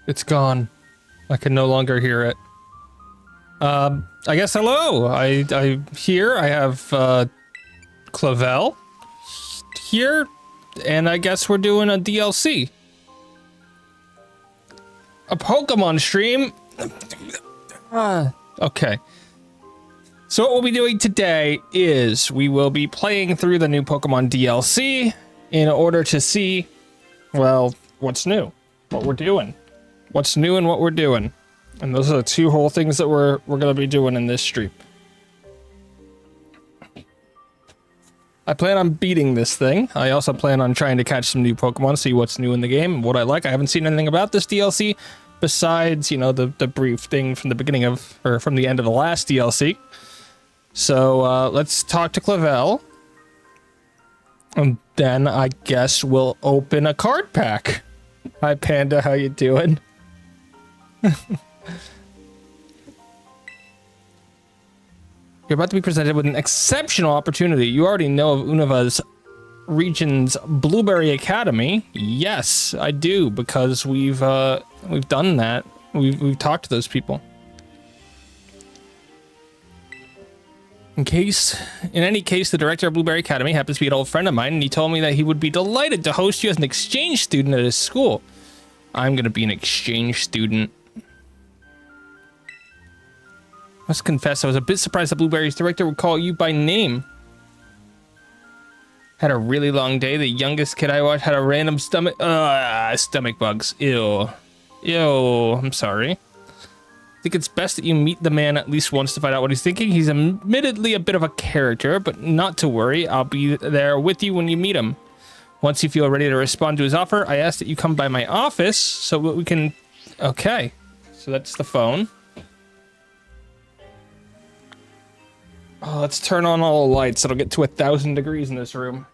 It's gone. I can no longer hear it. I guess hello. I here. I have Clavel here, and I guess we're doing a DLC. A Pokemon stream. Okay. So what we'll be doing today is we will be playing through the new Pokemon DLC in order to see, well, what's new, what we're doing. What's new and what we're doing. And those are the two whole things that we're going to be doing in this stream. I plan on beating this thing. I also plan on trying to catch some new Pokemon, see what's new in the game and what I like. I haven't seen anything about this DLC besides, you know, the brief thing from the beginning of, or from the end of the last DLC. So let's talk to Clavel. And then I guess we'll open a card pack. Hi Panda, how you doing? You're about to be presented with an exceptional opportunity. You already know of Unova's region's Blueberry Academy. Yes, I do, because we've done that. We've talked to those people. In any case, the director of Blueberry Academy happens to be an old friend of mine, and he told me that he would be delighted to host you as an exchange student at his school. I'm gonna be an exchange student. Must confess, I was a bit surprised that Blueberry's director would call you by name. Had a really long day. The youngest kid I watched had a random stomach bugs. Ew. I'm sorry. I think it's best that you meet the man at least once to find out what he's thinking. He's admittedly a bit of a character, but not to worry. I'll be there with you when you meet him. Once you feel ready to respond to his offer, I ask that you come by my office so we can... Okay. So that's the phone. Oh, let's turn on all the lights. It'll get to 1,000 degrees in this room.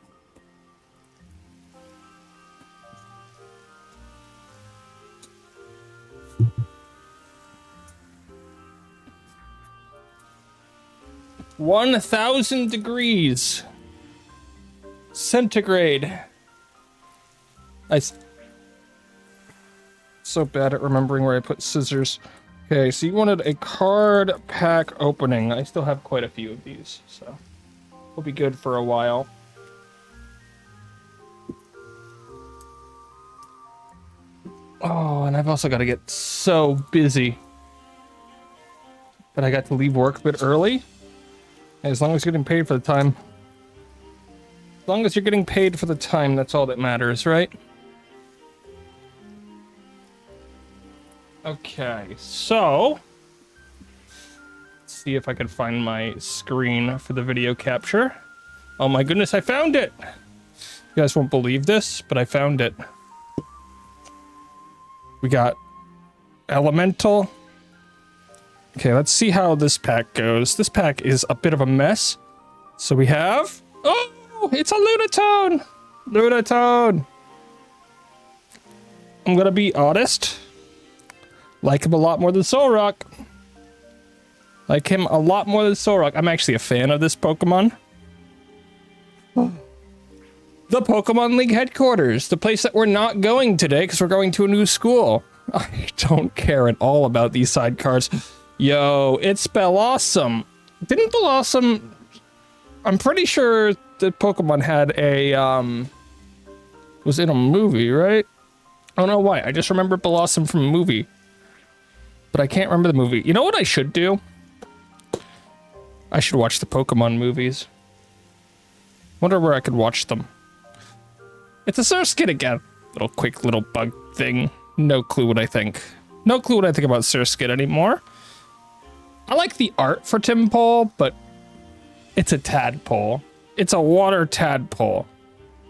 $1,000 degrees centigrade. So bad at remembering where I put scissors. Okay, so you wanted a card pack opening. I still have quite a few of these, so we'll be good for a while. Oh, and I've also got to get so busy. But I got to leave work a bit early. As long as you're getting paid for the time. As long as you're getting paid for the time, that's all that matters, right? Okay, so let's see if I can find my screen for the video capture. Oh my goodness, I found it! You guys won't believe this, but I found it. We got Elemental. Okay, let's see how this pack goes. This pack is a bit of a mess. So we have... Oh, it's a Lunatone! Lunatone! I'm gonna be honest. Like him a lot more than Solrock. Like him a lot more than Solrock. I'm actually a fan of this Pokemon. The Pokemon League headquarters. The place that we're not going today because we're going to a new school. I don't care at all about these sidecars. Yo, it's Bellossom. Didn't Bellossom... I'm pretty sure that Pokemon had a, was in a movie, right? I don't know why. I just remember Bellossom from a movie. But I can't remember the movie. You know what I should do? I should watch the Pokemon movies. Wonder where I could watch them. It's a Surskit again. Quick little bug thing. No clue what I think. No clue what I think about Surskit anymore. I like the art for Timpole, but it's a tadpole. It's a water tadpole.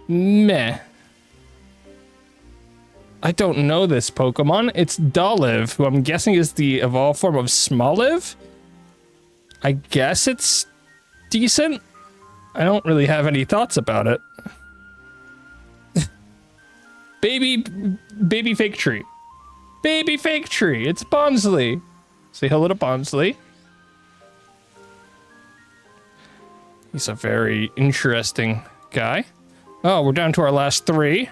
Meh. I don't know this Pokemon. It's Dolive, who I'm guessing is the evolved form of Smoliv. I guess it's decent. I don't really have any thoughts about it. Baby fake tree. Baby fake tree. It's Bonsley. Say hello to Bonsley. He's a very interesting guy. Oh, we're down to our last three.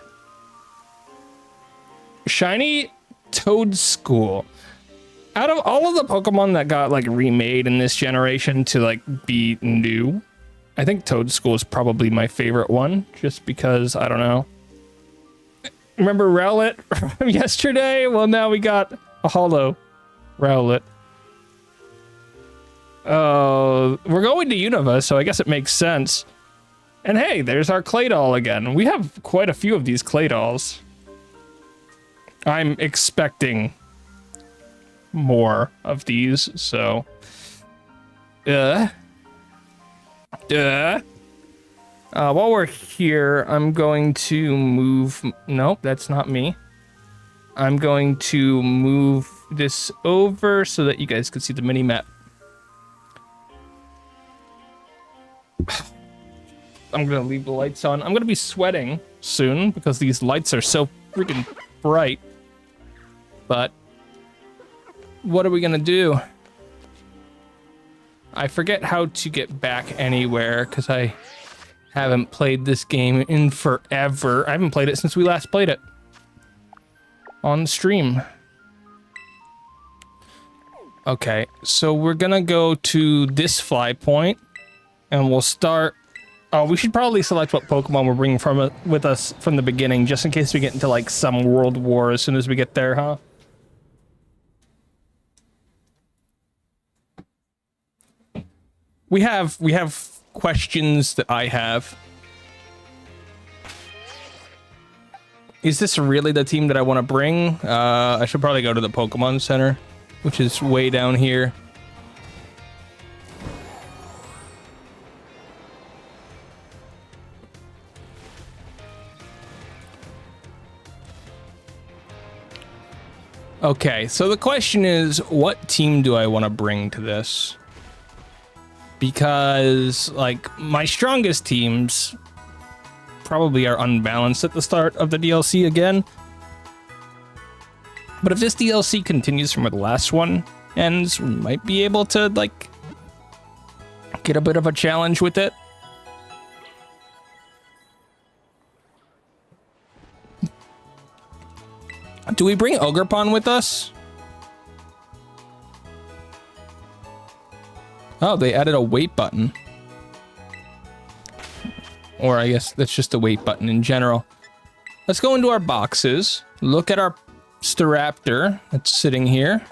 Shiny Toad School. Out of all of the Pokemon that got like remade in this generation to like be new, I think Toad School is probably my favorite one, just because, I don't know. Remember Rowlet from yesterday? Well, now we got a holo Rowlet. We're going to Unova, so I guess it makes sense. And hey, there's our Claydol again. We have quite a few of these Claydols. I'm expecting more of these, so... While we're here, I'm going to move... Nope, that's not me. I'm going to move this over so that you guys can see the mini-map. I'm gonna leave the lights on. I'm gonna be sweating soon because these lights are so freaking bright. But what are we gonna do? I forget how to get back anywhere because I haven't played this game in forever. I haven't played it since we last played it on stream. Okay, so we're gonna go to this fly point and we'll start. Oh, we should probably select what Pokemon we're bringing with us from the beginning, just in case we get into like some world war as soon as we get there, huh? We have questions that I have. Is this really the team that I want to bring? I should probably go to the Pokemon Center, which is way down here. Okay, so the question is, what team do I want to bring to this? Because, like, my strongest teams probably are unbalanced at the start of the DLC again. But if this DLC continues from where the last one ends, we might be able to, like, get a bit of a challenge with it. Do we bring Ogerpon with us? Oh, they added a wait button. Or I guess that's just a wait button in general. Let's go into our boxes. Look at our Staraptor that's sitting here.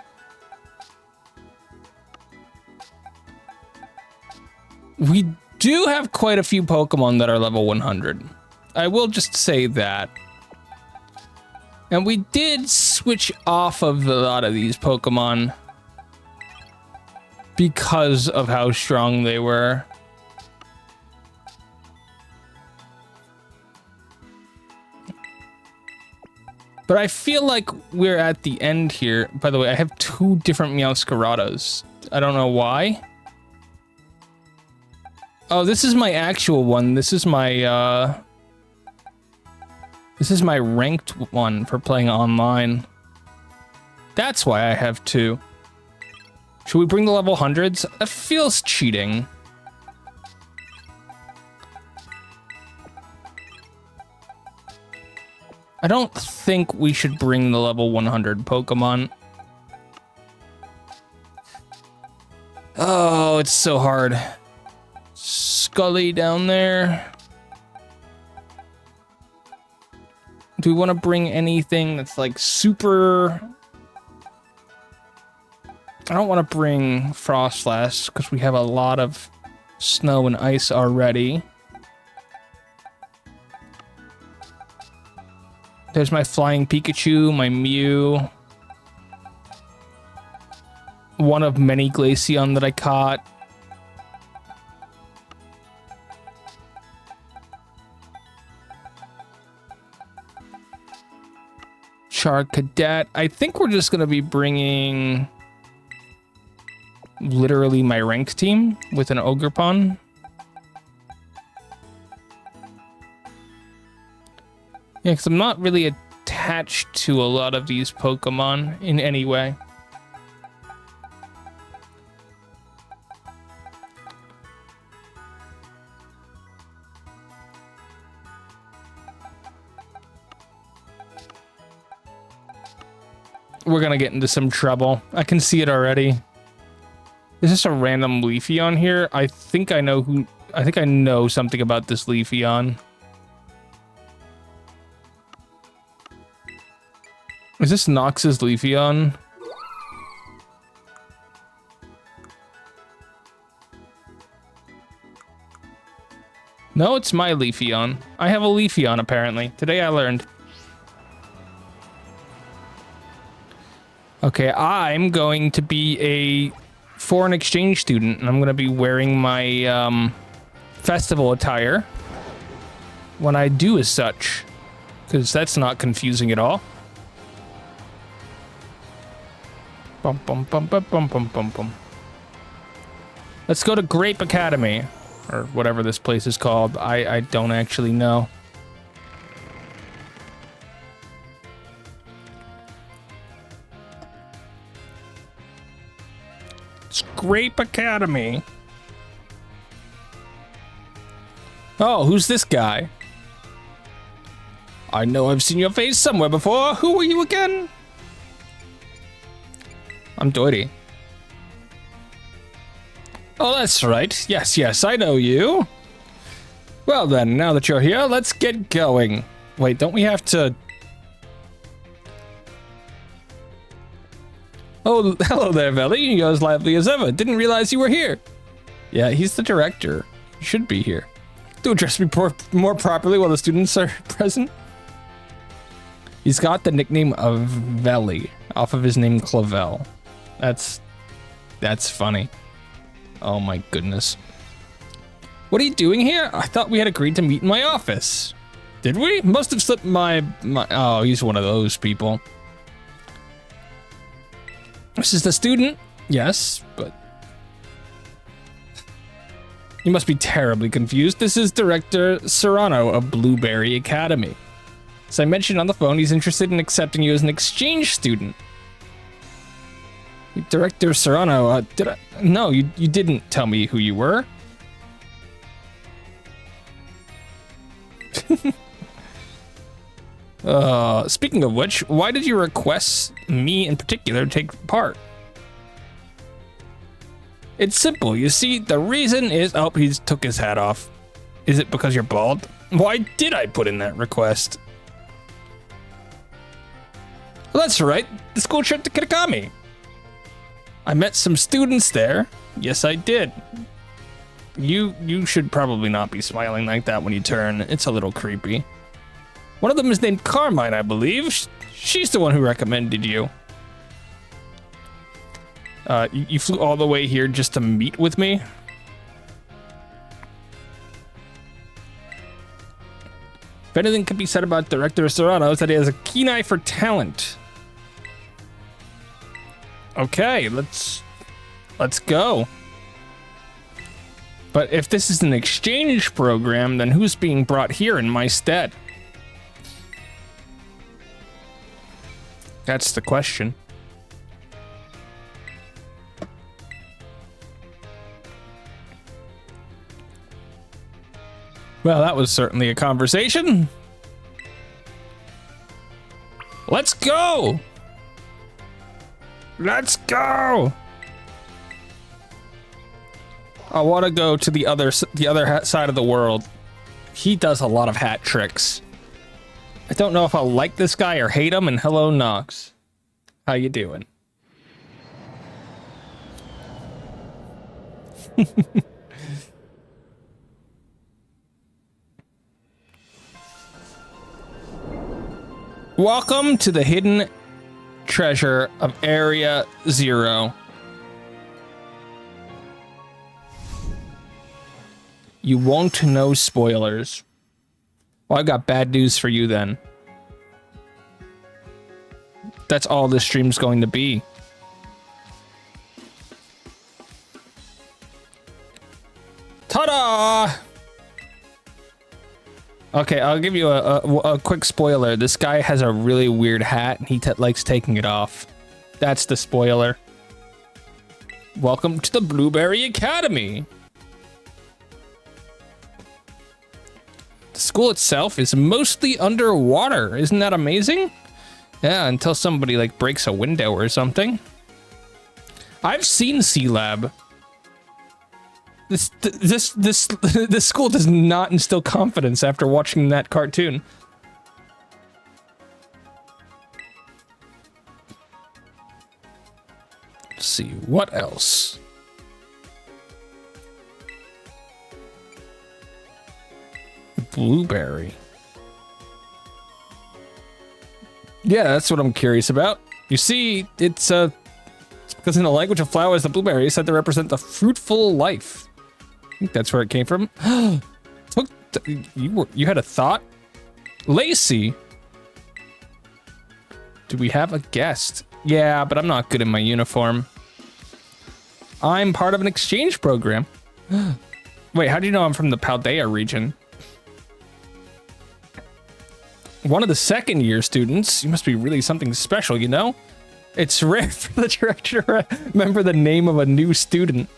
We do have quite a few Pokemon that are level 100. I will just say that. And we did switch off of a lot of these Pokemon because of how strong they were. But I feel like we're at the end here. By the way, I have 2 different Meowscaradas. I don't know why. Oh, this is my actual one. This is my ranked one for playing online. That's why I have 2. Should we bring the level 100s? That feels cheating. I don't think we should bring the level 100 Pokemon. Oh, it's so hard. Scully down there. Do we want to bring anything that's like super... I don't want to bring Frostlass because we have a lot of snow and ice already. There's my Flying Pikachu, my Mew. One of many Glaceon that I caught. Charcadet. I think we're just going to be bringing literally my ranked team with an Ogerpon. Yeah, because I'm not really attached to a lot of these Pokemon in any way. we're gonna get into some trouble. I can see it already. Is this a random Leafeon here? I think I know who... I think I know something about this Leafeon. Is this Nox's Leafeon? No, it's my Leafeon. I have a Leafeon, apparently. Today I learned. Okay, I'm going to be a foreign exchange student, and I'm going to be wearing my festival attire when I do as such, because that's not confusing at all. Bum, bum, bum, bum, bum, bum, bum, bum. Let's go to Grape Academy, or whatever this place is called. I don't actually know. Grape Academy. Oh, who's this guy? I know I've seen your face somewhere before. Who are you again? I'm Doity. Oh, that's right. Yes, yes, I know you. Well then, now that you're here, let's get going. Wait, don't we have to... Oh, hello there, Velly. You're as lively as ever. Didn't realize you were here. Yeah, he's the director. He should be here. Do address me more properly while the students are present. He's got the nickname of Velly off of his name Clavel. That's funny. Oh my goodness. What are you doing here? I thought we had agreed to meet in my office. Did we? Must have slipped my... Oh, he's one of those people. This is the student. Yes, but... You must be terribly confused. This is Director Serrano of Blueberry Academy. As I mentioned on the phone, he's interested in accepting you as an exchange student. Director Serrano, did I... No, you didn't tell me who you were. Speaking of which, why did you request me in particular to take part? It's simple. You see, the reason is... Oh, he took his hat off. Is it because you're bald? Why did I put in that request? Well, that's right. The school trip to Kitakami. I met some students there. Yes, I did. You should probably not be smiling like that when you turn. It's a little creepy. One of them is named Carmine, I believe. She's the one who recommended you. You flew all the way here just to meet with me? If anything could be said about Director Serrano, is that he has a keen eye for talent. Okay, let's go. But if this is an exchange program, then who's being brought here in my stead? That's the question. Well, that was certainly a conversation. Let's go! Let's go! I want to go to the other side of the world. He does a lot of hat tricks. I don't know if I'll like this guy or hate him, and hello, Nox. How you doing? Welcome to the hidden treasure of Area 0. You won't know spoilers. Well, I got bad news for you then. That's all this stream's going to be. Ta-da! Okay, I'll give you a quick spoiler. This guy has a really weird hat, and he likes taking it off. That's the spoiler. Welcome to the Blueberry Academy. The school itself is mostly underwater. Isn't that amazing? Yeah, until somebody like breaks a window or something. I've seen C-Lab. This school does not instill confidence after watching that cartoon. Let's see, what else? Blueberry. Yeah, that's what I'm curious about. You see, it's because in the language of flowers, the blueberry is said to represent the fruitful life. I think that's where it came from. You had a thought? Lacey! Do we have a guest? Yeah, but I'm not good in my uniform. I'm part of an exchange program. Wait, how do you know I'm from the Paldea region? One of the second year students. You must be really something special, you know? It's rare for the director to remember the name of a new student.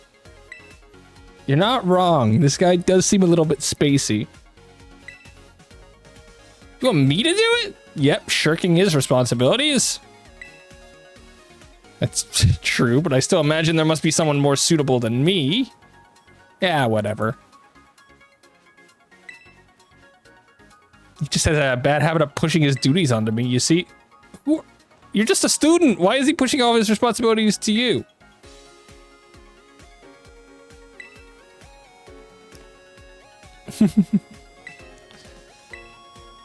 You're not wrong. This guy does seem a little bit spacey. You want me to do it? Yep, shirking his responsibilities. That's true, but I still imagine there must be someone more suitable than me. Yeah, whatever. He just has a bad habit of pushing his duties onto me, you see? You're just a student. Why is he pushing all of his responsibilities to you?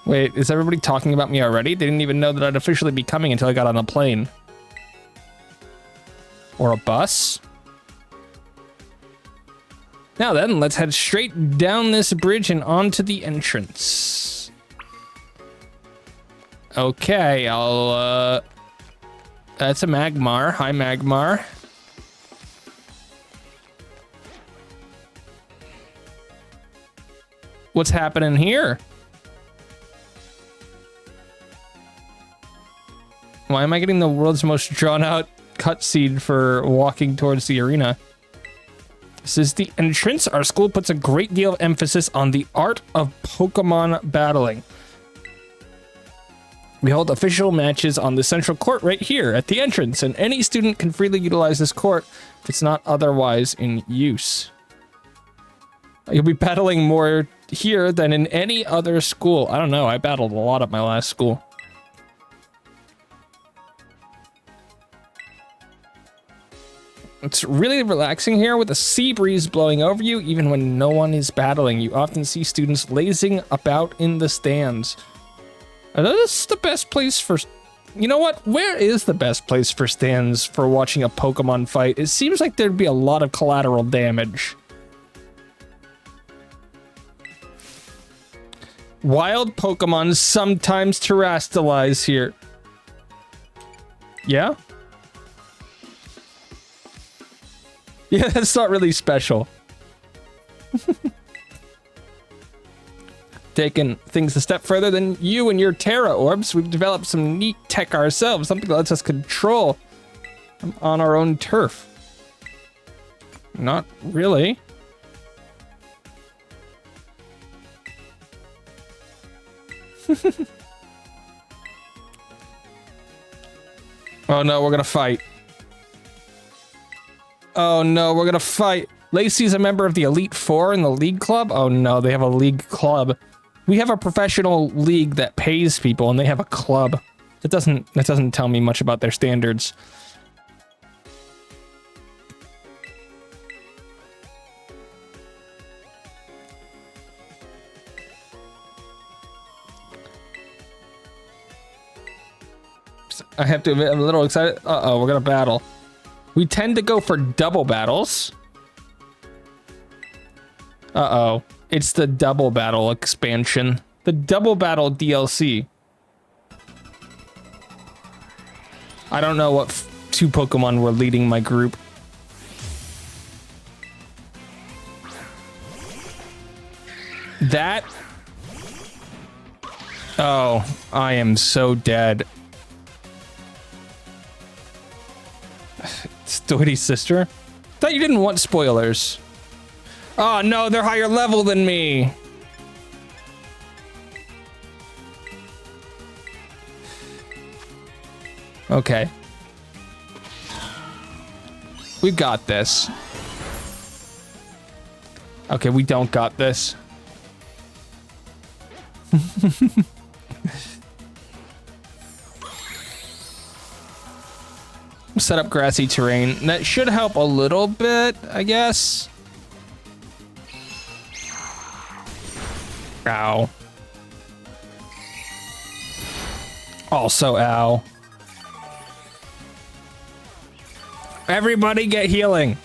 Wait, is everybody talking about me already? They didn't even know that I'd officially be coming until I got on a plane. Or a bus? Now then, let's head straight down this bridge and onto the entrance. Okay, that's a Magmar. Hi, Magmar. What's happening here? Why am I getting the world's most drawn-out cutscene for walking towards the arena? This is the entrance. Our school puts a great deal of emphasis on the art of Pokemon battling. We hold official matches on the central court right here at the entrance, and any student can freely utilize this court if it's not otherwise in use. You'll be battling more here than in any other school. I don't know, I battled a lot at my last school. It's really relaxing here with a sea breeze blowing over you, even when no one is battling. You often see students lazing about in the stands. Are those the best place for... You know what? Where is the best place for stands for watching a Pokemon fight? It seems like there'd be a lot of collateral damage. Wild Pokemon sometimes terrestrialize here. Yeah? Yeah, that's not really special. Taking things a step further than you and your Terra Orbs, we've developed some neat tech ourselves, something that lets us control on our own turf. Not really. Oh no, we're gonna fight. Oh no, we're gonna fight. Lacey's a member of the Elite Four in the League Club? Oh no, they have a League Club. We have a professional league that pays people, and they have a club. That doesn't tell me much about their standards. I have to admit, I'm a little excited. Uh-oh, we're gonna battle. We tend to go for double battles. Uh-oh. It's the double battle expansion. The double battle DLC. I don't know what two Pokemon were leading my group. That... Oh, I am so dead. Stoidy's sister? Thought you didn't want spoilers. Oh no, they're higher level than me. Okay. We've got this. Okay, we don't got this. Set up grassy terrain. That should help a little bit, I guess. Ow. Also, ow. Everybody get healing.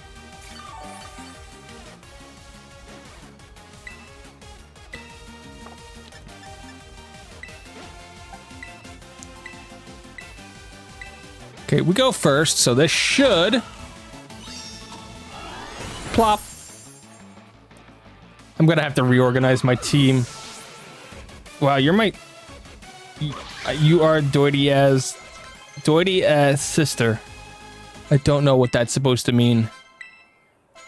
Okay, we go first, so this should plop. I'm gonna have to reorganize my team. Wow, you're my... You are Doidia's sister. I don't know what that's supposed to mean.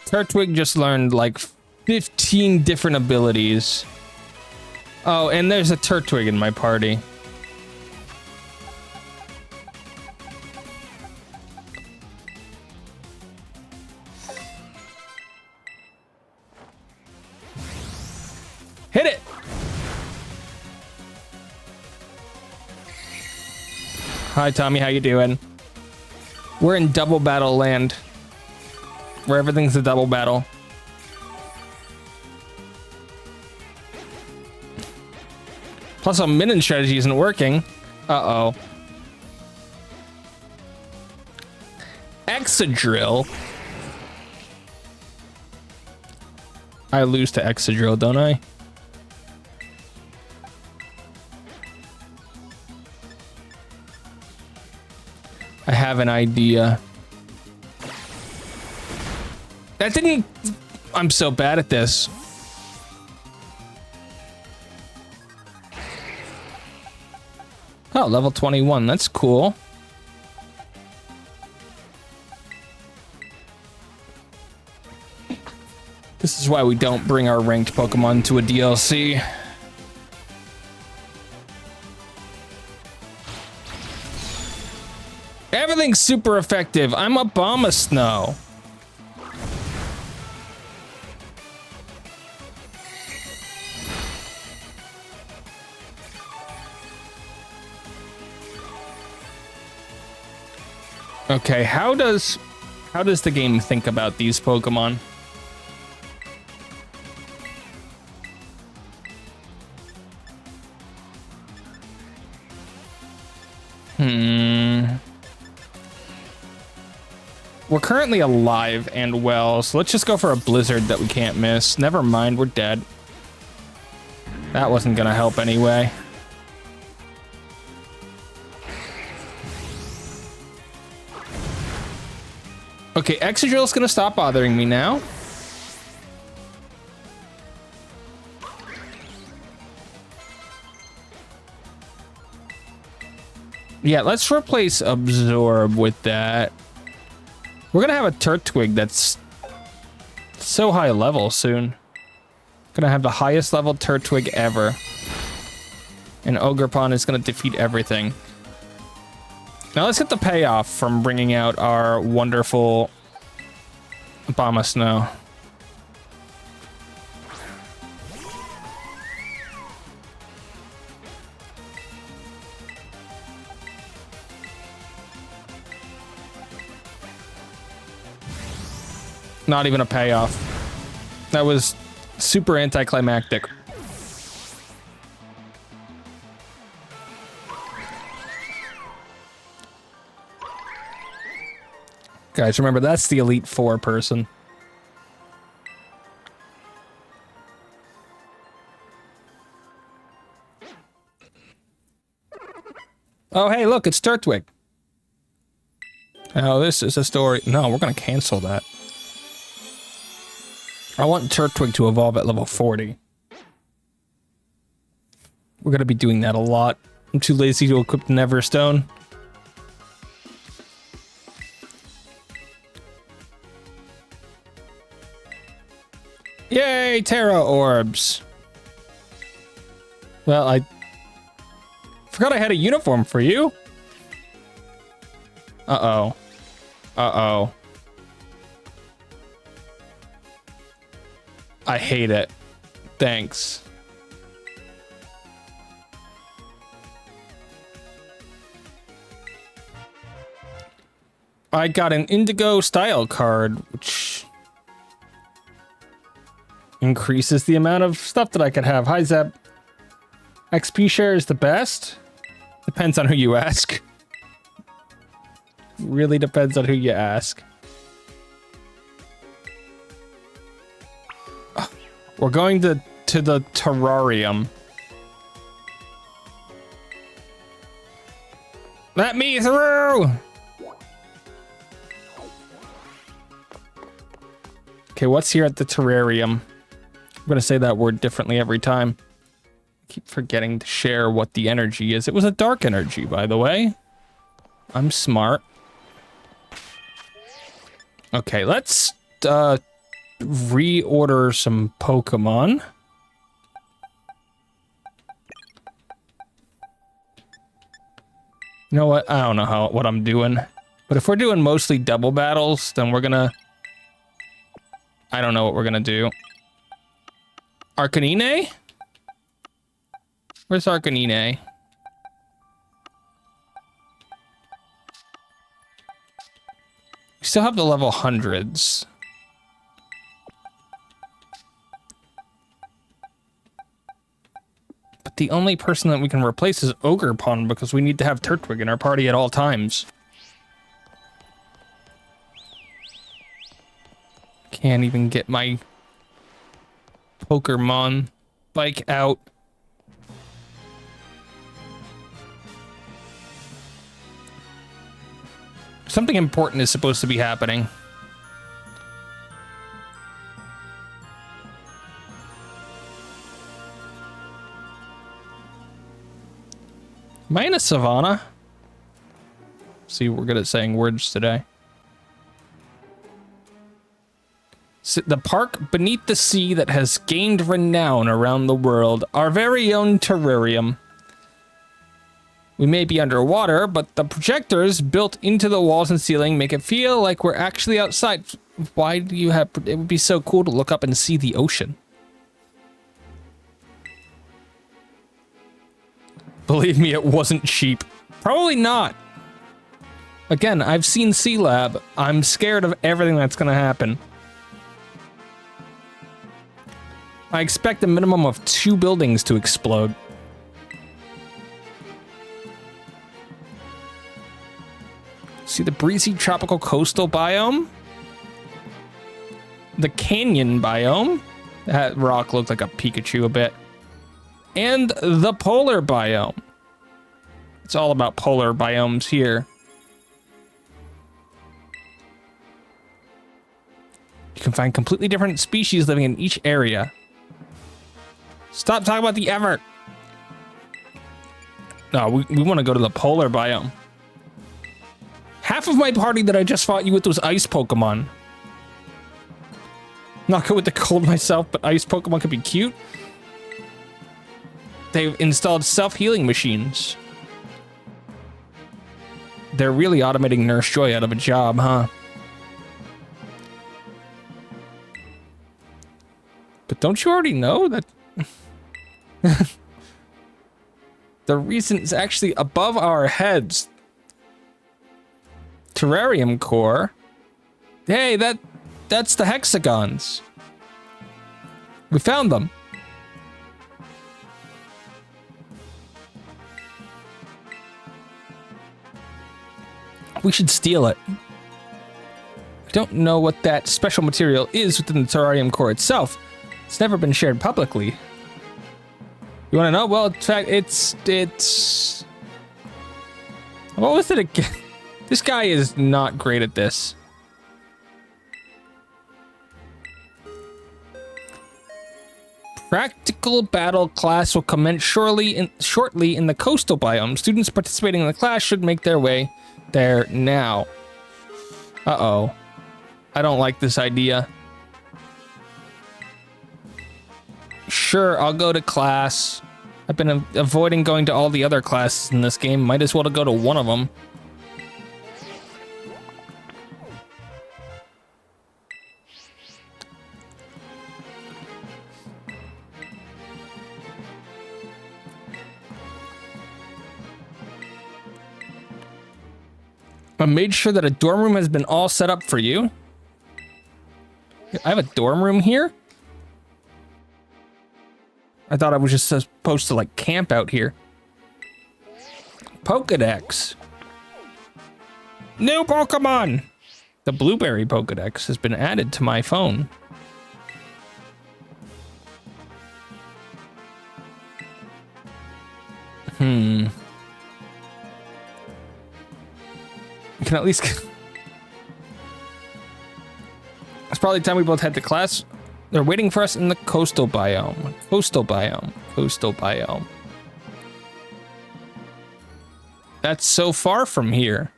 Turtwig just learned like 15 different abilities. Oh, and there's a Turtwig in my party. Hit it! Hi, Tommy, how you doing? We're in double battle land, where everything's a double battle. Plus, our minion strategy isn't working. Uh-oh. Exadrill? I lose to Exadrill, don't I? I have an idea. That didn't... I'm so bad at this. Oh, level 21. That's cool. This is why we don't bring our ranked Pokemon to a DLC. Everything's super effective. I'm a Bomba Snow. Okay, how does the game think about these Pokemon? We're currently alive and well, so let's just go for a blizzard that we can't miss. Never mind, we're dead. That wasn't gonna help anyway. Okay, Excadrill's gonna stop bothering me now. Yeah, let's replace Absorb with that. We're gonna have a Turtwig that's so high level soon. Gonna have the highest level Turtwig ever. And Ogerpon is gonna defeat everything. Now let's get the payoff from bringing out our wonderful Bomba Snow. Not even a payoff. That was super anticlimactic. Guys, remember, that's the Elite Four person. Oh, hey, look, it's Turtwig. Oh, this is a story. No, we're going to cancel that. I want Turtwig to evolve at level 40. We're going to be doing that a lot. I'm too lazy to equip the Neverstone. Yay, Terra Orbs. Well, I forgot I had a uniform for you. Uh-oh. Uh-oh. I hate it. Thanks. I got an indigo style card, which increases the amount of stuff that I could have. Hi, Zeb. XP share is the best. Depends on who you ask. Really depends on who you ask. We're going to the terrarium. Let me through! Okay, what's here at the terrarium? I'm gonna say that word differently every time. I keep forgetting to share what the energy is. It was a dark energy, by the way. I'm smart. Okay, let's reorder some Pokemon. You know what? I don't know what I'm doing. But if we're doing mostly double battles, then we're gonna... I don't know what we're gonna do. Arcanine? Where's Arcanine? We still have the level 100s. But the only person that we can replace is Ogerpon because we need to have Turtwig in our party at all times. Can't even get my Pokemon bike out. Something important is supposed to be happening. Am I in a savannah? See, we're good at saying words today. The park beneath the sea that has gained renown around the world, our very own terrarium. We may be underwater, but the projectors built into the walls and ceiling make it feel like we're actually outside. Why do you have... It would be so cool to look up and see the ocean. Believe me, it wasn't cheap. Probably not. Again, I've seen Sea Lab. I'm scared of everything that's gonna happen. I expect a minimum of 2 buildings to explode. See the breezy tropical coastal biome? The canyon biome? That rock looked like a Pikachu a bit. And the polar biome. It's all about polar biomes here. You can find completely different species living in each area. Stop talking about the effort. No, we want to go to the polar biome. Half of my party that I just fought you with was ice Pokemon. Not good with the cold myself, but ice Pokemon could be cute. They've installed self-healing machines. They're really automating Nurse Joy out of a job, huh? But don't you already know that... The reason is actually above our heads. Terrarium core. Hey, that's the hexagons. We found them. We should steal it. I don't know what that special material is within the terrarium core itself. It's never been shared publicly. You want to know? Well, in fact, it's... What was it again? This guy is not great at this. Practical battle class will commence shortly in the coastal biome. Students participating in the class should make their way there now. Uh-oh. I don't like this idea. Sure, I'll go to class. I've been avoiding going to all the other classes in this game. Might as well go to one of them. I made sure that a dorm room has been all set up for you. I have a dorm room here? I thought I was just supposed to like camp out here. Pokedex. New Pokemon! The Blueberry Pokedex has been added to my phone. You can at least... It's probably time we both head to class. They're waiting for us in the coastal biome. Coastal biome. Coastal biome. That's so far from here.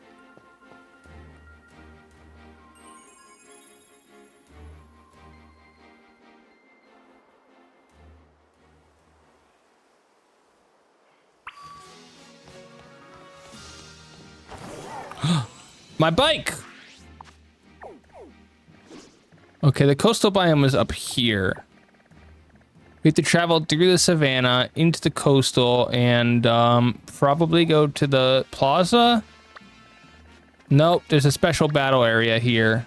My bike! Okay, the coastal biome is up here. We have to travel through the savannah into the coastal and probably go to the plaza. Nope, there's a special battle area here.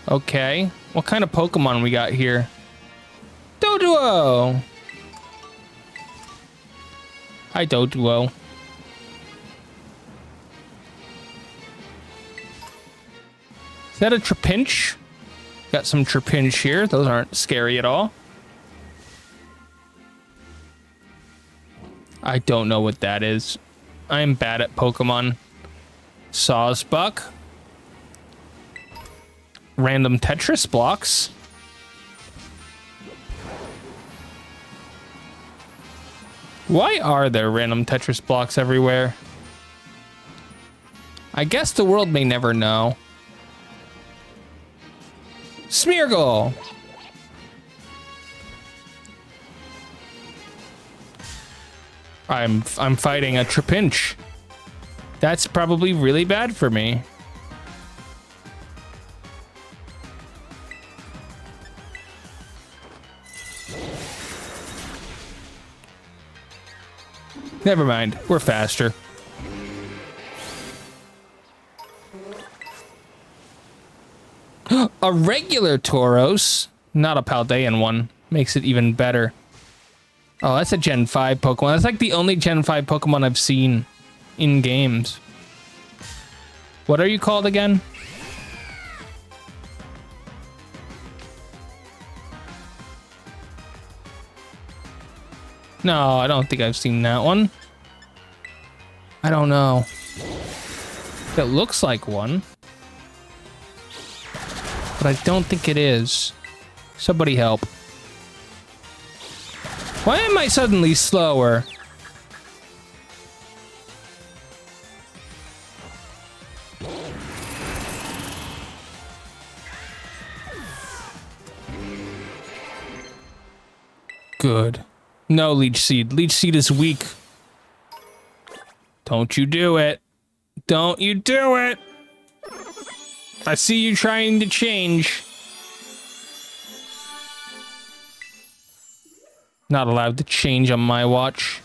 Okay, what kind of Pokemon we got here? Doduo! Hi, Doduo. Is that a Trapinch? Got some Trapinch here. Those aren't scary at all. I don't know what that is. I'm bad at Pokemon. Sawsbuck. Random Tetris blocks. Why are there random Tetris blocks everywhere? I guess the world may never know. Smeargle! I'm fighting a Trapinch. That's probably really bad for me. Never mind, we're faster. A regular Tauros, not a Paldean one, makes it even better. Oh, that's a Gen 5 Pokemon. That's like the only Gen 5 Pokemon I've seen in games. What are you called again? No, I don't think I've seen that one. I don't know. It looks like one. But I don't think it is. Somebody help. Why am I suddenly slower? Good. No, Leech Seed. Leech Seed is weak. Don't you do it. Don't you do it. I see you trying to change. Not allowed to change on my watch.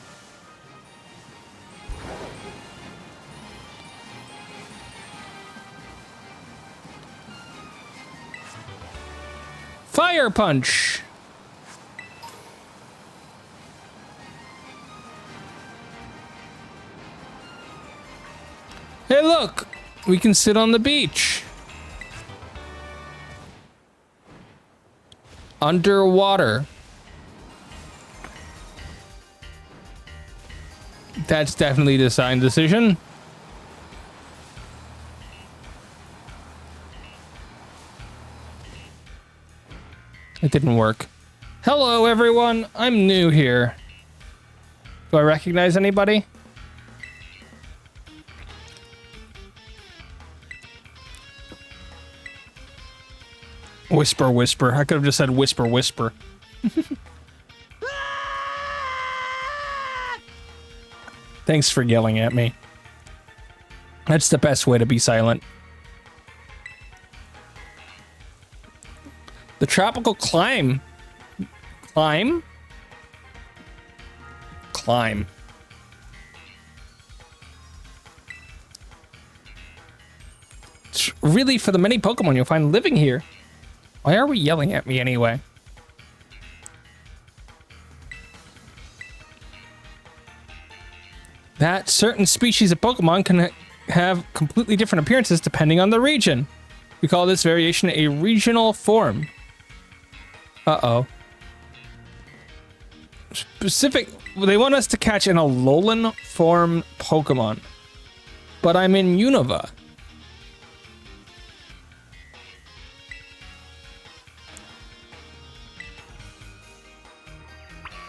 Fire Punch. Hey, look, we can sit on the beach. Underwater. That's definitely a design decision. It didn't work. Hello, everyone. I'm new here. Do I recognize anybody? Whisper, whisper. I could have just said whisper, whisper. Thanks for yelling at me. That's the best way to be silent. The tropical climb. Climb? Climb. really for the many Pokemon you'll find living here. Why are we yelling at me anyway? That certain species of Pokemon can have completely different appearances depending on the region. We call this variation a regional form. Uh-oh. They want us to catch an Alolan form Pokemon. But I'm in Unova.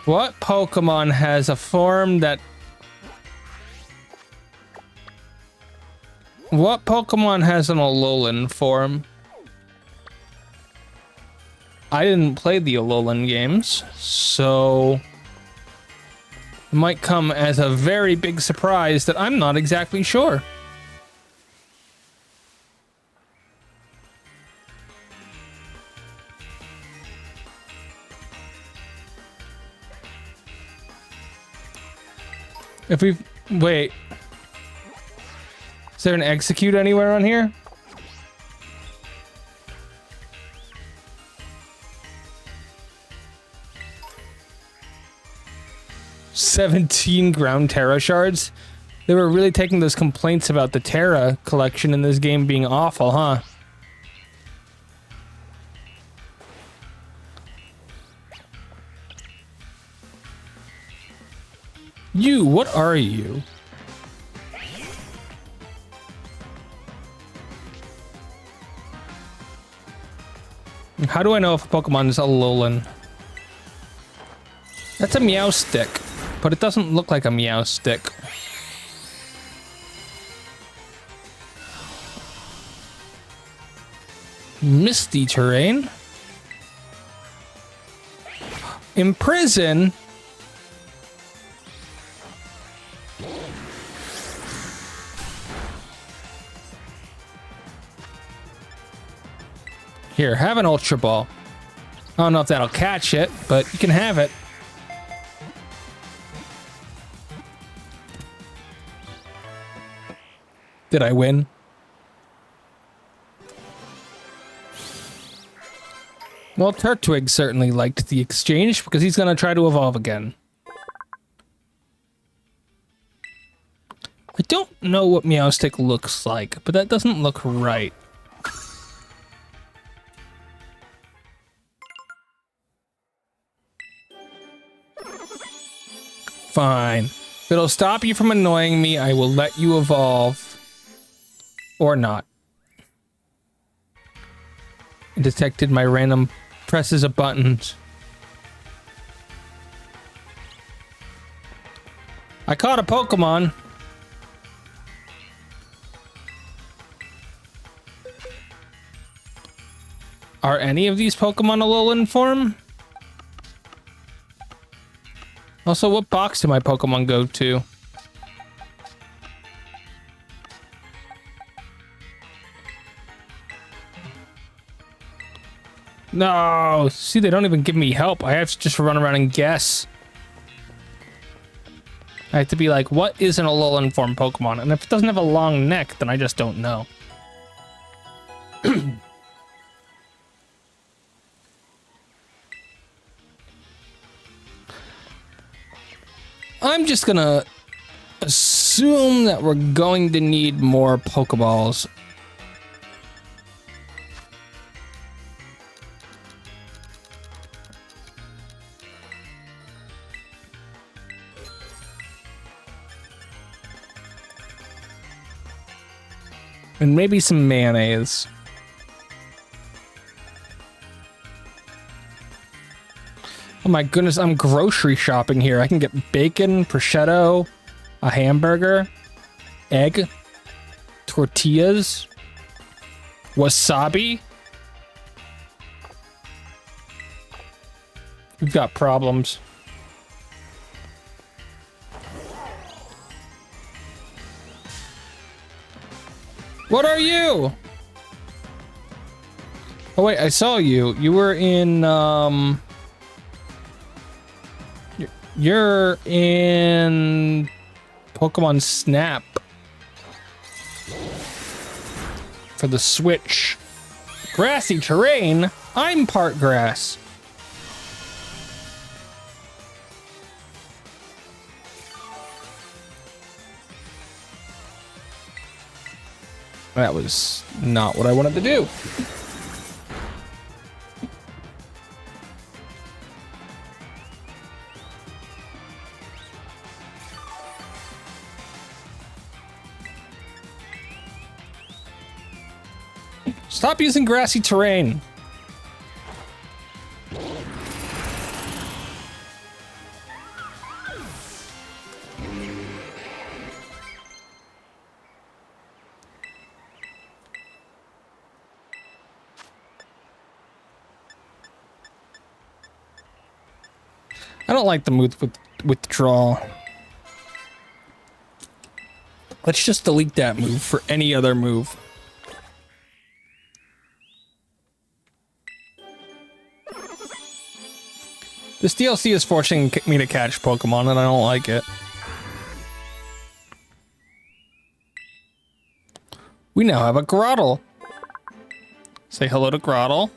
What Pokemon has a form that... What Pokemon has an Alolan form? I didn't play the Alolan games, so... It might come as a very big surprise that I'm not exactly sure. If we... Wait. Is there an execute anywhere on here? $17 ground Terra shards? They were really taking those complaints about the Terra collection in this game being awful, huh? You, what are you? How do I know if a Pokemon is Alolan? That's a Meowstick, but it doesn't look like a Meowstick. Misty terrain? Imprison? Here, have an Ultra Ball. I don't know if that'll catch it, but you can have it. Did I win? Well, Turtwig certainly liked the exchange because he's going to try to evolve again. I don't know what Meowstick looks like, but that doesn't look right. Fine. If it'll stop you from annoying me, I will let you evolve. Or not. It detected my random presses of buttons. I caught a Pokemon. Are any of these Pokemon Alolan form? Also, what box did my Pokemon go to? No! See, they don't even give me help. I have to just run around and guess. I have to be like, what is an Alolan form Pokemon? And if it doesn't have a long neck, then I just don't know. I'm just gonna assume that we're going to need more Pokeballs. And maybe some mayonnaise. Oh my goodness, I'm grocery shopping here. I can get bacon, prosciutto, a hamburger, egg, tortillas, wasabi. We've got problems. What are you? Oh wait, I saw you. You were in, You're in Pokemon Snap. for the Switch. Grassy terrain? I'm part grass. That was not what I wanted to do. Stop using grassy terrain. I don't like the move with withdraw. Let's just delete that move for any other move. This DLC is forcing me to catch Pokemon, and I don't like it. We now have a Grottle. Say hello to Grottle.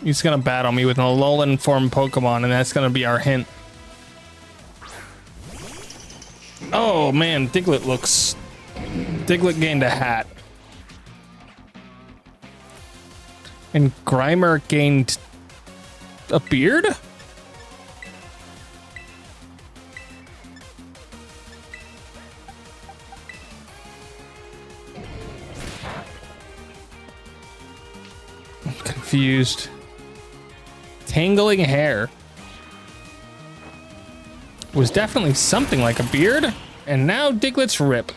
He's gonna battle me with an Alolan form Pokemon, and that's gonna be our hint. Oh man, Diglett gained a hat. And Grimer gained a beard? I'm confused. Tangling hair. Was definitely something like a beard, and now Diglett's rip.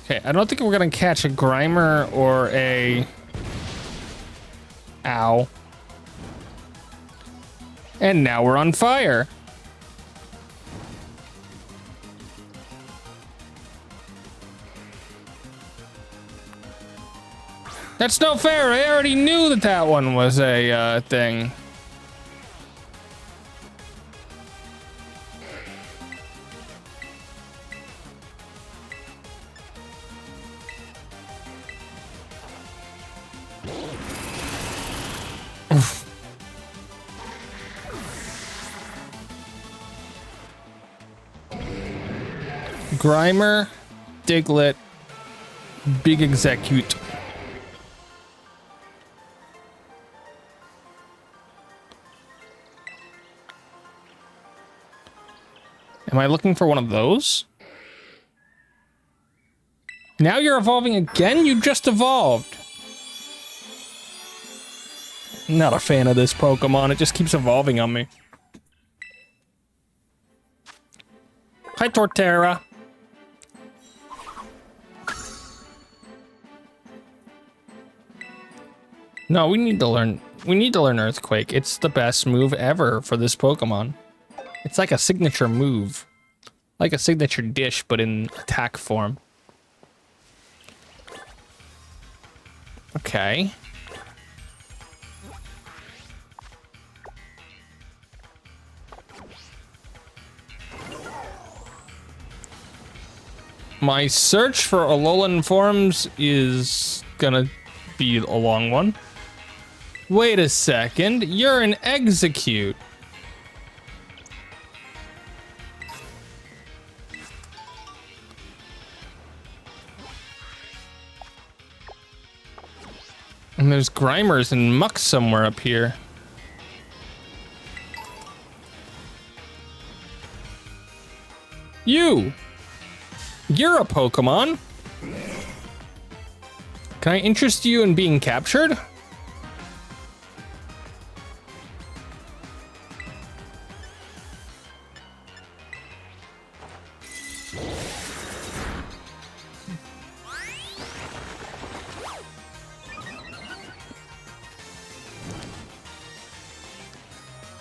Okay, I don't think we're gonna catch a Grimer or a... Ow. And now we're on fire. That's no fair. I already knew that that one was a thing. Grimer, Diglett, Big Execute. Am I looking for one of those? Now you're evolving again? You just evolved. Not a fan of this Pokemon. It just keeps evolving on me. Hi, Torterra. No, we need to learn Earthquake. It's the best move ever for this Pokemon. It's like a signature move. Like a signature dish, but in attack form. Okay. My search for Alolan forms is gonna be a long one. Wait a second, you're an Execute. And there's Grimers and Muck somewhere up here. You're a Pokemon. Can I interest you in being captured?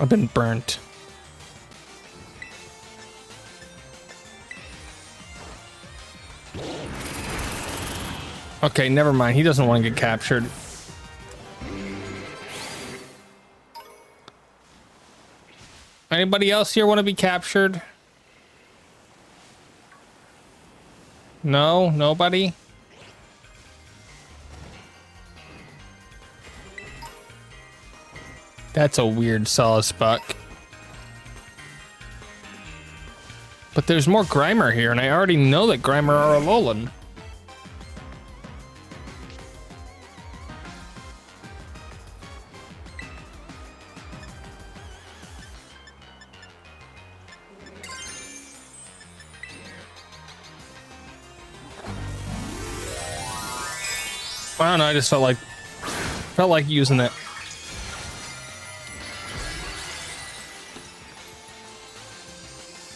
I've been burnt. Okay, never mind. He doesn't want to get captured. Anybody else here want to be captured? No? Nobody? That's a weird Salusbuck. But there's more Grimer here, and I already know that Grimer are Alolan. I don't know, I just felt like using it.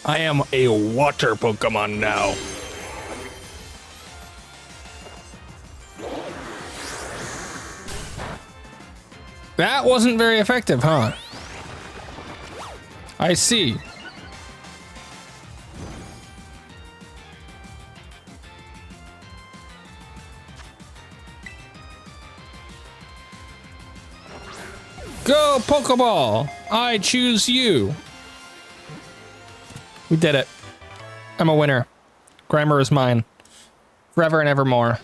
I am a water Pokemon now. That wasn't very effective, huh? I see. Go, Pokeball! I choose you. We did it. I'm a winner. Grimer is mine. Forever and evermore.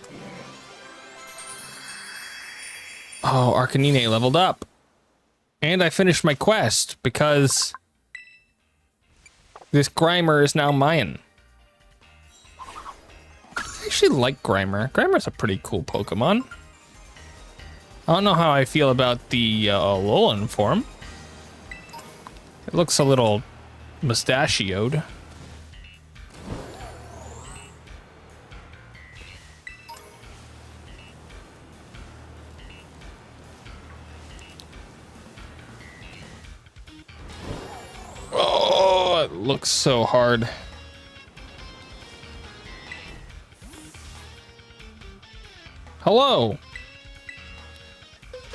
Oh, Arcanine leveled up. And I finished my quest because this Grimer is now mine. I actually like Grimer. Grimer's a pretty cool Pokemon. I don't know how I feel about the Alolan form. It looks a little mustachioed. Oh, it looks so hard. Hello.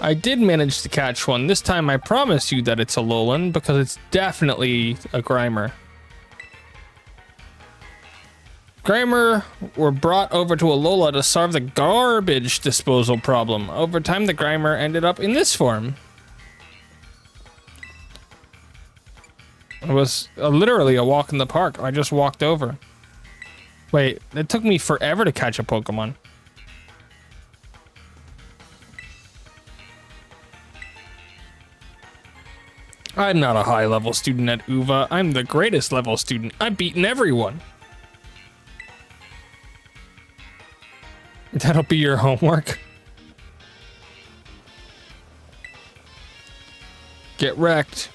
I did manage to catch one. This time I promise you that it's a Alolan because it's definitely a Grimer. Grimer were brought over to Alola to solve the garbage disposal problem. Over time, the Grimer ended up in this form. It was literally a walk in the park. I just walked over. Wait, it took me forever to catch a Pokemon. I'm not a high-level student at UVA. I'm the greatest level student. I've beaten everyone. That'll be your homework. Get wrecked.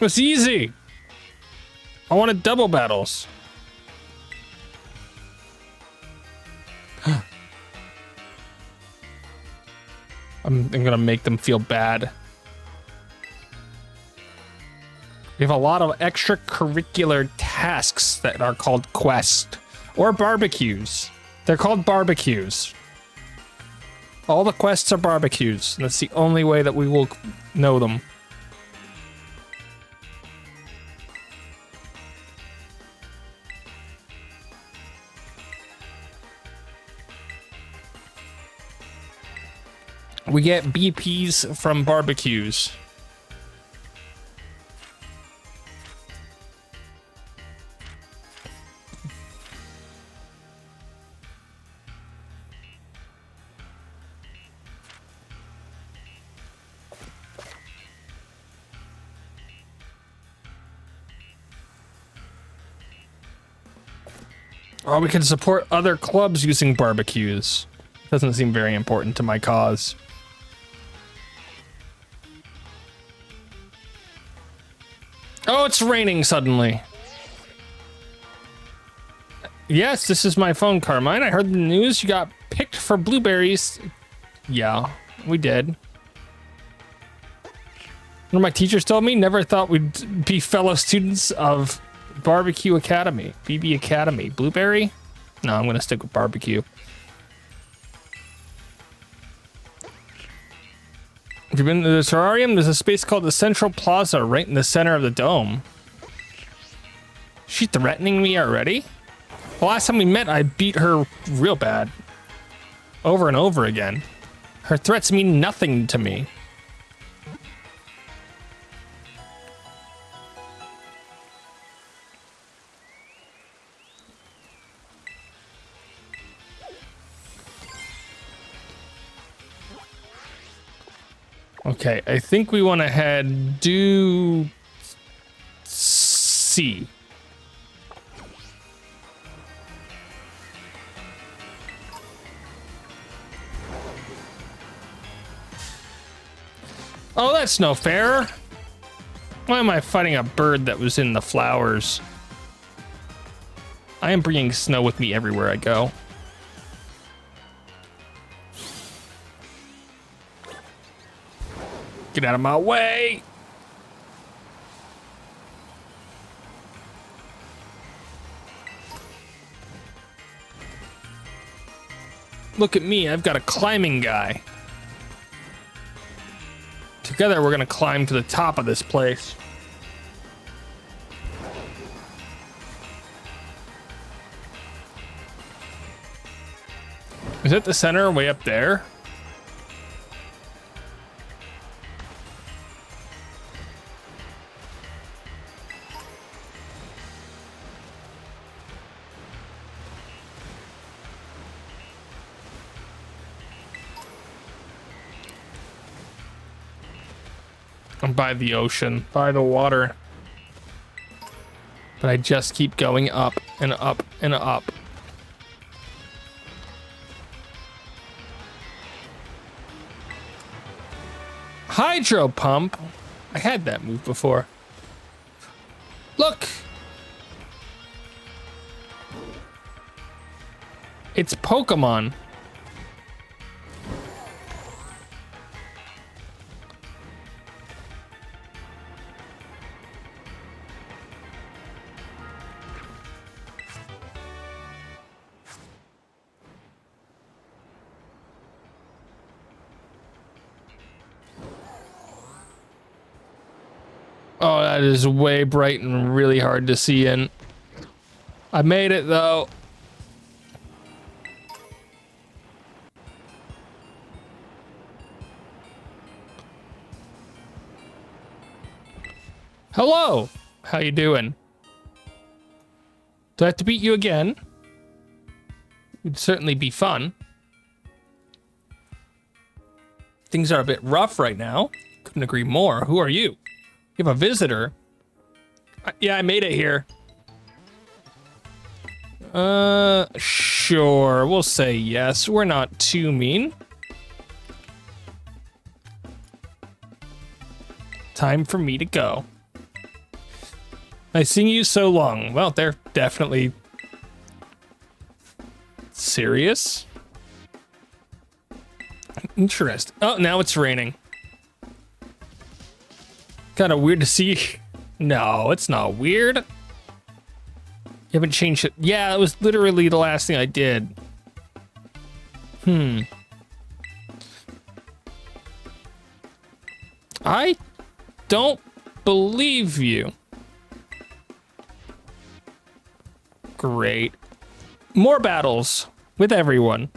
It's easy. I wanted double battles. I'm gonna make them feel bad. We have a lot of extracurricular tasks that are called quests or barbecues. They're called barbecues. All the quests are barbecues. That's the only way that we will know them. We get BPs from barbecues. Or we can support other clubs using barbecues. Doesn't seem very important to my cause. Oh, it's raining suddenly. Yes, this is my phone, Carmine. I heard the news you got picked for blueberries. Yeah, we did. One of my teachers told me, never thought we'd be fellow students of Barbecue Academy. BB Academy. Blueberry? No, I'm gonna stick with barbecue. You've been to the terrarium? There's a space called the Central Plaza right in the center of the dome. She threatening me already? The last time we met, I beat her real bad. Over and over again. Her threats mean nothing to me. Okay, I think we want to head do C. Oh, that's no fair. Why am I fighting a bird that was in the flowers? I am bringing snow with me everywhere I go. Get out of my way! Look at me, I've got a climbing guy. Together we're gonna climb to the top of this place. Is it the center way up there? I'm by the ocean, by the water. But I just keep going up and up and up. Hydro pump? I had that move before. Look! It's Pokemon. Oh, that is way bright and really hard to see in. I made it though. Hello, how you doing? Do I have to beat you again? It'd certainly be fun. Things are a bit rough right now. Couldn't agree more. Who are you? You have a visitor? Yeah, I made it here. Sure, we'll say yes. We're not too mean. Time for me to go. I've seen you so long. Well, they're definitely serious. Interesting. Oh, now it's raining. Kind of weird to see. No, it's not weird. You haven't changed it. Yeah, it was literally the last thing I did. I don't believe you. Great. More battles with everyone.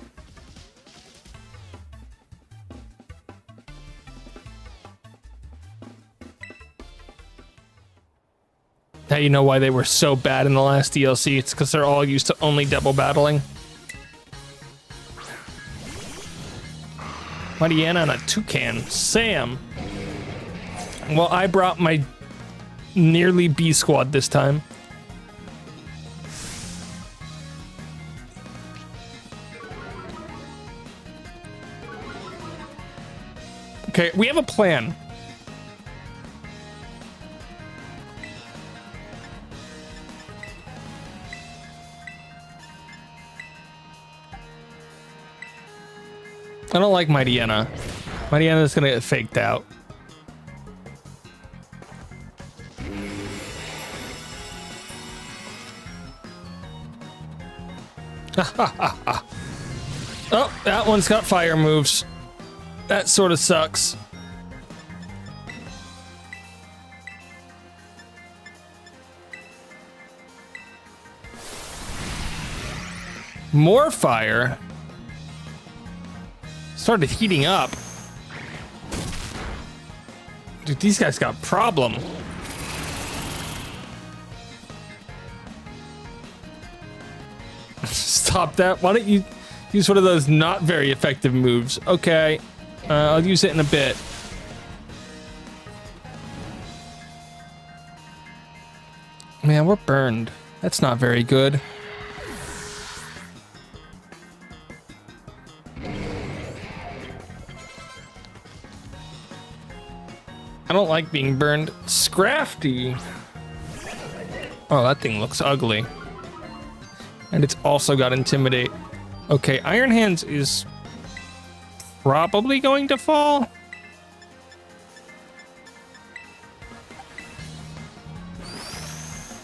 Now you know why they were so bad in the last DLC. It's because they're all used to only double battling. Mariana and a toucan. Sam. Well, I brought my nearly B squad this time. Okay, we have a plan. I don't like Mariana. Mariana's gonna get faked out. Oh, that one's got fire moves. That sort of sucks. More fire. Started heating up. Dude, these guys got problem. Stop that. Why don't you use one of those not very effective moves? Okay. I'll use it in a bit. Man, we're burned. That's not very good. I don't like being burned. Scrafty. Oh, that thing looks ugly. And it's also got Intimidate. Okay, Iron Hands is probably going to fall.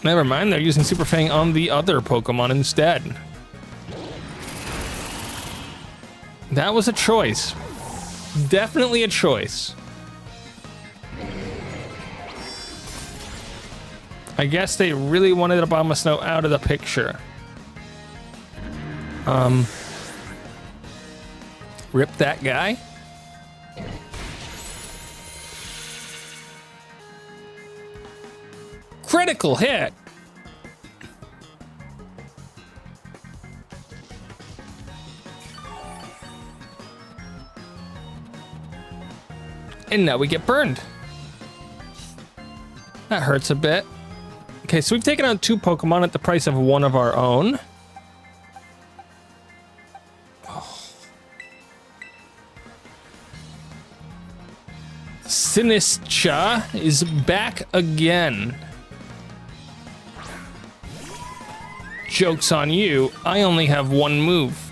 Never mind, they're using Super Fang on the other Pokemon instead. That was a choice. Definitely a choice. I guess they really wanted Abomasnow out of the picture. Rip that guy. Critical hit. And now we get burned. That hurts a bit. Okay, so we've taken out 2 Pokemon at the price of 1 of our own. Sinischa is back again. Joke's on you, I only have 1 move.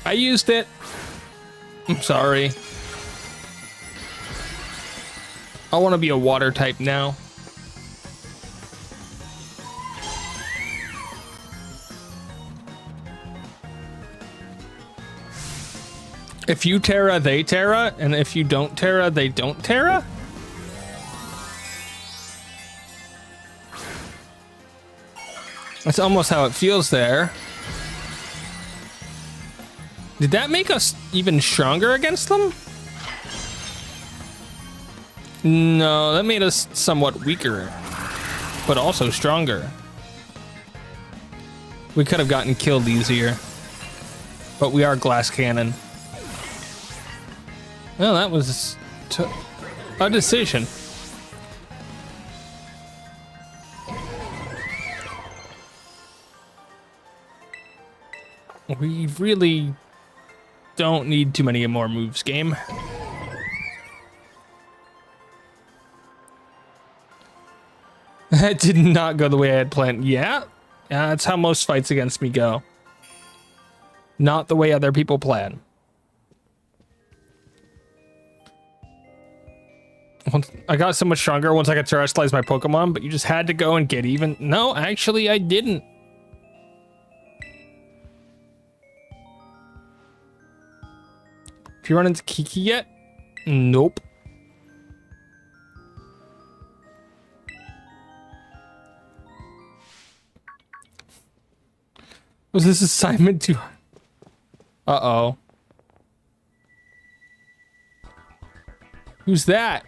I used it. I'm sorry. I want to be a water type now. If you Terra, they Terra, and if you don't Terra, they don't Terra? That's almost how it feels there. Did that make us even stronger against them? No, that made us somewhat weaker, but also stronger. We could have gotten killed easier, but we are Glass Cannon. Well, that was a decision. We really don't need too many more moves, game. That did not go the way I had planned. Yeah, that's how most fights against me go. Not the way other people plan. I got so much stronger once I could terrestrialize my Pokemon, but you just had to go and get even. No, actually, I didn't. Have you run into Kiki yet? Nope. Was this assignment too hard? Uh-oh. Who's that?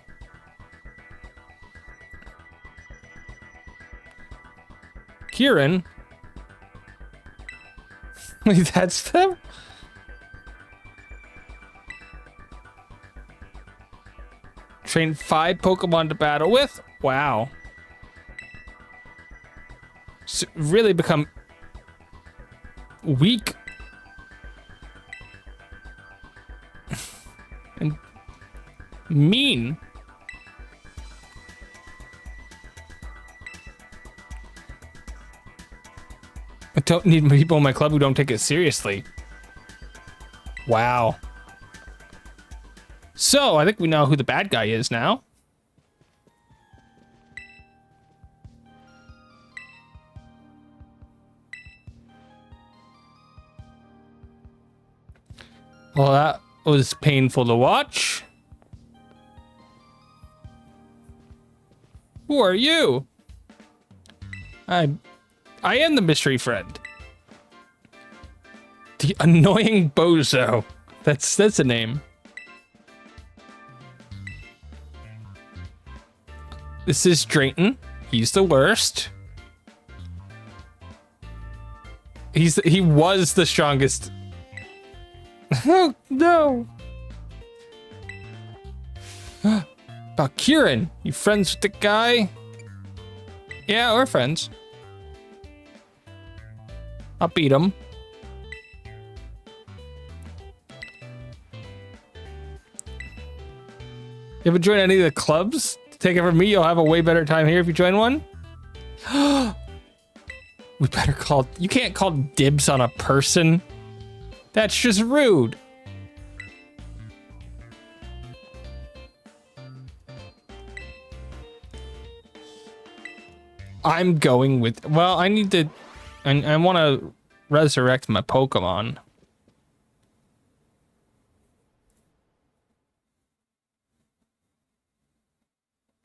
Kieran? Wait, that's them? Train 5 Pokemon to battle with? Wow. So really become weak. And mean. I don't need people in my club who don't take it seriously. Wow. So, I think we know who the bad guy is now. Well, that was painful to watch. Who are you? I am the mystery friend. The annoying bozo. That's a name. This is Drayton. He's the worst. He was the strongest. Oh no. About Kieran. You friends with the guy? Yeah, we're friends. I'll beat him. You ever join any of the clubs? Take it from me, you'll have a way better time here if you join one. We better call... You can't call dibs on a person. That's just rude. I'm going with... Well, I need to... I want to resurrect my Pokemon.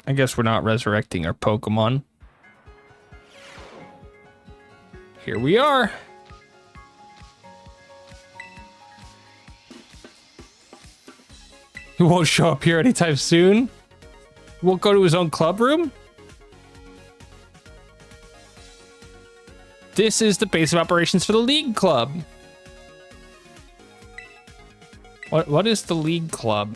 I guess we're not resurrecting our Pokemon. Here we are. He won't show up here anytime soon. He won't go to his own club room. This is the base of operations for the League Club. What is the League Club?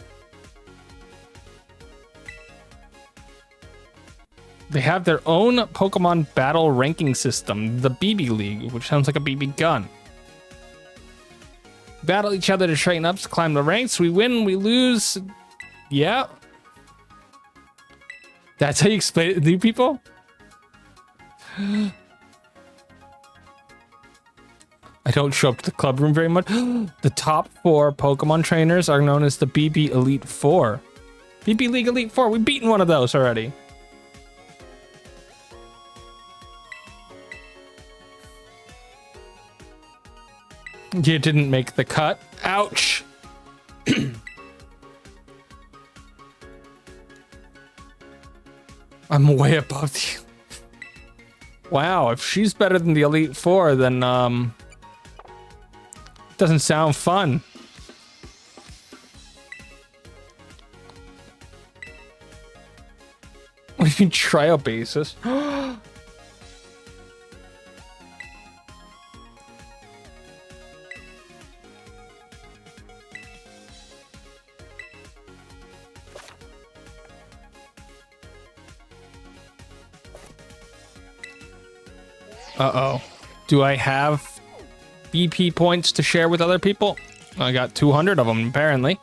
They have their own Pokemon battle ranking system, the BB League, which sounds like a BB gun. Battle each other to train up, to climb the ranks. We win, we lose. Yeah. That's how you explain it to new people? I don't show up to the club room very much. The top 4 Pokemon trainers are known as the BB Elite 4. BB League Elite 4, we've beaten one of those already. You didn't make the cut. Ouch. I'm way above the... Wow, if she's better than the Elite Four, then, doesn't sound fun. What do you mean trial basis? Uh-oh. Do I have BP points to share with other people? I got 200 of them, apparently.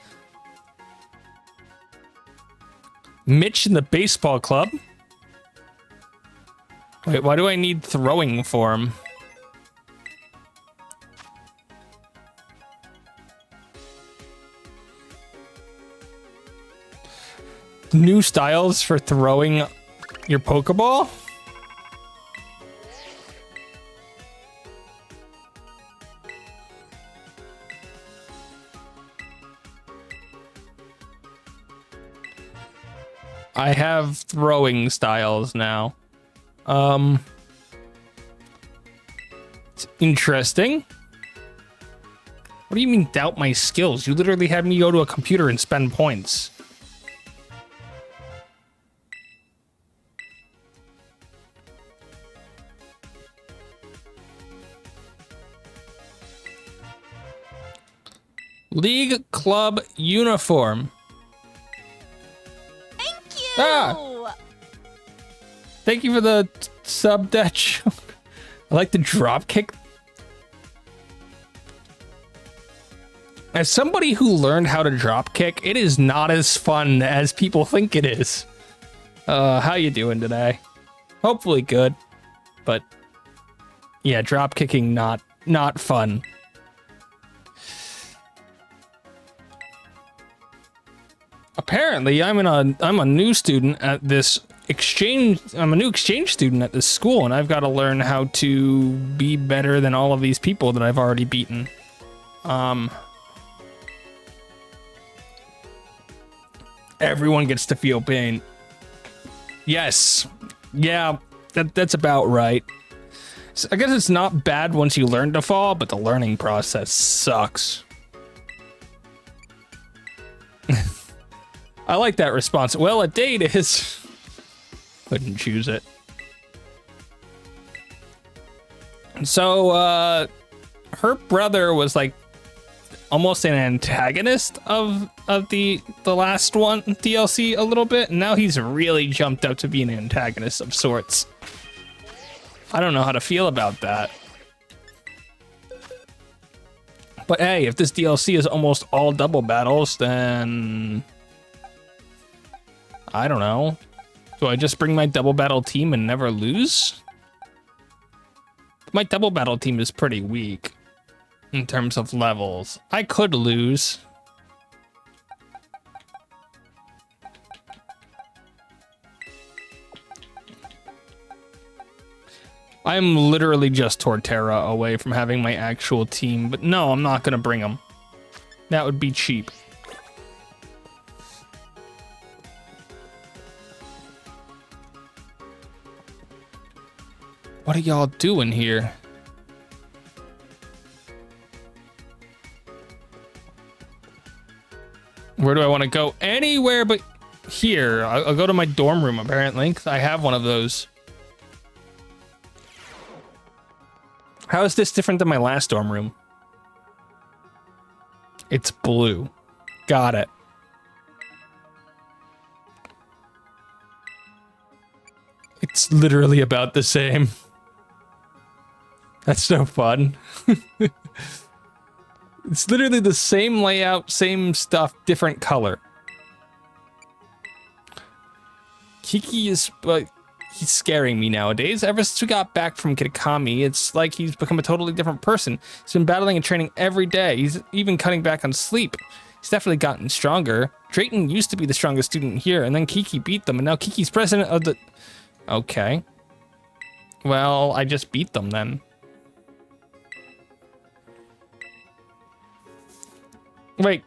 Mitch in the baseball club? Wait, why do I need throwing for him? New styles for throwing your Pokeball? I have throwing styles now. It's interesting. What do you mean doubt my skills? You literally had me go to a computer and spend points. League Club uniform. Ah! Thank you for the sub, Dutch. I like the drop kick. As somebody who learned how to drop kick, it is not as fun as people think it is. How you doing today? Hopefully good, but yeah, drop kicking not fun. Apparently, I'm a new student at this exchange. I'm a new exchange student at this school, and I've got to learn how to be better than all of these people that I've already beaten. Everyone gets to feel pain. Yes. Yeah, that's about right. So I guess it's not bad once you learn to fall, but the learning process sucks. I like that response. Well, a date is... Couldn't choose it. So, her brother was like almost an antagonist of the last one DLC a little bit, and now he's really jumped up to be an antagonist of sorts. I don't know how to feel about that. But hey, if this DLC is almost all double battles, then I don't know. Do I just bring my double battle team and never lose? My double battle team is pretty weak in terms of levels. I could lose. I'm literally just Torterra away from having my actual team, but no, I'm not gonna bring them. That would be cheap. What are y'all doing here? Where do I want to go? Anywhere but here. I'll go to my dorm room, apparently, 'cause I have one of those. How is this different than my last dorm room? It's blue. Got it. It's literally about the same. That's so fun. It's literally the same layout, same stuff, different color. Kiki is, he's scaring me nowadays. Ever since we got back from Kitakami, it's like he's become a totally different person. He's been battling and training every day. He's even cutting back on sleep. He's definitely gotten stronger. Drayton used to be the strongest student here, and then Kiki beat them, and now Kiki's president of the... Okay. Well, I just beat them then. Wait.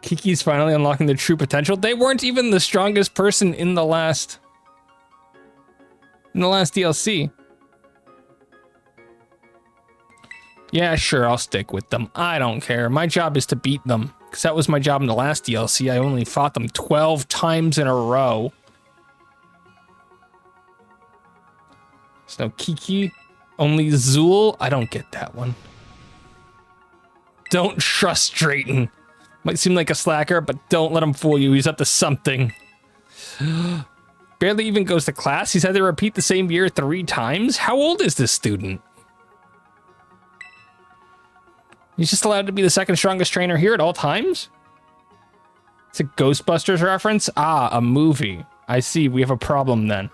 Kiki's finally unlocking their true potential. They weren't even the strongest person in the last DLC. Yeah, sure, I'll stick with them. I don't care. My job is to beat them, because that was my job in the last DLC. I only fought them 12 times in a row. There's no Kiki, only Zool. I don't get that one. Don't trust Drayton. Might seem like a slacker, but don't let him fool you. He's up to something. Barely even goes to class. He's had to repeat the same year 3 times. How old is this student? He's just allowed to be the second strongest trainer here at all times? It's a Ghostbusters reference? Ah, a movie. I see. We have a problem then.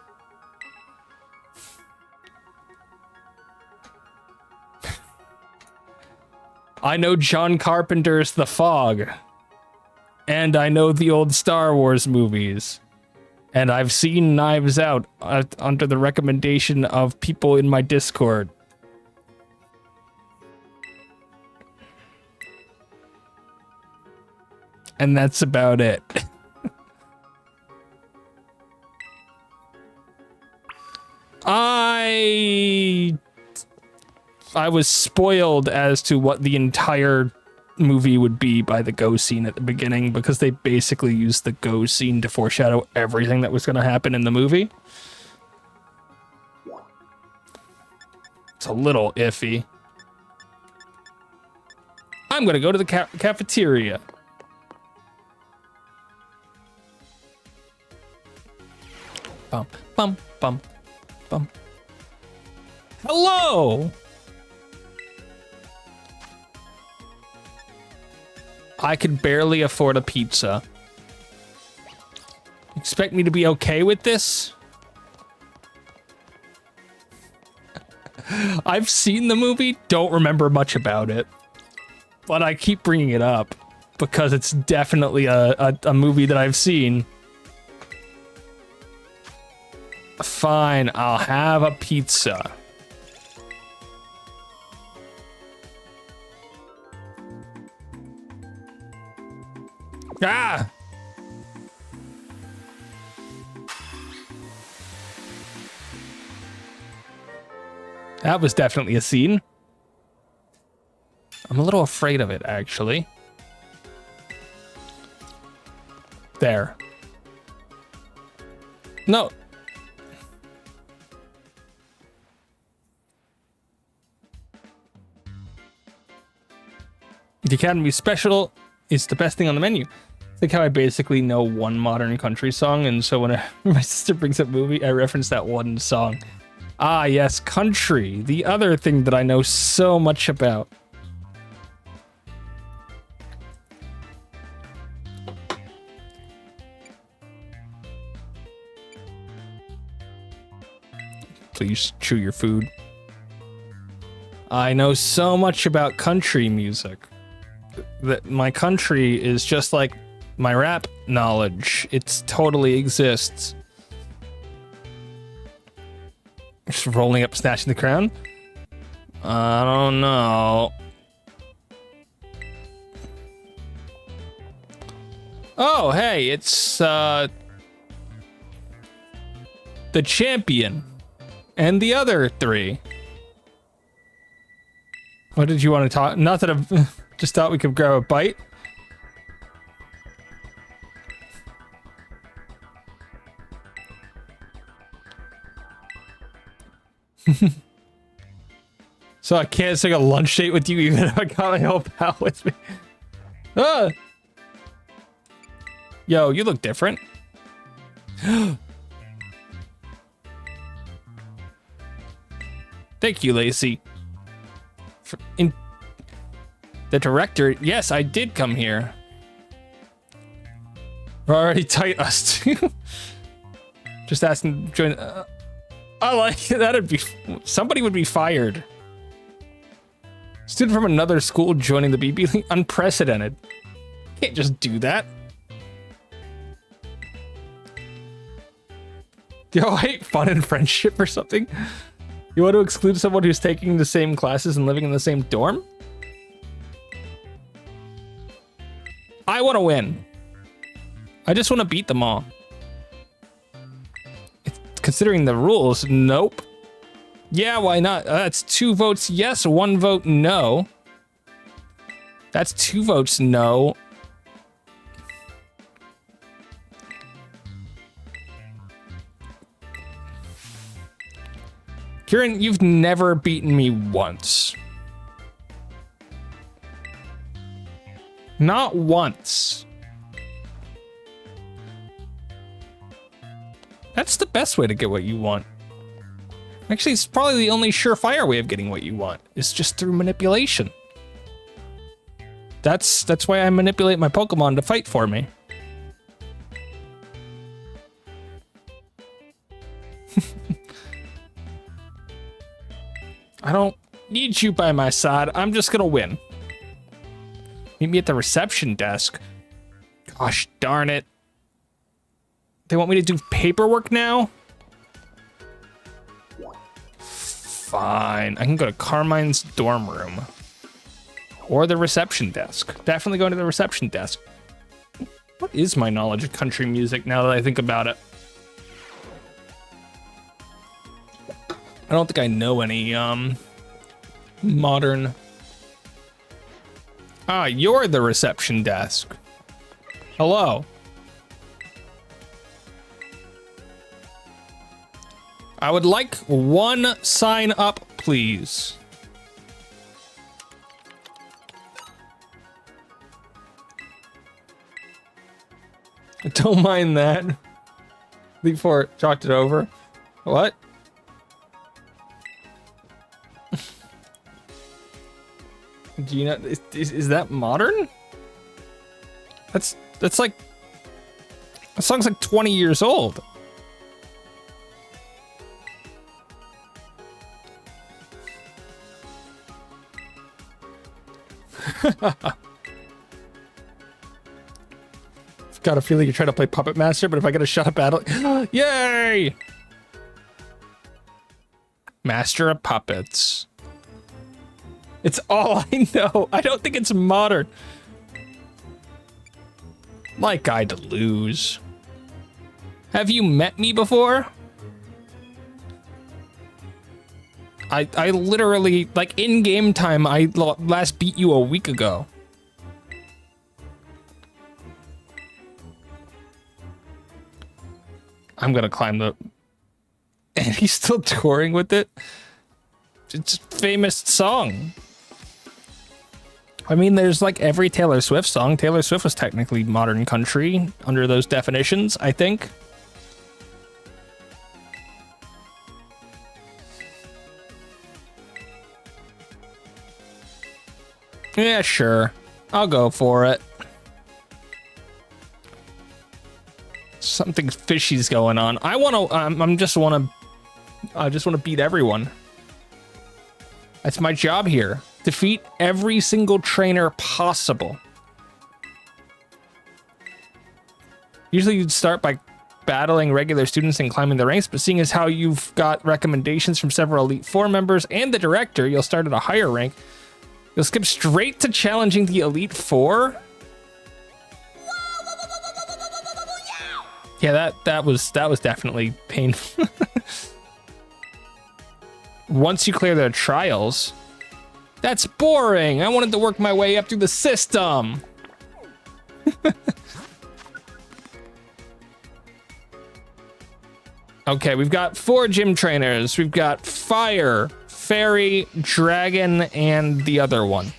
I know John Carpenter's The Fog. And I know the old Star Wars movies. And I've seen Knives Out under the recommendation of people in my Discord. And that's about it. I was spoiled as to what the entire movie would be by the go scene at the beginning, because they basically used the go scene to foreshadow everything that was going to happen in the movie. It's a little iffy. I'm going to go to the cafeteria. Bum, bum, bum, bum. Hello! I could barely afford a pizza. Expect me to be okay with this? I've seen the movie, don't remember much about it. But I keep bringing it up because it's definitely a movie that I've seen. Fine, I'll have a pizza. Ah! That was definitely a scene. I'm a little afraid of it, actually. There. No. The Academy Special is the best thing on the menu. It's like how I basically know one modern country song, and so when my sister brings up movie, I reference that one song. Ah, yes, country. The other thing that I know so much about. Please chew your food. I know so much about country music that my country is just like my rap knowledge. It totally exists. Just rolling up, snatching the crown? I don't know. Oh, hey, it's the champion. And the other three. What did you want to talk? Not that I just thought we could grab a bite. So I can't take a lunch date with you even if I got my whole pal with me. Ah! Yo, you look different. Thank you, Lacey. The director, yes, I did come here. We're already tight, us two. Just asking to join. I like it. That'd be. Somebody would be fired. Student from another school joining the BB League. Unprecedented. Can't just do that. Yo, I hate fun and friendship or something. You want to exclude someone who's taking the same classes and living in the same dorm? I want to win. I just want to beat them all. Considering the rules, nope. Yeah, why not? That's 2 votes yes, 1 vote no. That's 2 votes no. Kieran, you've never beaten me once. Not once. That's the best way to get what you want. Actually, it's probably the only surefire way of getting what you want. It's just through manipulation. That's why I manipulate my Pokemon to fight for me. I don't need you by my side. I'm just gonna win. Meet me at the reception desk. Gosh darn it. They want me to do paperwork now? Fine. I can go to Carmine's dorm room. Or the reception desk. Definitely going to the reception desk. What is my knowledge of country music now that I think about it? I don't think I know any, modern... Ah, you're the reception desk. Hello. I would like 1 sign up, please. Don't mind that. Before talked it over. What? Do you know, is that modern? That's like, that song's like 20 years old. Got a feeling you're trying to play Puppet Master, but if I get a shot at battle, yay! Master of Puppets. It's all I know. I don't think it's modern. Like I'd lose. Have you met me before? I literally, like, in game time, I last beat you a week ago. I'm gonna climb the... And he's still touring with it? It's a famous song. I mean, there's like every Taylor Swift song. Taylor Swift was technically modern country under those definitions, I think. Yeah, sure. I'll go for it. Something fishy's going on. I want to. I just want to beat everyone. That's my job here. Defeat every single trainer possible. Usually you'd start by battling regular students and climbing the ranks, but seeing as how you've got recommendations from several Elite Four members and the director, you'll start at a higher rank. You'll skip straight to challenging the Elite Four? Yeah, that was definitely painful. Once you clear their trials, that's boring. I wanted to work my way up through the system. Okay, we've got 4 gym trainers. We've got Fire, Fairy, Dragon, and the other one.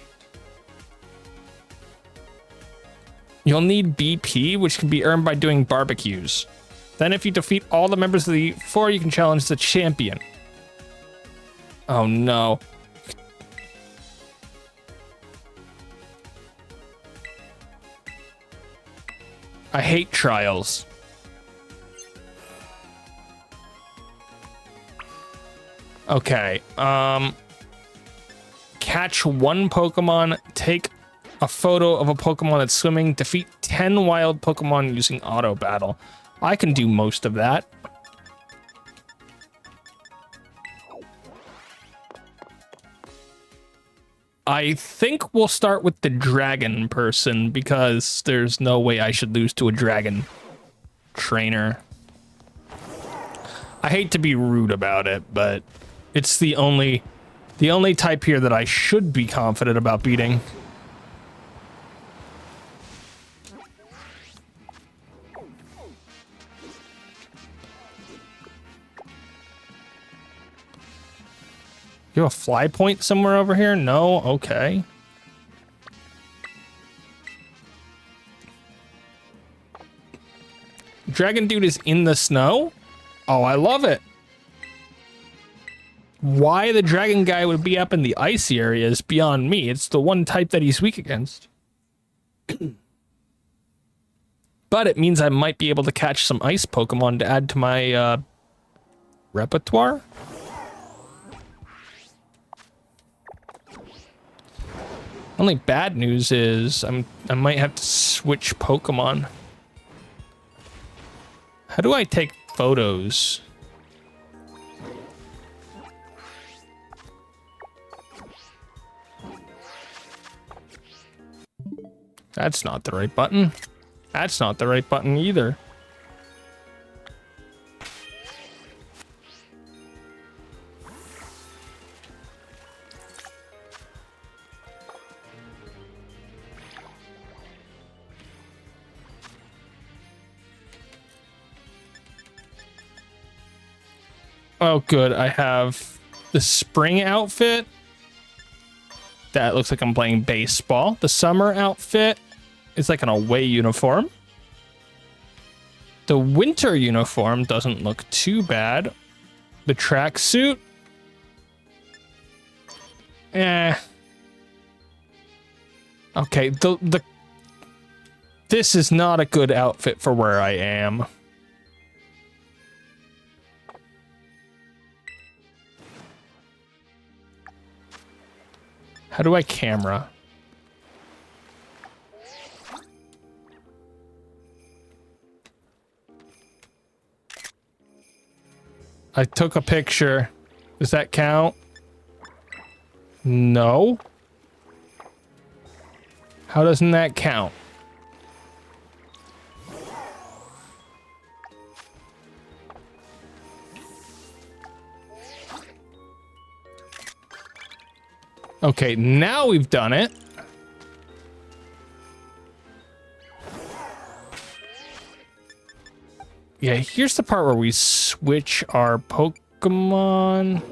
You'll need BP, which can be earned by doing barbecues. Then if you defeat all the members of the 4, you can challenge the champion. Oh no. I hate trials. Okay, catch 1 Pokemon, take a photo of a Pokemon that's swimming, defeat 10 wild Pokemon using auto battle. I can do most of that. I think we'll start with the dragon person because there's no way I should lose to a dragon trainer. I hate to be rude about it, but it's the only type here that I should be confident about beating. You have a fly point somewhere over here? No? Okay. Dragon Dude is in the snow? Oh, I love it. Why the dragon guy would be up in the icy area is beyond me. It's the one type that he's weak against. But it means I might be able to catch some ice Pokemon to add to my repertoire. Only bad news is I might have to switch Pokemon. How do I take photos? That's not the right button. That's not the right button either. Oh, good. I have the spring outfit. That looks like I'm playing baseball. The summer outfit is like an away uniform. The winter uniform doesn't look too bad. The tracksuit. Eh. Okay, this is not a good outfit for where I am. How do I camera? I took a picture. Does that count? No. How doesn't that count? Okay, now we've done it. Yeah, here's the part where we switch our Pokemon.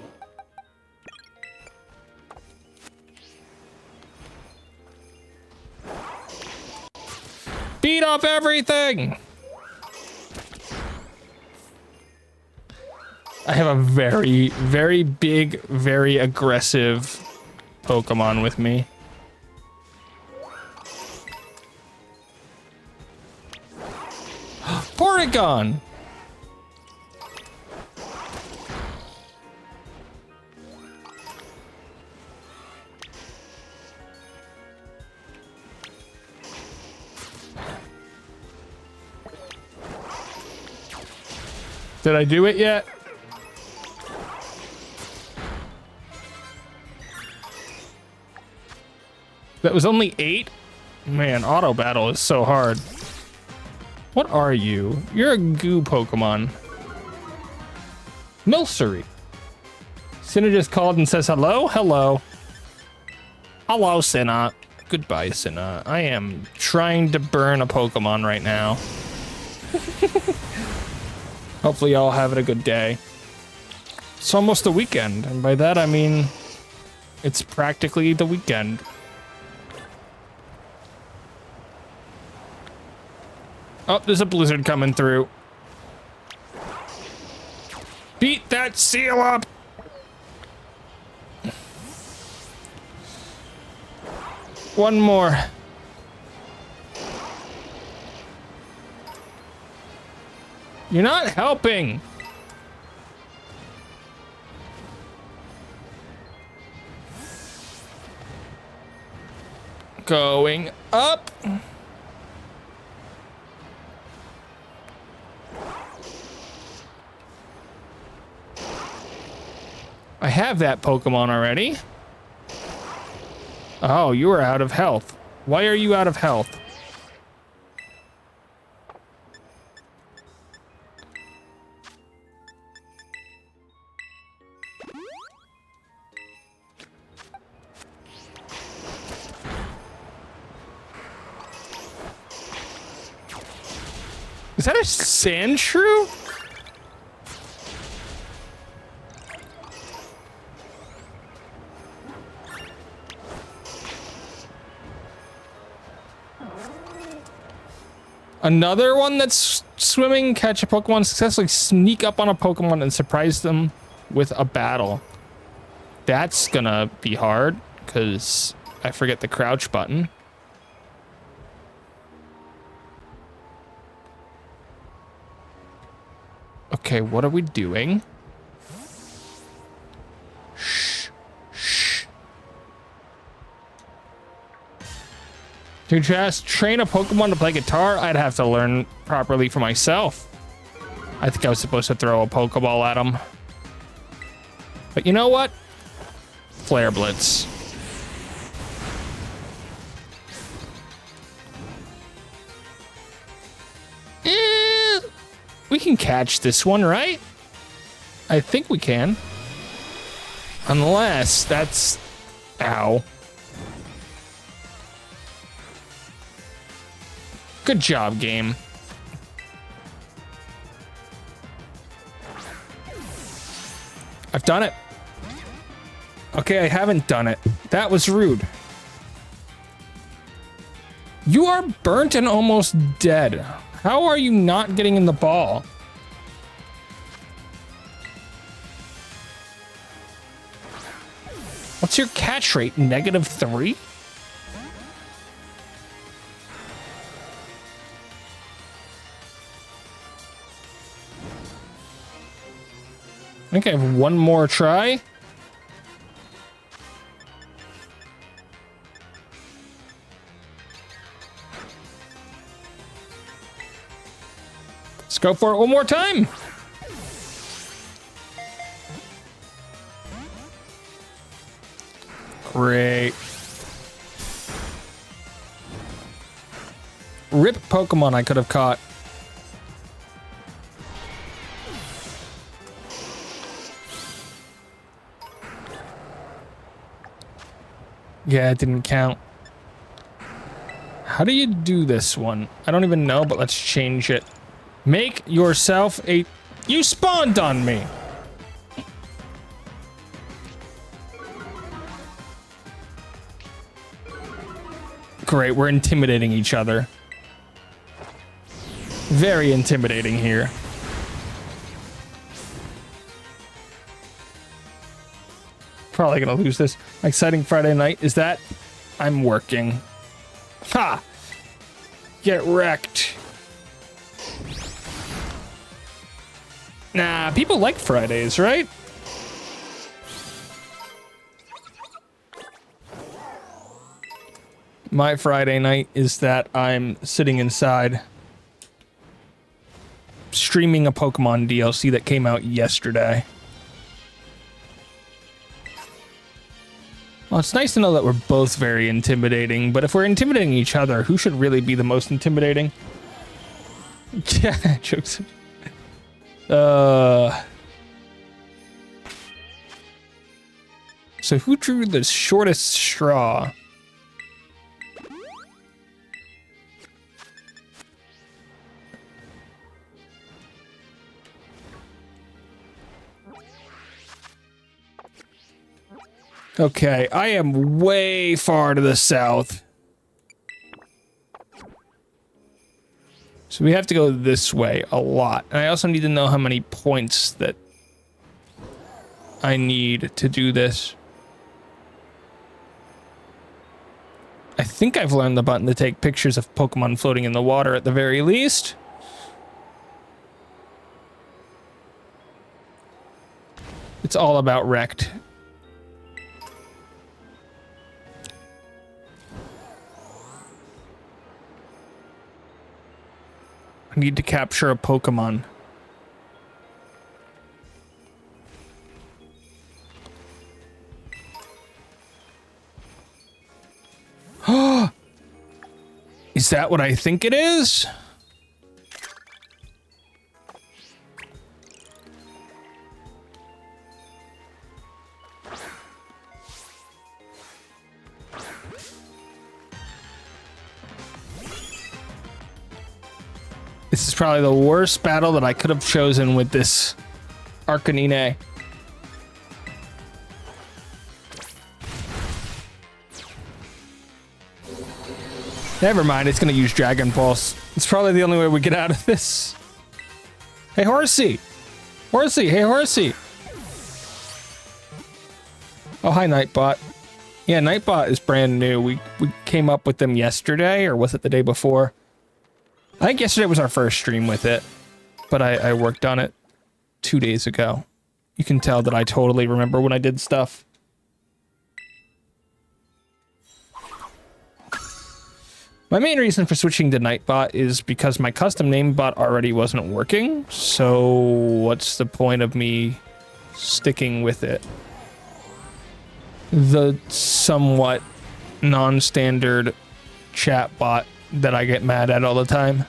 Beat up everything! I have a very, very big, very aggressive Pokemon with me. Porygon! Did I do it yet? That was only 8? Man, auto battle is so hard. What are you? You're a goo Pokemon. Milcery. Cinna just called and says hello? Hello. Hello, Cinna. Goodbye, Cinna. I am trying to burn a Pokemon right now. Hopefully y'all having a good day. It's almost the weekend, and by that I mean it's practically the weekend. Oh, there's a blizzard coming through. Beat that seal up! One more. You're not helping. Going up. I have that Pokemon already. Oh, you are out of health. Why are you out of health? Is that a Sandshrew? Another one that's swimming, catch a Pokemon, successfully sneak up on a Pokemon and surprise them with a battle. That's gonna be hard, because I forget the crouch button. Okay, what are we doing? Shh. Shh. To just train a Pokemon to play guitar, I'd have to learn properly for myself. I think I was supposed to throw a Pokeball at him. But you know what? Flare Blitz. We can catch this one, right? I think we can. Unless that's... Ow. Good job, game. I've done it. Okay, I haven't done it. That was rude. You are burnt and almost dead. How are you not getting in the ball? What's your catch rate? -3? I think I have one more try. Let's go for it one more time. Great. Rip Pokemon I could have caught. Yeah, it didn't count. How do you do this one? I don't even know, but let's change it. Make yourself a... You spawned on me! Great, we're intimidating each other. Very intimidating here. Probably gonna lose this. Exciting Friday night. Is that... I'm working. Ha! Get wrecked. Nah, people like Fridays, right? My Friday night is that I'm sitting inside streaming a Pokemon DLC that came out yesterday. Well, it's nice to know that we're both very intimidating, but if we're intimidating each other, who should really be the most intimidating? Yeah, jokes. So who drew the shortest straw? Okay, I am way far to the south. So we have to go this way a lot. And I also need to know how many points that I need to do this. I think I've learned the button to take pictures of Pokemon floating in the water at the very least. It's all about wrecked. I need to capture a Pokemon. Is that what I think it is? This is probably the worst battle that I could have chosen with this Arcanine. Never mind, it's gonna use Dragon Pulse. It's probably the only way we get out of this. Hey, Horsey! Horsey, hey, Horsey! Oh, hi, Nightbot. Yeah, Nightbot is brand new. We came up with them yesterday, or was it the day before? I think yesterday was our first stream with it, but I worked on it 2 days ago. You can tell that I totally remember when I did stuff. My main reason for switching to Nightbot is because my custom name bot already wasn't working, so what's the point of me sticking with it? The somewhat non-standard chat bot that I get mad at all the time.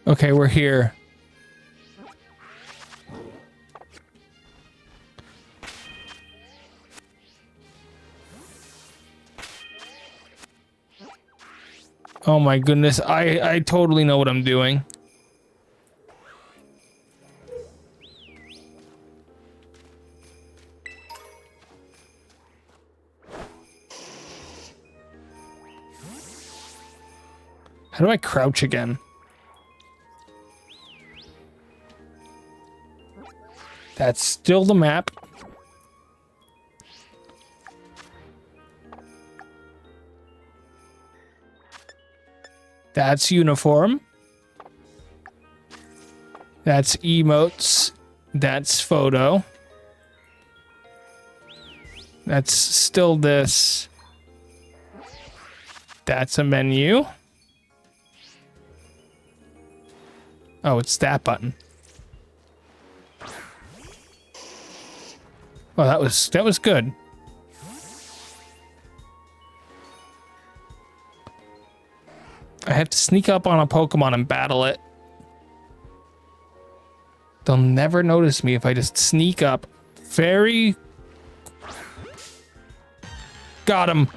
Okay, we're here. Oh my goodness, I totally know what I'm doing. How do I crouch again? That's still the map. That's uniform. That's emotes. That's photo. That's still this. That's a menu. Oh, it's that button. Oh, that was good. I have to sneak up on a Pokemon and battle it. They'll never notice me if I just sneak up. Very... Got him.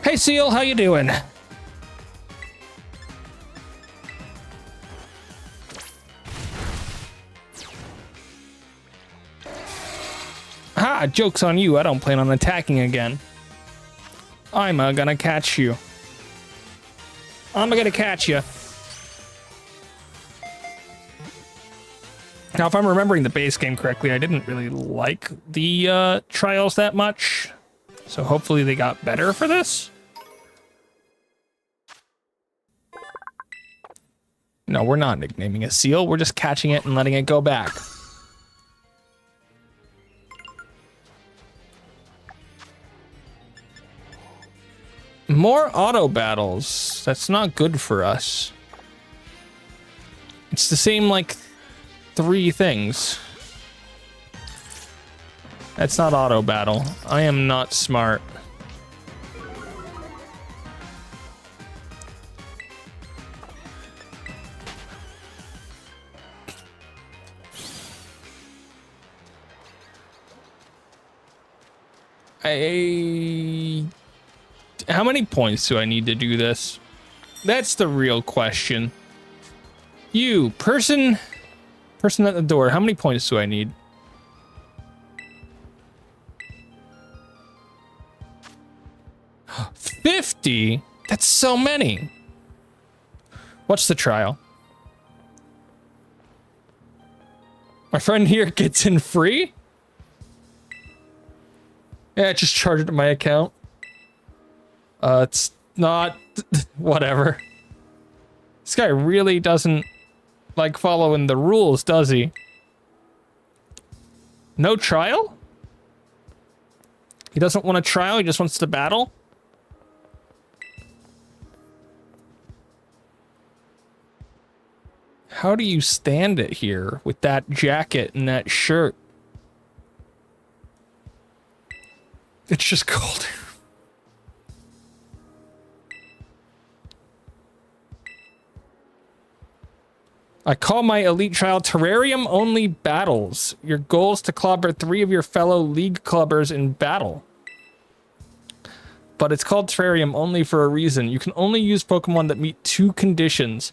Hey, Seal, how you doing? Ha! Joke's on you. I don't plan on attacking again. I'm gonna catch you. I'm gonna catch you. Now, if I'm remembering the base game correctly, I didn't really like the trials that much. So hopefully they got better for this. No, we're not nicknaming a seal. We're just catching it and letting it go back. More auto battles. That's not good for us. It's the same, like, 3 things. That's not auto battle. I am not smart. How many points do I need to do this? That's the real question. You, person at the door, how many points do I need? $50? That's so many. What's the trial? My friend here gets in free? Yeah, just charge it to my account. It's not... whatever. This guy really doesn't like following the rules, does he? No trial? He doesn't want a trial, he just wants to battle? How do you stand it here with that jacket and that shirt? It's just cold. I call my elite trial terrarium only battles. Your goal is to clobber 3 of your fellow league clubbers in battle. But it's called terrarium only for a reason. You can only use Pokemon that meet 2 conditions.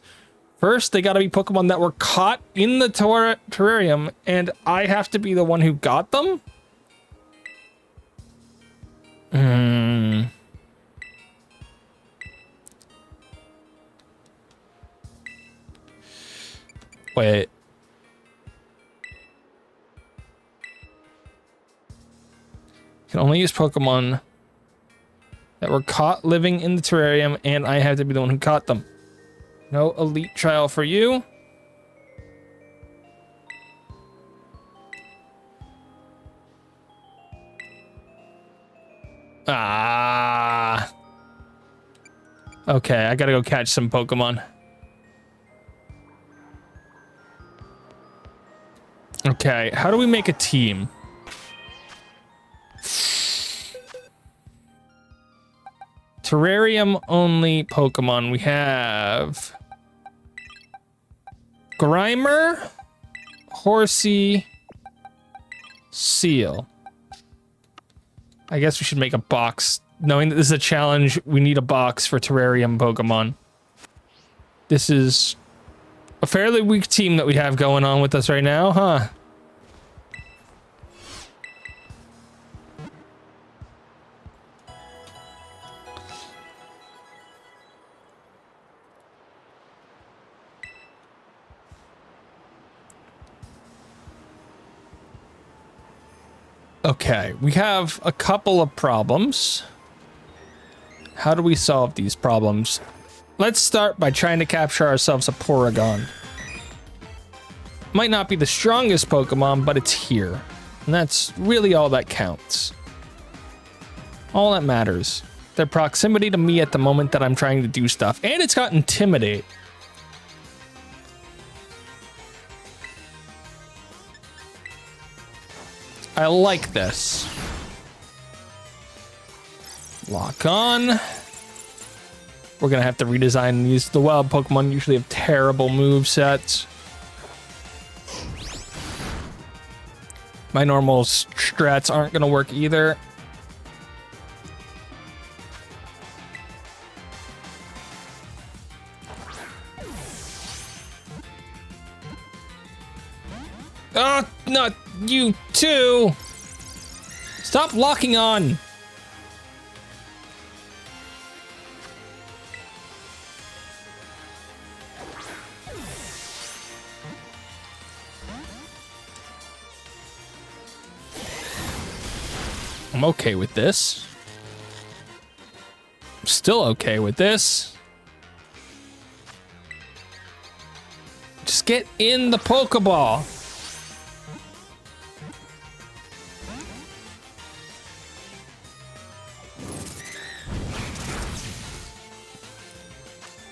First, they gotta be Pokemon that were caught in the terrarium, and I have to be the one who got them? Wait. You can only use Pokemon that were caught living in the terrarium, and I have to be the one who caught them. No elite trial for you. Ah. Okay, I gotta go catch some Pokemon. Okay, how do we make a team? Terrarium only Pokemon. We have Grimer, Horsey, Seal. I guess we should make a box. Knowing that this is a challenge, we need a box for terrarium Pokemon. This is a fairly weak team that we have going on with us right now, huh? Okay, we have a couple of problems. How do we solve these problems? Let's start by trying to capture ourselves a Porygon. Might not be the strongest Pokemon, but it's here. And that's really all that counts. All that matters. their proximity to me at the moment that I'm trying to do stuff. And it's got Intimidate. I like this. Lock on. We're gonna have to redesign these. The wild Pokemon usually have terrible move sets. My normal strats aren't gonna work either. Oh, not you too! Stop locking on! I'm okay with this. I'm still okay with this. Just get in the Pokeball.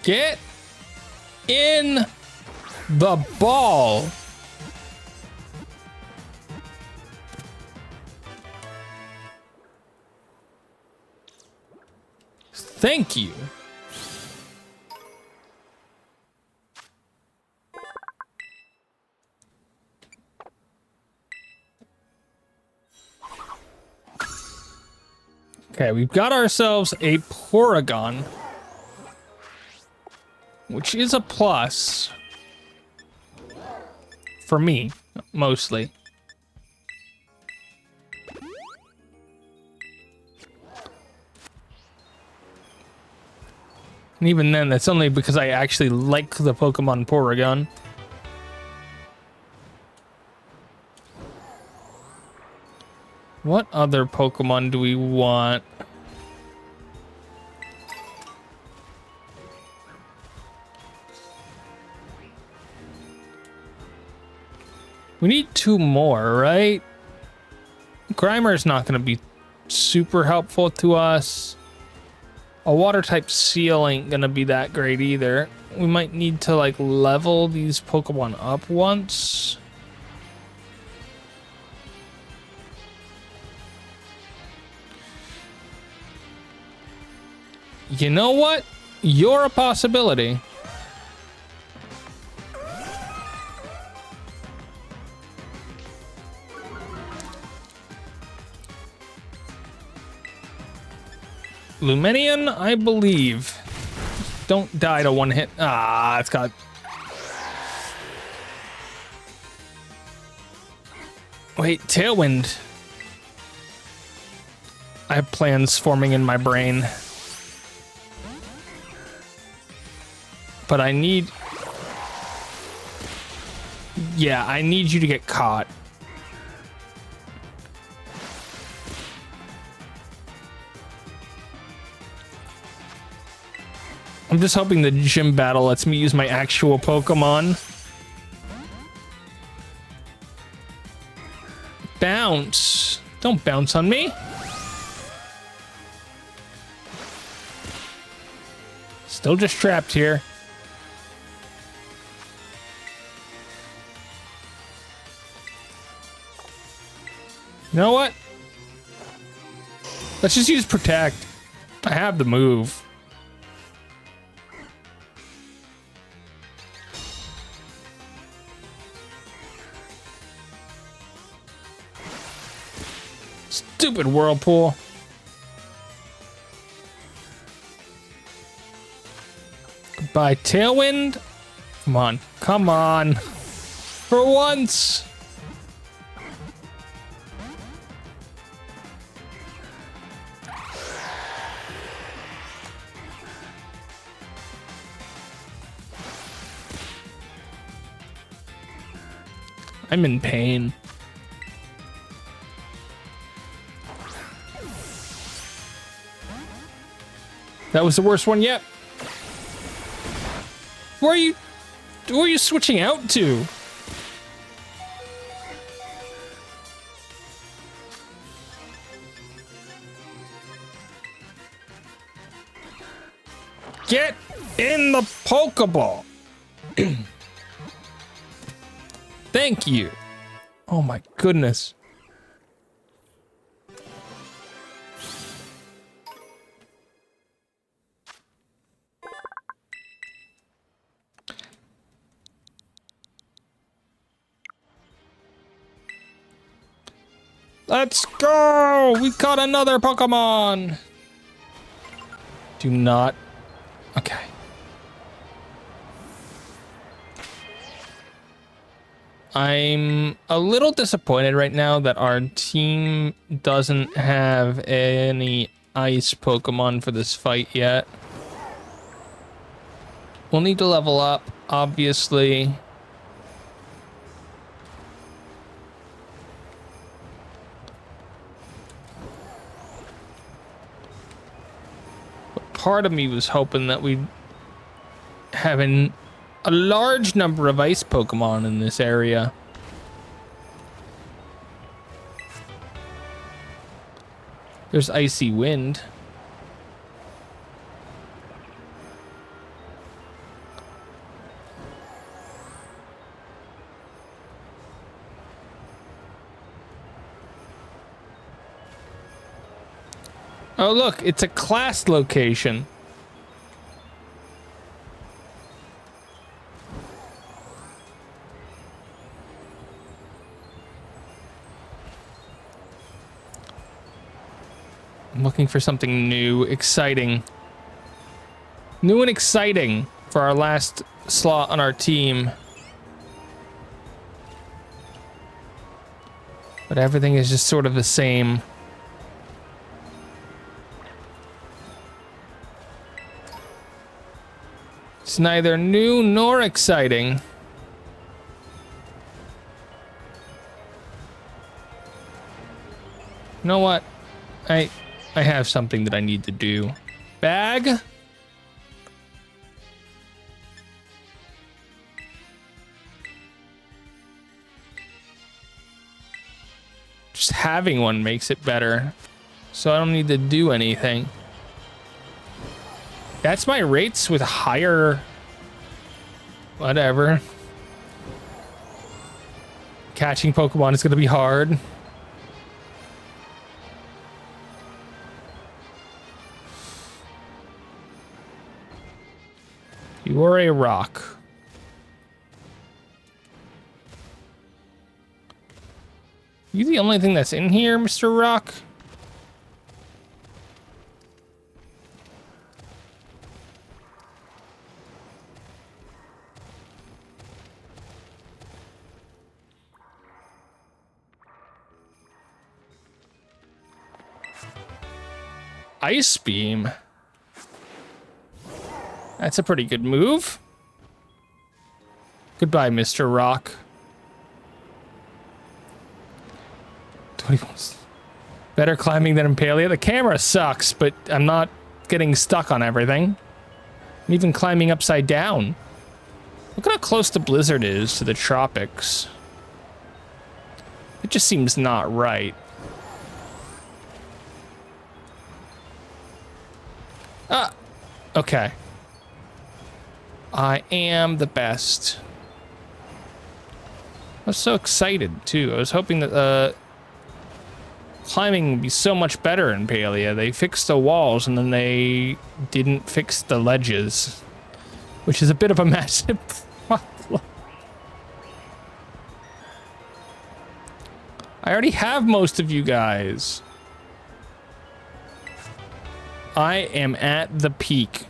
Get in the ball. Thank you. Okay, we've got ourselves a Porygon, which is a plus for me, mostly. And even then, that's only because I actually like the Pokemon Porygon. What other Pokemon do we want? We need 2 more, right? Grimer's not going to be super helpful to us. A water type Seal ain't gonna be that great either. We might need to like level these Pokemon up once. You know what? You're a possibility. Luminion, I believe. Don't die to one hit. Ah, it's got... Wait, Tailwind. I have plans forming in my brain. But I need... Yeah, I need you to get caught. I'm just hoping the gym battle lets me use my actual Pokemon. Bounce. Don't bounce on me. Still just trapped here. You know what? Let's just use Protect. I have the move. Stupid Whirlpool. Goodbye, Tailwind. Come on. Come on. For once. I'm in pain. That was the worst one yet. Who are you switching out to? Get in the Pokeball. Thank you. Oh my goodness. Let's go! We caught another Pokemon! Do not... Okay. I'm a little disappointed right now that our team doesn't have any ice Pokemon for this fight yet. We'll need to level up, obviously. Part of me was hoping that we'd have a large number of ice Pokemon in this area. There's Icy Wind. Oh, look, it's a class location. I'm looking for something new, exciting. New and exciting for our last slot on our team. But everything is just sort of the same. It's neither new nor exciting. You know what? I have something that I need to do. Bag? Just having one makes it better. So I don't need to do anything. That's my rates with higher... Whatever. Catching Pokemon is going to be hard. You are a rock. You the only thing that's in here, Mr. Rock? Ice Beam. That's a pretty good move. Goodbye, Mr. Rock. 21. Better climbing than Impalia. The camera sucks, but I'm not getting stuck on everything. I'm even climbing upside down. Look at how close the blizzard is to the tropics. It just seems not right. Ah, okay. I am the best. I was so excited, too. I was hoping that climbing would be so much better in Palia. They fixed the walls, and then they didn't fix the ledges, which is a bit of a massive problem. I already have most of you guys. I am at the peak.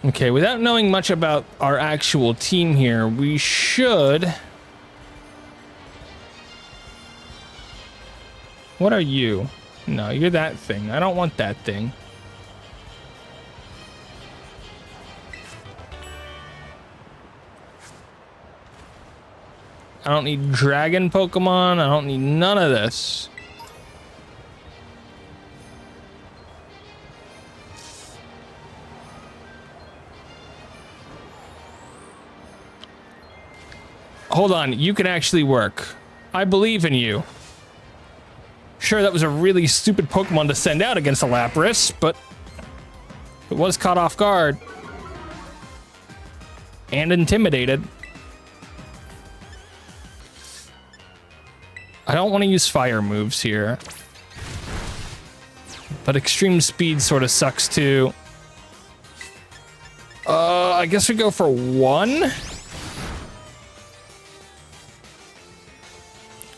Okay, without knowing much about our actual team here, we should... What are you? No, you're that thing. I don't want that thing. I don't need dragon Pokemon. I don't need none of this. Hold on, you can actually work. I believe in you. Sure, that was a really stupid Pokemon to send out against a Lapras, but it was caught off guard. And intimidated. I don't want to use fire moves here. But extreme speed sort of sucks too. I guess we go for 1.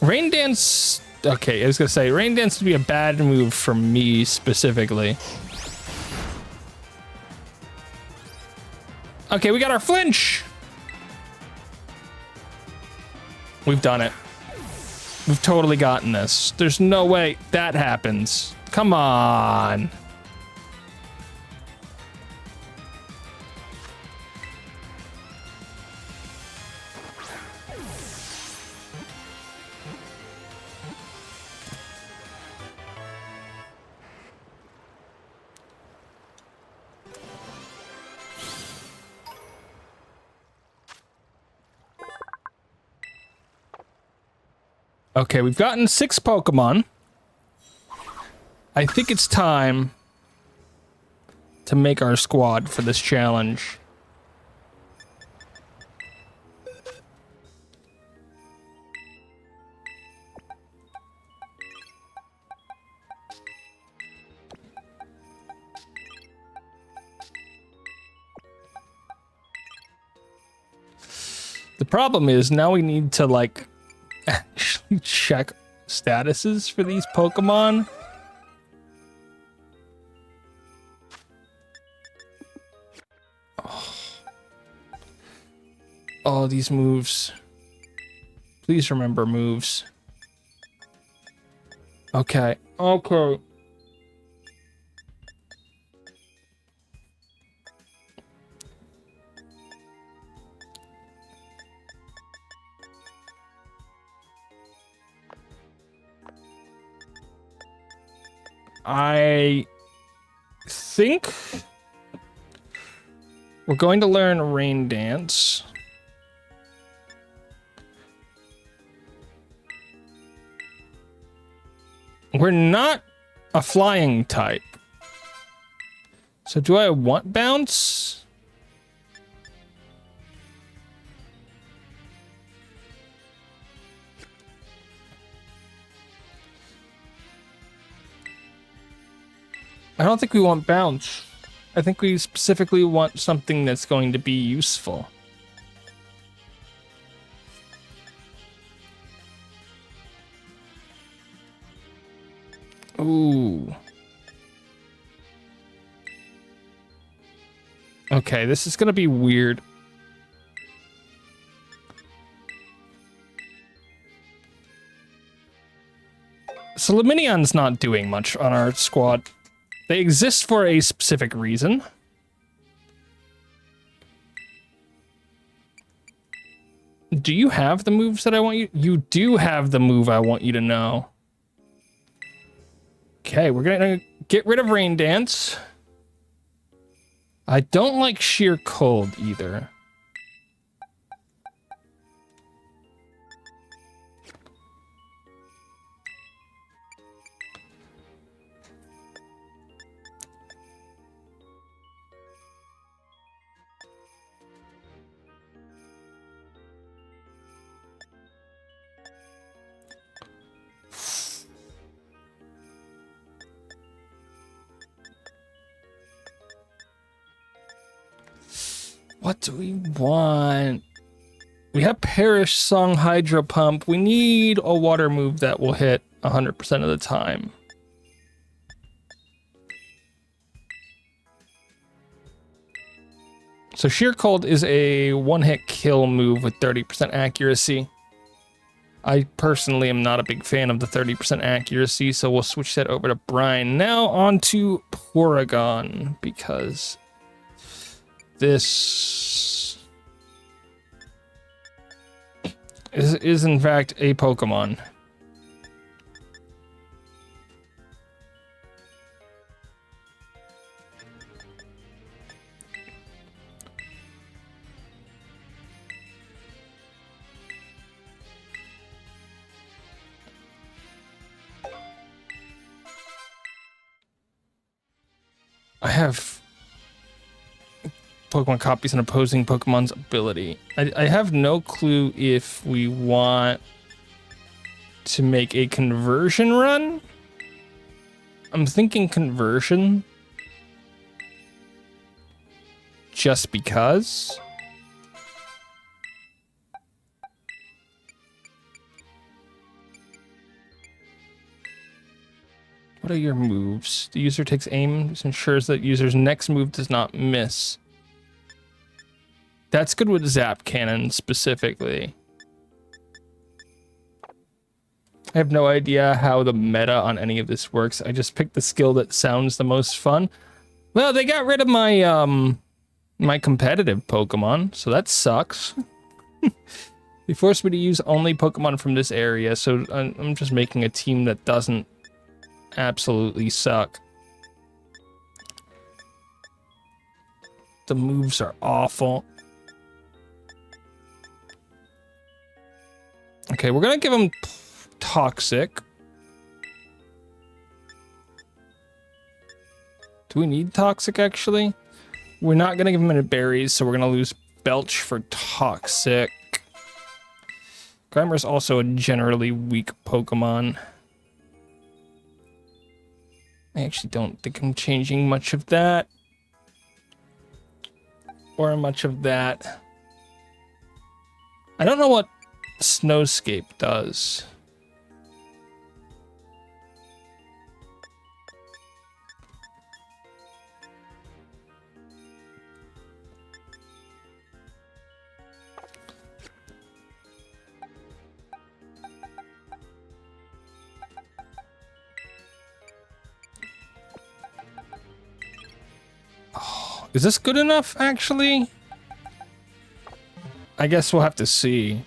Rain Dance. Okay, I was gonna say Rain Dance would be a bad move for me specifically. Okay, we got our flinch. We've done it. We've totally gotten this. There's no way that happens. Come on. Okay, we've gotten 6 Pokemon. I think it's time to make our squad for this challenge. The problem is now we need to like actually check statuses for these Pokemon. Oh, these moves. Please remember moves. Okay. Okay. I think we're going to learn Rain Dance. We're not a flying type. So do I want bounce? I don't think we want bounce. I think we specifically want something that's going to be useful. Ooh. Okay, this is gonna be weird. So Luminion's not doing much on our squad. They exist for a specific reason. Do you have the moves that I want you? You do have the move I want you to know. Okay, we're gonna get rid of Rain Dance. I don't like Sheer Cold either. What do we want? We have Perish, Song, Hydro Pump. We need a water move that will hit 100% of the time. So Sheer Cold is a one-hit kill move with 30% accuracy. I personally am not a big fan of the 30% accuracy, so we'll switch that over to Brine. Now on to Porygon, because this is in fact a Pokemon. I have Pokemon copies an opposing Pokemon's ability. I have no clue if we want to make a conversion run. I'm thinking conversion. Just because. What are your moves? The user takes aim. This ensures that user's next move does not miss. That's good with Zap Cannon specifically. I have no idea how the meta on any of this works. I just picked the skill that sounds the most fun. Well, they got rid of my my competitive Pokemon, so that sucks. They forced me to use only Pokemon from this area, so I'm just making a team that doesn't absolutely suck. The moves are awful. Okay, we're gonna give him Toxic. Do we need Toxic, actually? We're not gonna give him any berries, so we're gonna lose Belch for Toxic. Grimer's also a generally weak Pokemon. I actually don't think I'm changing much of that. Or much of that. I don't know what Snowscape does. Is this good enough, actually? I guess we'll have to see.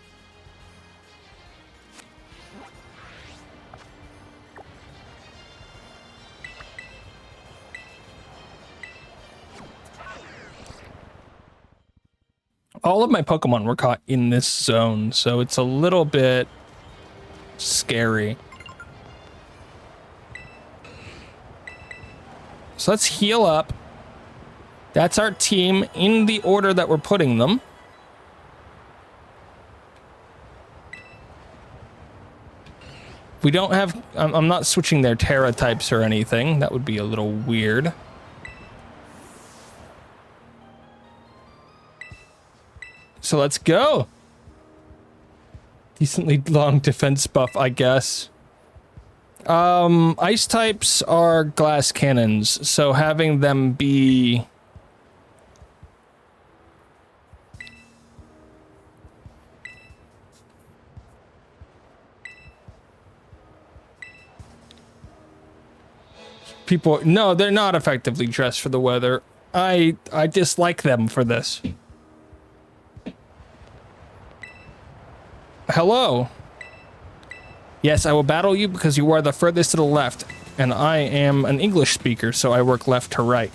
All of my Pokemon were caught in this zone, so it's a little bit scary. So let's heal up. That's our team in the order that we're putting them. We don't have... I'm not switching their Terra types or anything. That would be a little weird. So let's go. Decently long defense buff, I guess. Ice types are glass cannons, so having them be... People, no, they're not effectively dressed for the weather. I dislike them for this. Hello. Yes, I will battle you because you are the furthest to the left, and I am an English speaker, so I work left to right.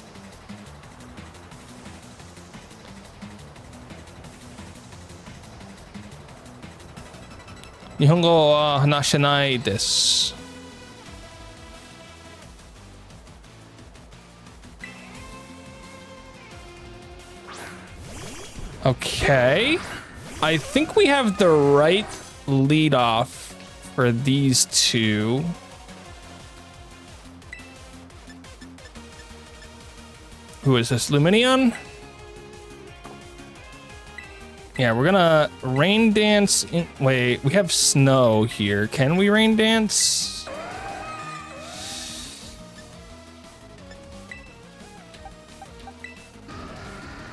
Nihongo wa hanashinai desu. Okay. I think we have the right lead off for these two. Who is this? Lumineon? Yeah, we're gonna rain dance in... Wait, we have snow here. Can we rain dance?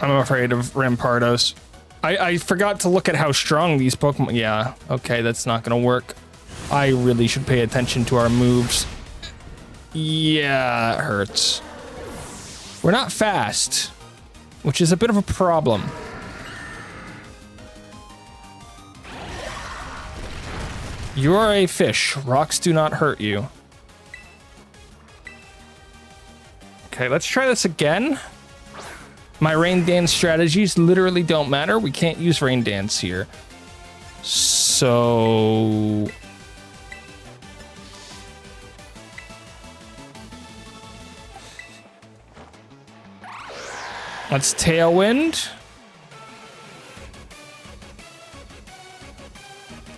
I'm afraid of Rampardos. I forgot to look at how strong these Pokemon... Yeah, okay, that's not gonna work. I really should pay attention to our moves. Yeah, it hurts. We're not fast, which is a bit of a problem. You are a fish. Rocks do not hurt you. Okay, let's try this again. My rain dance strategies literally don't matter. We can't use rain dance here. So... That's Tailwind.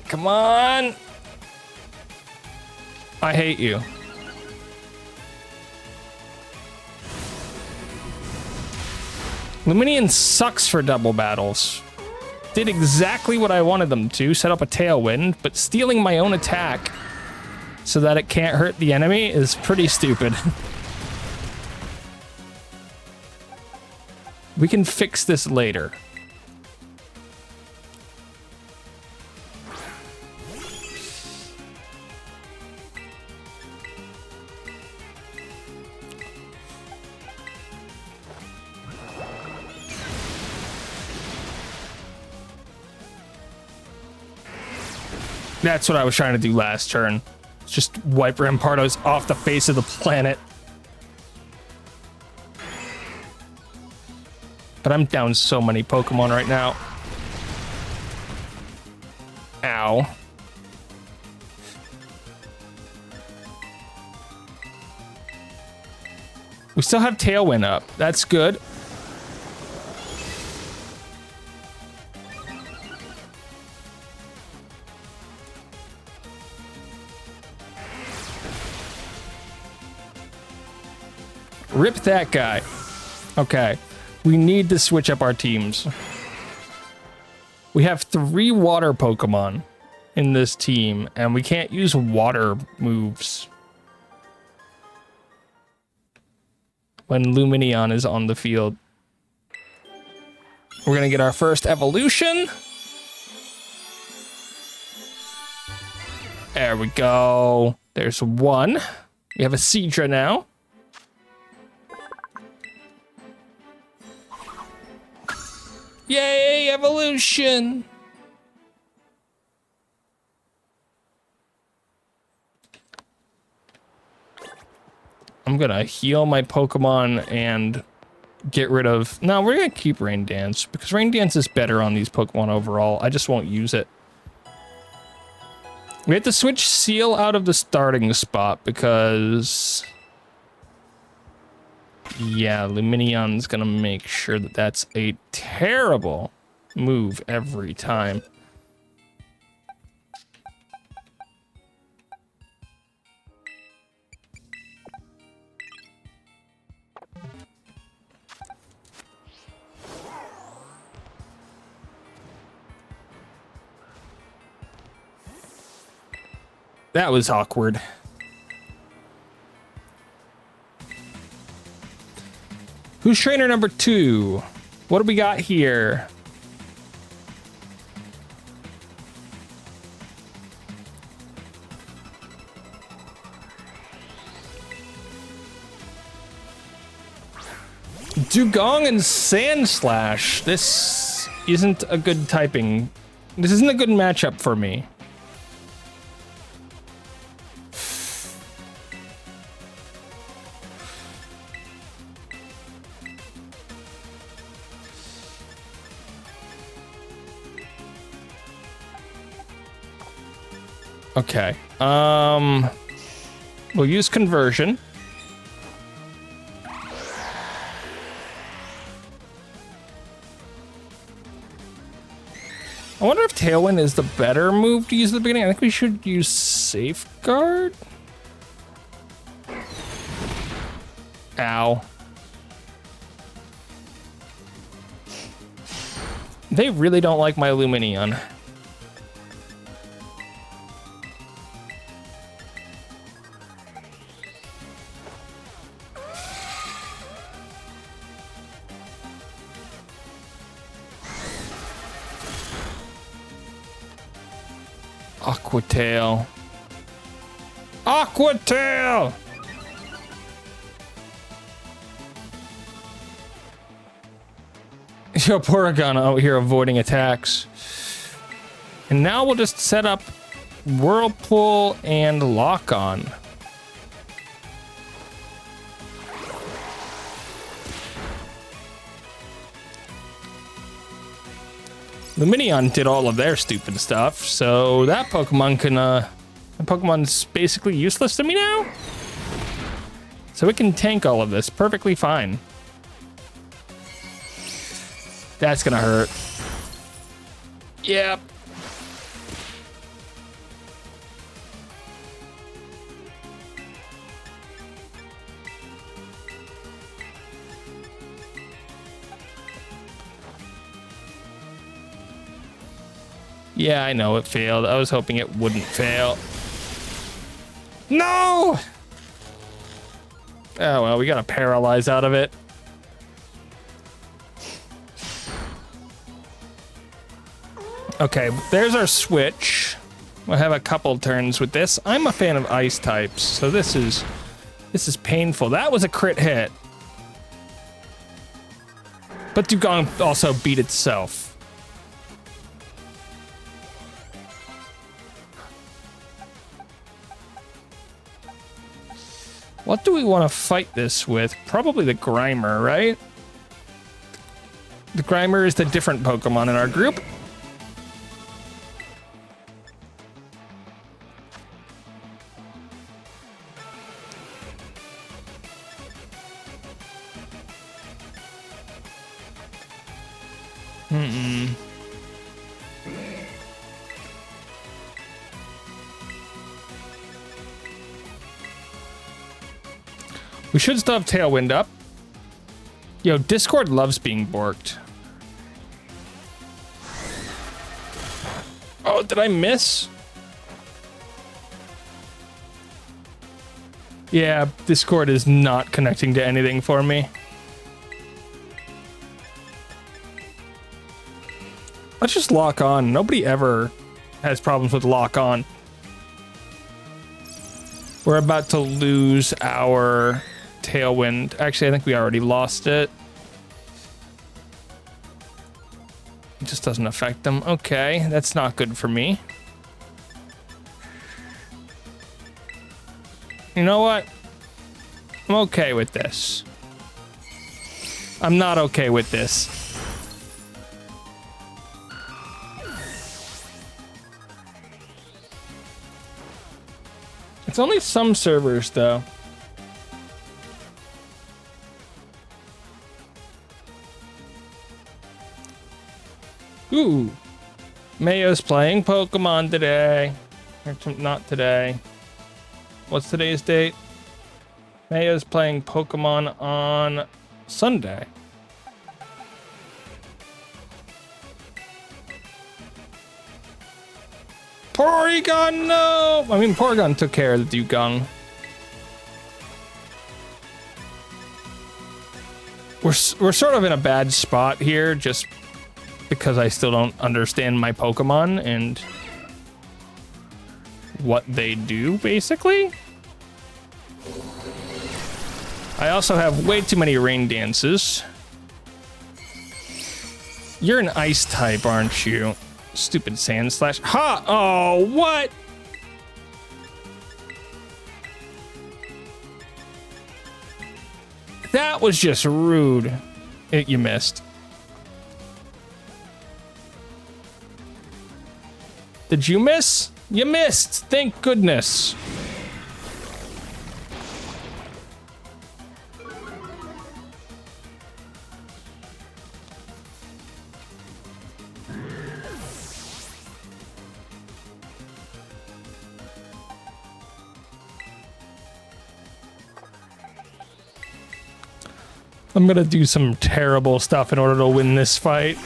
Come on. I hate you. Luminion sucks for double battles. Did exactly what I wanted them to, set up a Tailwind, but stealing my own attack so that it can't hurt the enemy is pretty stupid. We can fix this later. That's what I was trying to do last turn. Just wipe Rampardos off the face of the planet. But I'm down so many Pokemon right now. Ow. We still have Tailwind up. That's good. Rip that guy. Okay. We need to switch up our teams. We have 3 water Pokemon in this team, and we can't use water moves when Lumineon is on the field. We're gonna get our first evolution. There we go. There's one. We have a Seadra now. Yay, evolution! I'm gonna heal my Pokemon and get rid of... No, we're gonna keep Rain Dance, because Rain Dance is better on these Pokemon overall. I just won't use it. We have to switch Seal out of the starting spot, because... Yeah, Lumineon's gonna make sure that that's a terrible move every time. That was awkward. Who's trainer number 2? What do we got here? Dugong and Sandslash. This isn't a good typing. This isn't a good matchup for me. Okay. We'll use conversion. I wonder if Tailwind is the better move to use at the beginning. I think we should use Safeguard. Ow. They really don't like my Lumineon. Aquatail. Aquatail! Yo, Porygon out here avoiding attacks. And now we'll just set up Whirlpool and Lock On. Lumineon did all of their stupid stuff, so that Pokemon can, that Pokemon's basically useless to me now? So it can tank all of this perfectly fine. That's gonna hurt. Yep. Yeah, I know it failed. I was hoping it wouldn't fail. No! Oh, well, we got a paralyze out of it. Okay, there's our switch. We'll have a couple turns with this. I'm a fan of ice types, so this is painful. That was a crit hit. But Dugong also beat itself. What do we want to fight this with? Probably the Grimer, right? The Grimer is the different Pokemon in our group. We should still have Tailwind up. Yo, Discord loves being borked. Oh, did I miss? Yeah, Discord is not connecting to anything for me. Let's just lock on. Nobody ever has problems with lock on. We're about to lose our Tailwind. Actually, I think we already lost it. It just doesn't affect them. Okay, that's not good for me. You know what? I'm okay with this. I'm not okay with this. It's only some servers, though. Ooh. Mayo's playing Pokemon today. Not today. What's today's date? Mayo's playing Pokemon on Sunday. Porygon, no! I mean, Porygon took care of the Dugong. We're sort of in a bad spot here, just because I still don't understand my Pokemon and what they do, basically. I also have way too many rain dances. You're an ice type, aren't you? Stupid Sand Slash. Ha! Oh, what? That was just rude. You missed. Did you miss? You missed. Thank goodness. I'm gonna do some terrible stuff in order to win this fight.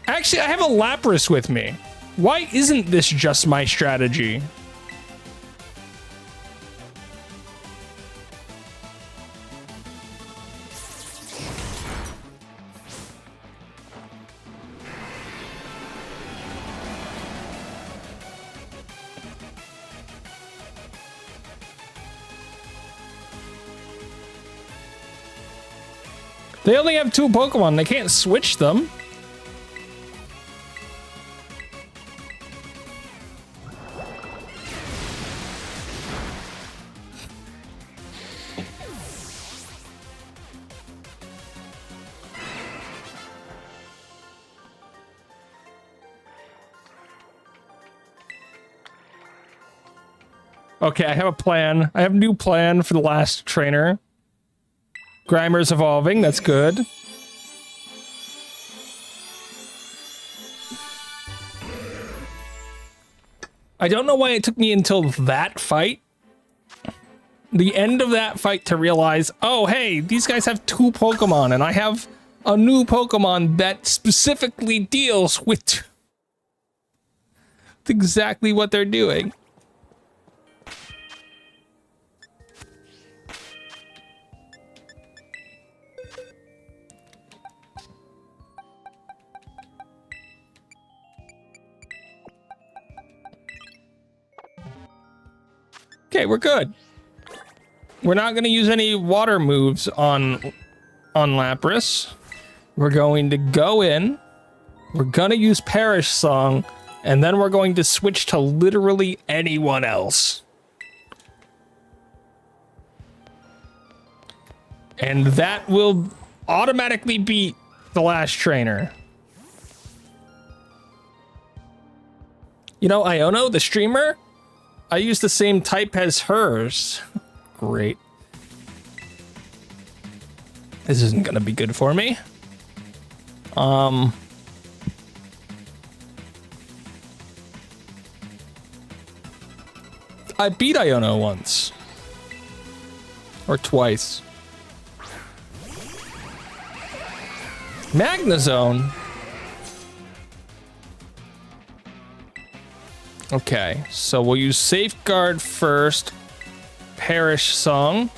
Actually, I have a Lapras with me. Why isn't this just my strategy? They only have 2 Pokemon. They can't switch them. Okay, I have a plan. I have a new plan for the last trainer. Grimer's evolving, that's good. I don't know why it took me until that fight, the end of that fight, to realize, oh, hey, these guys have 2 Pokemon, and I have a new Pokemon that specifically deals with exactly what they're doing. Okay, we're good. We're not going to use any water moves on Lapras. We're going to go in. We're going to use Perish Song, and then we're going to switch to literally anyone else. And that will automatically beat the last trainer. You know, Iono, the streamer, I use the same type as hers. Great. This isn't gonna be good for me. I beat Iono once. Or twice. Magnezone. Okay, so we'll use Safeguard first. Perish Song.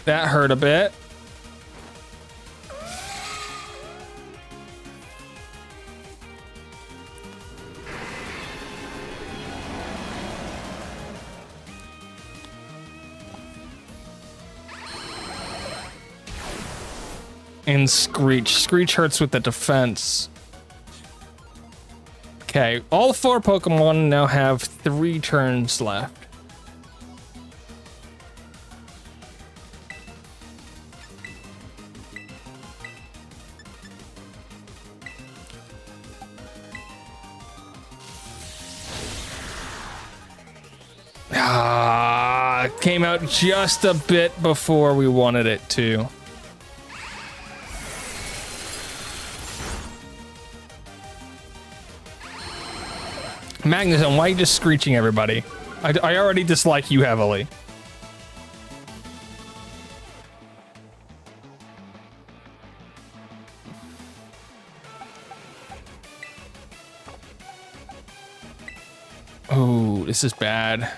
That hurt a bit. And Screech. Screech hurts with the defense. Okay, all 4 Pokemon now have 3 turns left. Came out just a bit before we wanted it to. Magnezone, why are you just screeching everybody? I already dislike you heavily. Oh, this is bad.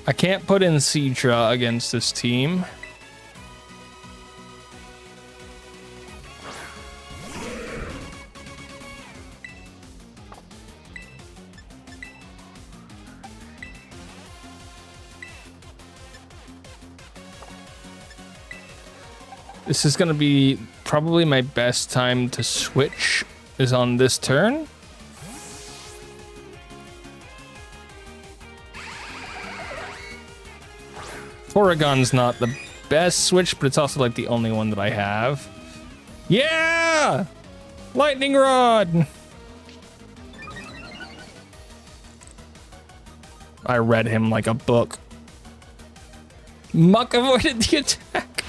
I can't put in Seadra against this team. This is going to be probably my best time to switch is on this turn. Porygon's not the best switch, but it's also like the only one that I have. Yeah! Lightning Rod! I read him like a book. Muck avoided the attack.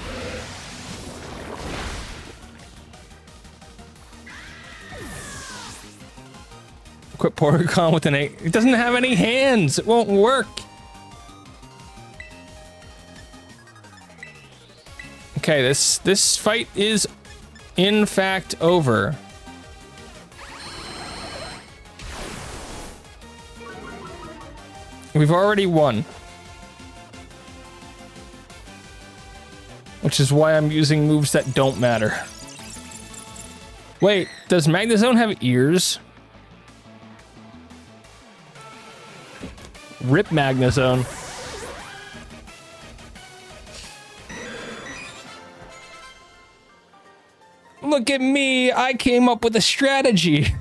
Quit Porygon with an 8. It doesn't have any hands. It won't work. Okay, this fight is in fact over. We've already won. Which is why I'm using moves that don't matter. Wait, does Magnezone have ears? Rip Magnezone. Look at me, I came up with a strategy.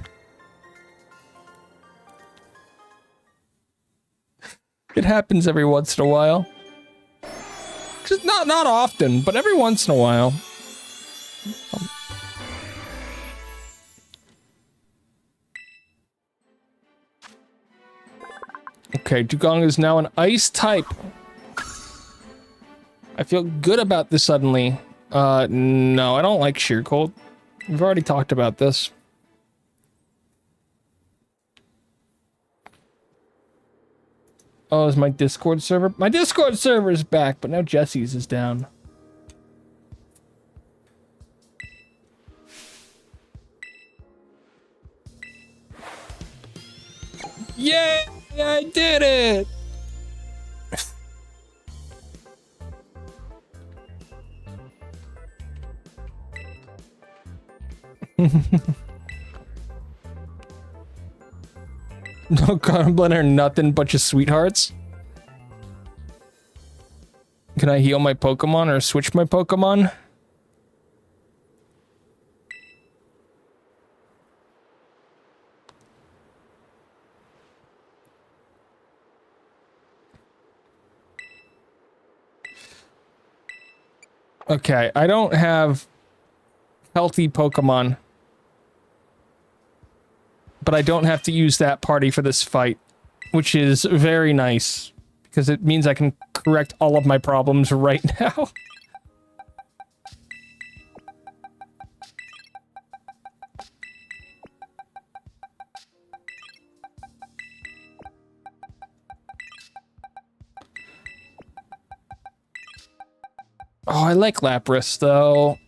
It happens every once in a while. Just not often, but every once in a while. Okay, Dugong is now an ice type. I feel good about this suddenly. No, I don't like sheer cold. We've already talked about this. Oh, is my Discord server? My Discord server is back, but now Jesse's is down. Yay! I did it! No Goblin are nothing but just sweethearts. Can I heal my Pokemon or switch my Pokemon? Okay, I don't have healthy Pokemon. But I don't have to use that party for this fight, which is very nice, because it means I can correct all of my problems right now. Oh, I like Lapras, though.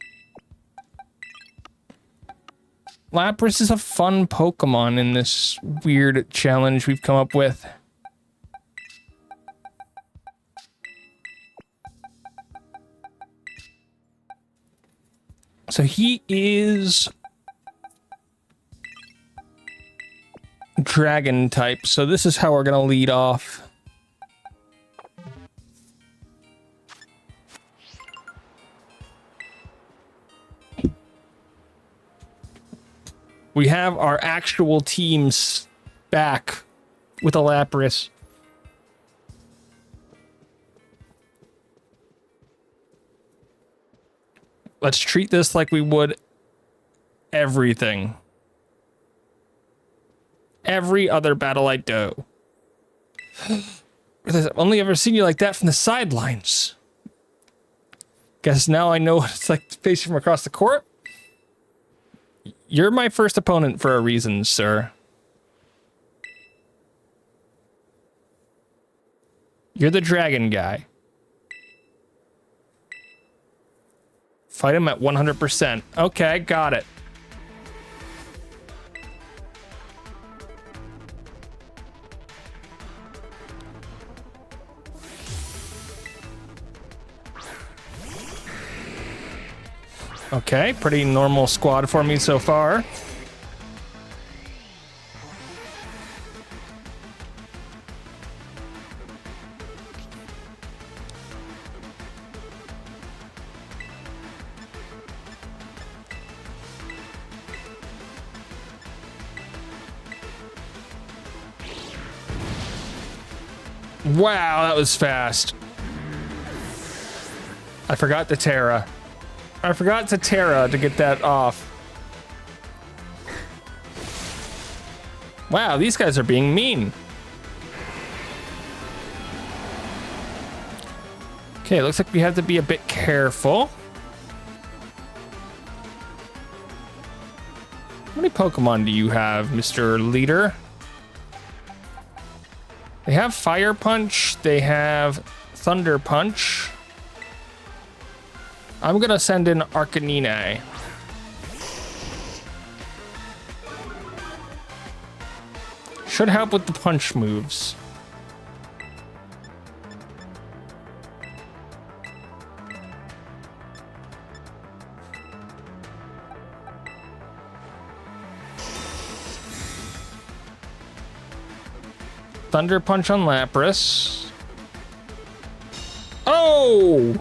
Lapras is a fun Pokemon in this weird challenge we've come up with. So he is dragon type, so this is how we're gonna lead off. We have our actual teams back with a Lapras. Let's treat this like we would everything. Every other battle I do. I've only ever seen you like that from the sidelines. Guess now I know what it's like to face you from across the court. You're my first opponent for a reason, sir. You're the dragon guy. Fight him at 100%. Okay, got it. Okay, pretty normal squad for me so far. Wow, that was fast. I forgot the Terra. I forgot to Terra to get that off. Wow, these guys are being mean. Okay, looks like we have to be a bit careful. How many Pokemon do you have, Mr. Leader? They have Fire Punch, they have Thunder Punch. I'm gonna send in Arcanine. Should help with the punch moves. Thunder Punch on Lapras. Oh!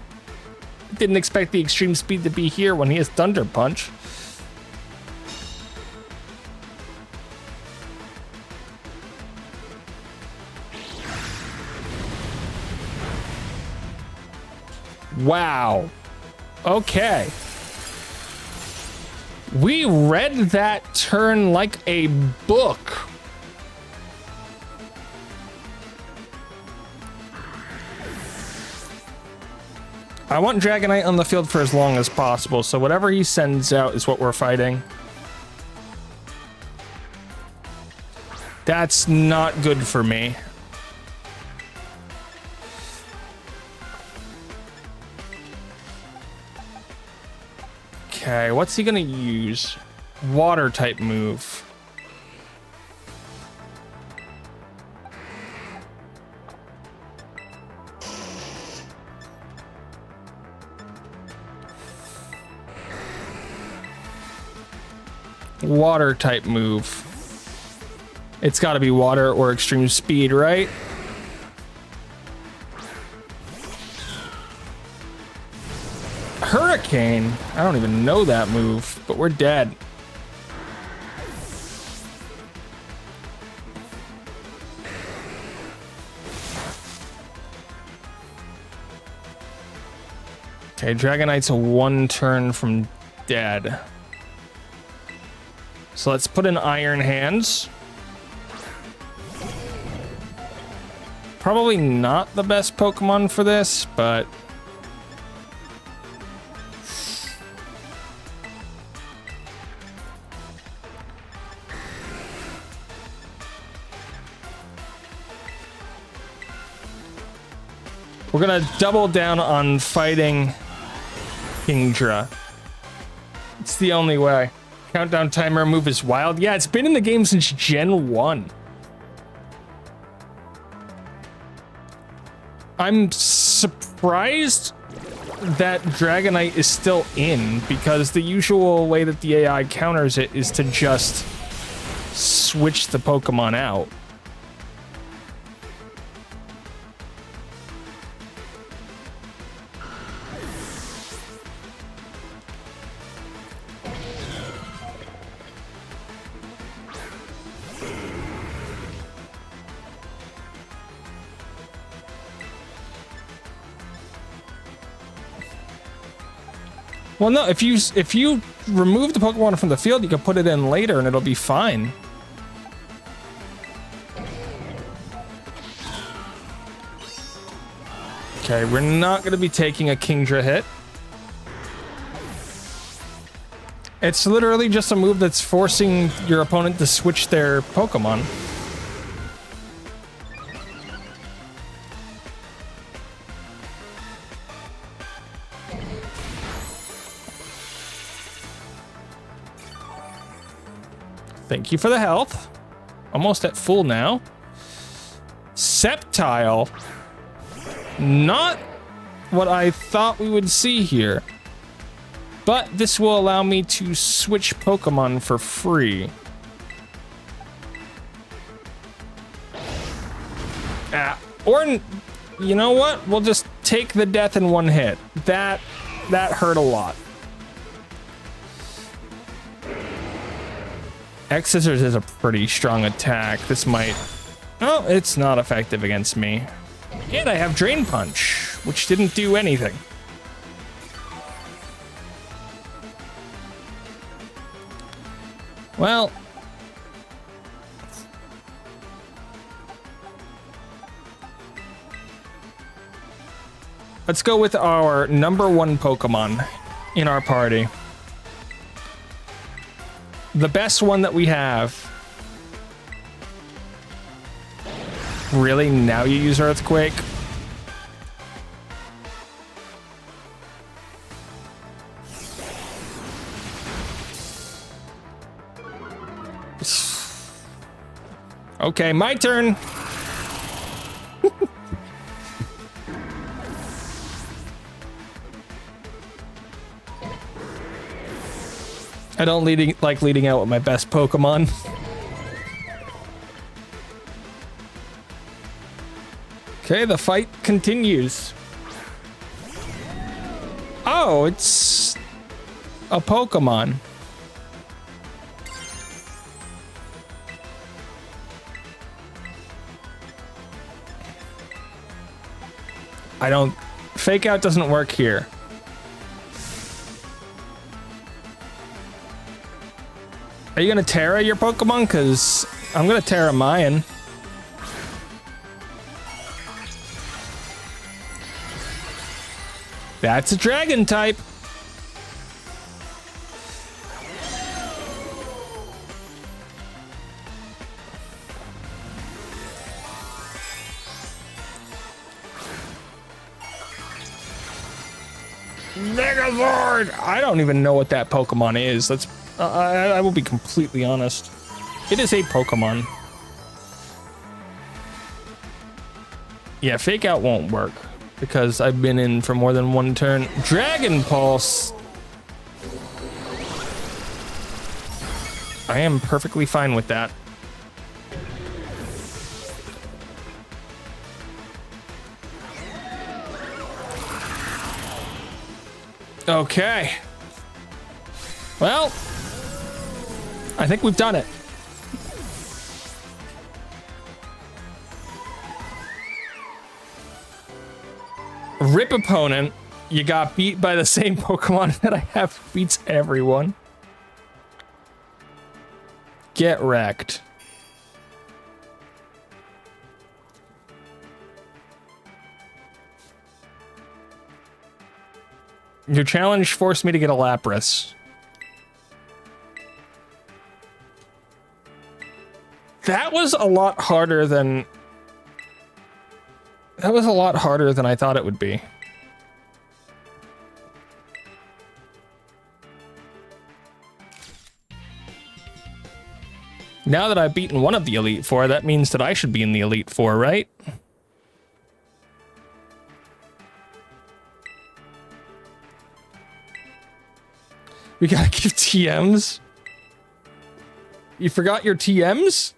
Didn't expect the extreme speed to be here when he has Thunder Punch. Wow. Okay. We read that turn like a book. I want Dragonite on the field for as long as possible, so whatever he sends out is what we're fighting. That's not good for me. Okay, what's he gonna use? Water type move. Water type move. It's got to be water or extreme speed, right? Hurricane. I don't even know that move, but we're dead. Okay, Dragonite's a 1 turn from dead. So let's put in Iron Hands. Probably not the best Pokemon for this, but... we're gonna double down on fighting Kingdra. It's the only way. Countdown timer move is wild. Yeah, it's been in the game since Gen 1. I'm surprised that Dragonite is still in, because the usual way that the AI counters it is to just switch the Pokemon out. Well, no, if you remove the Pokemon from the field, you can put it in later and it'll be fine. Okay, we're not going to be taking a Kingdra hit. It's literally just a move that's forcing your opponent to switch their Pokemon. Thank you for the health. Almost at full now. Sceptile. Not what I thought we would see here. But this will allow me to switch Pokemon for free. Or, you know what? We'll just take the death in one hit. That hurt a lot. X-Scissors is a pretty strong attack. This might... oh, it's not effective against me. And I have Drain Punch, which didn't do anything. Well... let's go with our #1 Pokemon in our party. The best one that we have. Really? Now you use Earthquake? Okay, my turn. I don't like leading out with my best Pokemon. Okay, the fight continues. Oh, it's a Pokemon. I don't... fake out doesn't work here. Are you gonna Terra your Pokemon? Because I'm gonna Terra mine. That's a dragon type. Megazord! I don't even know what that Pokemon is. Let's. I will be completely honest. It is a Pokemon. Yeah, Fake Out won't work because I've been in for more than one turn. Dragon Pulse. I am perfectly fine with that. Okay. Well, I think we've done it. Rip opponent. You got beat by the same Pokemon that I have beats everyone. Get wrecked. Your challenge forced me to get a Lapras. That was a lot harder than... That was a lot harder than I thought it would be. Now that I've beaten one of the Elite Four, that means that I should be in the Elite Four, right? We gotta give TMs? You forgot your TMs?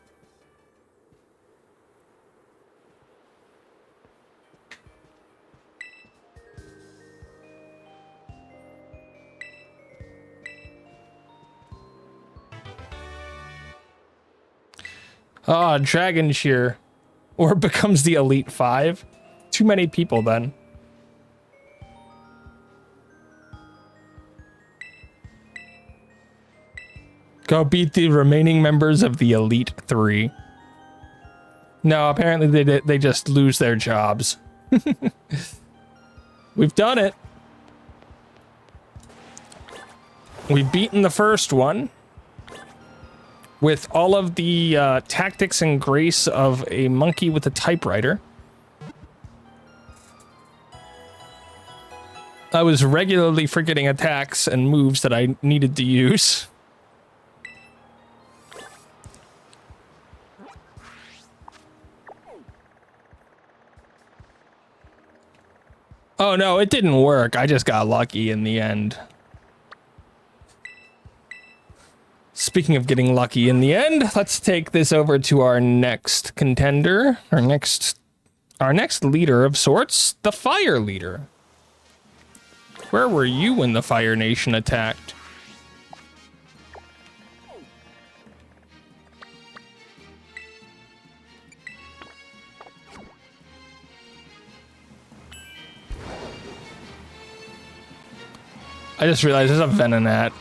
Ah, Dragon Shear. Or becomes the Elite Five. Too many people then. Go beat the remaining members of the Elite Three. No, apparently they just lose their jobs. We've done it. We've beaten the first one. With all of the tactics and grace of a monkey with a typewriter. I was regularly forgetting attacks and moves that I needed to use. Oh no, it didn't work. I just got lucky in the end. Speaking of getting lucky in the end, let's take this over to our next contender, our next leader of sorts, the Fire Leader. Where were you when the Fire Nation attacked? I just realized there's a Venonat.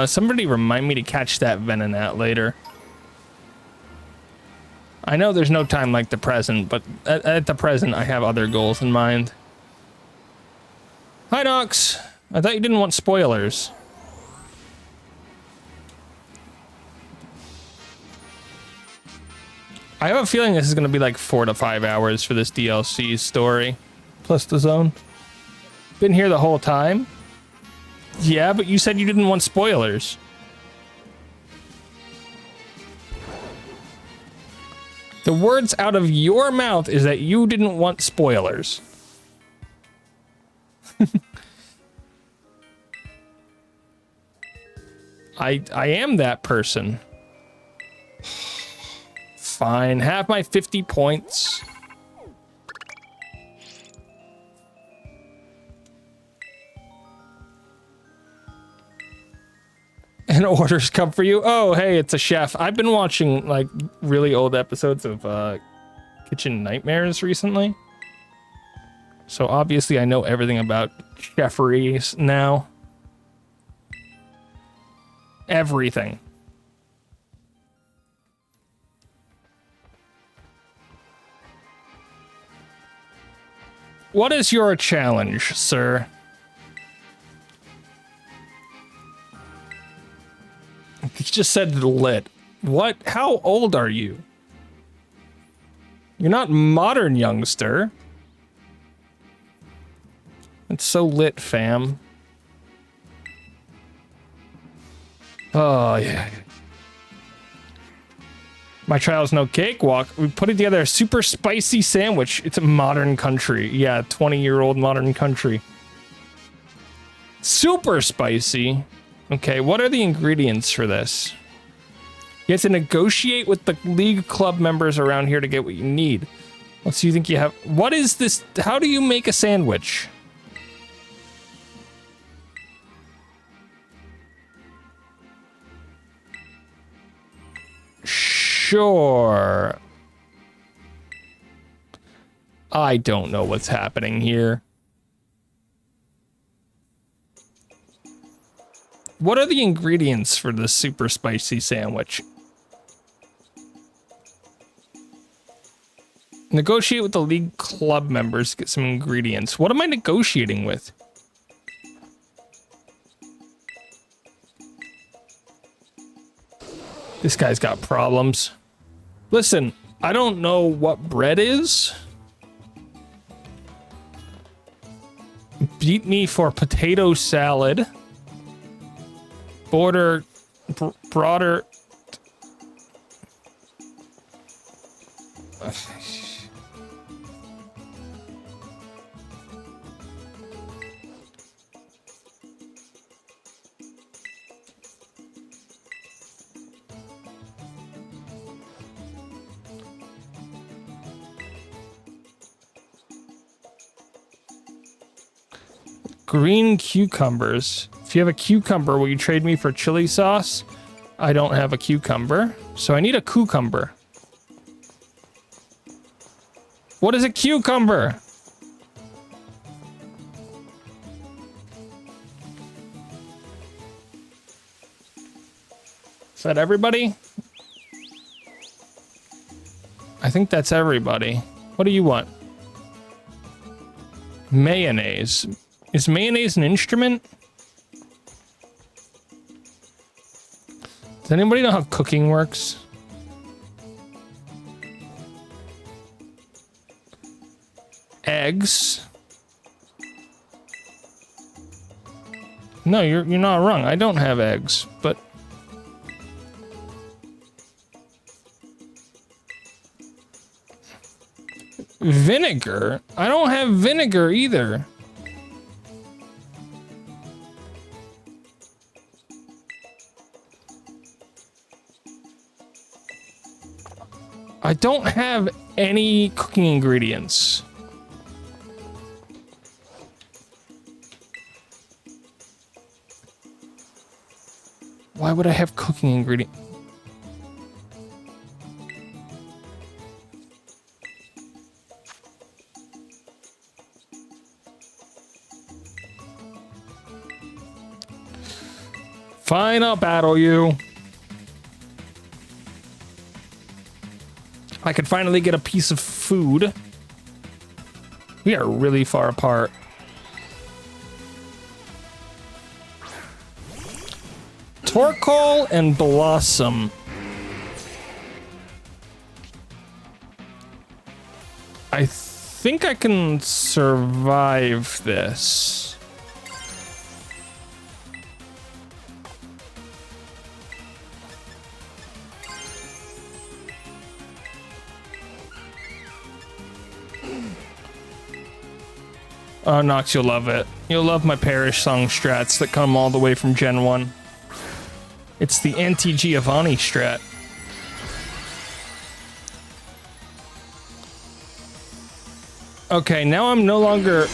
Somebody remind me to catch that Venonat later. I know there's no time like the present, but at the present, I have other goals in mind. Hi, Nox. I thought you didn't want spoilers. I have a feeling this is going to be like 4 to 5 hours for this DLC story. Plus the zone. Been here the whole time? Yeah, but you said you didn't want spoilers. The words out of your mouth is that you didn't want spoilers. I am that person. Fine, have my 50 points. And orders come for you. Oh, hey, it's a chef. I've been watching like really old episodes of Kitchen Nightmares recently. So obviously I know everything about chefery now. Everything. What is your challenge, sir? You just said lit. What? How old are you? You're not modern, youngster. It's so lit, fam. Oh, yeah. My child's no cakewalk. We put together a super spicy sandwich. It's a modern country. Yeah, 20-year-old modern country. Super spicy. Okay, what are the ingredients for this? You have to negotiate with the league club members around here to get what you need. What do you think you have? What is this? How do you make a sandwich? Sure. I don't know what's happening here. What are the ingredients for this super spicy sandwich? Negotiate with the league club members to get some ingredients. What am I negotiating with? This guy's got problems. Listen, I don't know what bread is. Beat me for potato salad. Broader. Green cucumbers. If you have a cucumber, will you trade me for chili sauce? I don't have a cucumber, so I need a cucumber. What is a cucumber? Is that everybody? I think that's everybody. What do you want? Mayonnaise. Is mayonnaise an instrument? Does anybody know how cooking works? Eggs. No, you're not wrong. I don't have eggs, but vinegar? I don't have vinegar either. I don't have any cooking ingredients. Why would I have cooking ingredients? Fine, I'll battle you. I could finally get a piece of food. We are really far apart. Torkoal and Blossom. I think I can survive this. Oh, Nox, you'll love it. You'll love my Parish Song strats that come all the way from Gen 1. It's the anti-Giovanni strat. Okay, now I'm no longer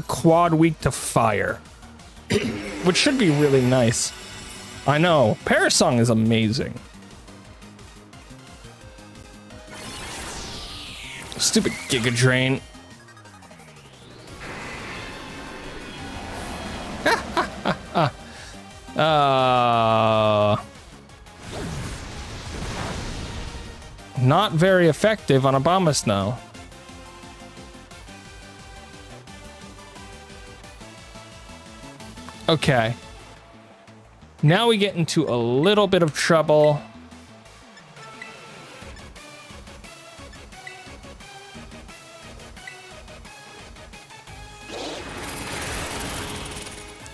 quad weak to fire. Which should be really nice. I know. Parish Song is amazing. Stupid Giga Drain. Not very effective on Abomasnow. Okay. Now we get into a little bit of trouble.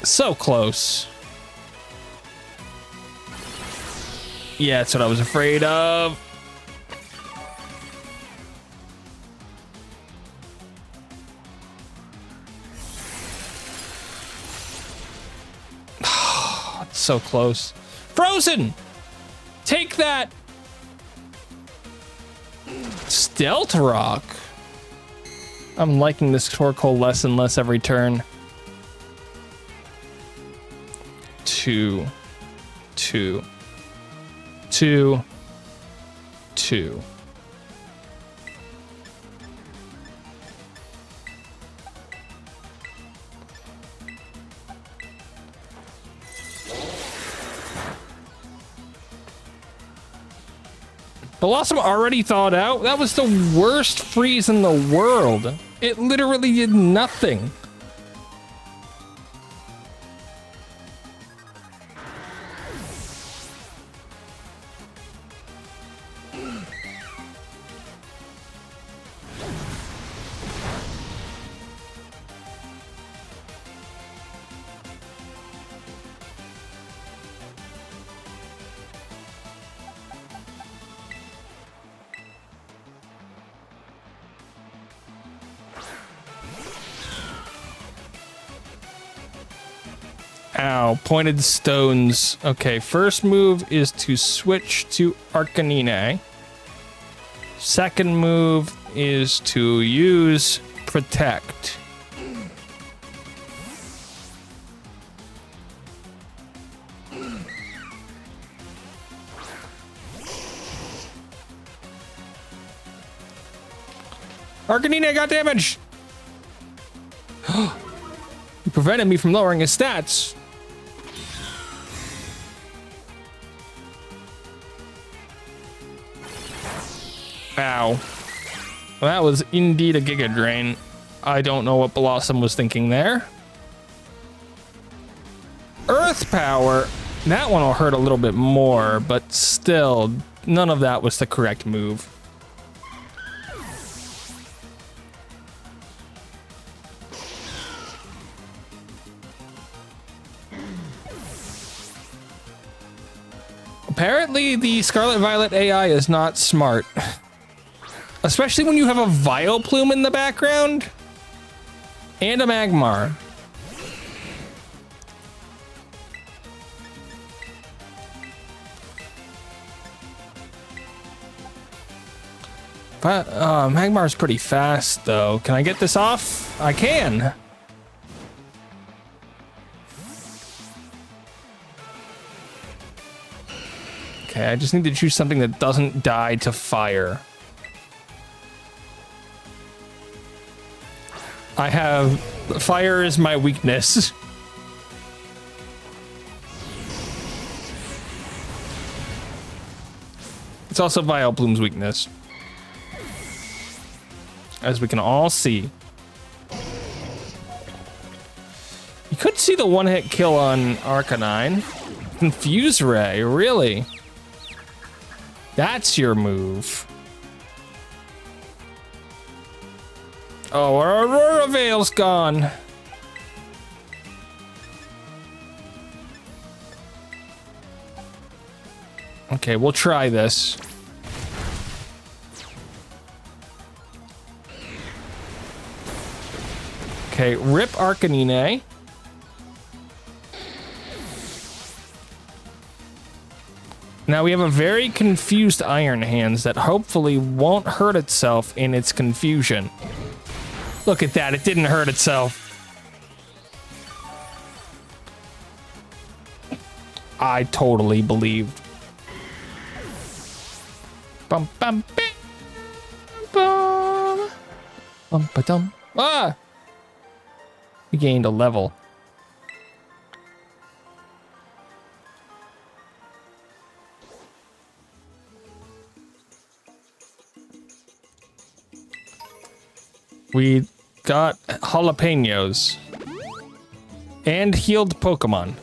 So close. Yeah, that's what I was afraid of. So close. Frozen! Take that! Stealth Rock. I'm liking this Torkoal less and less every turn. 2, 2, 2, 2. Blossom already thawed out? That was the worst freeze in the world. It literally did nothing. Ow, pointed stones. Okay, first move is to switch to Arcanine. Second move is to use Protect. Arcanine got damaged! You prevented me from lowering his stats. Ow. Well, that was indeed a Giga Drain. I don't know what Blossom was thinking there. Earth Power. That one will hurt a little bit more, but still, none of that was the correct move. Apparently, the Scarlet Violet AI is not smart. Especially when you have a Vileplume in the background. And a Magmar. But, Magmar's pretty fast, though. Can I get this off? I can. Okay, I just need to choose something that doesn't die to fire. I have... Fire is my weakness. It's also Vileplume's weakness. As we can all see. You could see the one-hit kill on Arcanine. Confuse Ray, really? That's your move. Oh, our Aurora Veil's gone. Okay, we'll try this. Okay, rip Arcanine. Now we have a very confused Iron Hands that hopefully won't hurt itself in its confusion. Look at that, it didn't hurt itself. I totally believed. Bum bum bam, bum bum ba dum. Ah! We gained a level. We got jalapenos. And healed Pokemon.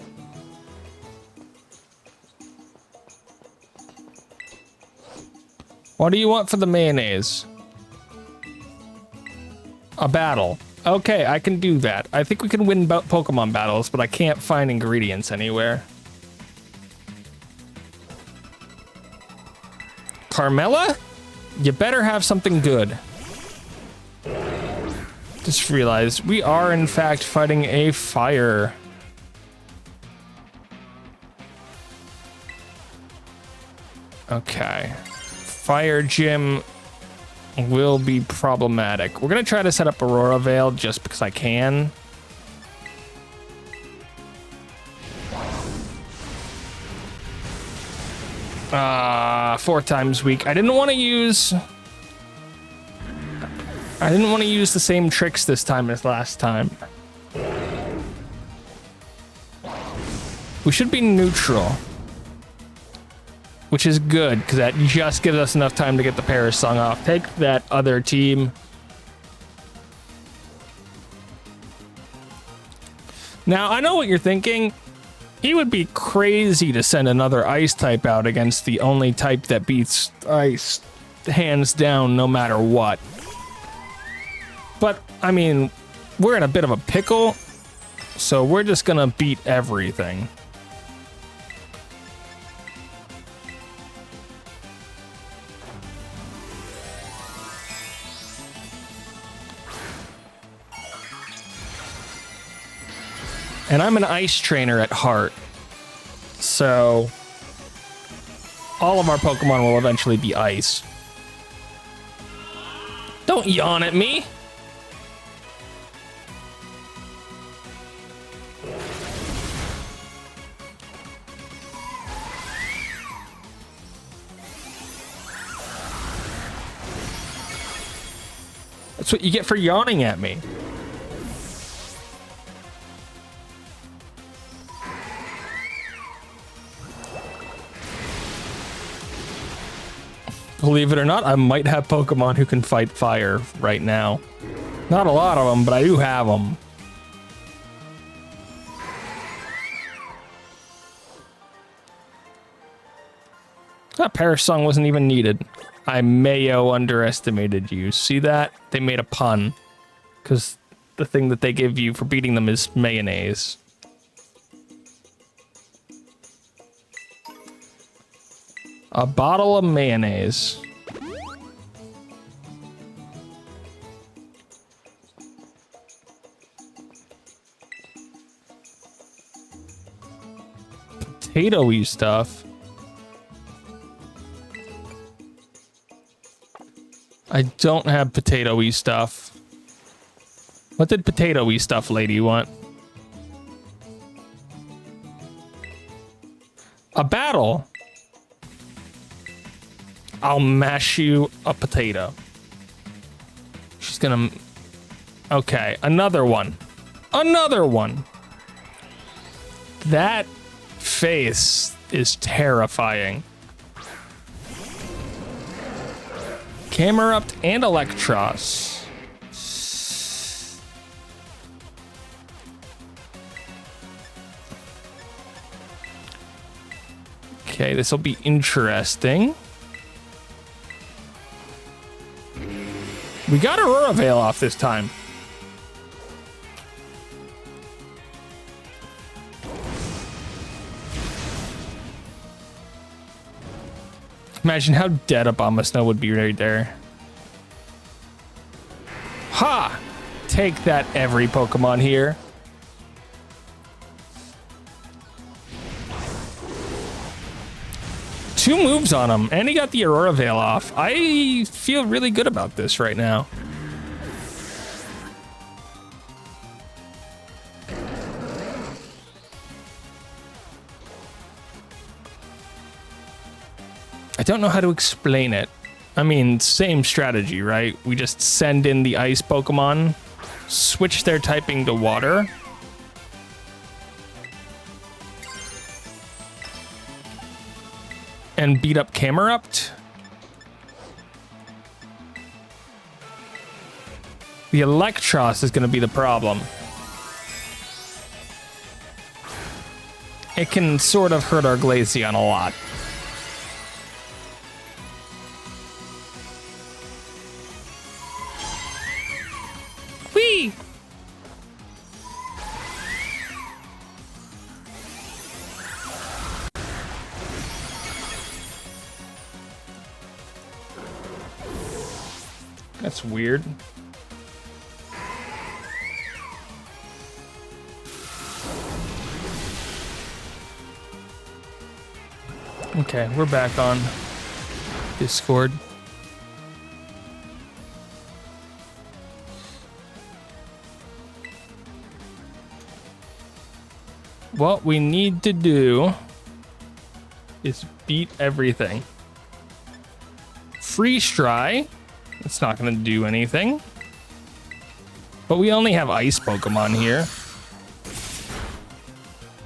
What do you want for the mayonnaise? A battle. Okay, I can do that. I think we can win Pokemon battles, but I can't find ingredients anywhere. Carmella? You better have something good. Just realized we are in fact fighting a fire. Okay. Fire gym will be problematic. We're gonna try to set up Aurora Veil just because I can. Four times weak. I didn't want to use the same tricks this time as last time. We should be neutral, which is good because that just gives us enough time to get the Paris song off. Take that, other team. Now, I know what you're thinking. He would be crazy to send another ice type out against the only type that beats ice hands down no matter what. But, I mean, we're in a bit of a pickle, so we're just gonna beat everything. And I'm an ice trainer at heart, so all of our Pokemon will eventually be ice. Don't yawn at me. That's what you get for yawning at me. Believe it or not, I might have Pokemon who can fight fire right now. Not a lot of them, but I do have them. That Paris song wasn't even needed. I mayo underestimated you. See that? They made a pun. Because the thing that they give you for beating them is mayonnaise. A bottle of mayonnaise. Potato-y stuff. I don't have potato-y stuff. What did potato-y stuff lady want? A battle. I'll mash you a potato. She's gonna... Okay, another one. Another one. That face is terrifying. Camerupt and Electros. Okay, this will be interesting. We got Aurora Veil off this time. Imagine how dead a Bomb of Snow would be right there. Ha! Take that, every Pokemon here. Two moves on him, and he got the Aurora Veil off. I feel really good about this right now. I don't know how to explain it. I mean, same strategy, right? We just send in the ice Pokemon, switch their typing to water. And beat up Camerupt. The Electros is going to be the problem. it can sort of hurt our Glaceon a lot. Whee! That's weird. Okay, we're back on Discord. What we need to do is beat everything. Freeze Try. It's not going to do anything. But we only have ice Pokemon here.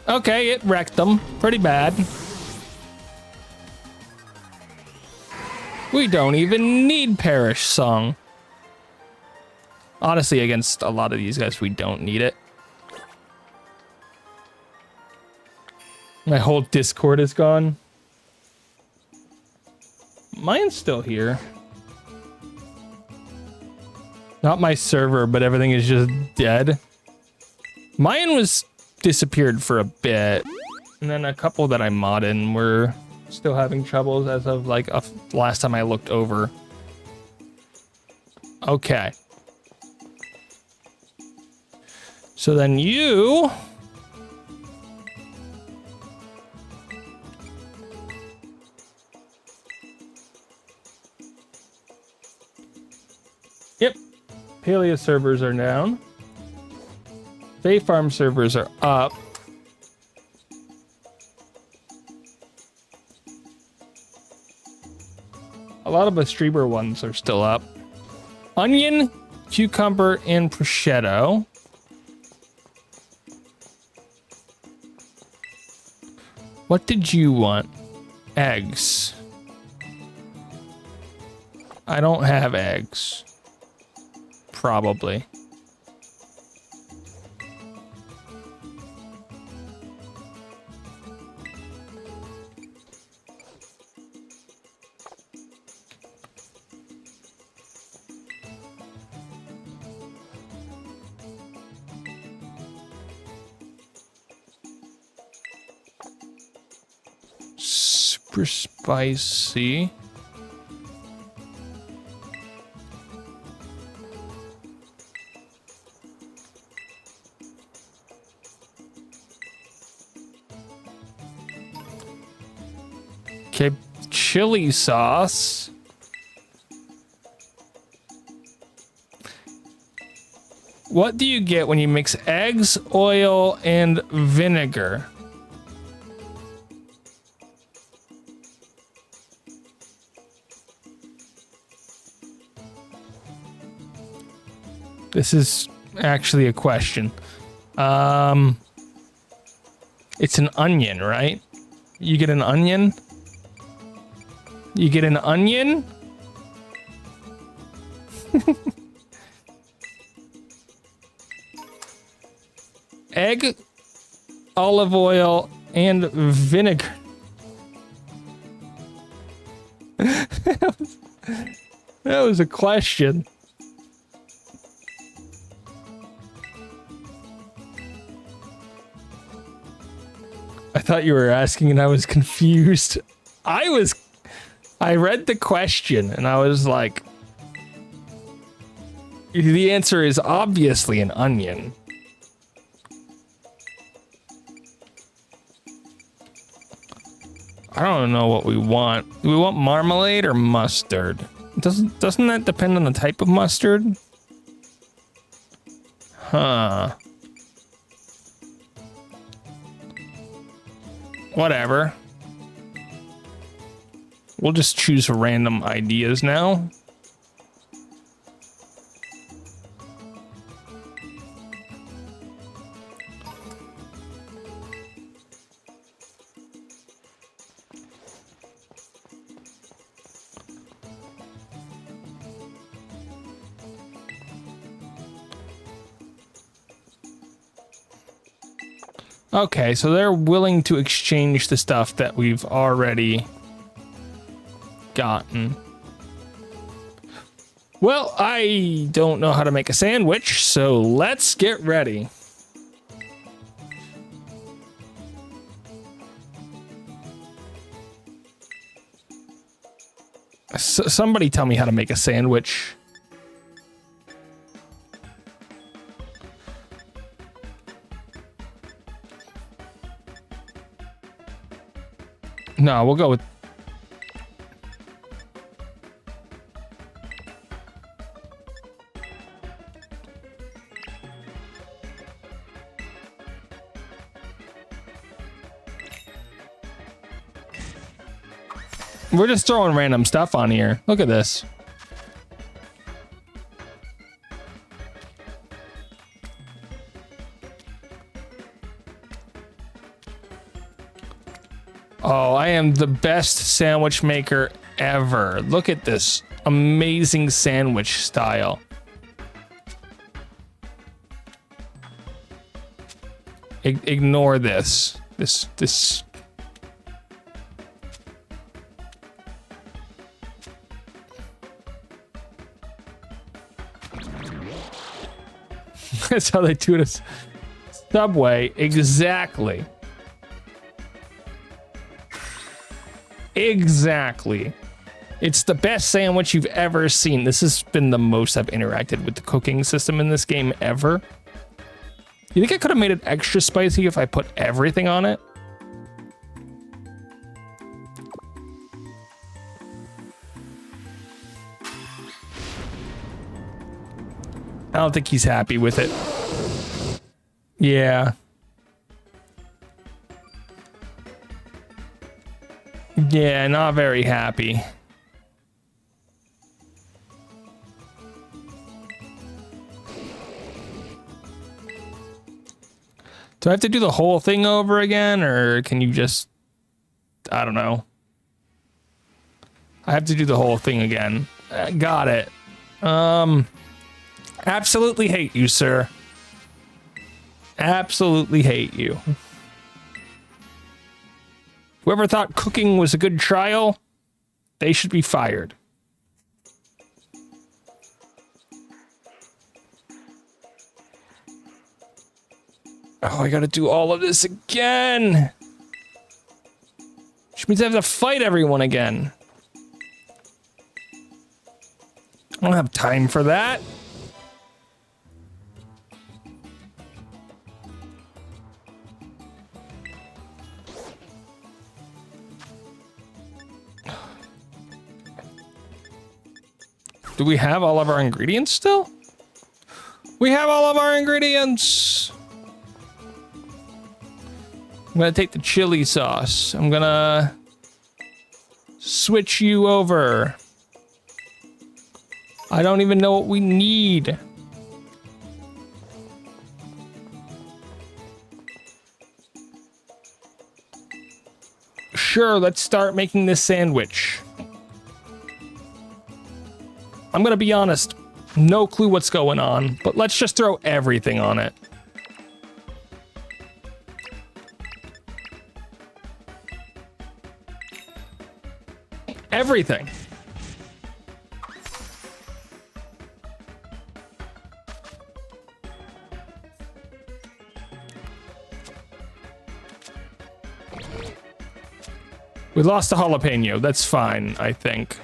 Okay, it wrecked them. Pretty bad. We don't even need Perish Song. Honestly, against a lot of these guys, we don't need it. My whole Discord is gone. Mine's still here. Not my server, but everything is just dead. Mine was disappeared for a bit. And then a couple that I modded were still having troubles as of like last time I looked over. Okay. So then you... Yep. Paleo servers are down. Bay Farm servers are up. A lot of the streamer ones are still up. Onion, cucumber, and prosciutto. What did you want? Eggs. I don't have eggs. Probably. Super spicy. Okay, chili sauce. What do you get when you mix eggs, oil, and vinegar? This is actually a question. It's an onion, right? You get an onion? You get an onion? Egg, olive oil, and vinegar. That was a question. I thought you were asking and I was confused. I read the question and I was like, the answer is obviously an onion. I don't know what we want. Do we want marmalade or mustard? Doesn't that depend on the type of mustard? Huh. Whatever. We'll just choose random ideas now. Okay, so they're willing to exchange the stuff that we've already gotten. Well, I don't know how to make a sandwich, so let's get ready. Somebody tell me how to make a sandwich. No, we'll go with... We're just throwing random stuff on here. Look at this. Oh, I am the best sandwich maker ever. Look at this amazing sandwich style. Ignore this. This. That's how they do this. Subway, exactly. Exactly. It's the best sandwich you've ever seen. This has been the most I've interacted with the cooking system in this game ever. You think I could have made it extra spicy if I put everything on it? I don't think he's happy with it. Yeah. Yeah, not very happy. Do I have to do the whole thing over again, or can you just... I don't know. I have to do the whole thing again. Got it. Absolutely hate you, sir. Absolutely hate you. Whoever thought cooking was a good trial, they should be fired. Oh, I gotta do all of this again. Which means I have to fight everyone again. I don't have time for that. Do we have all of our ingredients still? We have all of our ingredients. I'm gonna take the chili sauce. I'm gonna switch you over. I don't even know what we need. Sure, let's start making this sandwich. I'm gonna be honest, no clue what's going on, but let's just throw everything on it. Everything. We lost the jalapeno, that's fine, I think.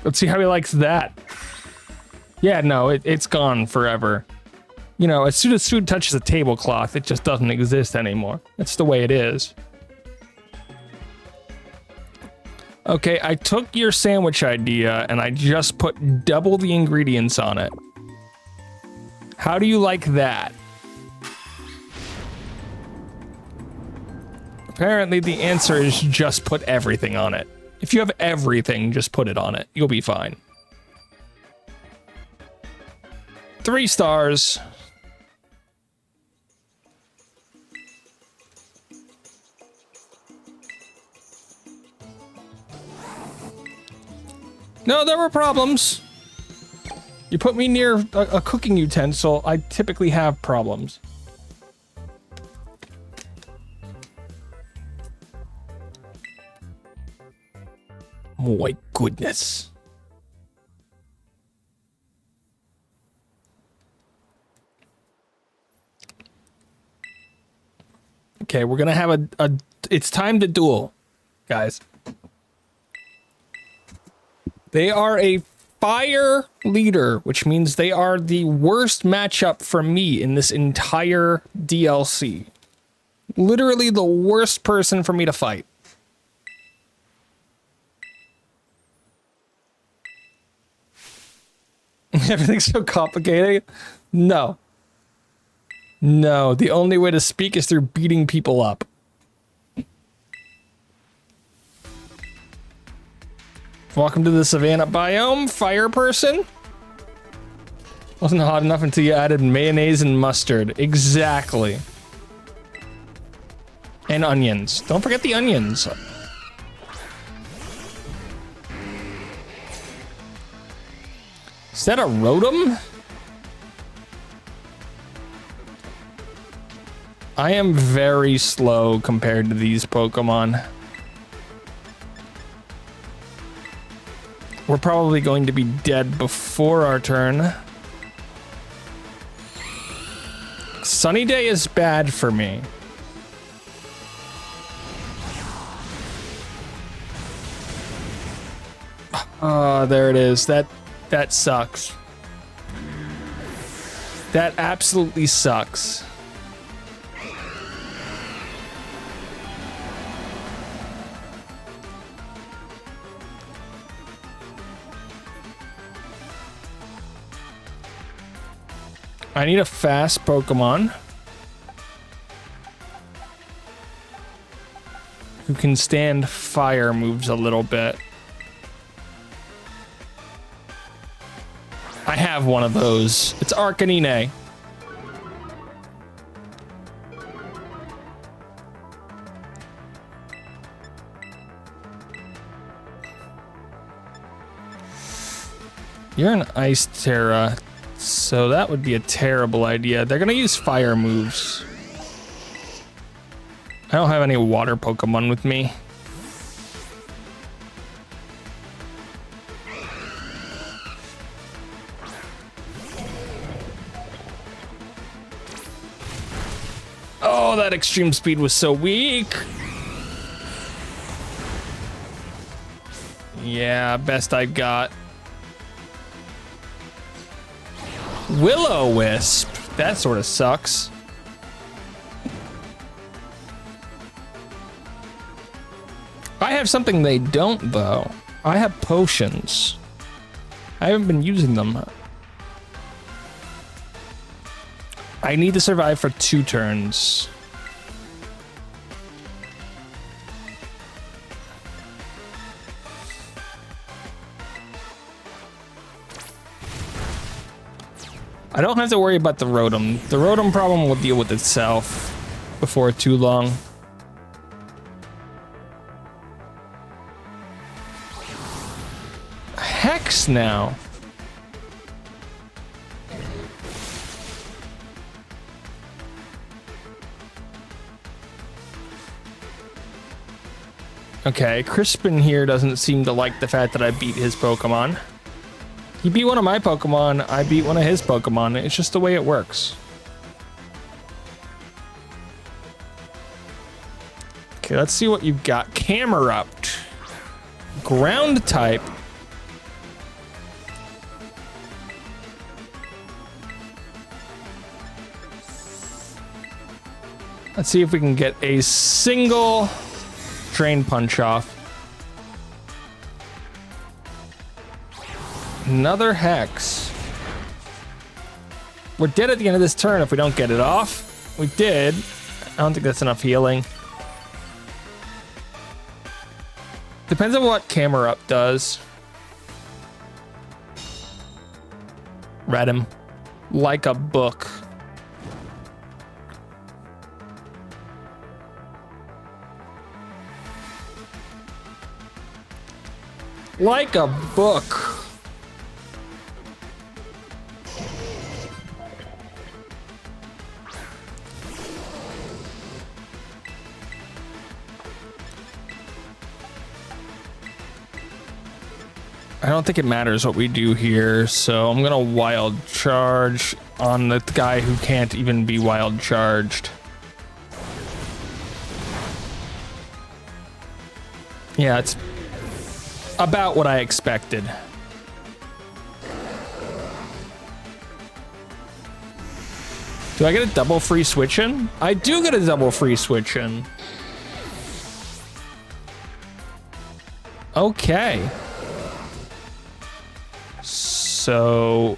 Let's see how he likes that. Yeah, no, it's gone forever. You know, as soon as food touches a tablecloth, it just doesn't exist anymore. That's the way it is. Okay, I took your sandwich idea and I just put double the ingredients on it. How do you like that? If Apparently the answer is just put everything on it. If you have everything, just put it on it. You'll be fine. 3 stars. No, there were problems. You put me near a cooking utensil, I typically have problems. Oh my goodness. Okay, we're gonna have it's time to duel, guys. They are a fire leader, which means they are the worst matchup for me in this entire DLC. Literally the worst person for me to fight. Everything's so complicated. No. No, the only way to speak is through beating people up. Welcome to the Savannah biome, fire person. Wasn't hot enough until you added mayonnaise and mustard. Exactly. And onions. Don't forget the onions. Is that a Rotom? I am very slow compared to these Pokemon. We're probably going to be dead before our turn. Sunny Day is bad for me. Oh, there it is. That sucks. That absolutely sucks. I need a fast Pokemon who can stand fire moves a little bit. I have one of those. It's Arcanine. You're an Ice Terra. So that would be a terrible idea. They're gonna use fire moves. I don't have any water Pokemon with me. Oh, that extreme speed was so weak. Yeah, best I got. Will-O-Wisp. That sort of sucks. I have something they don't, though. I have potions. I haven't been using them. I need to survive for 2 turns. I don't have to worry about the Rotom. The Rotom problem will deal with itself before too long. Hex now. Okay, Crispin here doesn't seem to like the fact that I beat his Pokemon. He beat one of my Pokemon, I beat one of his Pokemon. It's just the way it works. Okay, let's see what you've got. Camerupt. Ground type. Let's see if we can get a single Drain Punch off. Another Hex. We're dead at the end of this turn if we don't get it off. We did. I don't think that's enough healing. Depends on what camera up does. Read him like a book. Like a book. I don't think it matters what we do here, so I'm gonna wild charge on the guy who can't even be wild charged. Yeah, it's about what I expected. Do I get a double free switch in? I do get a double free switch in. Okay. So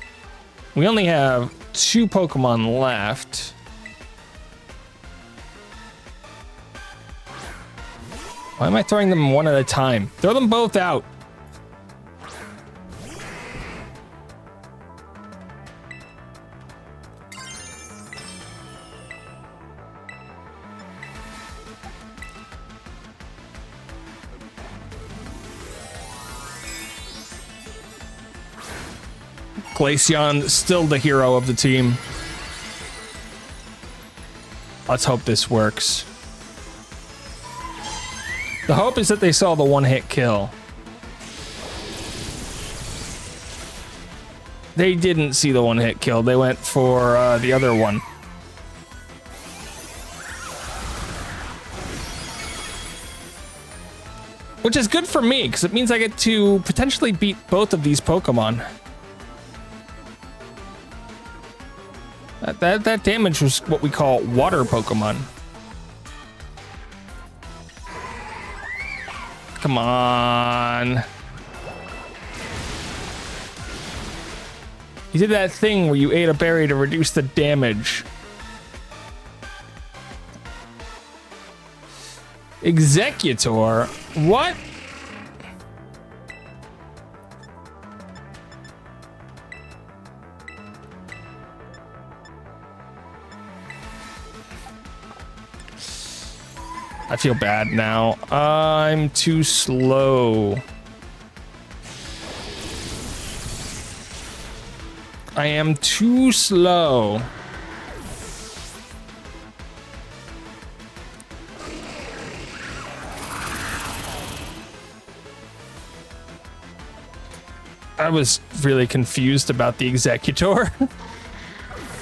we only have 2 Pokemon left. Why am I throwing them one at a time? Throw them both out. Glaceon, still the hero of the team. Let's hope this works. The hope is that they saw the one-hit kill. They didn't see the one-hit kill. They went for the other one. Which is good for me, because it means I get to potentially beat both of these Pokemon. That damage was what we call water Pokemon. Come on. You did that thing where you ate a berry to reduce the damage. Executor? What? I feel bad now. I'm too slow. I am too slow. I was really confused about the Executor.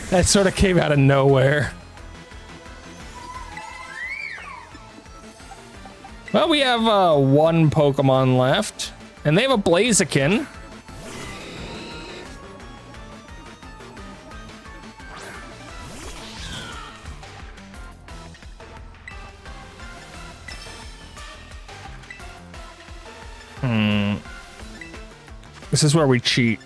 That sort of came out of nowhere. Well, we have 1 Pokemon left, and they have a Blaziken. This is where we cheat.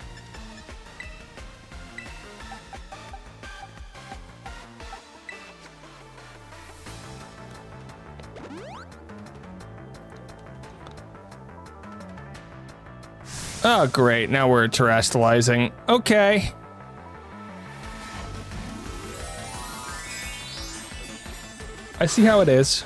Oh, great. Now we're terrestrializing. Okay. I see how it is.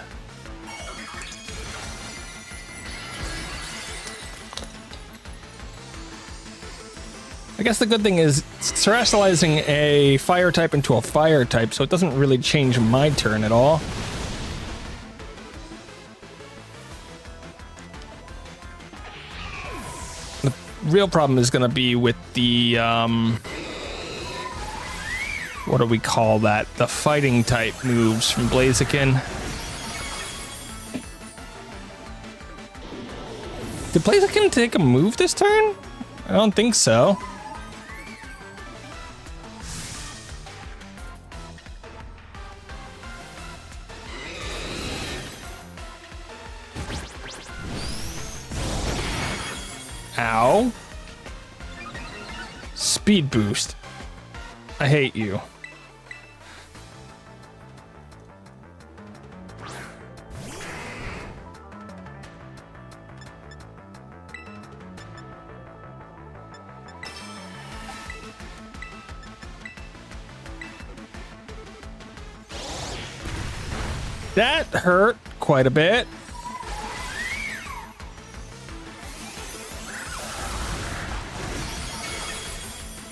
I guess the good thing is it's terrestrializing a fire type into a fire type, so it doesn't really change my turn at all. The real problem is going to be with the, what do we call that? The fighting type moves from Blaziken. Did Blaziken take a move this turn? I don't think so. Ow. Speed boost. I hate you. That hurt quite a bit.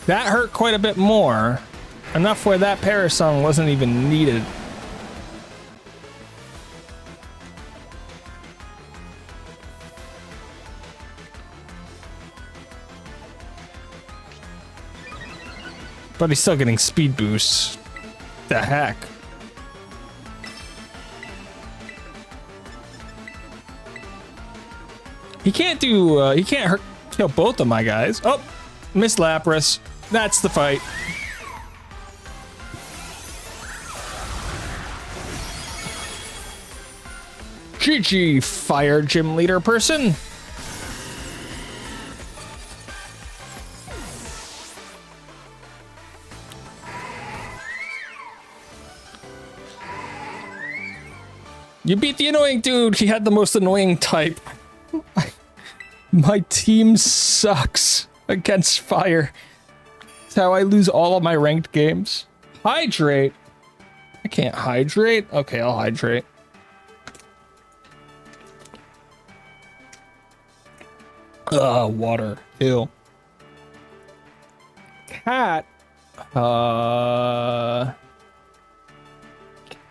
That hurt quite a bit more. Enough where that parasong wasn't even needed. But he's still getting speed boosts. The heck? He can't do, he can't kill both of my guys. Oh, Miss Lapras. That's the fight. GG, fire gym leader person. You beat the annoying dude. He had the most annoying type. My team sucks against fire. That's how I lose all of my ranked games. Hydrate. I can't hydrate. Okay, I'll hydrate. Water. Ew. Cat.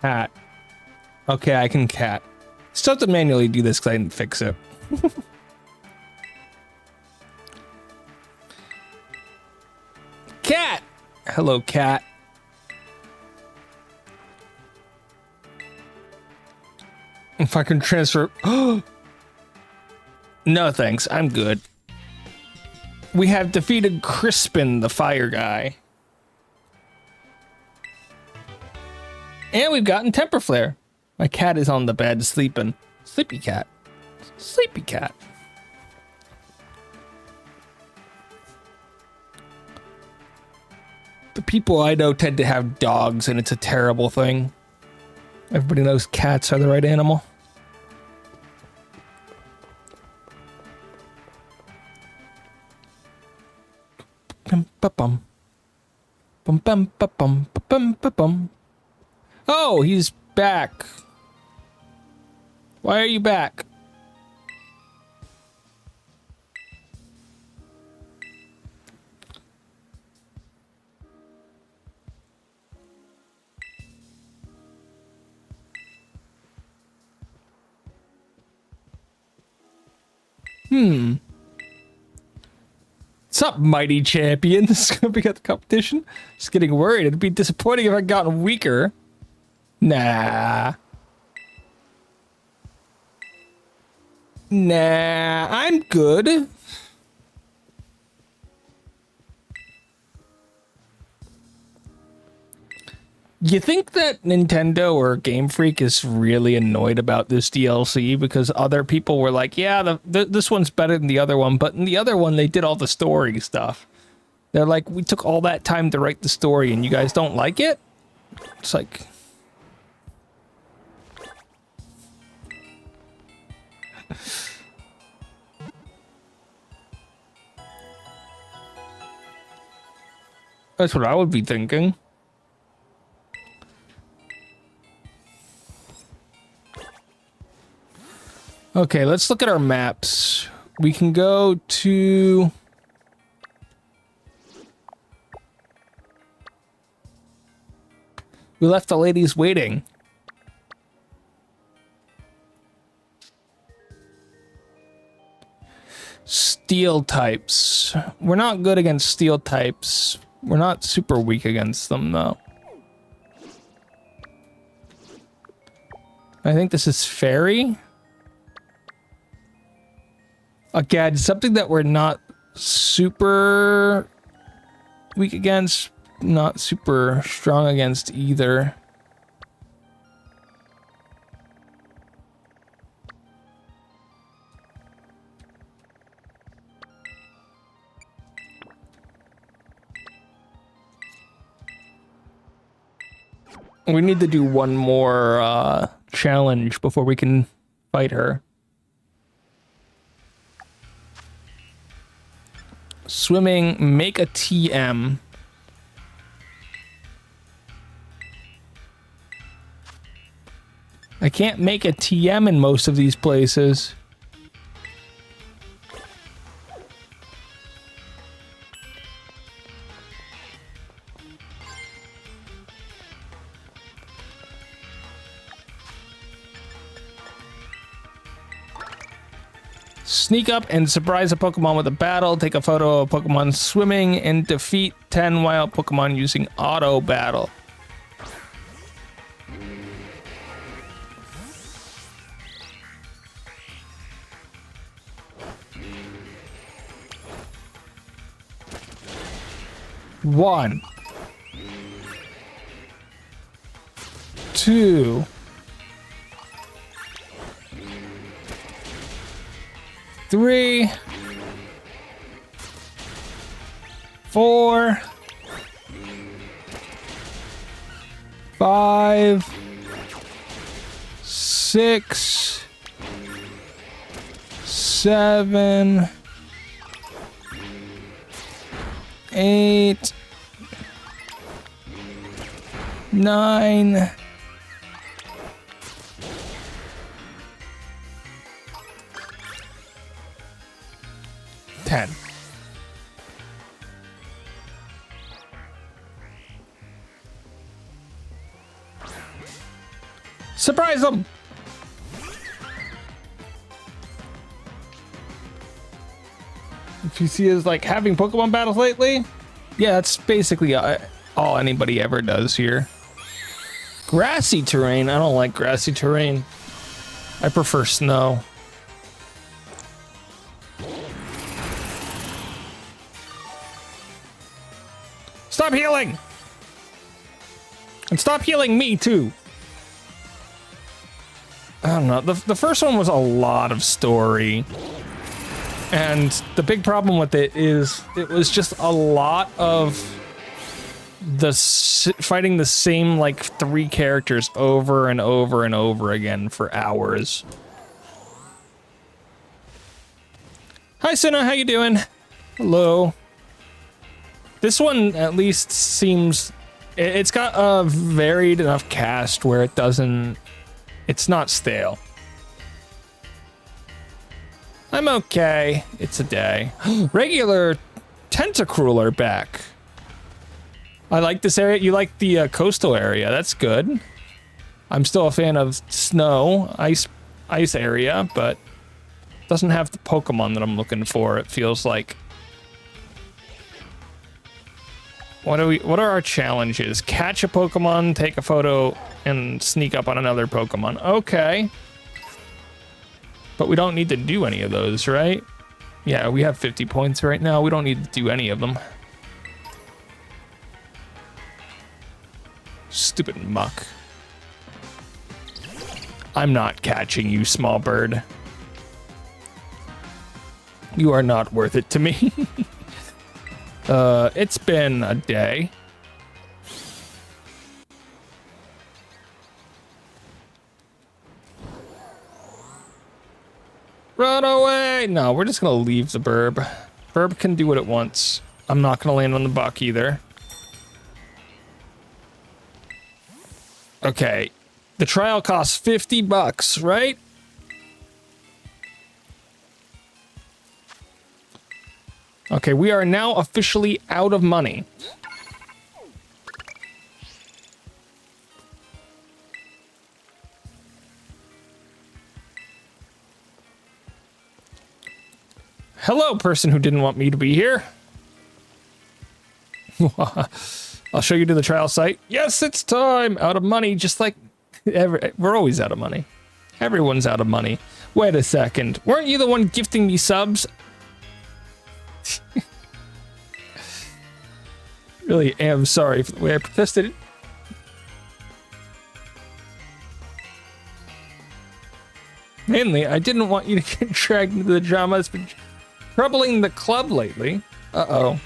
Cat. Okay, I can cat. Still have to manually do this because I didn't fix it. Cat! Hello, cat. If I can transfer... No, thanks. I'm good. We have defeated Crispin, the fire guy. And we've gotten Temper Flare. My cat is on the bed sleeping. Sleepy cat. Sleepy cat. The people I know tend to have dogs, and it's a terrible thing. Everybody knows cats are the right animal. Oh, he's back. Why are you back? What's up, mighty champion? This is gonna be at the competition. Just getting worried. It'd be disappointing if I'd gotten weaker. Nah. Nah, I'm good. You think that Nintendo or Game Freak is really annoyed about this DLC because other people were like, yeah, this one's better than the other one, but in the other one, they did all the story stuff. They're like, we took all that time to write the story and you guys don't like it? It's like... That's what I would be thinking. Okay, let's look at our maps. We can go to... We left the ladies waiting. Steel types. We're not good against steel types. We're not super weak against them, though. I think this is fairy. Again, something that we're not super weak against, not super strong against either. We need to do one more challenge before we can fight her. Swimming, make a TM. I can't make a TM in most of these places. Sneak up and surprise a Pokemon with a battle. Take a photo of Pokemon swimming and defeat 10 wild Pokemon using auto battle. One. 2. 3. 4. 5. 6. 7. 8. 9. 10. Surprise them! If you see us like having Pokemon battles lately, yeah, that's basically all anybody ever does here. Grassy terrain? I don't like grassy terrain. I prefer snow. Stop healing! And stop healing me, too. I don't know. The first one was a lot of story. And the big problem with it is it was just a lot of fighting the same, like, 3 characters over and over and over again for hours. Hi, Senna. How you doing? Hello. This one at least seems... It's got a varied enough cast where it doesn't... It's not stale. I'm okay. It's a day. Regular Tentacruel back. I like this area. You like the coastal area. That's good. I'm still a fan of snow, ice area, but doesn't have the Pokemon that I'm looking for, it feels like. What are our challenges? Catch a Pokemon, take a photo, and sneak up on another Pokemon. Okay. But we don't need to do any of those, right? Yeah, we have 50 points right now. We don't need to do any of them. Stupid muck. I'm not catching you, small bird. You are not worth it to me. It's been a day. Run away! No, we're just gonna leave the burb. Burb can do what it wants. I'm not gonna land on the buck either. Okay, the trial costs 50 bucks, right? Okay, we are now officially out of money. Hello, person who didn't want me to be here. I'll show you to the trial site. Yes, it's time. Out of money, just like we're always out of money. Everyone's out of money. Wait a second. Weren't you the one gifting me subs? Really am sorry for the way I protested. Mainly, I didn't want you to get dragged into the drama that's been troubling the club lately. Uh-oh.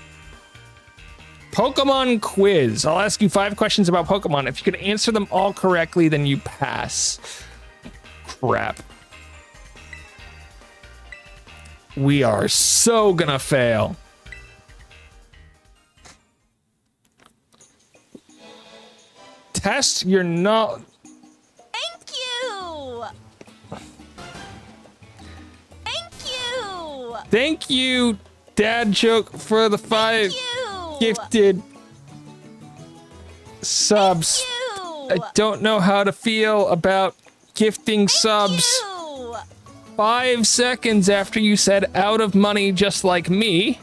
Pokemon quiz. I'll ask you 5 questions about Pokemon. If you can answer them all correctly, then you pass. Crap. We are so gonna fail. Test your knowledge. Thank you. Thank you, Dad Joke, for the 5 gifted subs. I don't know how to feel about gifting subs 5 seconds after you said out of money just like me.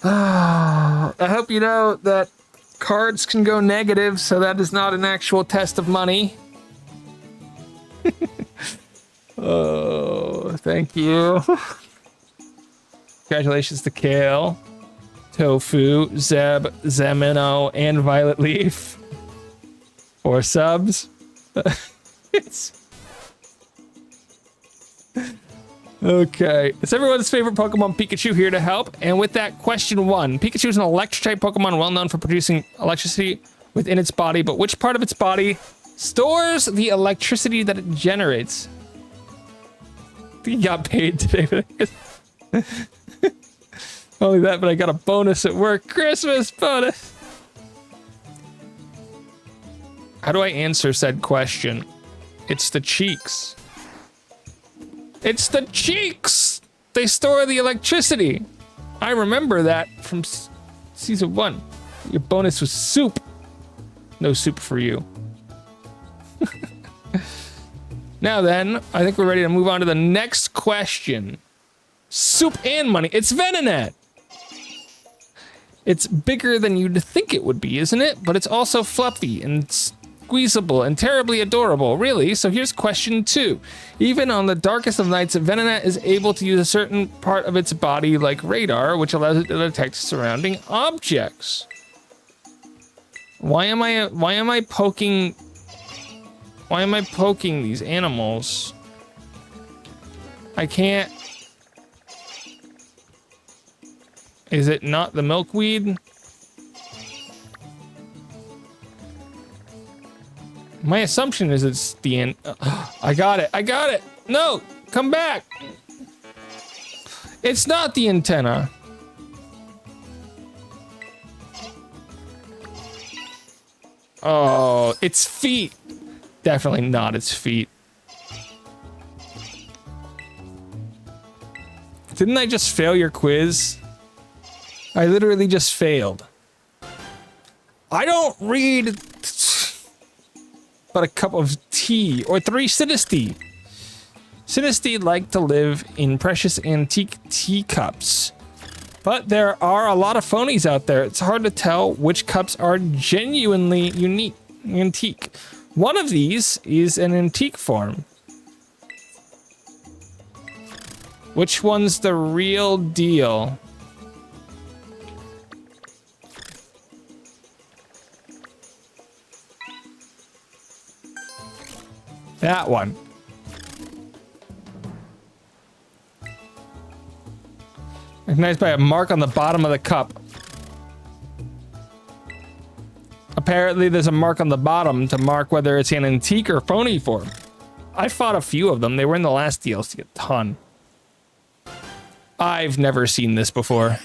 I hope you know that cards can go negative, so that is not an actual test of money. Oh, thank you. Congratulations to Kale, Tofu, Zeb, Zemino, and Violet Leaf for subs. Okay, it's everyone's favorite Pokemon, Pikachu, here to help. And with that, question 1. Pikachu is an electric-type Pokemon well known for producing electricity within its body, but which part of its body stores the electricity that it generates? He got paid today. Only that, but I got a bonus at work. Christmas bonus. How do I answer said question? It's the cheeks. It's the cheeks! They store the electricity. I remember that from season 1. Your bonus was soup. No soup for you. Now then, I think we're ready to move on to the next question. Soup and money. It's Venonat. It's bigger than you'd think it would be, isn't it? But it's also fluffy and squeezable and terribly adorable, really. So here's question 2. Even on the darkest of nights, Venonat is able to use a certain part of its body, like radar, which allows it to detect surrounding objects. Why am I poking these animals? I can't. Is it not the milkweed? My assumption is it's the end. I got it. No, come back. It's not the antenna. Oh, its feet. Definitely not its feet. Didn't I just fail your quiz? I literally just failed. I don't read but a cup of tea or 3 Sinistee. Sinistee like to live in precious antique teacups. But there are a lot of phonies out there. It's hard to tell which cups are genuinely antique. One of these is an antique form. Which one's the real deal? That one. Recognized by a mark on the bottom of the cup. Apparently there's a mark on the bottom to mark whether it's an antique or phony form. I fought a few of them. They were in the last DLC, a ton. I've never seen this before.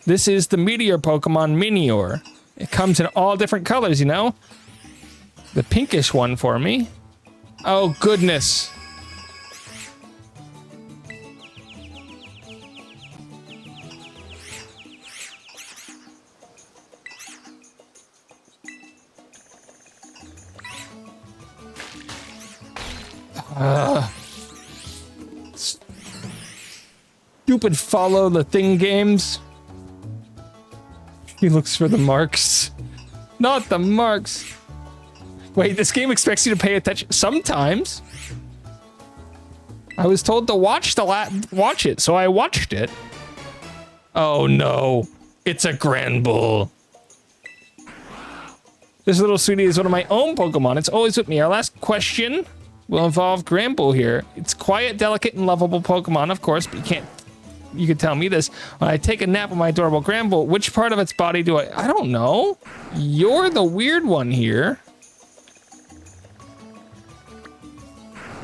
This is the Meteor Pokemon Minior. It comes in all different colors, you know? The pinkish one for me. Oh, goodness. Stupid follow the thing games. He looks for the marks. Not the marks. Wait, this game expects you to pay attention sometimes. I was told to watch it, so I watched it. Oh no, it's a Granbull. This little sweetie is one of my own Pokemon. It's always with me. Our last question will involve Granbull here. It's quiet, delicate, and lovable Pokemon, of course, but you could tell me this. When I take a nap with my adorable Granbull, which part of its body do I don't know. You're the weird one here.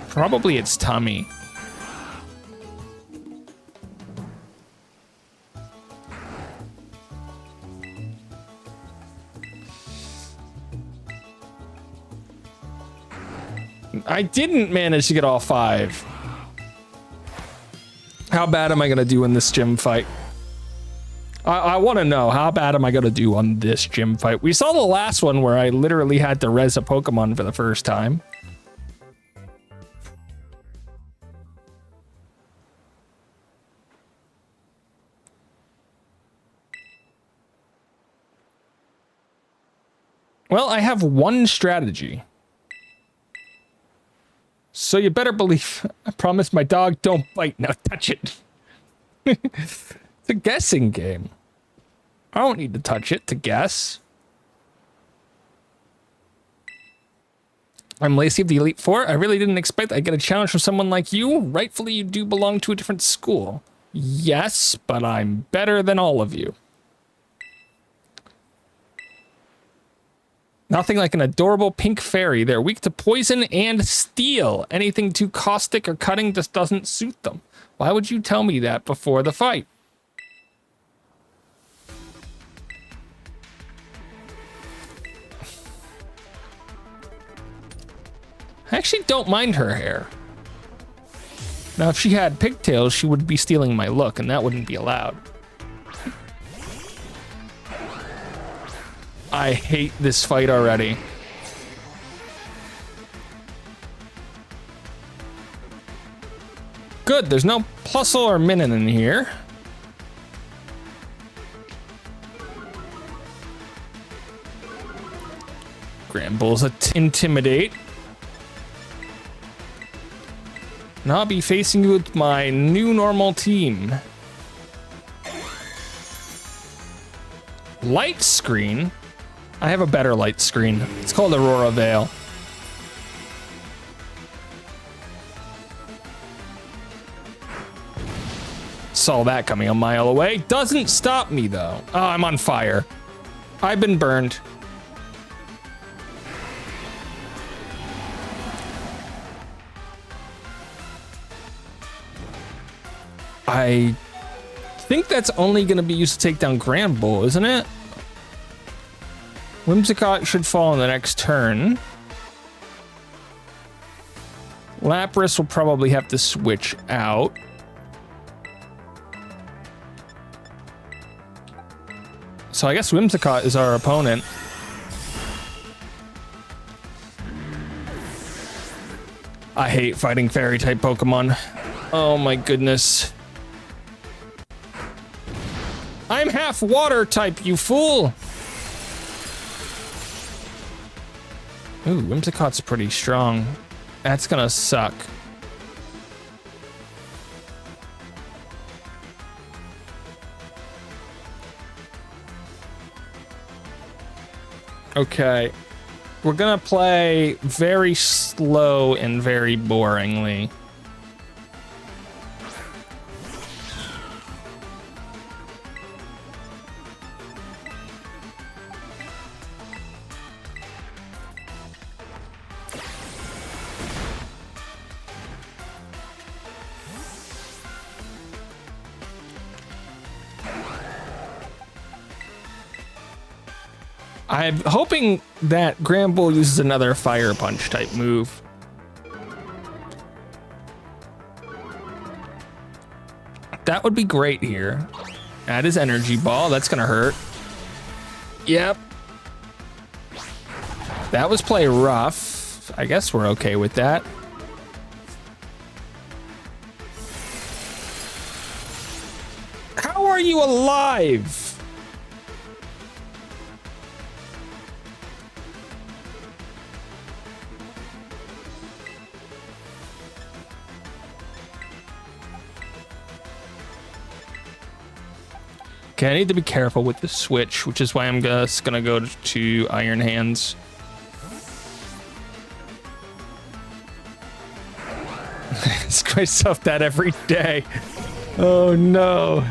Probably its tummy. I didn't manage to get all 5. How bad am I gonna do in this gym fight? I want to know, how bad am I gonna do on this gym fight? We saw the last one where I literally had to res a Pokemon for the first time. Well, I have one strategy. So you better believe, I promise my dog don't bite. Now touch it. It's a guessing game. I don't need to touch it to guess. I'm Lacey of the Elite Four. I really didn't expect I'd get a challenge from someone like you. Rightfully, you do belong to a different school. Yes, but I'm better than all of you. Nothing like an adorable pink fairy. They're weak to poison and steel. Anything too caustic or cutting just doesn't suit them. Why would you tell me that before the fight? I actually don't mind her hair. Now, if she had pigtails, she would be stealing my look, and that wouldn't be allowed. I hate this fight already. Good, there's no Plusle or Minun in here. Granbull's Intimidate. And I'll be facing you with my new normal team. Light Screen? I have a better light screen. It's called Aurora Veil. Saw that coming a mile away. Doesn't stop me though. Oh, I'm on fire. I've been burned. I think that's only going to be used to take down Granbull, isn't it? Whimsicott should fall in the next turn. Lapras will probably have to switch out. So I guess Whimsicott is our opponent. I hate fighting fairy-type Pokemon. Oh my goodness. I'm half water type, you fool! Ooh, Whimsicott's pretty strong. That's gonna suck. Okay. We're gonna play very slow and very boringly. I'm hoping that Granbull uses another Fire Punch type move. That would be great here. Add his Energy Ball. That's gonna hurt. Yep. That was play rough. I guess we're okay with that. How are you alive? Okay, I need to be careful with the switch, which is why I'm just gonna go to Iron Hands. Ask myself that every day. Oh no.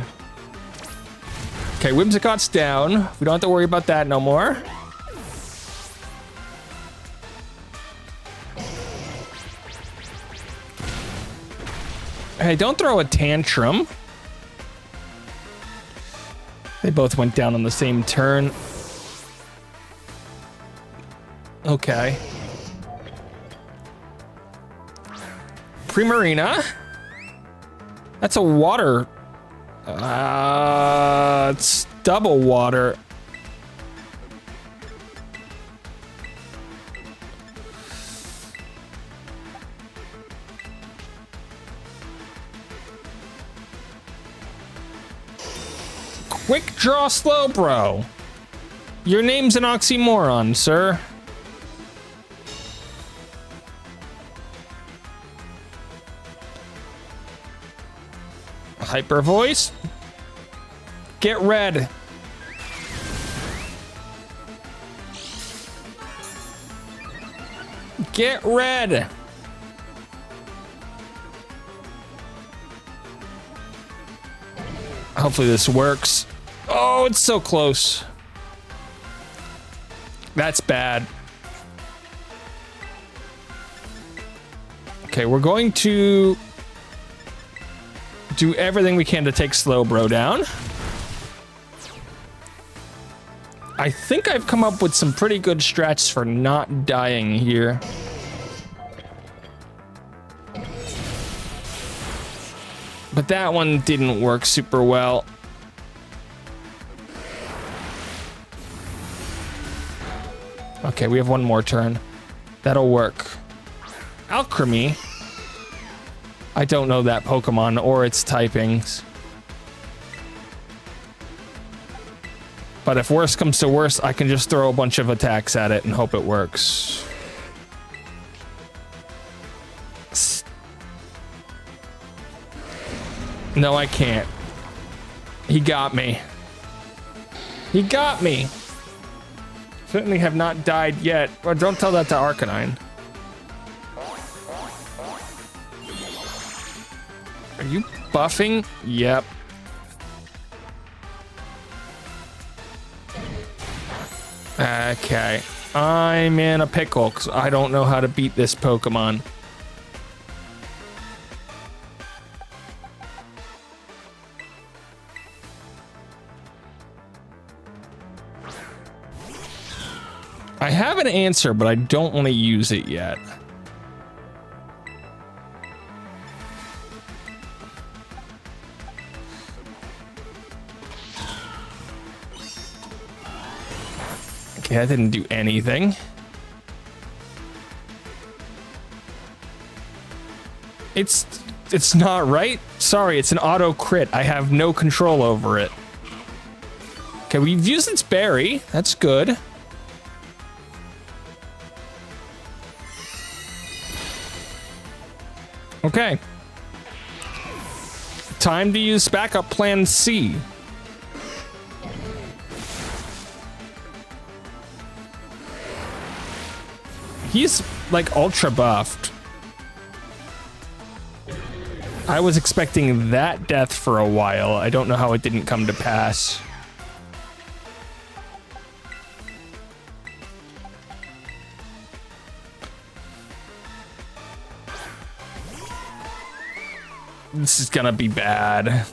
Okay, Whimsicott's down. We don't have to worry about that no more. Hey, don't throw a tantrum. They both went down on the same turn. Okay. Primarina. That's a water. It's double water. Quick draw slow, bro. Your name's an oxymoron, sir. Hyper voice. Get red. Get red. Hopefully this works. Oh, it's so close. That's bad. Okay, we're going to do everything we can to take Slowbro down. I think I've come up with some pretty good strats for not dying here. But that one didn't work super well. Okay, we have one more turn. That'll work. Alchemy. I don't know that Pokemon or its typings. But if worse comes to worse, I can just throw a bunch of attacks at it and hope it works. No, I can't. He got me. He got me. Certainly have not died yet. Well, don't tell that to Arcanine. Are you buffing? Yep. Okay. I'm in a pickle because I don't know how to beat this Pokemon. I have an answer, but I don't want to use it yet. Okay, that didn't do anything. It's not right. Sorry, it's an auto crit. I have no control over it. Okay, we've used its berry. That's good. Okay. Time to use backup plan C. He's like ultra buffed. I was expecting that death for a while. I don't know how it didn't come to pass. This is gonna be bad.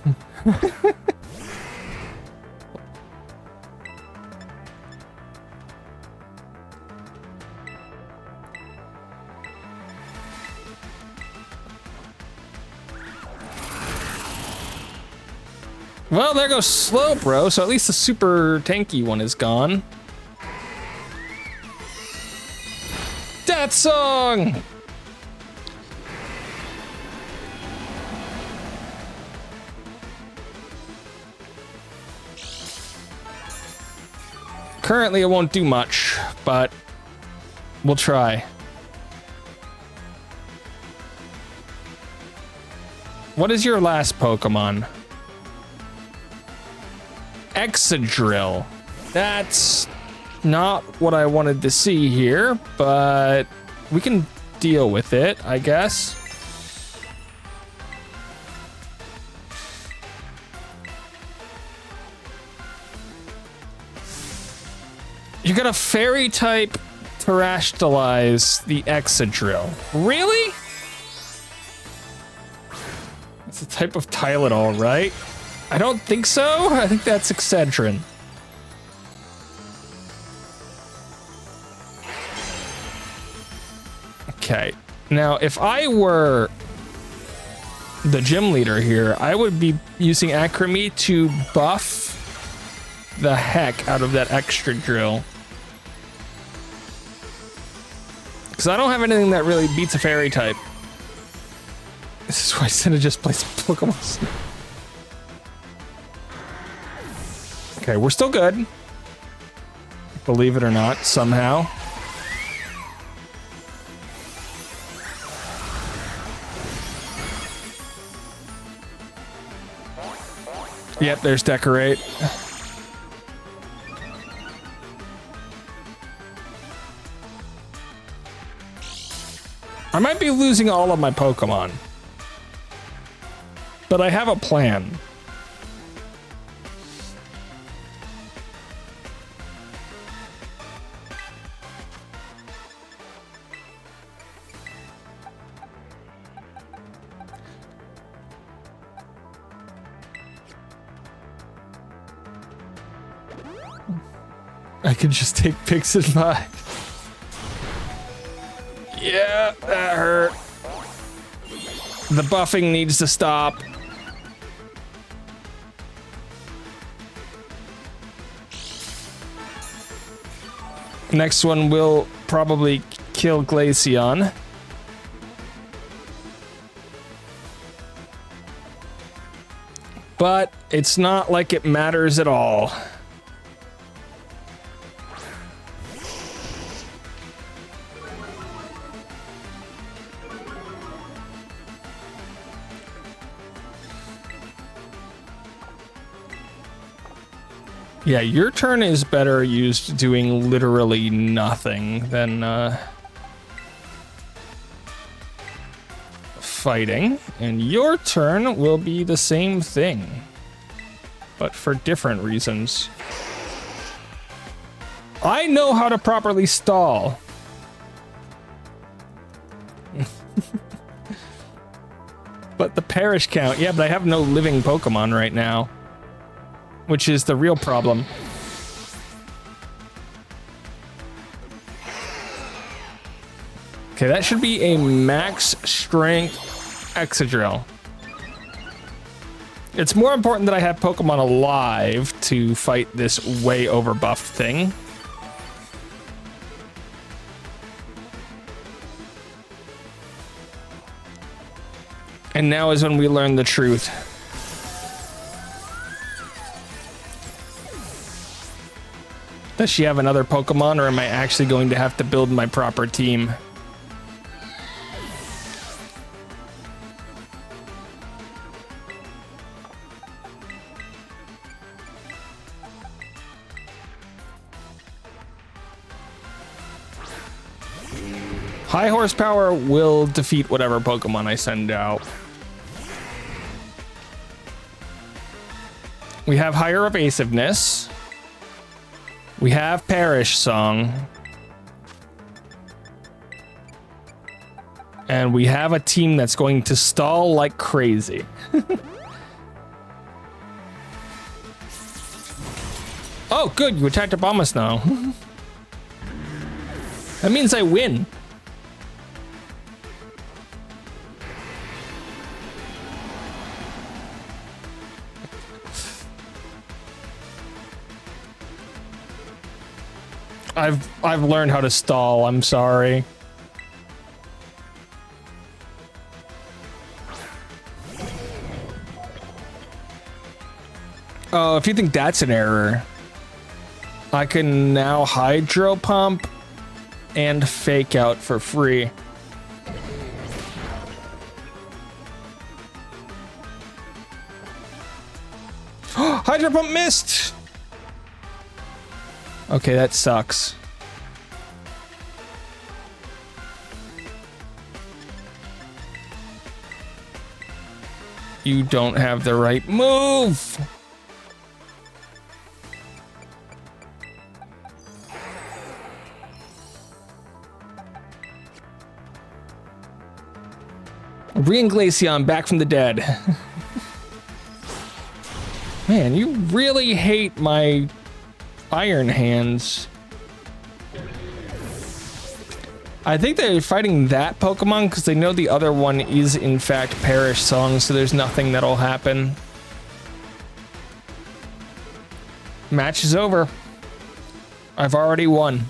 Well, there goes Slowbro, so at least the super tanky one is gone. Death Song! Currently, it won't do much, but we'll try. What is your last Pokemon? Excadrill. That's not what I wanted to see here, but we can deal with it, I guess. You're gonna fairy type terastallize the Excadrill. Really? It's a type of Tylenol, right? I don't think so. I think that's Excedrin. Okay. Now, if I were the gym leader here, I would be using Acremy to buff the heck out of that extra drill. Because I don't have anything that really beats a fairy type. This is why Cinna just plays Pokemon. Okay, we're still good. Believe it or not, somehow. Yep, there's Decorate. I might be losing all of my Pokemon, but I have a plan. I could just take Pix and 5. Yeah, that hurt. The buffing needs to stop. Next one will probably kill Glaceon. But it's not like it matters at all. Yeah, your turn is better used doing literally nothing than fighting, and your turn will be the same thing, but for different reasons. I know how to properly stall. But the perish count, yeah, but I have no living Pokemon right now, which is the real problem. Okay, that should be a max strength Excadrill. It's more important that I have Pokemon alive to fight this way overbuffed thing. And now is when we learn the truth. Does she have another Pokemon, or am I actually going to have to build my proper team? High horsepower will defeat whatever Pokemon I send out. We have higher evasiveness. We have Perish Song. And we have a team that's going to stall like crazy. Oh, good, you attacked Abomasnow. That means I win. I've learned how to stall, I'm sorry. Oh, if you think that's an error, I can now Hydro Pump and Fake Out for free. Hydro Pump missed! Okay, that sucks. You don't have the right move! Bring Glaceon back from the dead. Man, you really hate my Iron Hands. I think they're fighting that Pokemon because they know the other one is in fact Perish Song, so there's nothing that'll happen. Match is over. I've already won.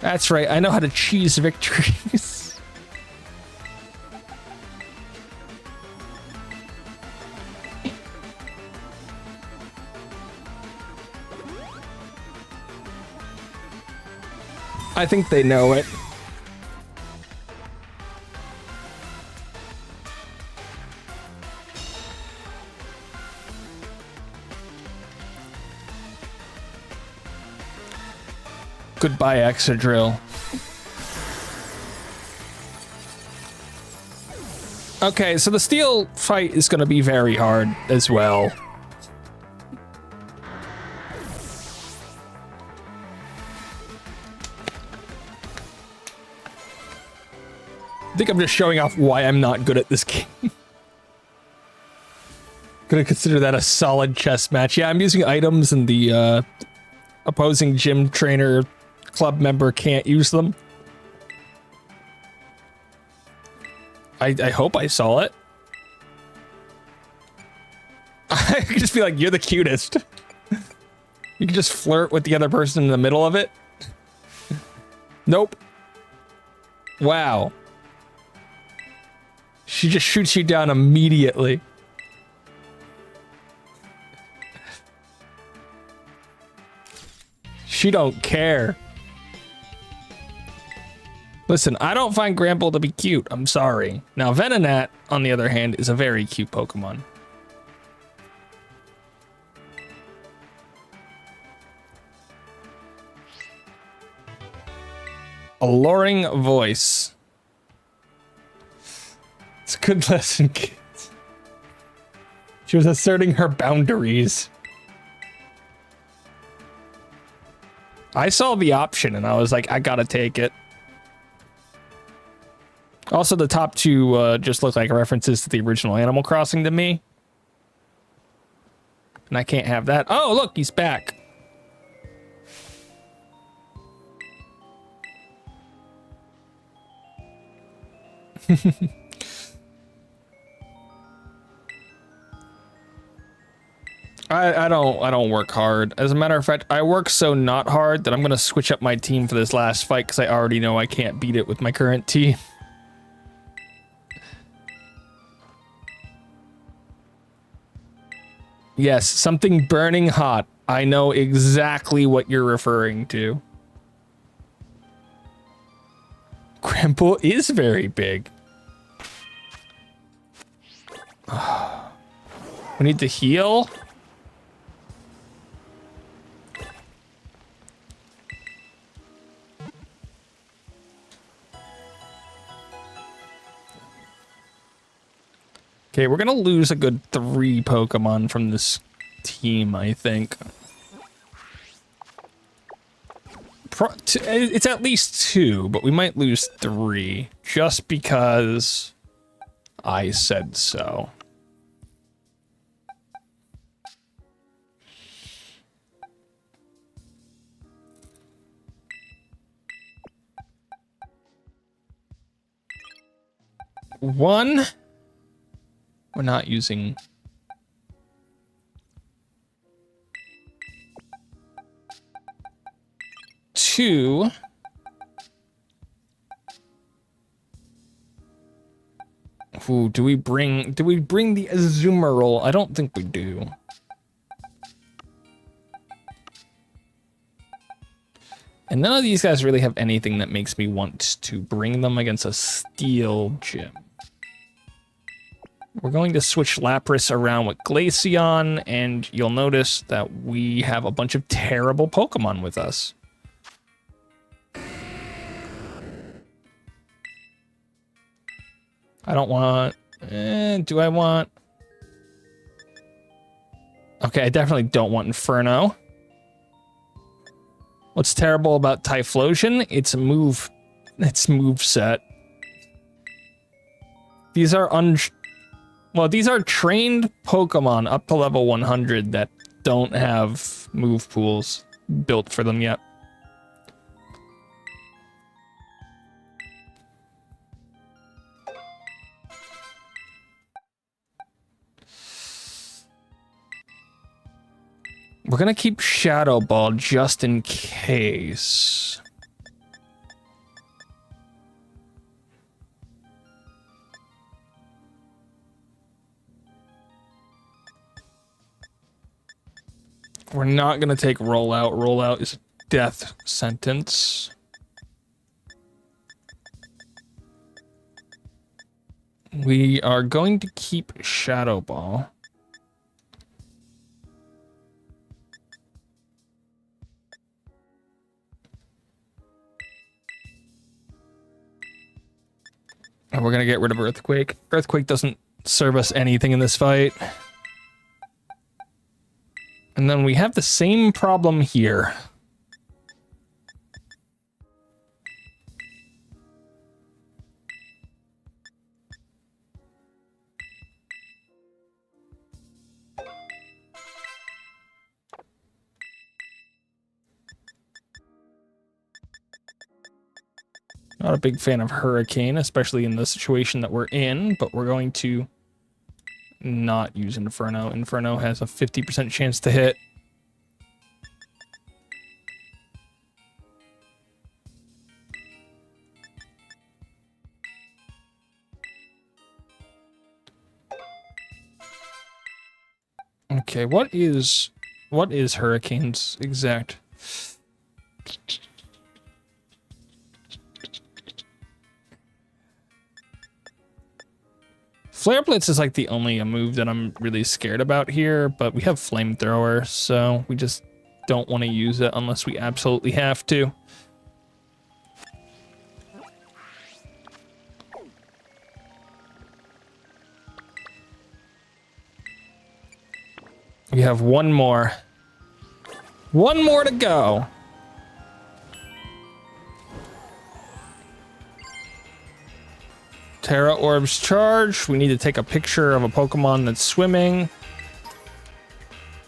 That's right, I know how to cheese victories. I think they know it. Goodbye, Exadrill. Okay, so the steel fight is going to be very hard as well. I think I'm just showing off why I'm not good at this game. Gonna consider that a solid chess match. Yeah, I'm using items and the opposing gym trainer club member can't use them. I hope I saw it. I could just be like, you're the cutest. You can just flirt with the other person in the middle of it. Nope. Wow. She just shoots you down immediately. She don't care. Listen, I don't find Grample to be cute. I'm sorry. Now, Venonat, on the other hand, is a very cute Pokemon. Alluring voice. It's a good lesson, kids. She was asserting her boundaries. I saw the option and I was like, I gotta take it. Also, the top two just look like references to the original Animal Crossing to me. And I can't have that. Oh, look, he's back. I don't work hard. As a matter of fact, I work so not hard that I'm gonna switch up my team for this last fight because I already know I can't beat it with my current team. Yes, something burning hot. I know exactly what you're referring to. Grample is very big. We need to heal. Okay, we're gonna lose a good 3 Pokemon from this team, I think. It's at least 2, but we might lose 3 just because I said so. One. We're not using... Two. Ooh, do we bring the Azumarill? I don't think we do. And none of these guys really have anything that makes me want to bring them against a steel gym. We're going to switch Lapras around with Glaceon, and you'll notice that we have a bunch of terrible Pokemon with us. I don't want... do I want... Okay, I definitely don't want Inferno. What's terrible about Typhlosion? Its moveset. These are these are trained Pokemon up to level 100 that don't have move pools built for them yet. We're gonna keep Shadow Ball just in case. We're not gonna take Rollout. Rollout is a death sentence. We are going to keep Shadow Ball. And we're gonna get rid of Earthquake. Earthquake doesn't serve us anything in this fight. And then we have the same problem here. Not a big fan of Hurricane, especially in the situation that we're in, but we're going to not use Inferno. Inferno has a 50% chance to hit. Okay, what is Hurricane's exact? Flare Blitz is like the only move that I'm really scared about here, but we have Flamethrower, so we just don't want to use it unless we absolutely have to. We have one more. One more to go. Terra Orbs charge. We need to take a picture of a Pokemon that's swimming.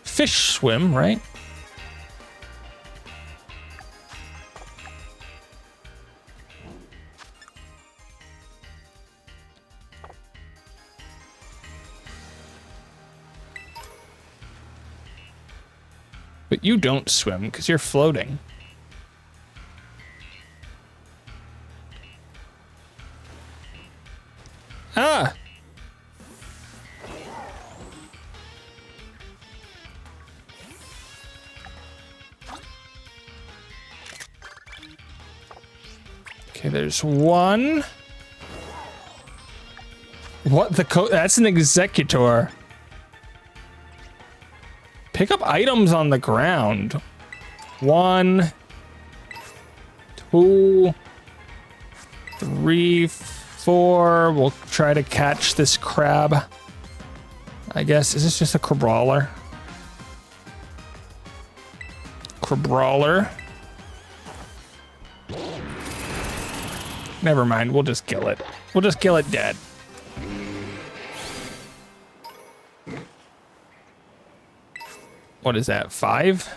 Fish swim, right? But you don't swim because you're floating. Ah! Okay, there's one. What the that's an Executor. Pick up items on the ground. 1, 2, 3, 4. We'll try to catch this crab. I guess. Is this just a Crabrawler? Crabrawler. Never mind. We'll just kill it. We'll just kill it dead. What is that? 5?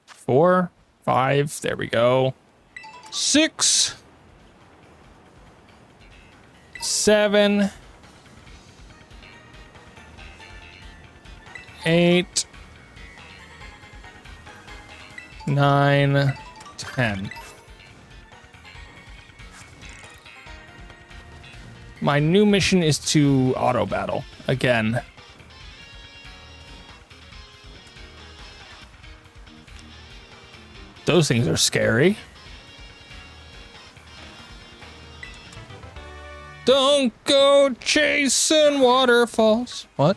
4? 5? There we go. 6. 7. 8. 9. 10. My new mission is to auto battle again. Those things are scary. Don't go chasing waterfalls. What?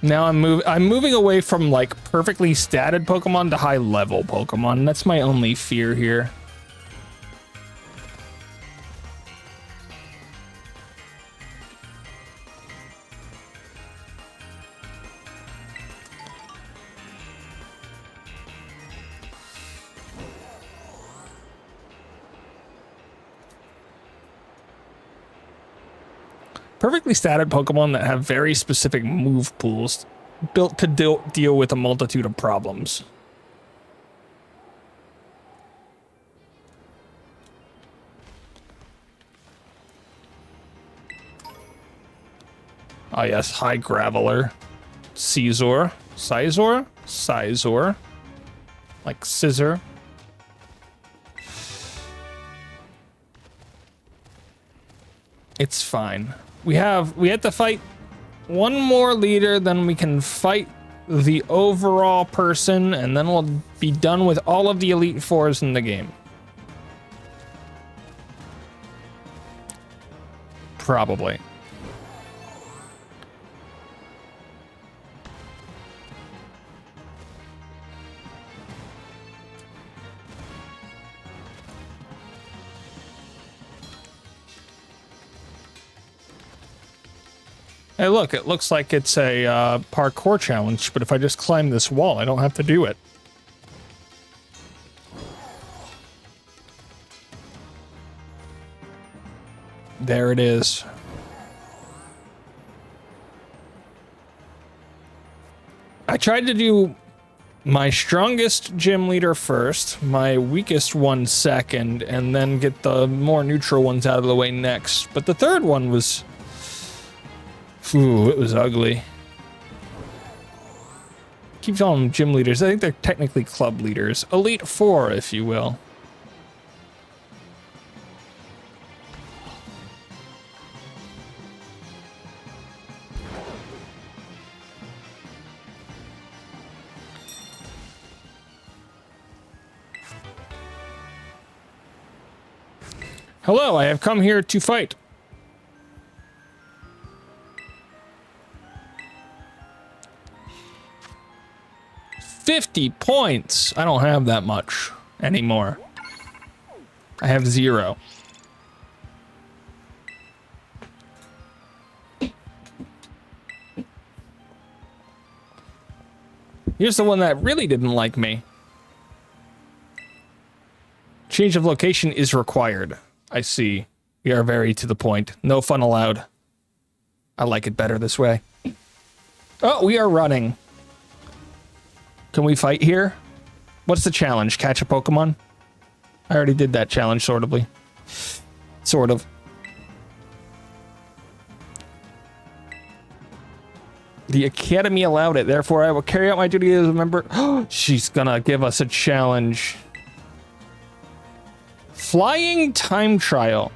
Now I'm moving away from like perfectly statted Pokemon to high level Pokemon. That's my only fear here. Perfectly statted Pokemon that have very specific move pools built to deal with a multitude of problems. Ah, yes, High Graveler. Scizor. Scizor? Scizor. Like scissor. It's fine. We have to fight one more leader, then we can fight the overall person, and then we'll be done with all of the Elite Fours in the game. Probably. Hey, look, it looks like it's a parkour challenge, but if I just climb this wall, I don't have to do it. There it is. I tried to do my strongest gym leader first, my weakest one second, and then get the more neutral ones out of the way next. But the third one was... Ooh, it was ugly. Keep calling them gym leaders. I think they're technically club leaders. Elite Four, if you will. Hello, I have come here to fight. $50 points. I don't have that much anymore. I have 0. Here's the one that really didn't like me. Change of location is required. I see. We are very to the point. No fun allowed. I like it better this way. Oh, we are running. Can we fight here? What's the challenge? Catch a Pokemon? I already did that challenge, sort of. Sort of. The Academy allowed it, therefore I will carry out my duty as a member. She's gonna give us a challenge. Flying time trial.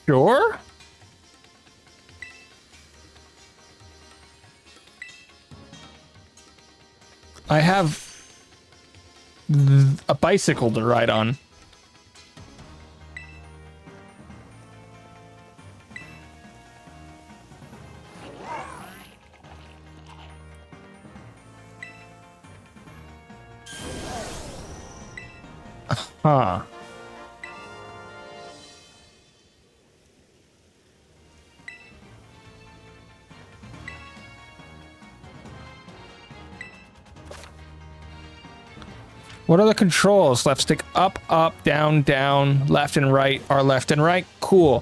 Sure. I have a bicycle to ride on. Huh. What are the controls? Left stick up, up, down, down, left and right are left and right. Cool.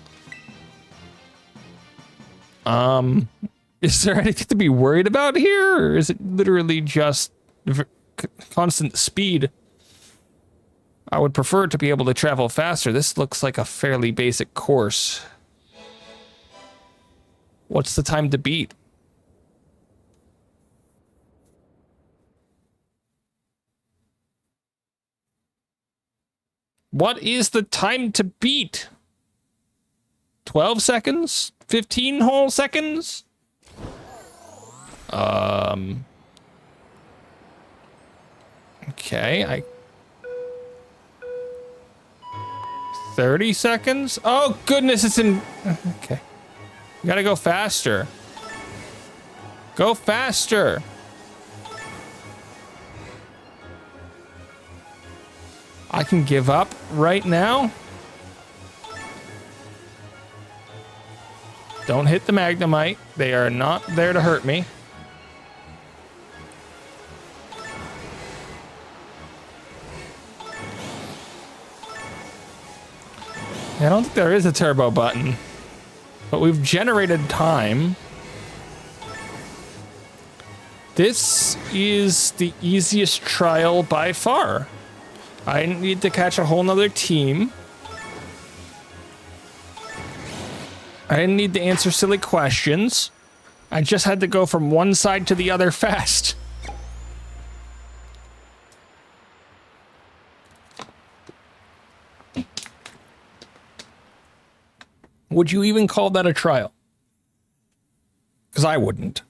Is there anything to be worried about here? Or is it literally just constant speed? I would prefer to be able to travel faster. This looks like a fairly basic course. What's the time to beat? What is the time to beat? 12 seconds? 15 whole seconds? Okay, 30 seconds? Oh, goodness, it's in... Okay. We gotta go faster. Go faster. I can give up right now. Don't hit the Magnemite. They are not there to hurt me. I don't think there is a turbo button, but we've generated time. This is the easiest trial by far. I didn't need to catch a whole nother team. I didn't need to answer silly questions. I just had to go from one side to the other fast. Would you even call that a trial? Because I wouldn't.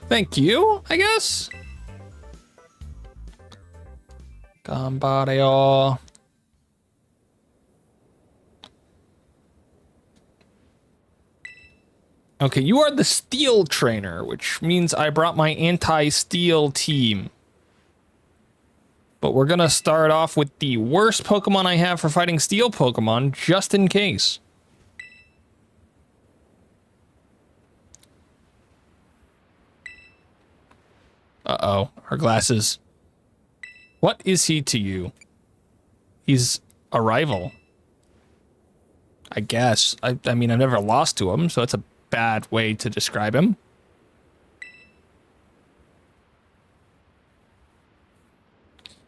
Thank you, I guess. Gambareo. Okay, you are the steel trainer, which means I brought my anti-steel team. But we're gonna start off with the worst Pokemon I have for fighting steel Pokemon, just in case. Uh-oh, her glasses. What is he to you? He's a rival. I guess. I mean, I've never lost to him, so it's a bad way to describe him.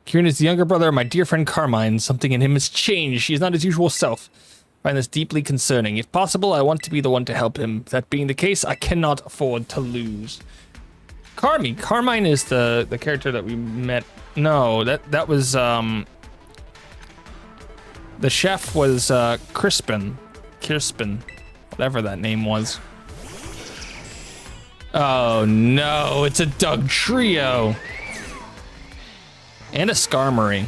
Kieran is the younger brother of my dear friend Carmine. Something in him has changed. He is not his usual self. I find this deeply concerning. If possible, I want to be the one to help him. That being the case, I cannot afford to lose. Carmine is the character that we met. No, that was the chef was Kirsten, whatever that name was. Oh no, it's a Doug Trio. And a Skarmory.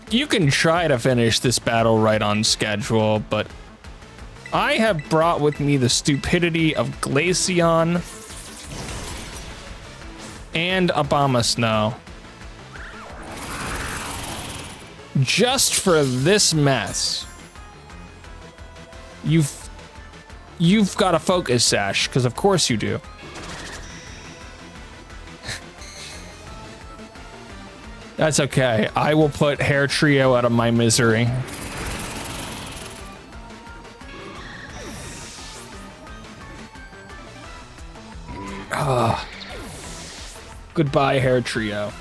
You can try to finish this battle right on schedule, but I have brought with me the stupidity of Glaceon and Abomasnow. Just for this mess. You've got a focus sash, because of course you do. That's okay. I will put Hair Trio out of my misery. Goodbye, Hair Trio.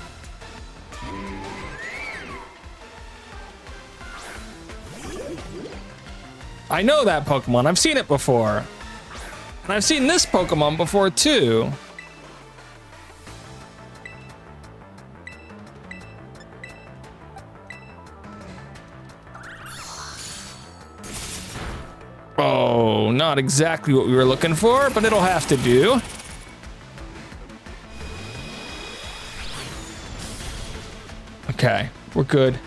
I know that Pokemon. I've seen it before. And I've seen this Pokemon before, too. Oh, not exactly what we were looking for, but it'll have to do. Okay, we're good.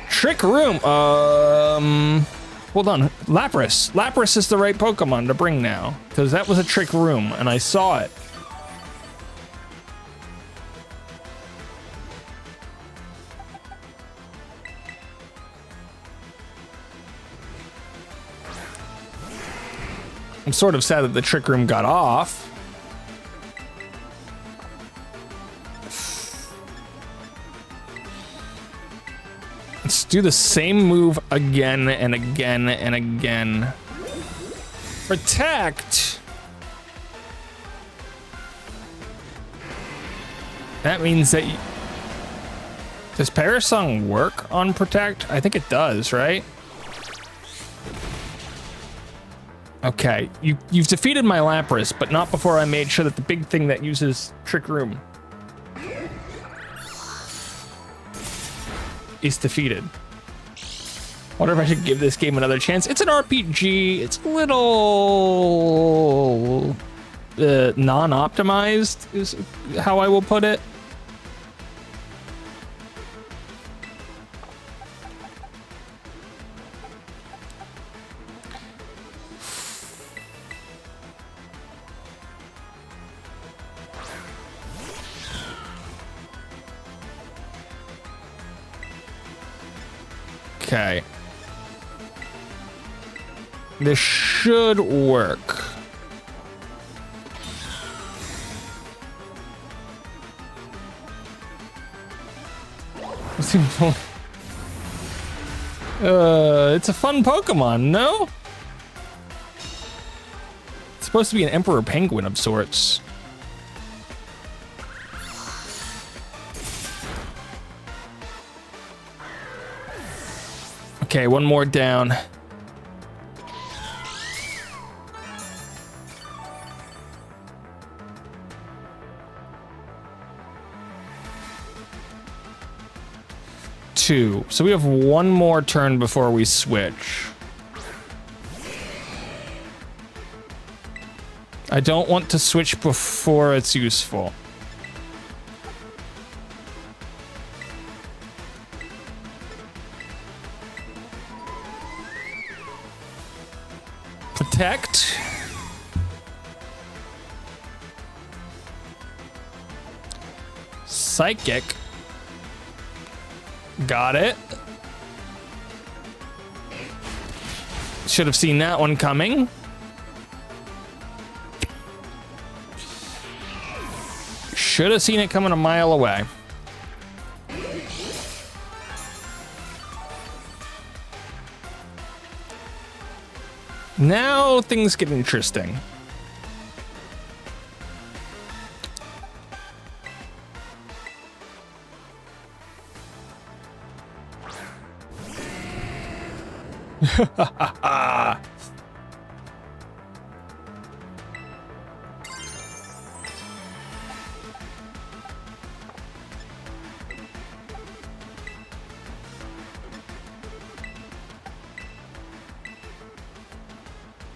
Trick Room. Hold on. Lapras. Lapras is the right Pokemon to bring now, because that was a Trick Room, and I saw it. I'm sort of sad that the Trick Room got off. Let's do the same move again and again and again. Protect. That means that does Parasong work on Protect? I think it does, right? Okay, you've defeated my Lapras, but not before I made sure that the big thing that uses Trick Room is defeated. Wonder if I should give this game another chance. It's an RPG. It's a little non-optimized is how I will put it. Okay. This should work. It's a fun Pokemon, no? It's supposed to be an Emperor Penguin of sorts. Okay, one more down. Two. So we have one more turn before we switch. I don't want to switch before it's useful. Protect. Psychic. Got it. Should have seen that one coming. Should have seen it coming a mile away. Now things get interesting.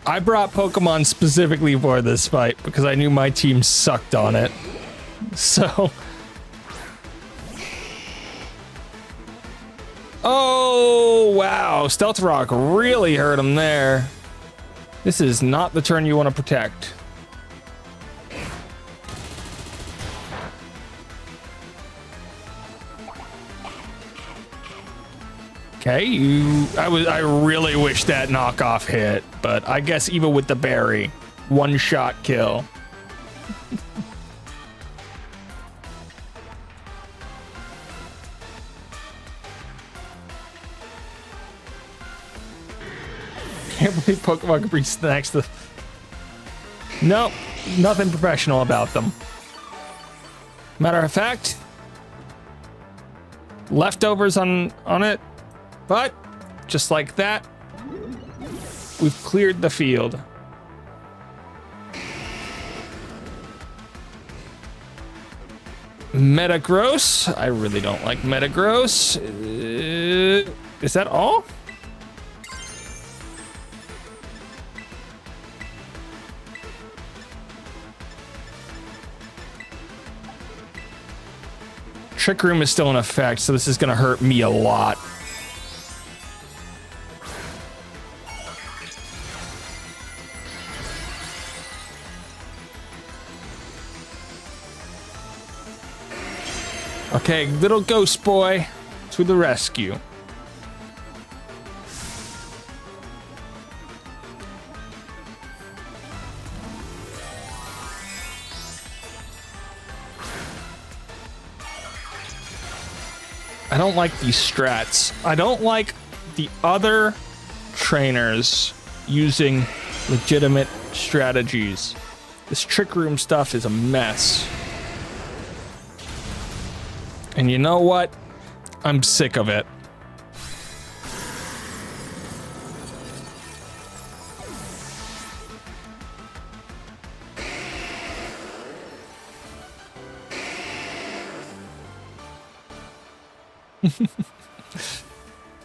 I brought Pokemon specifically for this fight because I knew my team sucked on it. So... Oh, wow. Stealth Rock really hurt him there. This is not the turn you want to protect. Okay, I really wish that knockoff hit, but I guess even with the berry, one-shot kill. Can't believe Pokemon can bring snacks to... Nope, nothing professional about them. Matter of fact, leftovers on it, but just like that, we've cleared the field. Metagross, I really don't like Metagross. Is that all? Trick Room is still in effect, so this is gonna hurt me a lot. Okay, little ghost boy to the rescue. I don't like these strats. I don't like the other trainers using legitimate strategies. This Trick Room stuff is a mess. And you know what? I'm sick of it.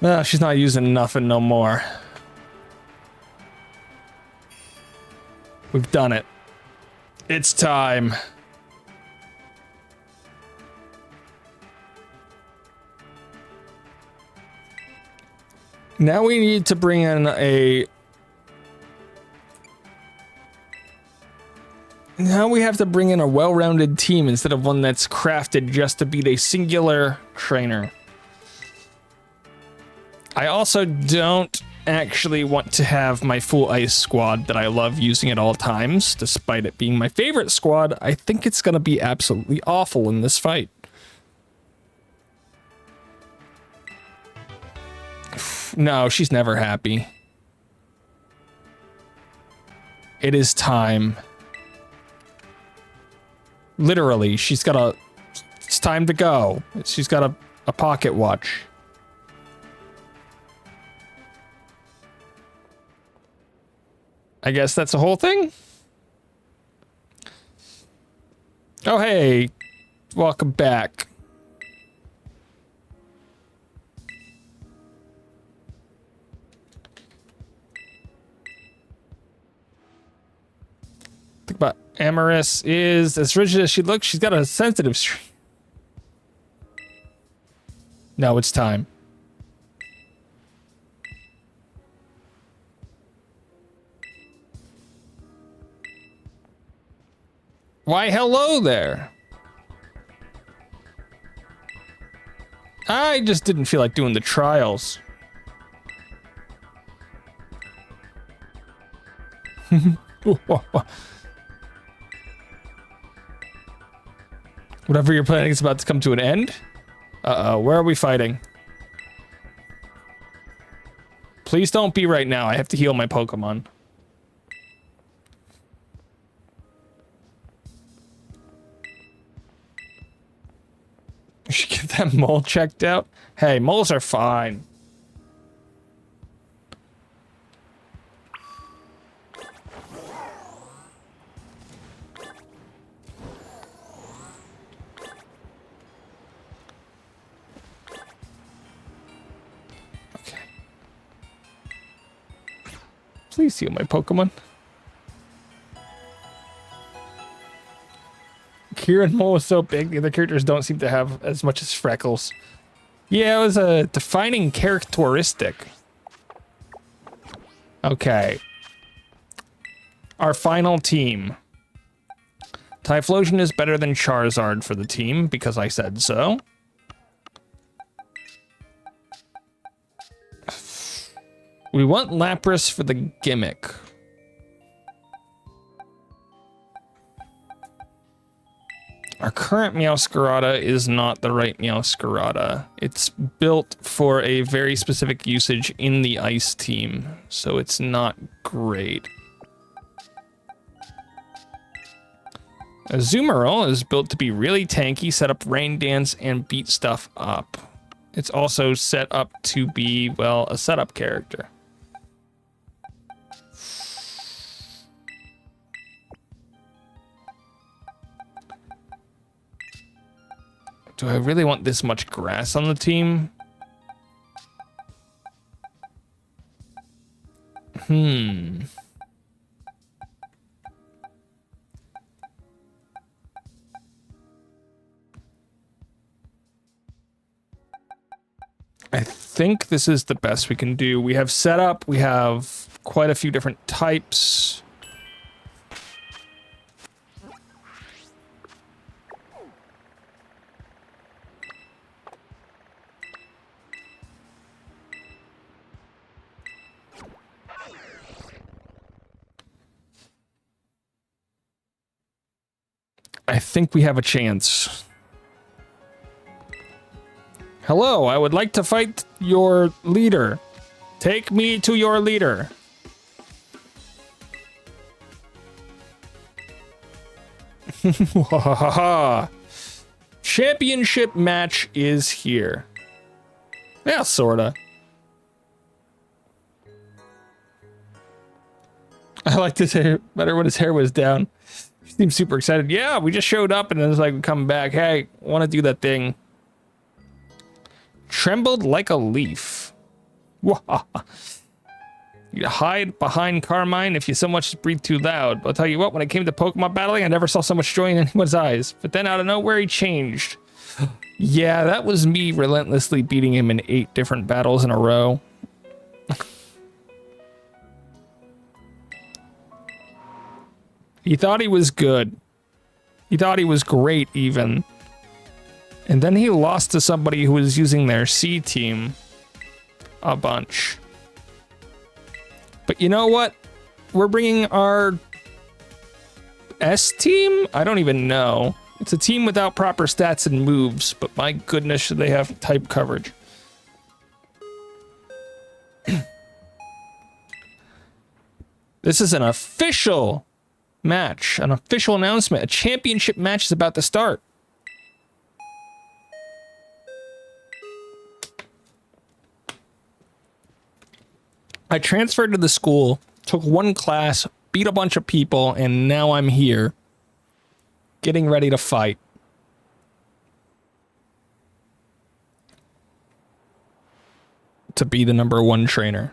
No, she's not using nothing no more. We've done it. It's time. Now we need to bring in a... Now we have to bring in a well-rounded team instead of one that's crafted just to beat a singular trainer. I also don't actually want to have my full ice squad that I love using at all times, despite it being my favorite squad. I think it's going to be absolutely awful in this fight. No, she's never happy. It is time. Literally, she's got a... It's time to go. She's got a pocket watch. I guess that's the whole thing? Oh, hey. Welcome back. Think about Amorous is as rigid as she looks. She's got a sensitive streak. No, it's time. Why, hello there. I just didn't feel like doing the trials. Whatever you're planning is about to come to an end. Uh-oh, where are we fighting? Please don't be right now. I have to heal my Pokemon. You should get that mole checked out. Hey, moles are fine. Okay. Please heal my Pokemon. Kieran Mole is so big, the other characters don't seem to have as much as Freckles. Yeah, it was a defining characteristic. Okay. Our final team. Typhlosion is better than Charizard for the team, because I said so. We want Lapras for the gimmick. Our current Meowscarada is not the right Meowscarada. It's built for a very specific usage in the ice team, so it's not great. Azumarill is built to be really tanky, set up Rain Dance, and beat stuff up. It's also set up to be, well, a setup character. Do I really want this much grass on the team? I think this is the best we can do. We have setup, we have quite a few different types. I think we have a chance. Hello, I would like to fight your leader. Take me to your leader. Championship match is here. Yeah, sorta. I liked his hair better when his hair was down. He seemed super excited. Yeah, we just showed up and it was like, come back. Hey, want to do that thing. Trembled like a leaf. You hide behind Carmine if you so much as breathe too loud. But I'll tell you what, when it came to Pokemon battling, I never saw so much joy in anyone's eyes. But then out of nowhere, he changed. Yeah, that was me relentlessly beating him in 8 different battles in a row. He thought he was good. He thought he was great, even. And then he lost to somebody who was using their C team. a bunch. But you know what? We're bringing our S team? I don't even know. It's a team without proper stats and moves, but my goodness, should they have type coverage. This is an official match, an official announcement. A championship match is about to start. I transferred to the school, took one class, beat a bunch of people, and now I'm here, getting ready to fight. To be the #1 trainer.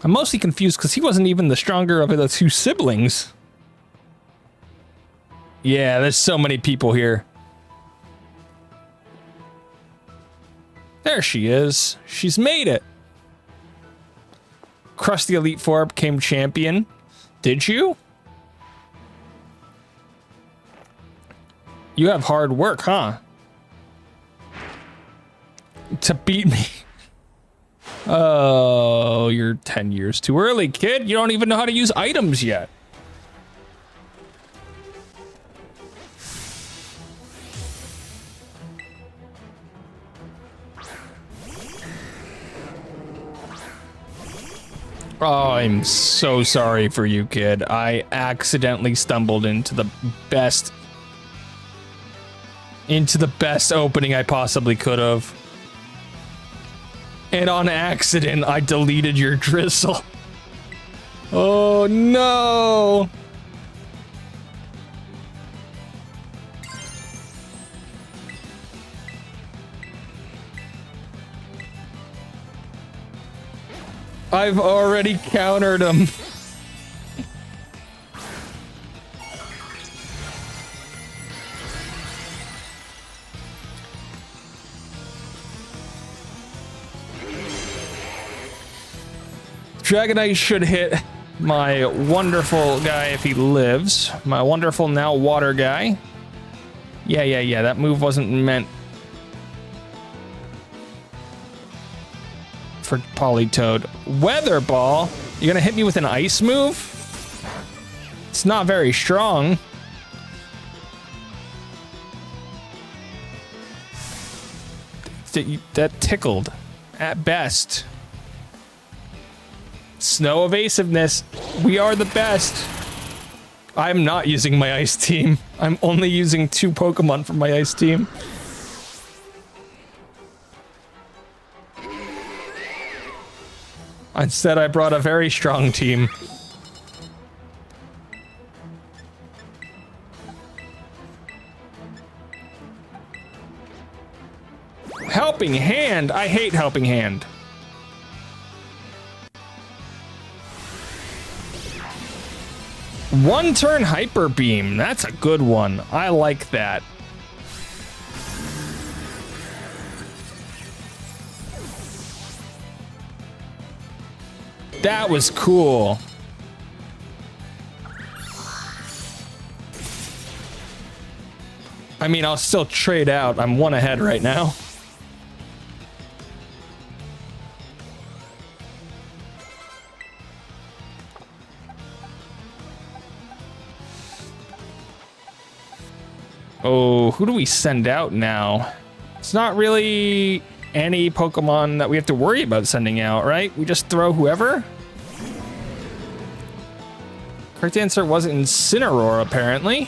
I'm mostly confused because he wasn't even the stronger of the two siblings. Yeah, there's so many people here. There she is. She's made it. Crushed the Elite Four, became champion. Did you? You have hard work, huh? To beat me. Oh, you're 10 years too early, kid. You don't even know how to use items yet. Oh, I'm so sorry for you, kid. I accidentally stumbled into the best opening I possibly could have. And on accident, I deleted your drizzle. Oh, no. I've already countered him. Dragonite should hit my wonderful guy if he lives. My wonderful now water guy. Yeah. That move wasn't meant for Politoad. Weather Ball? You're gonna hit me with an ice move? It's not very strong. That tickled at best. Snow evasiveness. We are the best. I'm not using my ice team. I'm only using 2 Pokemon from my ice team. Instead, I brought a very strong team. Helping Hand? I hate Helping Hand. One turn Hyper Beam. That's a good one. I like that. That was cool. I mean, I'll still trade out. I'm 1 ahead right now. Oh, who do we send out now? It's not really any Pokemon that we have to worry about sending out, right? We just throw whoever? Correct answer was Incineroar, apparently.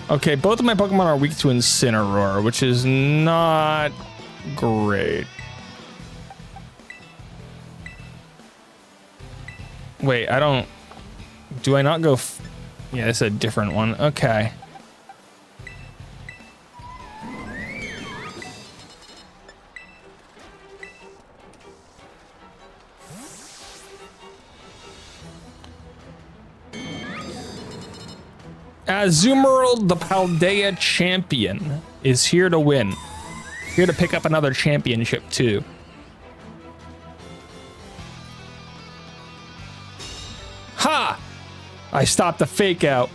Okay, both of my Pokemon are weak to Incineroar, which is not great. Wait, I don't... Do I not go... Yeah, it's a different one. Okay. Azumarill, the Paldea champion, is here to win. Here to pick up another championship, too. Ha! I stopped the fake out.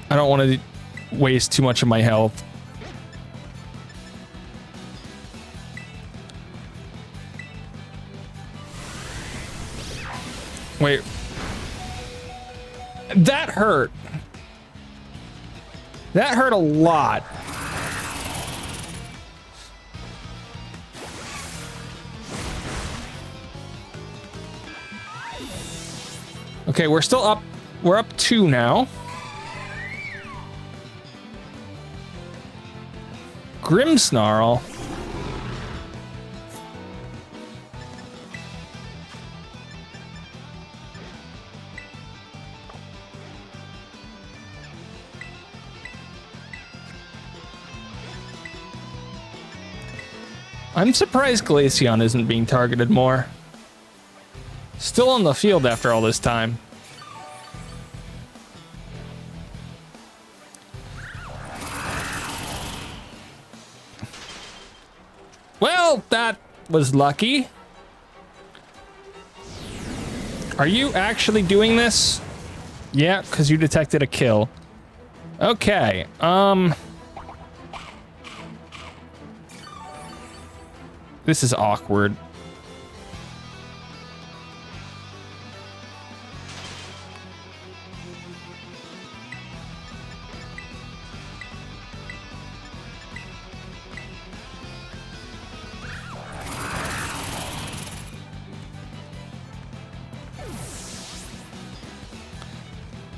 I don't want to waste too much of my health. Wait. That hurt. That hurt a lot. Okay, we're still up. We're up 2 now. Grimmsnarl. I'm surprised Glaceon isn't being targeted more. Still on the field after all this time. Well, that was lucky. Are you actually doing this? Yeah, because you detected a kill. Okay, this is awkward.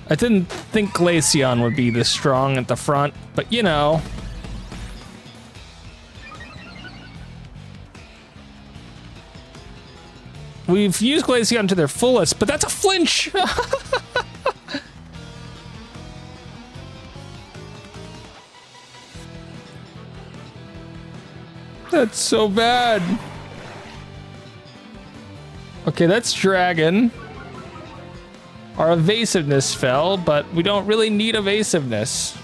I didn't think Glaceon would be this strong at the front, but you know. We've used Glaceon to their fullest, but that's a flinch! That's so bad. Okay, that's Dragon. Our evasiveness fell, but we don't really need evasiveness.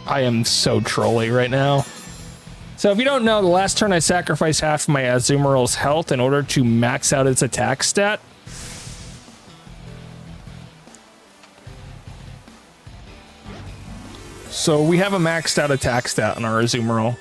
I am so trolly right now. So if you don't know, the last turn I sacrificed half of my Azumarill's health in order to max out its attack stat. So we have a maxed out attack stat on our Azumarill.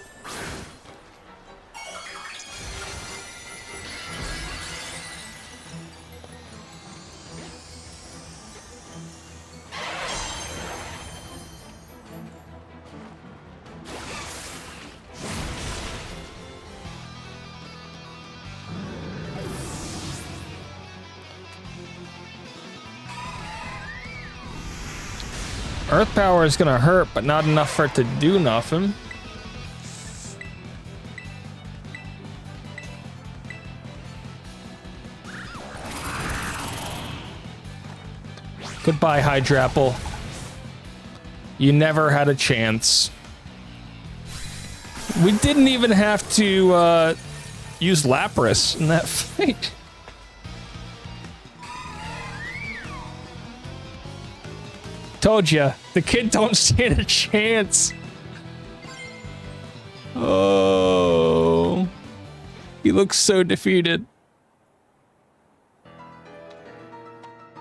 Earth power is gonna hurt, but not enough for it to do nothing. Goodbye, Hydrapple. You never had a chance. We didn't even have to use Lapras in that fight. Told ya, the kid don't stand a chance. Oh, he looks so defeated.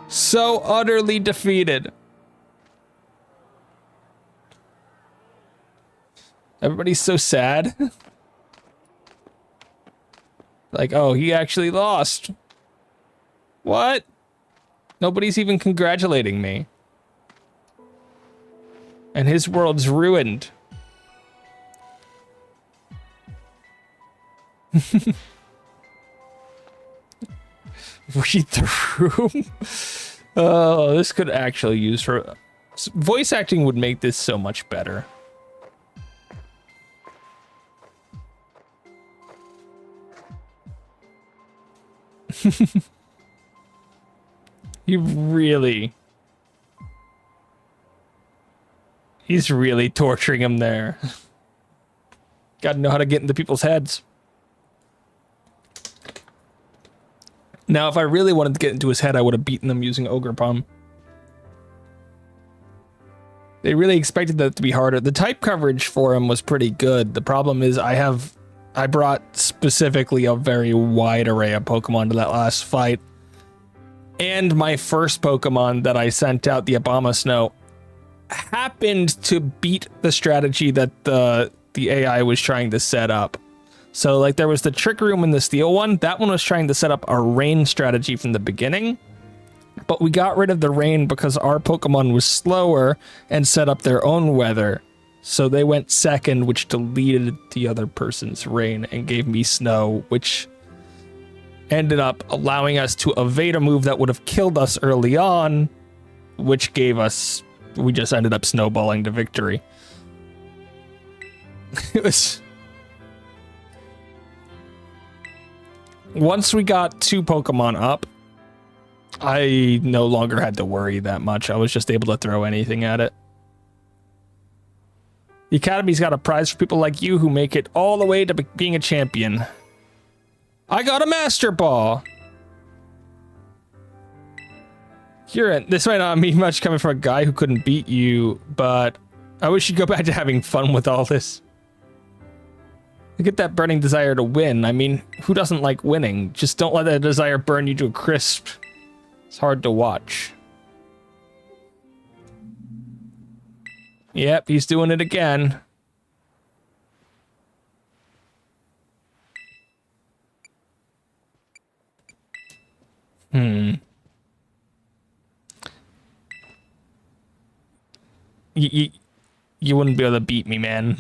So utterly defeated. Everybody's so sad. Like, oh, he actually lost. What? Nobody's even congratulating me. And his world's ruined. Read the room. Oh, this could actually use for voice acting would make this so much better. He's really torturing him there. Gotta know how to get into people's heads. Now, if I really wanted to get into his head, I would have beaten them using Ogre Palm. They really expected that to be harder. The type coverage for him was pretty good. The problem is I brought specifically a very wide array of Pokemon to that last fight. And my first Pokemon that I sent out, the Abomasnow, happened to beat the strategy that the AI was trying to set up. So, like, there was the Trick Room and the Steel one. That one was trying to set up a rain strategy from the beginning. But we got rid of the rain because our Pokemon was slower and set up their own weather. So they went second, which deleted the other person's rain and gave me snow, which ended up allowing us to evade a move that would have killed us early on, which gave us... we just ended up snowballing to victory. It was... Once we got 2 Pokemon up, I no longer had to worry that much. I was just able to throw anything at it. The Academy's got a prize for people like you who make it all the way to being a champion. I got a Master Ball! This might not mean much coming from a guy who couldn't beat you, but I wish you'd go back to having fun with all this. I get that burning desire to win. I mean, who doesn't like winning? Just don't let that desire burn you to a crisp. It's hard to watch. Yep, he's doing it again. You wouldn't be able to beat me, man.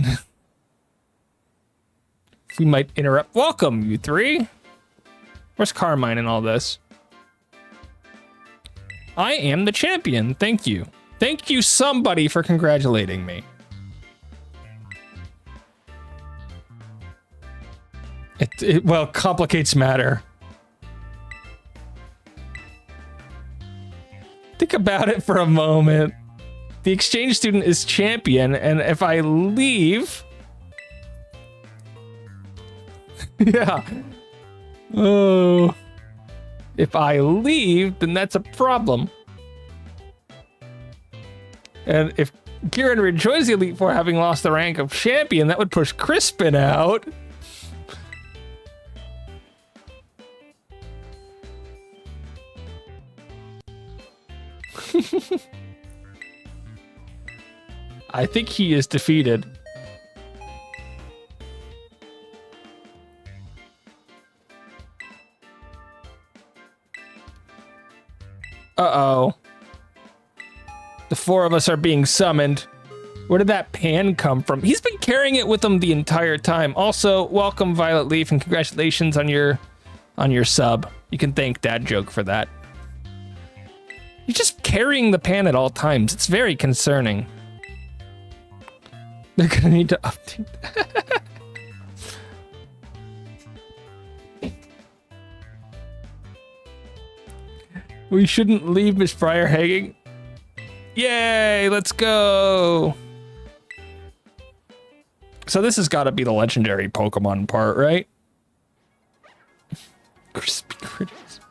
We might interrupt. Welcome, you 3. Where's Carmine in all this? I am the champion. Thank you. Thank you, somebody, for congratulating me. It well, complicates matter. Think about it for a moment. The exchange student is champion, and if I leave... yeah. Oh. If I leave, then that's a problem. And if Kieran rejoins the Elite Four having lost the rank of champion, that would push Crispin out. I think he is defeated. Uh-oh. The 4 of us are being summoned. Where did that pan come from? He's been carrying it with him the entire time. Also, welcome Violet Leaf and congratulations on your sub. You can thank Dad Joke for that. You're just carrying the pan at all times. It's very concerning. They're gonna need to update that. We shouldn't leave Miss Fryer hanging. Yay, let's go. So this has got to be the legendary Pokemon part, right? Crispy critters.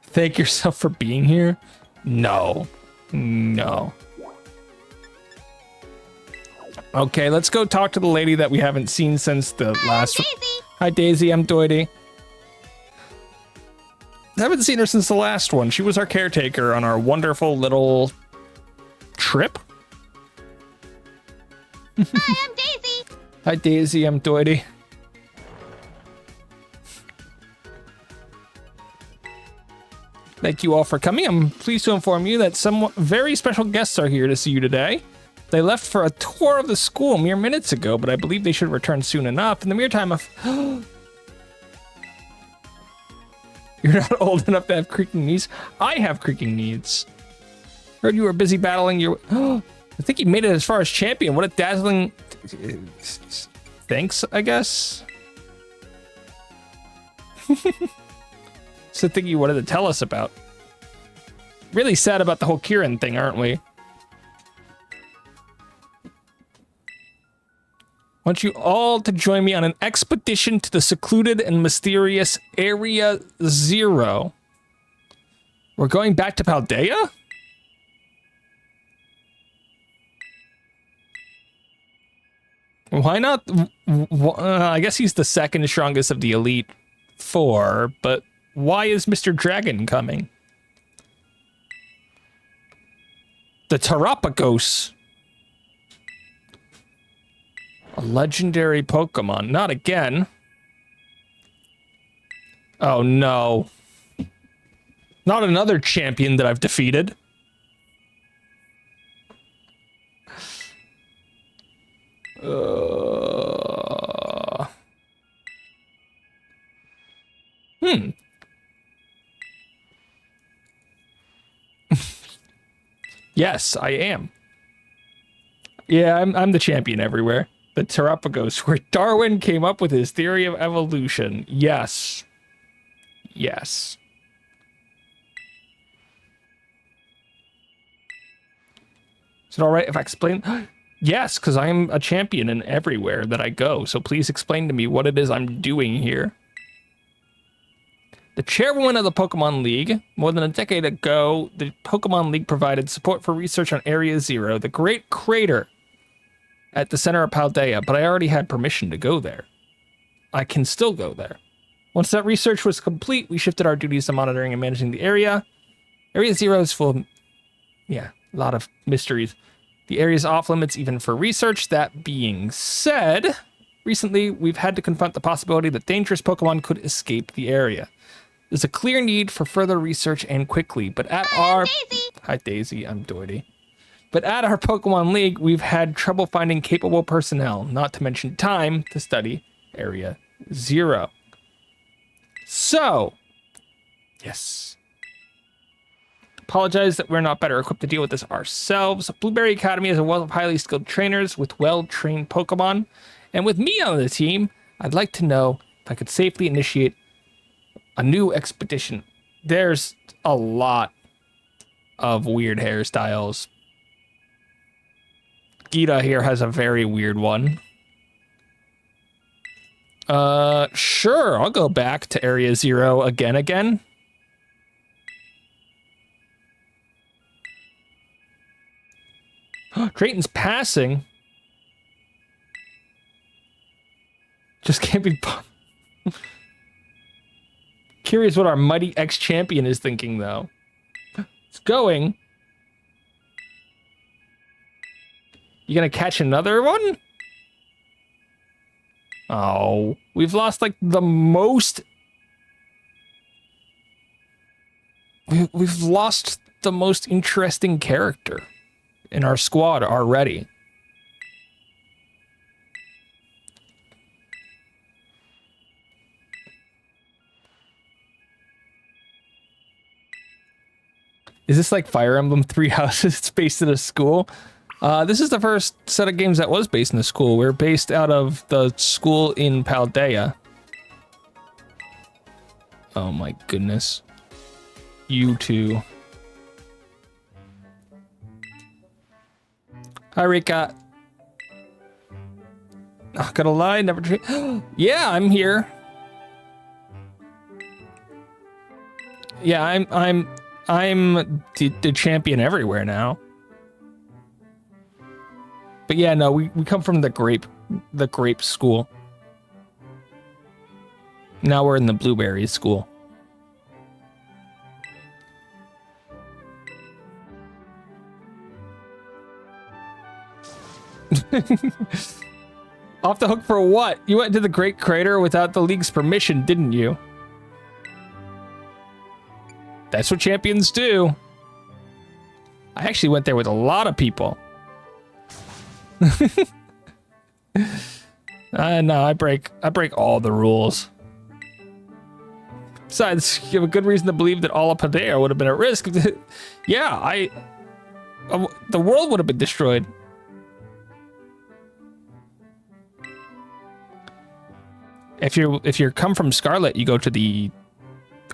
Thank yourself for being here? No. No. Okay, let's go talk to the lady that we haven't seen since the last... Daisy. Hi, Daisy. I'm Doity. Haven't seen her since the last one. She was our caretaker on our wonderful little trip. Hi, I'm Daisy. Hi, Daisy. I'm Doity. Thank you all for coming. I'm pleased to inform you that some very special guests are here to see you today. They left for a tour of the school mere minutes ago, but I believe they should return soon enough. In the mere time of... You're not old enough to have creaking knees. I have creaking knees. Heard you were busy battling your... I think you made it as far as champion. What a dazzling... Thanks, I guess? It's the thing you wanted to tell us about. Really sad about the whole Kieran thing, aren't we? want you all to join me on an expedition to the secluded and mysterious Area Zero. We're going back to Paldea? Why not? I guess he's the second strongest of the Elite Four, but why is Mr. Dragon coming? The Terapagos. A legendary Pokemon. Not again. Oh no. Not another champion that I've defeated. Yes, I am. Yeah, I'm the champion everywhere. The Terapagos, where Darwin came up with his theory of evolution. Yes. Yes. Is it all right if I explain? Yes, because I'm a champion in everywhere that I go. So please explain to me what it is I'm doing here. The chairwoman of the Pokemon League. More than a decade ago, the Pokemon League provided support for research on Area Zero, the Great Crater at the center of Paldea, but I already had permission to go there. I can still go there. Once that research was complete, we shifted our duties to monitoring and managing the area. Area Zero is full of, a lot of mysteries. The area's off limits even for research. That being said, recently we've had to confront the possibility that dangerous Pokemon could escape the area. There's a clear need for further research and quickly, but at our... Daisy. Hi, Daisy. I'm Doherty. But at our Pokemon League, we've had trouble finding capable personnel, not to mention time to study Area Zero. So, yes. Apologize that we're not better equipped to deal with this ourselves. Blueberry Academy is a wealth of highly skilled trainers with well-trained Pokemon. And with me on the team, I'd like to know if I could safely initiate a new expedition. There's a lot of weird hairstyles. Gita here has a very weird one. Sure, I'll go back to Area Zero again. Drayton's passing. Just can't be... Curious what our mighty ex-champion is thinking, though. It's going. You gonna catch another one? Oh, we've lost, like, the most... We've lost the most interesting character in our squad already. Is this like Fire Emblem Three Houses? It's based in a school. This is the first set of games that was based in a school. We're based out of the school in Paldea. Oh my goodness. You two. Hi, Rika. Not gonna lie, never. Yeah, I'm here. Yeah, I'm the champion everywhere now. But yeah, no, we come from the grape school. Now we're in the blueberry school. Off the hook for what? You went to the Great Crater without the League's permission, didn't you? That's what champions do. I actually went there with a lot of people. No, I break all the rules. Besides, you have a good reason to believe that all of Paldea would have been at risk. Yeah, the world would have been destroyed. If you come from Scarlet, you go to the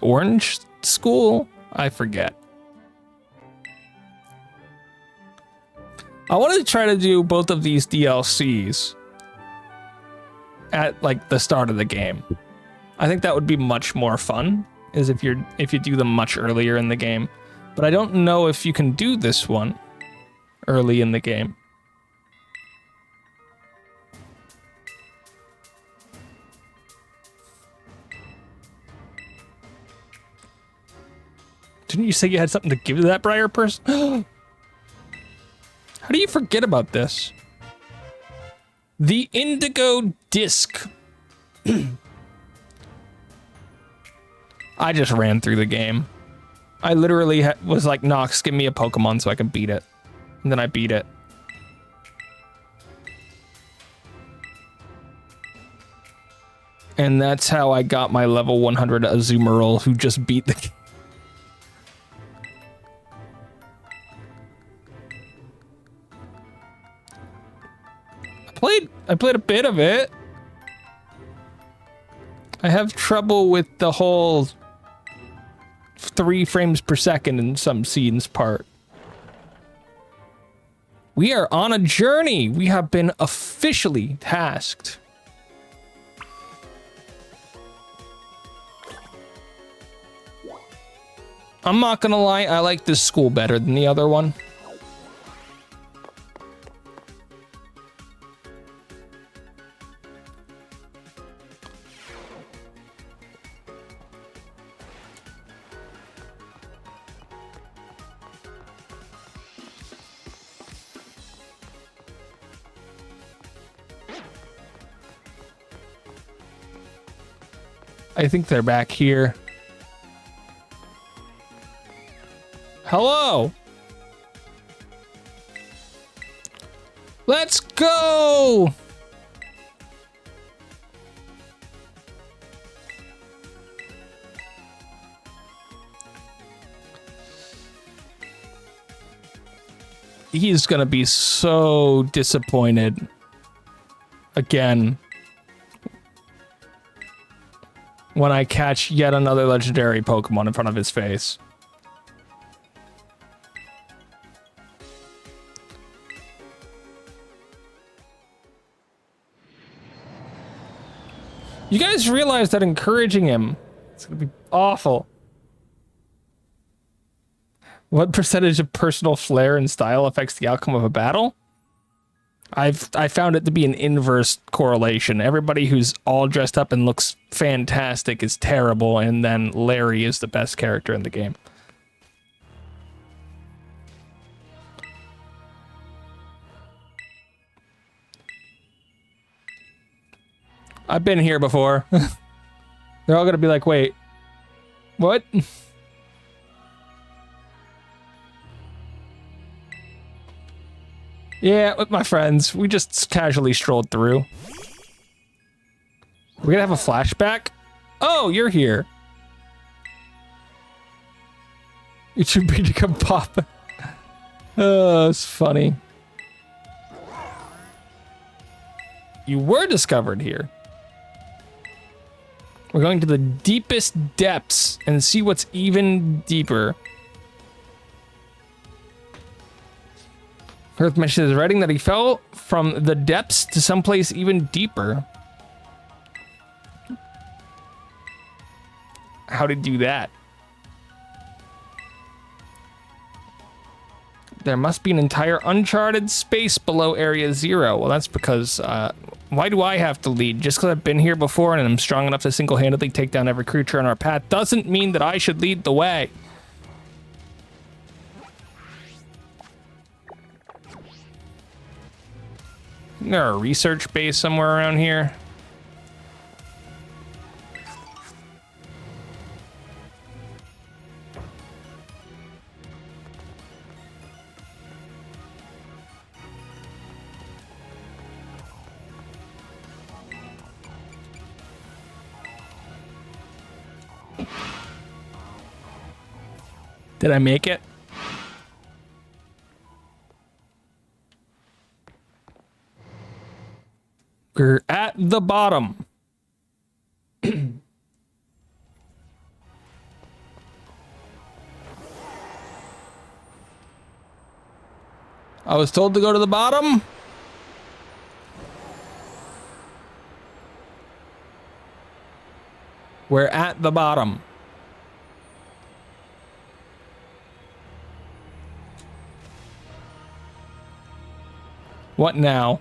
Orange School? I forget. I wanted to try to do both of these DLCs. at like the start of the game. I think that would be much more fun, is if you do them much earlier in the game. But I don't know if you can do this one early in the game. Didn't you say you had something to give to that Briar person? How do you forget about this? The indigo disc. I just ran through the game. I literally was like, Nox, give me a Pokemon so I can beat it. And then I beat it. And that's how I got my level 100 Azumarill, who just beat the game. I played a bit of it. I have trouble with the whole 3 frames per second in some scenes part. We are on a journey. We have been officially tasked. I'm not gonna lie, I like this school better than the other one. I think they're back here. Hello. Let's go. He's gonna be so disappointed again when I catch yet another legendary Pokemon in front of his face. You guys realize that encouraging him, it's gonna be awful. What percentage of personal flair and style affects the outcome of a battle? I found it to be an inverse correlation. Everybody who's all dressed up and looks fantastic is terrible, and then Larry is the best character in the game. I've been here before. They're all gonna be like, wait, what? Yeah, with my friends. We just casually strolled through. We're gonna have a flashback? Oh, you're here. It should be to come pop. Oh, it's funny. You were discovered here. We're going to the deepest depths and see what's even deeper. Earth mentions writing that he fell from the depths to someplace even deeper. How did he do that? There must be an entire uncharted space below Area 0. Well, that's because, why do I have to lead? Just because I've been here before and I'm strong enough to single-handedly take down every creature on our path doesn't mean that I should lead the way. Isn't there a research base somewhere around here? Did I make it? We're at the bottom. I was told to go to the bottom. We're at the bottom. What now?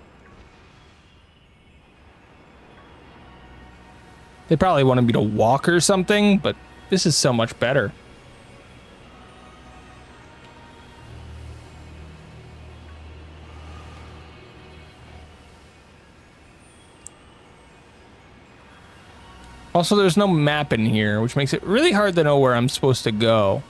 They probably wanted me to walk or something, but this is so much better. Also, there's no map in here, which makes it really hard to know where I'm supposed to go.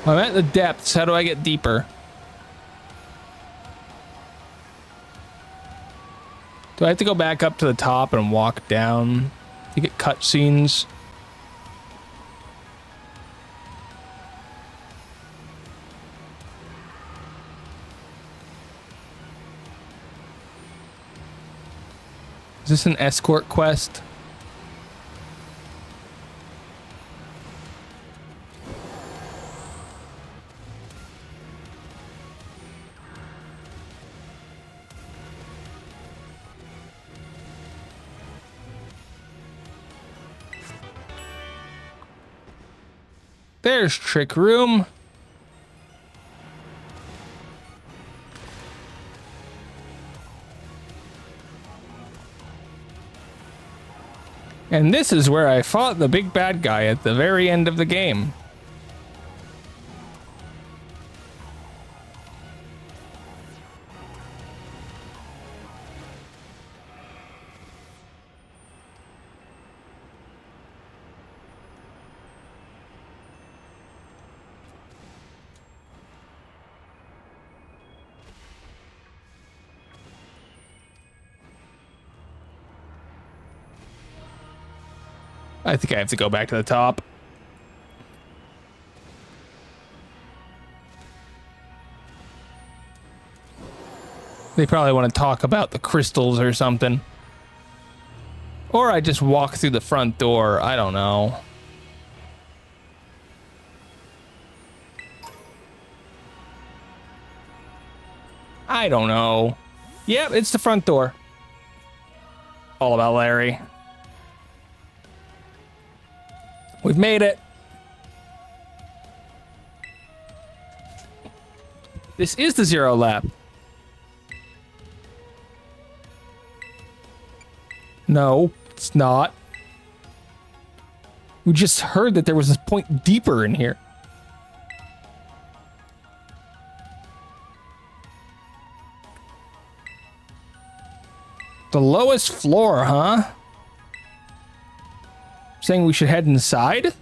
I'm at the depths. How do I get deeper? Do I have to go back up to the top and walk down to get cutscenes? Is this an escort quest? There's Trick Room. And this is where I fought the big bad guy at the very end of the game. I think I have to go back to the top. They probably want to talk about the crystals or something. Or I just walk through the front door. I don't know. I don't know. Yep, it's the front door. All about Larry. We've made it. This is the Zero Lab. No, it's not. We just heard that there was this point deeper in here. The lowest floor, huh? Saying we should head inside?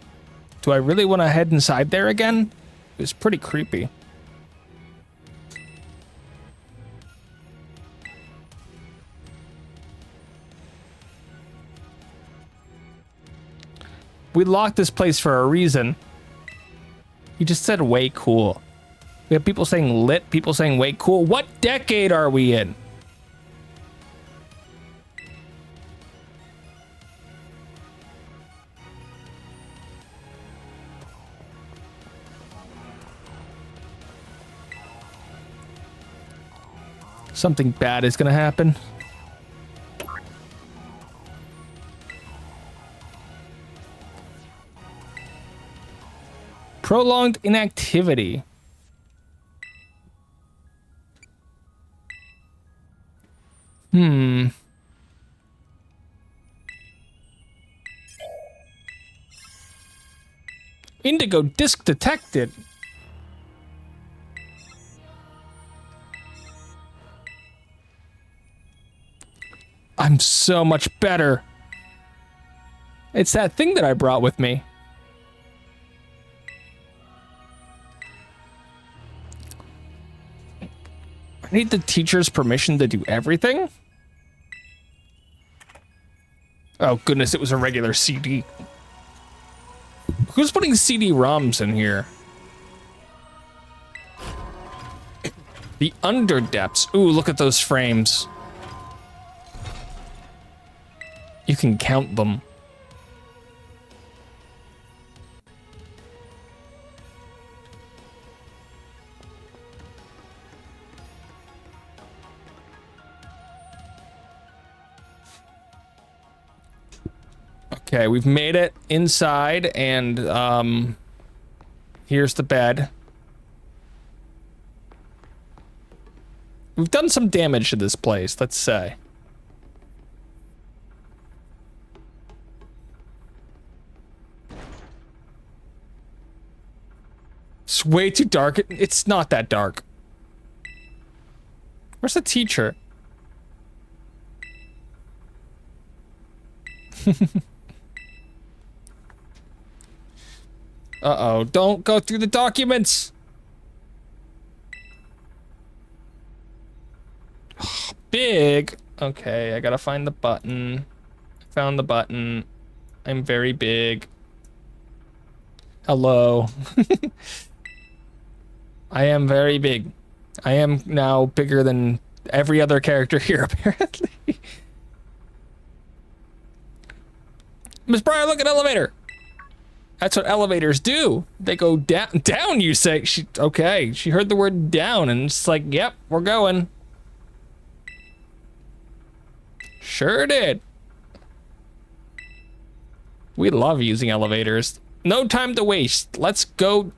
Do I really want to head inside there again? It's pretty creepy. We locked this place for a reason. He just said way cool. We have people saying lit, people saying way cool. What decade are we in? Something bad is gonna happen. Prolonged inactivity. Indigo disc detected. I'm so much better. It's that thing that I brought with me. I need the teacher's permission to do everything? Oh goodness, it was a regular CD. Who's putting CD-ROMs in here? The Underdepths. Ooh, look at those frames. You can count them. Okay, we've made it inside, and here's the bed. We've done some damage to this place, let's say. It's way too dark. It's not that dark. Where's the teacher? Uh-oh, don't go through the documents! Big! Okay, I gotta find the button. Found the button. I'm very big. Hello. I am very big. I am now bigger than every other character here, apparently. Miss Breyer, look at elevator! That's what elevators do. They go down. Down, you say? Okay, she heard the word down, and it's like, yep, we're going. Sure did. We love using elevators. No time to waste. Let's go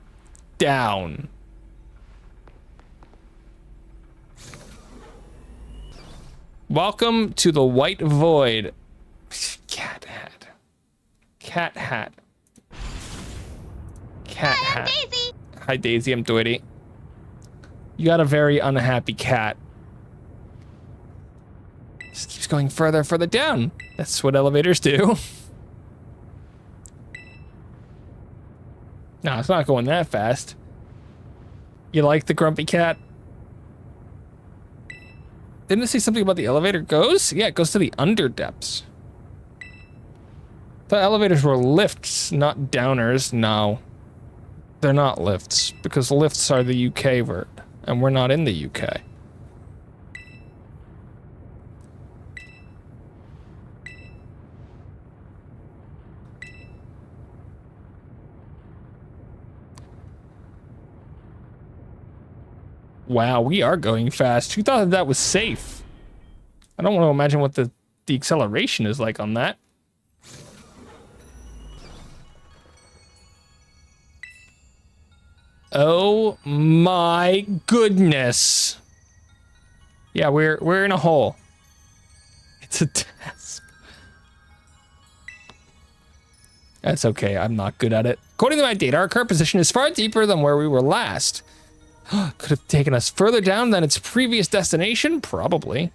down. Welcome to the White Void. Cat hat. Cat hat. Cat Hi, I'm hat. Daisy. Hi, Daisy. I'm Doity. You got a very unhappy cat. Just keeps going further and further down. That's what elevators do. No, it's not going that fast. You like the grumpy cat? Didn't it say something about the elevator goes? Yeah, it goes to the under depths. The elevators were lifts, not downers. No. They're not lifts, because lifts are the UK word, and we're not in the UK. Wow, we are going fast. Who thought that was safe? I don't want to imagine what the acceleration is like on that. Oh my goodness. Yeah, we're in a hole. It's a task. That's okay, I'm not good at it. According to my data, our current position is far deeper than where we were last. Could have taken us further down than its previous destination? Probably.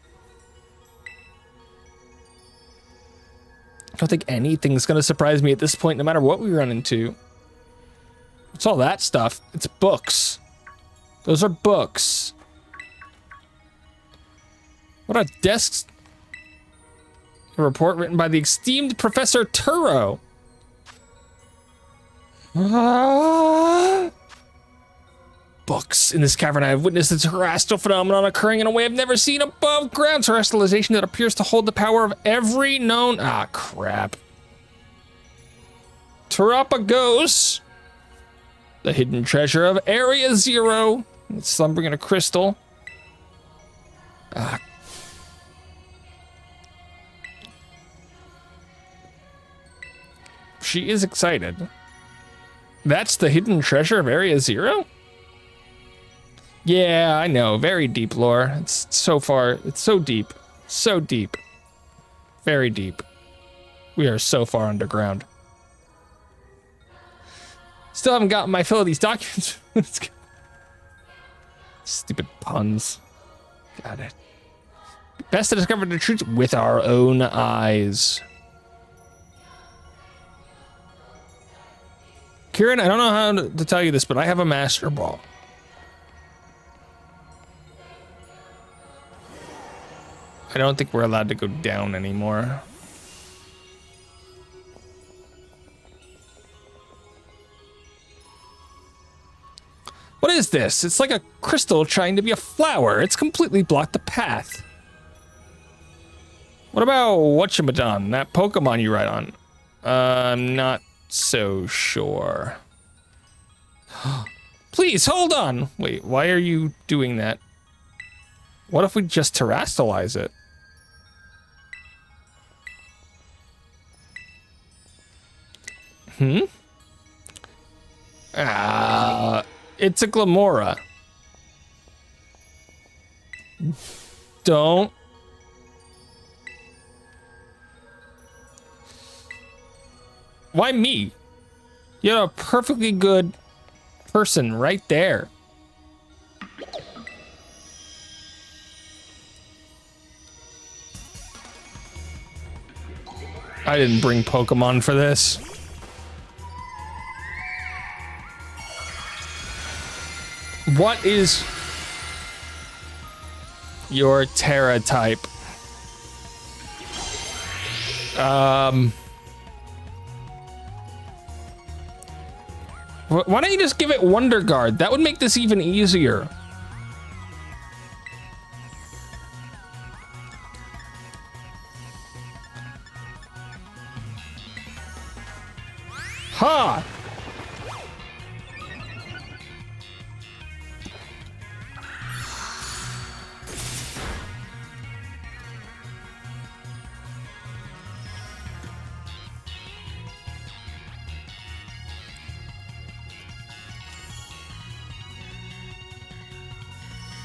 I don't think anything's gonna surprise me at this point, no matter what we run into. What's all that stuff? It's books. Those are books. What are desks? A report written by the esteemed Professor Turo. Books. In this cavern, I have witnessed a terrestrial phenomenon occurring in a way I've never seen above ground. Terrestrialization that appears to hold the power of every known... Ah, crap. Terapagos. The hidden treasure of Area Zero. It's slumbering in a crystal. Ah. She is excited. That's the hidden treasure of Area Zero? Yeah, I know. Very deep lore. It's so far. It's so deep. So deep. Very deep. We are so far underground. Still haven't gotten my fill of these documents. Stupid puns. Got it. Best to discover the truth with our own eyes. Kieran, I don't know how to tell you this, but I have a master ball. I don't think we're allowed to go down anymore. What is this? It's like a crystal trying to be a flower. It's completely blocked the path. What about whatchamadon, that Pokemon you ride on? I'm not so sure. Please, hold on. Wait, why are you doing that? What if we just terrastalize it? It's a Glamora. Don't. Why me? You're a perfectly good person right there. I didn't bring Pokemon for this. What is your Terra type? Why don't you just give it Wonder Guard? That would make this even easier. Ha!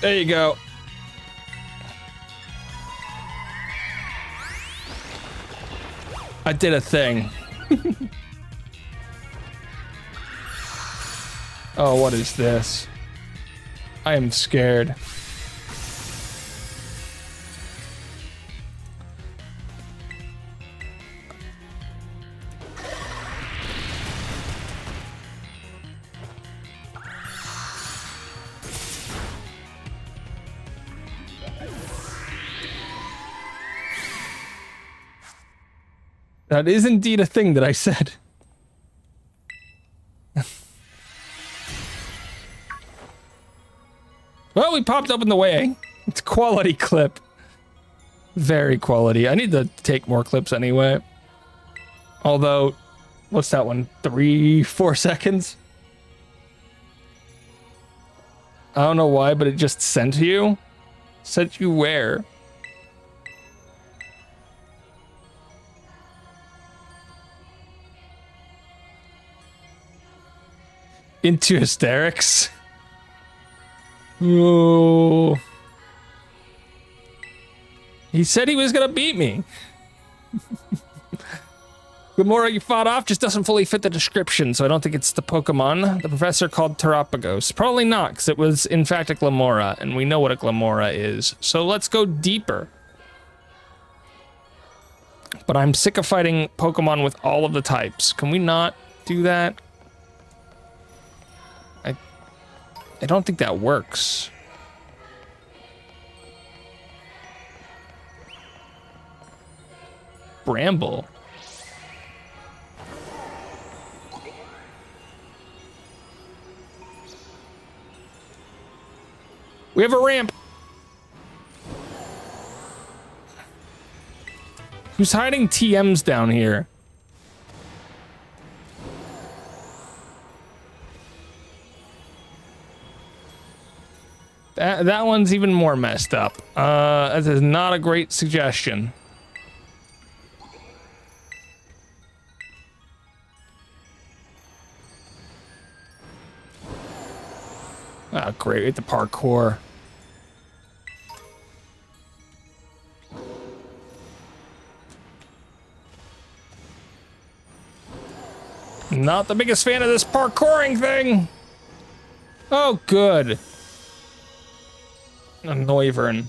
There you go. I did a thing. Oh, what is this? I am scared. That is indeed a thing that I said. Well, we popped up in the way. It's a quality clip. Very quality. I need to take more clips anyway. Although, what's that one? 3-4 seconds? I don't know why, but it just sent you. Sent you where? Into hysterics. Oh. He said he was gonna beat me. Glamora you fought off just doesn't fully fit the description, so I don't think it's the Pokemon the professor called Terapagos. Probably not, because it was in fact a Glamora, and we know what a Glamora is. So let's go deeper. But I'm sick of fighting Pokemon with all of the types. Can we not do that? I don't think that works. Bramble. We have a ramp. Who's hiding TMs down here? That one's even more messed up. That is not a great suggestion. Ah, great, we hit the parkour. Not the biggest fan of this parkouring thing. Oh, good. A Noivern.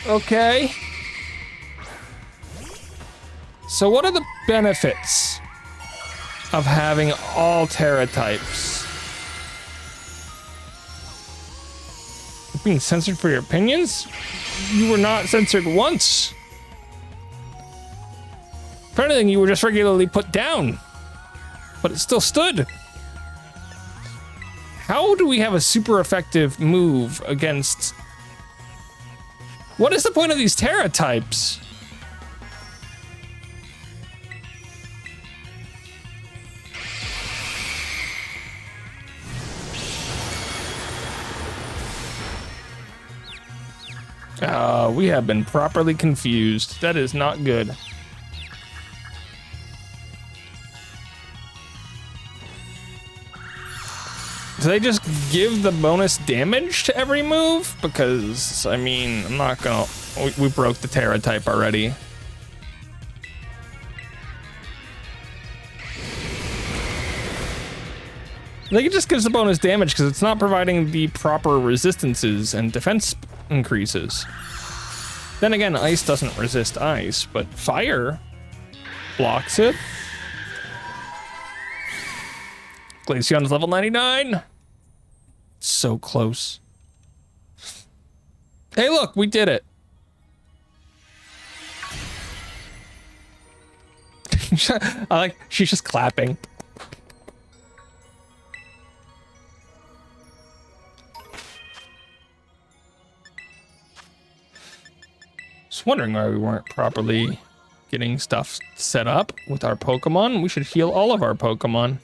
Okay. So what are the benefits of having all Terra types? Being censored for your opinions? You were not censored once. If anything, you were just regularly put down. But it still stood. How do we have a super effective move against... What is the point of these Terra types? We have been properly confused. That is not good. Do they just give the bonus damage to every move? Because, I mean, I'm not gonna... We broke the Terra type already. I think it just gives the bonus damage because it's not providing the proper resistances and defense increases. Then again, ice doesn't resist ice, but fire blocks it. Glaceon's level 99. So close. Hey, look, we did it. I like, she's just clapping. Just wondering why we weren't properly getting stuff set up with our Pokemon. We should heal all of our Pokemon.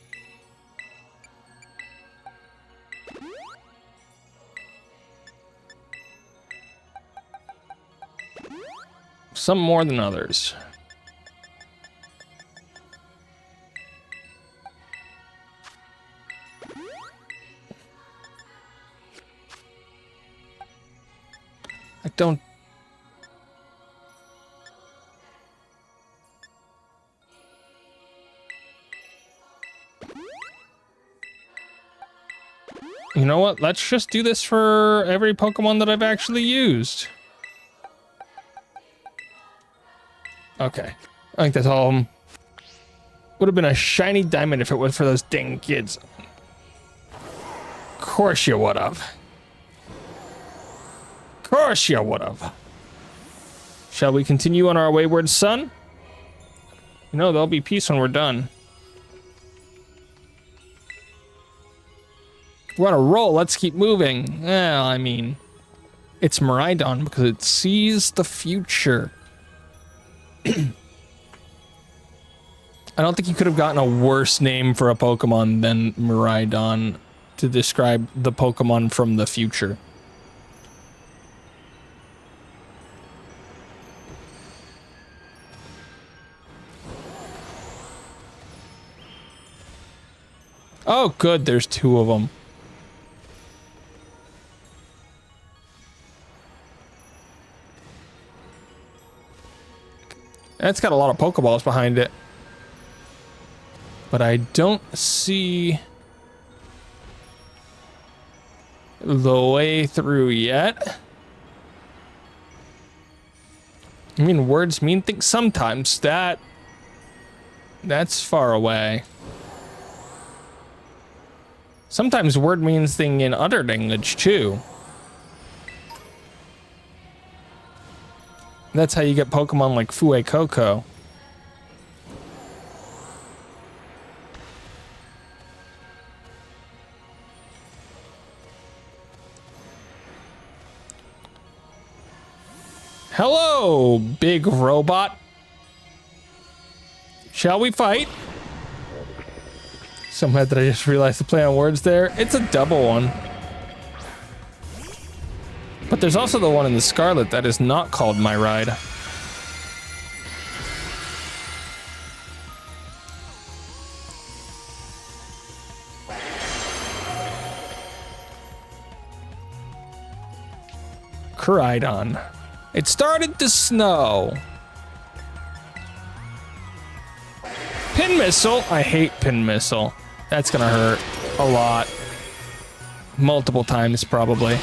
Some more than others. I don't... You know what? Let's just do this for every Pokemon that I've actually used. Okay. I think that's all. Would have been a shiny diamond if it was for those dang kids. Of course you would have. Of course you would have. Shall we continue on our wayward son? You know, there'll be peace when we're done. We're on a roll. Let's keep moving. Well, I mean, it's Miraidon because it sees the future. I don't think you could have gotten a worse name for a Pokemon than Miraidon to describe the Pokemon from the future. Oh, good. There's two of them. It's got a lot of Pokeballs behind it. But I don't see the way through yet. I mean, words mean things sometimes. That's far away. Sometimes word means thing in other language too. That's how you get Pokemon like Fuecoco. Hello, big robot. Shall we fight? Somehow did I just realize the play on words there? It's a double one. But there's also the one in the Scarlet that is not called My Ride. Koraidon. It started to snow. Pin Missile. I hate Pin Missile. That's gonna hurt a lot. Multiple times, probably.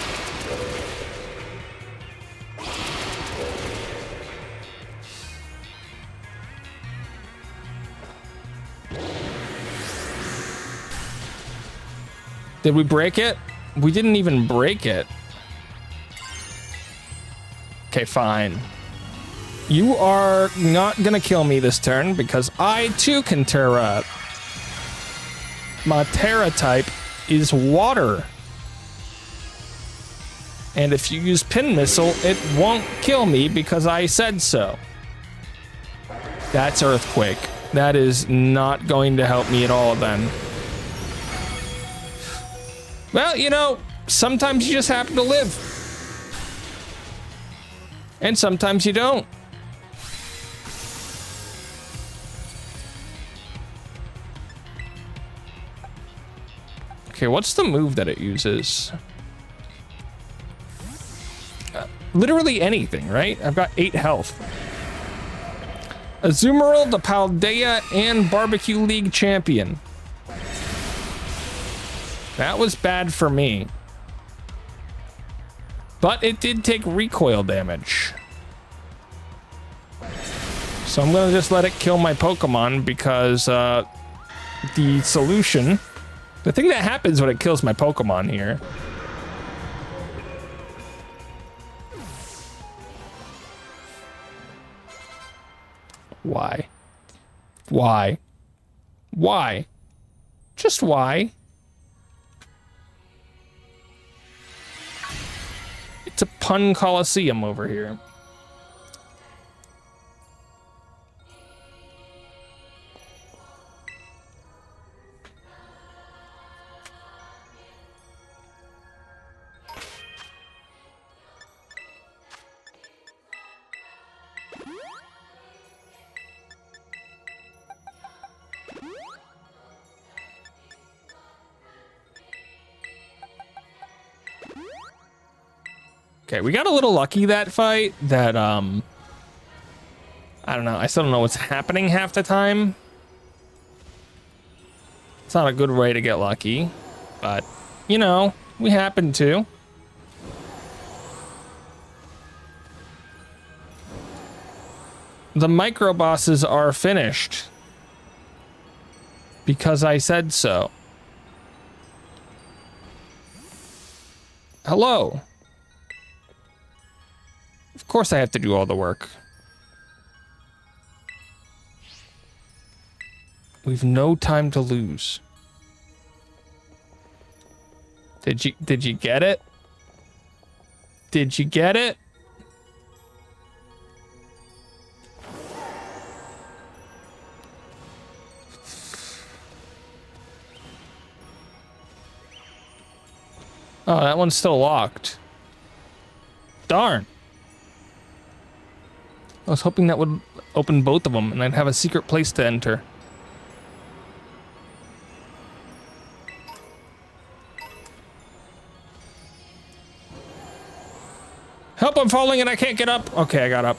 Did we break it? We didn't even break it. Okay, fine. You are not gonna kill me this turn because I too can Terra. My Terra type is water. And if you use pin missile, it won't kill me because I said so. That's earthquake. That is not going to help me at all then. Well, you know, sometimes you just happen to live. And sometimes you don't. Okay, what's the move that it uses? Literally anything, right? I've got 8 health. Azumarill, the Paldea, and Barbecue League champion. That was bad for me. But it did take recoil damage. So I'm gonna just let it kill my Pokemon because the solution, the thing that happens when it kills my Pokemon here. Why? Why? Why? Just why? It's a pun coliseum over here. Okay, we got a little lucky that fight that, I don't know. I still don't know what's happening half the time. It's not a good way to get lucky, but, you know, we happen to. The micro bosses are finished because I said so. Hello. Of course I have to do all the work. We've no time to lose. Did you get it? Did you get it? Oh, that one's still locked. Darn. I was hoping that would open both of them and I'd have a secret place to enter. Help, I'm falling and I can't get up. Okay, I got up.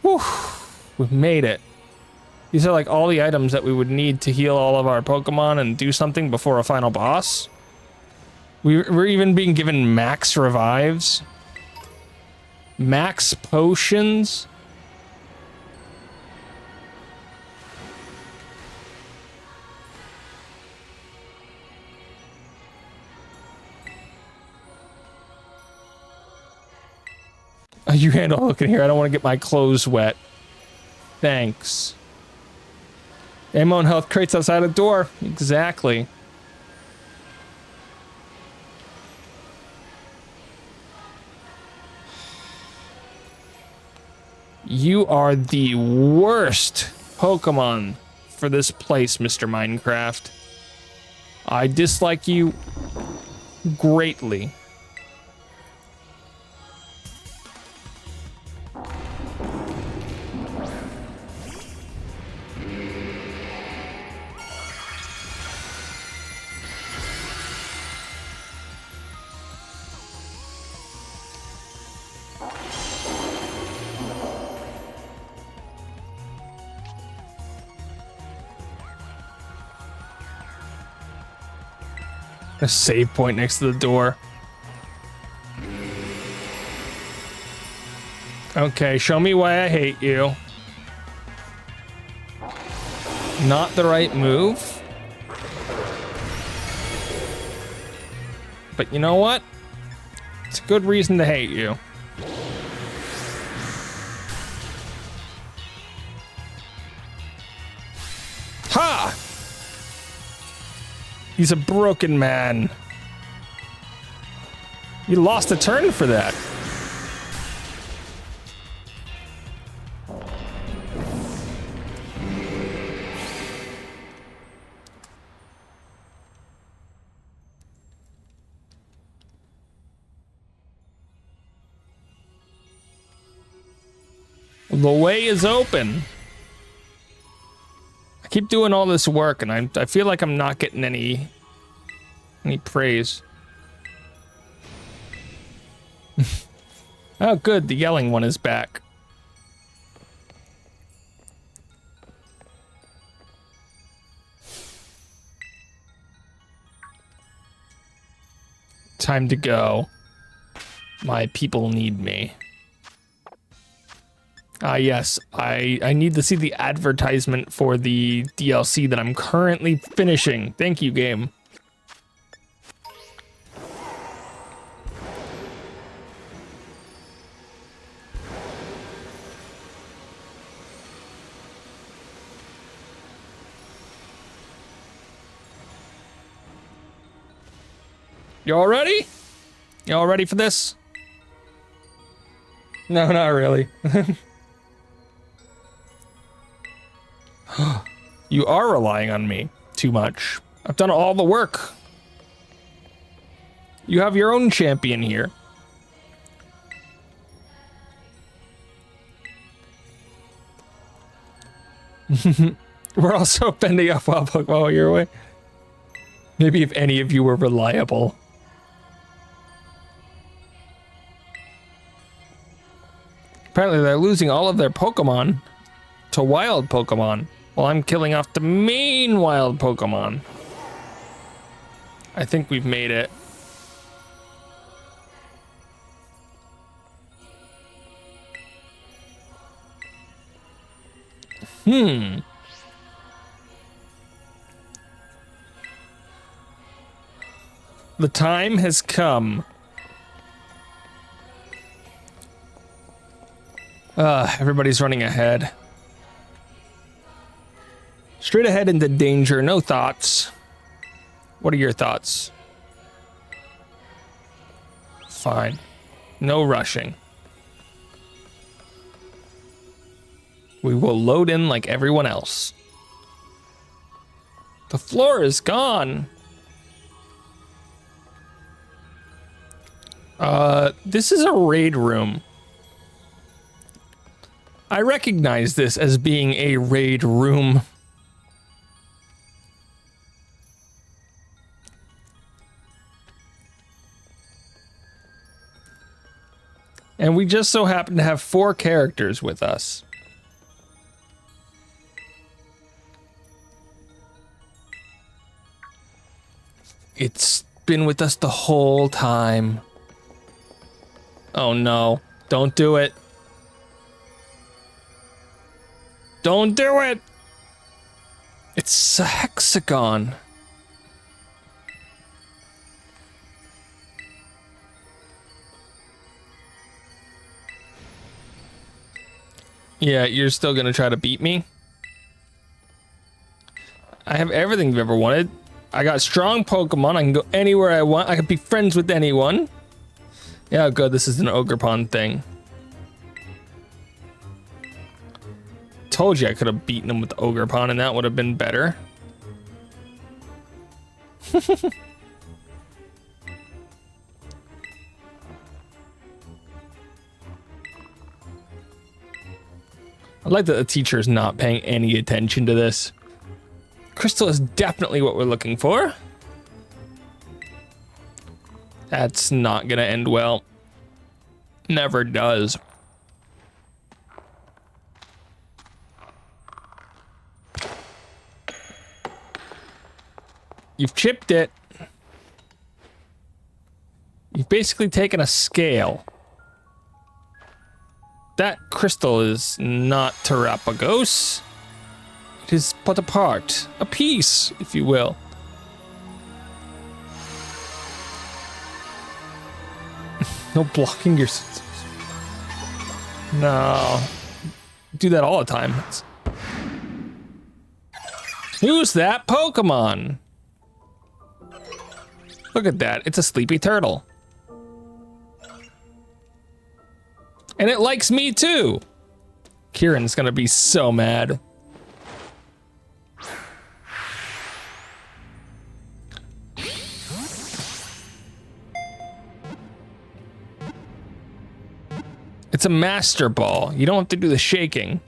Whew, we've made it. These are like all the items that we would need to heal all of our Pokemon and do something before a final boss. We're even being given max revives. Max potions. Oh, you handle looking here. I don't want to get my clothes wet. Thanks. Ammo and health crates outside the door. Exactly. You are the worst Pokemon for this place, Mr. Minecraft. I dislike you greatly. A save point next to the door. Okay, show me why I hate you. Not the right move. But you know what? It's a good reason to hate you. Ha! He's a broken man. You lost a turn for that. The way is open. I keep doing all this work and I feel like I'm not getting any praise. Oh good, the yelling one is back. Time to go. My people need me. Yes, I need to see the advertisement for the DLC that I'm currently finishing. Thank you, game. You all ready? You all ready for this? No, not really. You are relying on me too much. I've done all the work. You have your own champion here. We're also fending off wild Pokemon while you're away. Maybe if any of you were reliable. Apparently they're losing all of their Pokemon to wild Pokemon. While I'm killing off the main wild Pokemon. I think we've made it. The time has come. Everybody's running ahead. Straight ahead into danger, no thoughts. What are your thoughts? Fine. No rushing. We will load in like everyone else. The floor is gone. This is a raid room. I recognize this as being a raid room. And we just so happen to have 4 characters with us. It's been with us the whole time. Oh no, don't do it. Don't do it! It's a hexagon. Yeah, you're still gonna try to beat me? I have everything you've ever wanted. I got strong Pokemon, I can go anywhere I want, I can be friends with anyone. Yeah, good, this is an Ogerpon thing. Told you I could have beaten him with the Ogerpon and that would have been better. I like that the teacher is not paying any attention to this. Crystal is definitely what we're looking for. That's not gonna end well. Never does. You've chipped it. You've basically taken a scale. That crystal is not Terrapagos. It is but a part, a piece, if you will. No blocking your... No. Do that all the time. Who's that Pokemon? Look at that. It's a sleepy turtle. And it likes me too. Kieran's gonna be so mad. It's a master ball. You don't have to do the shaking.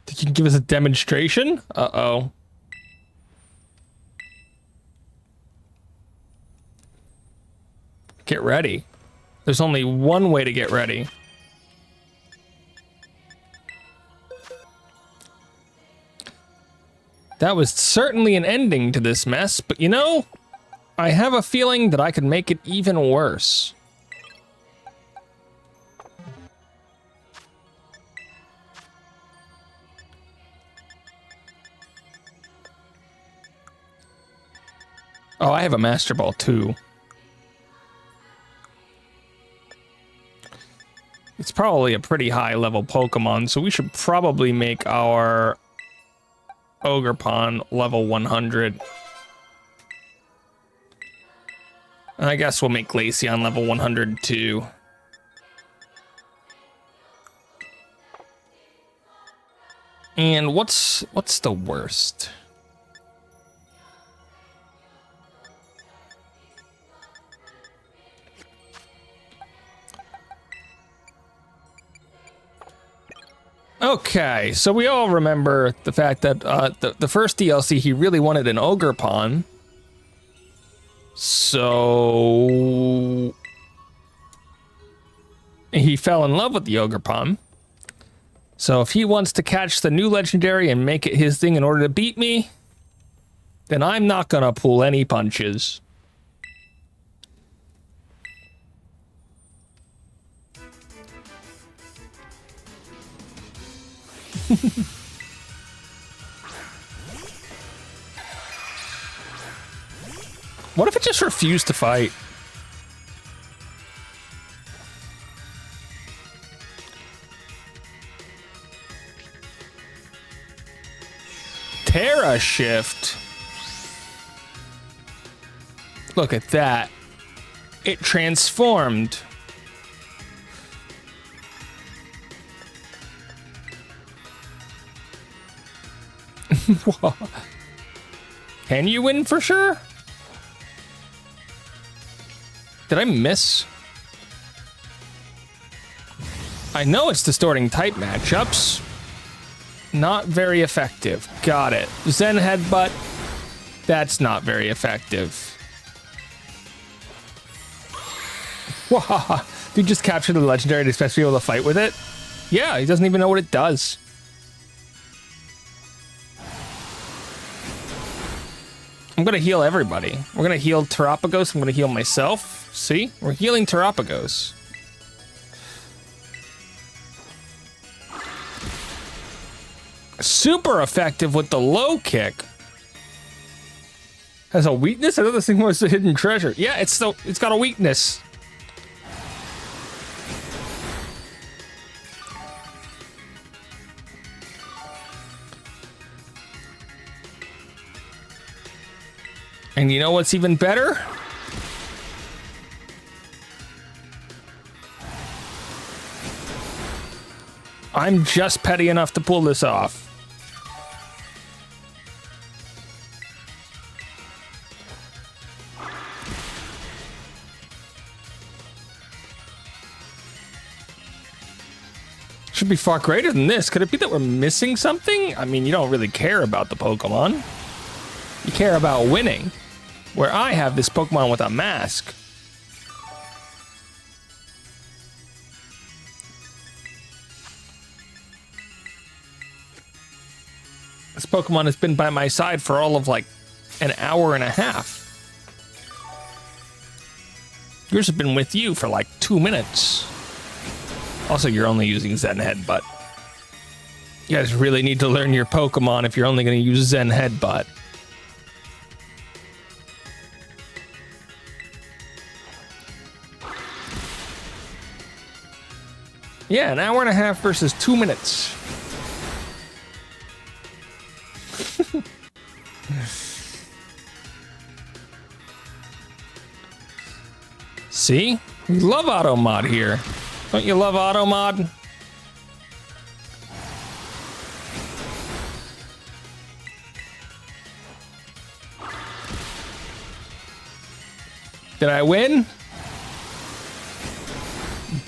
Did you give us a demonstration? Uh-oh. Get ready. There's only one way to get ready. That was certainly an ending to this mess, but you know, I have a feeling that I could make it even worse. Oh, I have a Master Ball too. It's probably a pretty high level Pokemon, so we should probably make our Ogerpon level 100. And I guess we'll make Glaceon level 100 too. And what's the worst? Okay, so we all remember the fact that the first DLC, he really wanted an Ogerpon. So he fell in love with the Ogerpon. So if he wants to catch the new legendary and make it his thing in order to beat me, then I'm not gonna pull any punches. What if it just refused to fight? Terra Shift. Look at that. It transformed. Can you win for sure? Did I miss? I know it's distorting type matchups. Not very effective. Got it. Zen Headbutt. That's not very effective. Wow. Dude just captured the legendary and expects to be able to fight with it? Yeah, he doesn't even know what it does. I'm gonna heal everybody. We're gonna heal Terapagos. I'm gonna heal myself. See? We're healing Terapagos. Super effective with the low kick. Has a weakness? I thought this thing was a hidden treasure. Yeah, it's got a weakness. And you know what's even better? I'm just petty enough to pull this off. Should be far greater than this. Could it be that we're missing something? I mean, you don't really care about the Pokemon. You care about winning. Where I have this Pokemon with a mask. This Pokemon has been by my side for all of like an hour and a half. Yours have been with you for like 2 minutes. Also, you're only using Zen Headbutt. You guys really need to learn your Pokemon if you're only going to use Zen Headbutt. Yeah, an hour and a half versus 2 minutes. See? We love auto mod here. Don't you love auto mod? Did I win?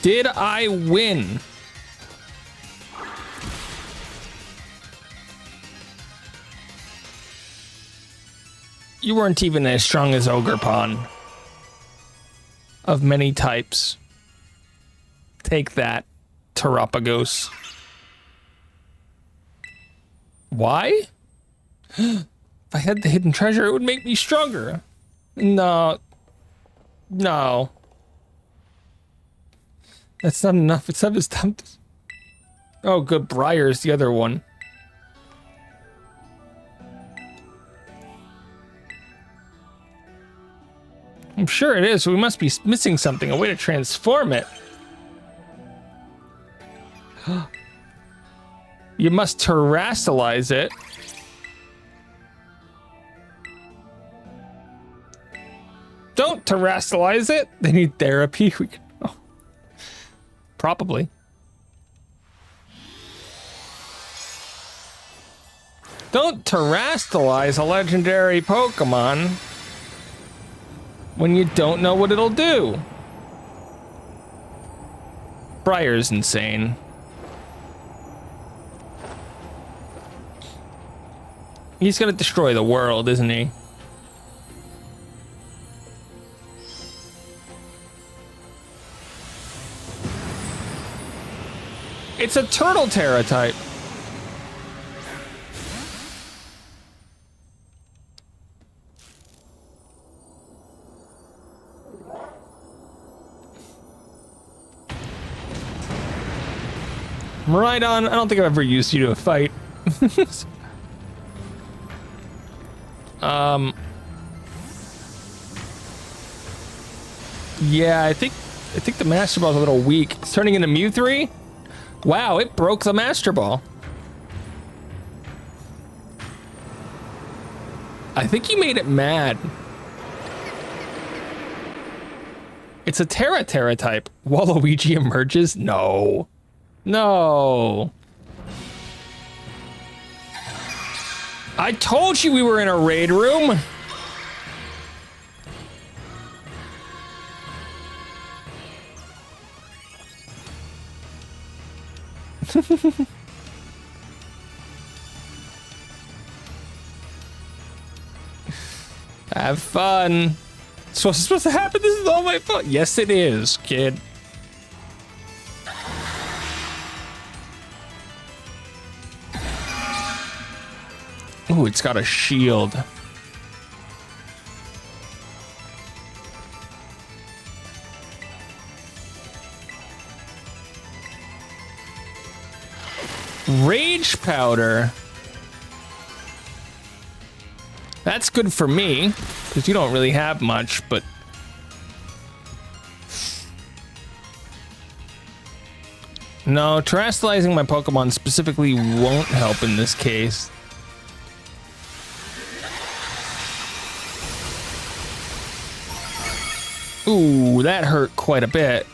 Did I win? You weren't even as strong as Ogrepon. Of many types. Take that, Terapagos. Why? If I had the hidden treasure, it would make me stronger. No. No. That's not enough. It's not as tough. Oh, good. Briar's the other one. I'm sure it is. We must be missing something. A way to transform it. You must terrestrialize it. Don't terrestrialize it. They need therapy. We can, oh. Probably. Don't terrestrialize a legendary Pokemon when you don't know what it'll do. Briar's insane. He's gonna destroy the world, isn't he? It's a turtle Terra type. Right on. I don't think I've ever used you to a fight. Yeah, I think the Master Ball's a little weak. It's turning into Mew 3? Wow, it broke the Master Ball. I think you made it mad. It's a Terra type. Waluigi emerges? No. No. I told you we were in a raid room. Have fun. It's what's supposed to happen. This is all my fault. Yes, it is, kid. Ooh, it's got a shield. Rage powder. That's good for me, because you don't really have much, but... No, terrestrializing my Pokemon specifically won't help in this case. Ooh, that hurt quite a bit.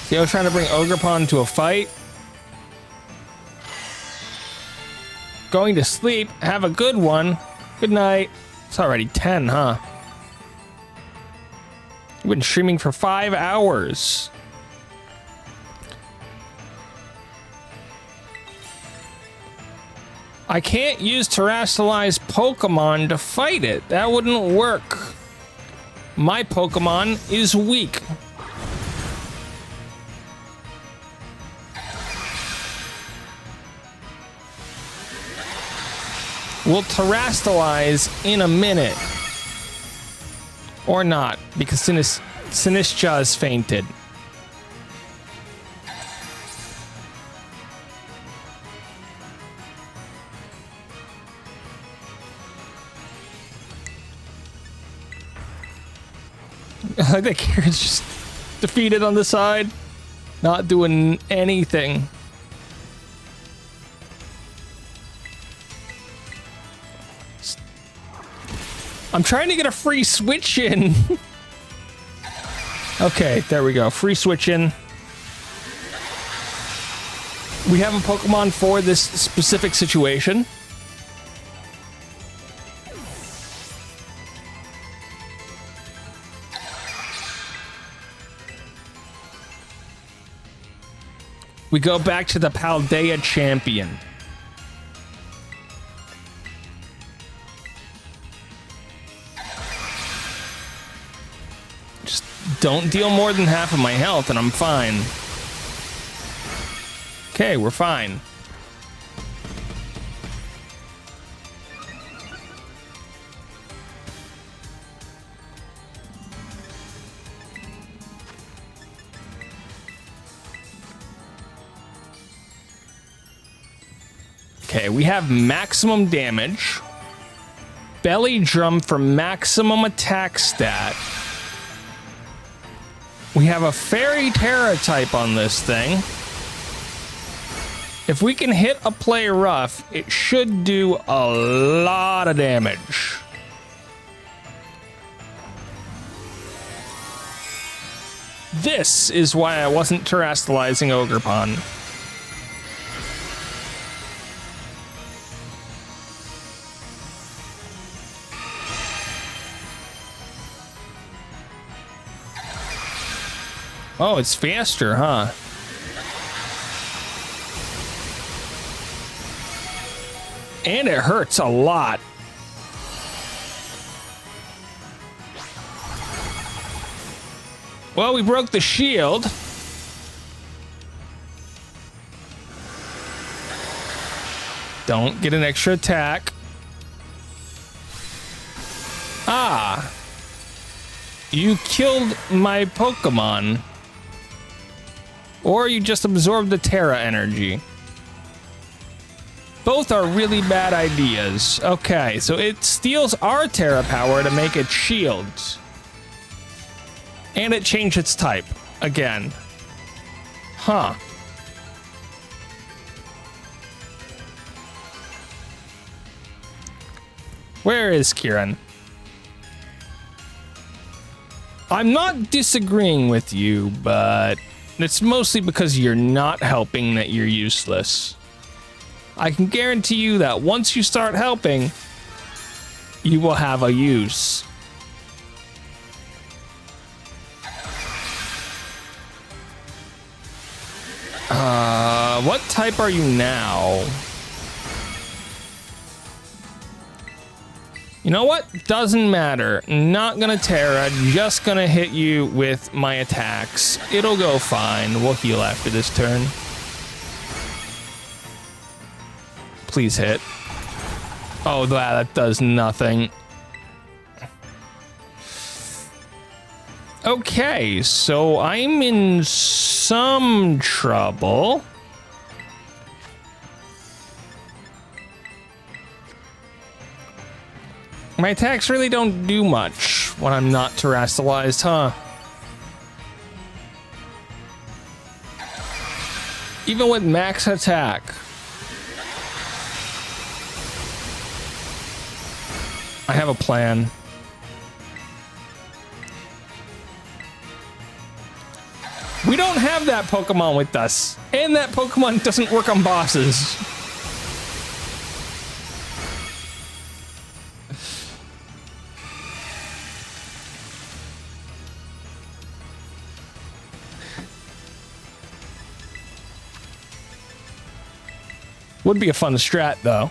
See, I was trying to bring Ogrepon to a fight. Going to sleep. Have a good one. Good night. It's already 10, huh? You've been streaming for 5 hours. I can't use terrestrialized Pokemon to fight it. That wouldn't work. My Pokemon is weak. We'll terrestrialize in a minute. Or not, because Sinistcha has fainted. I think Kieran's just defeated on the side. Not doing anything. I'm trying to get a free switch in. Okay, there we go. Free switch in. We have a Pokemon for this specific situation. We go back to the Paldea champion. Just don't deal more than half of my health and I'm fine. Okay, we're fine. Okay, we have maximum damage. Belly drum for maximum attack stat. We have a Fairy Terra type on this thing. If we can hit a play rough, it should do a lot of damage. This is why I wasn't terastallizing Ogerpon. Oh, it's faster, huh? And it hurts a lot. Well, we broke the shield. Don't get an extra attack. Ah. You killed my Pokemon. Or you just absorbed the Terra energy. Both are really bad ideas. Okay, so it steals our Terra power to make its shields. And it changed its type again. Huh. Where is Kieran? I'm not disagreeing with you, but it's mostly because you're not helping that you're useless. I can guarantee you that once you start helping, you will have a use. What type are you now? You know what? Doesn't matter. Not gonna Terra, just gonna hit you with my attacks. It'll go fine. We'll heal after this turn. Please hit. Oh, that does nothing. Okay, so I'm in some trouble. My attacks really don't do much when I'm not terastallized, huh? Even with max attack. I have a plan. We don't have that Pokemon with us. And that Pokemon doesn't work on bosses. Would be a fun strat, though.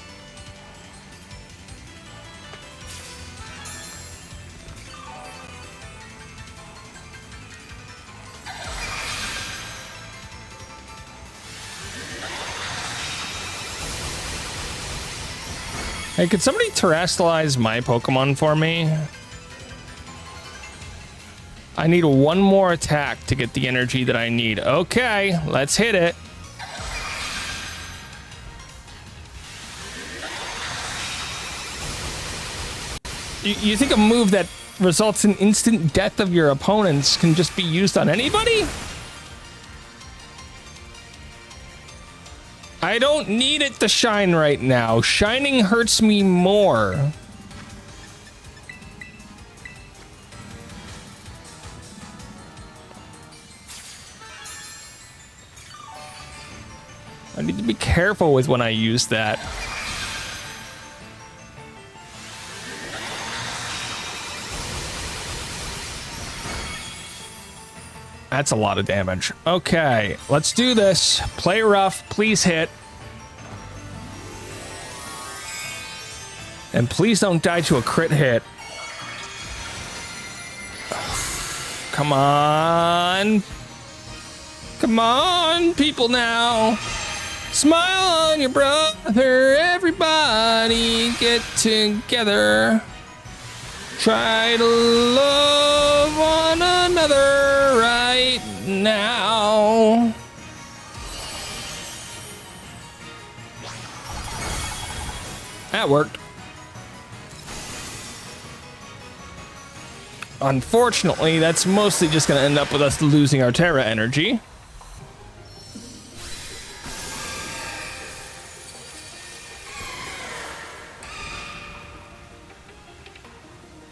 Hey, could somebody terastallize my Pokemon for me? I need one more attack to get the energy that I need. Okay, let's hit it. You think a move that results in instant death of your opponents can just be used on anybody? I don't need it to shine right now. Shining hurts me more. I need to be careful with when I use that. That's a lot of damage. Okay, let's do this. Play rough, please hit. And please don't die to a crit hit. Come on. Come on, people now. Smile on your brother, everybody get together. Try to love one another right now. That worked. Unfortunately, that's mostly just going to end up with us losing our Terra energy.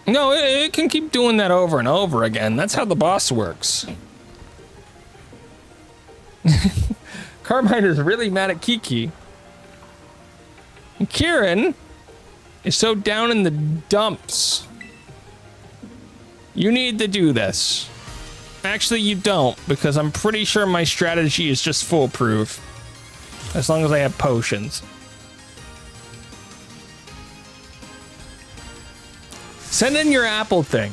No, it can keep doing that over and over again. That's how the boss works. Carmine is really mad at Kiki. And Kieran is so down in the dumps. You need to do this. Actually, you don't, because I'm pretty sure my strategy is just foolproof. As long as I have potions. Send in your apple thing.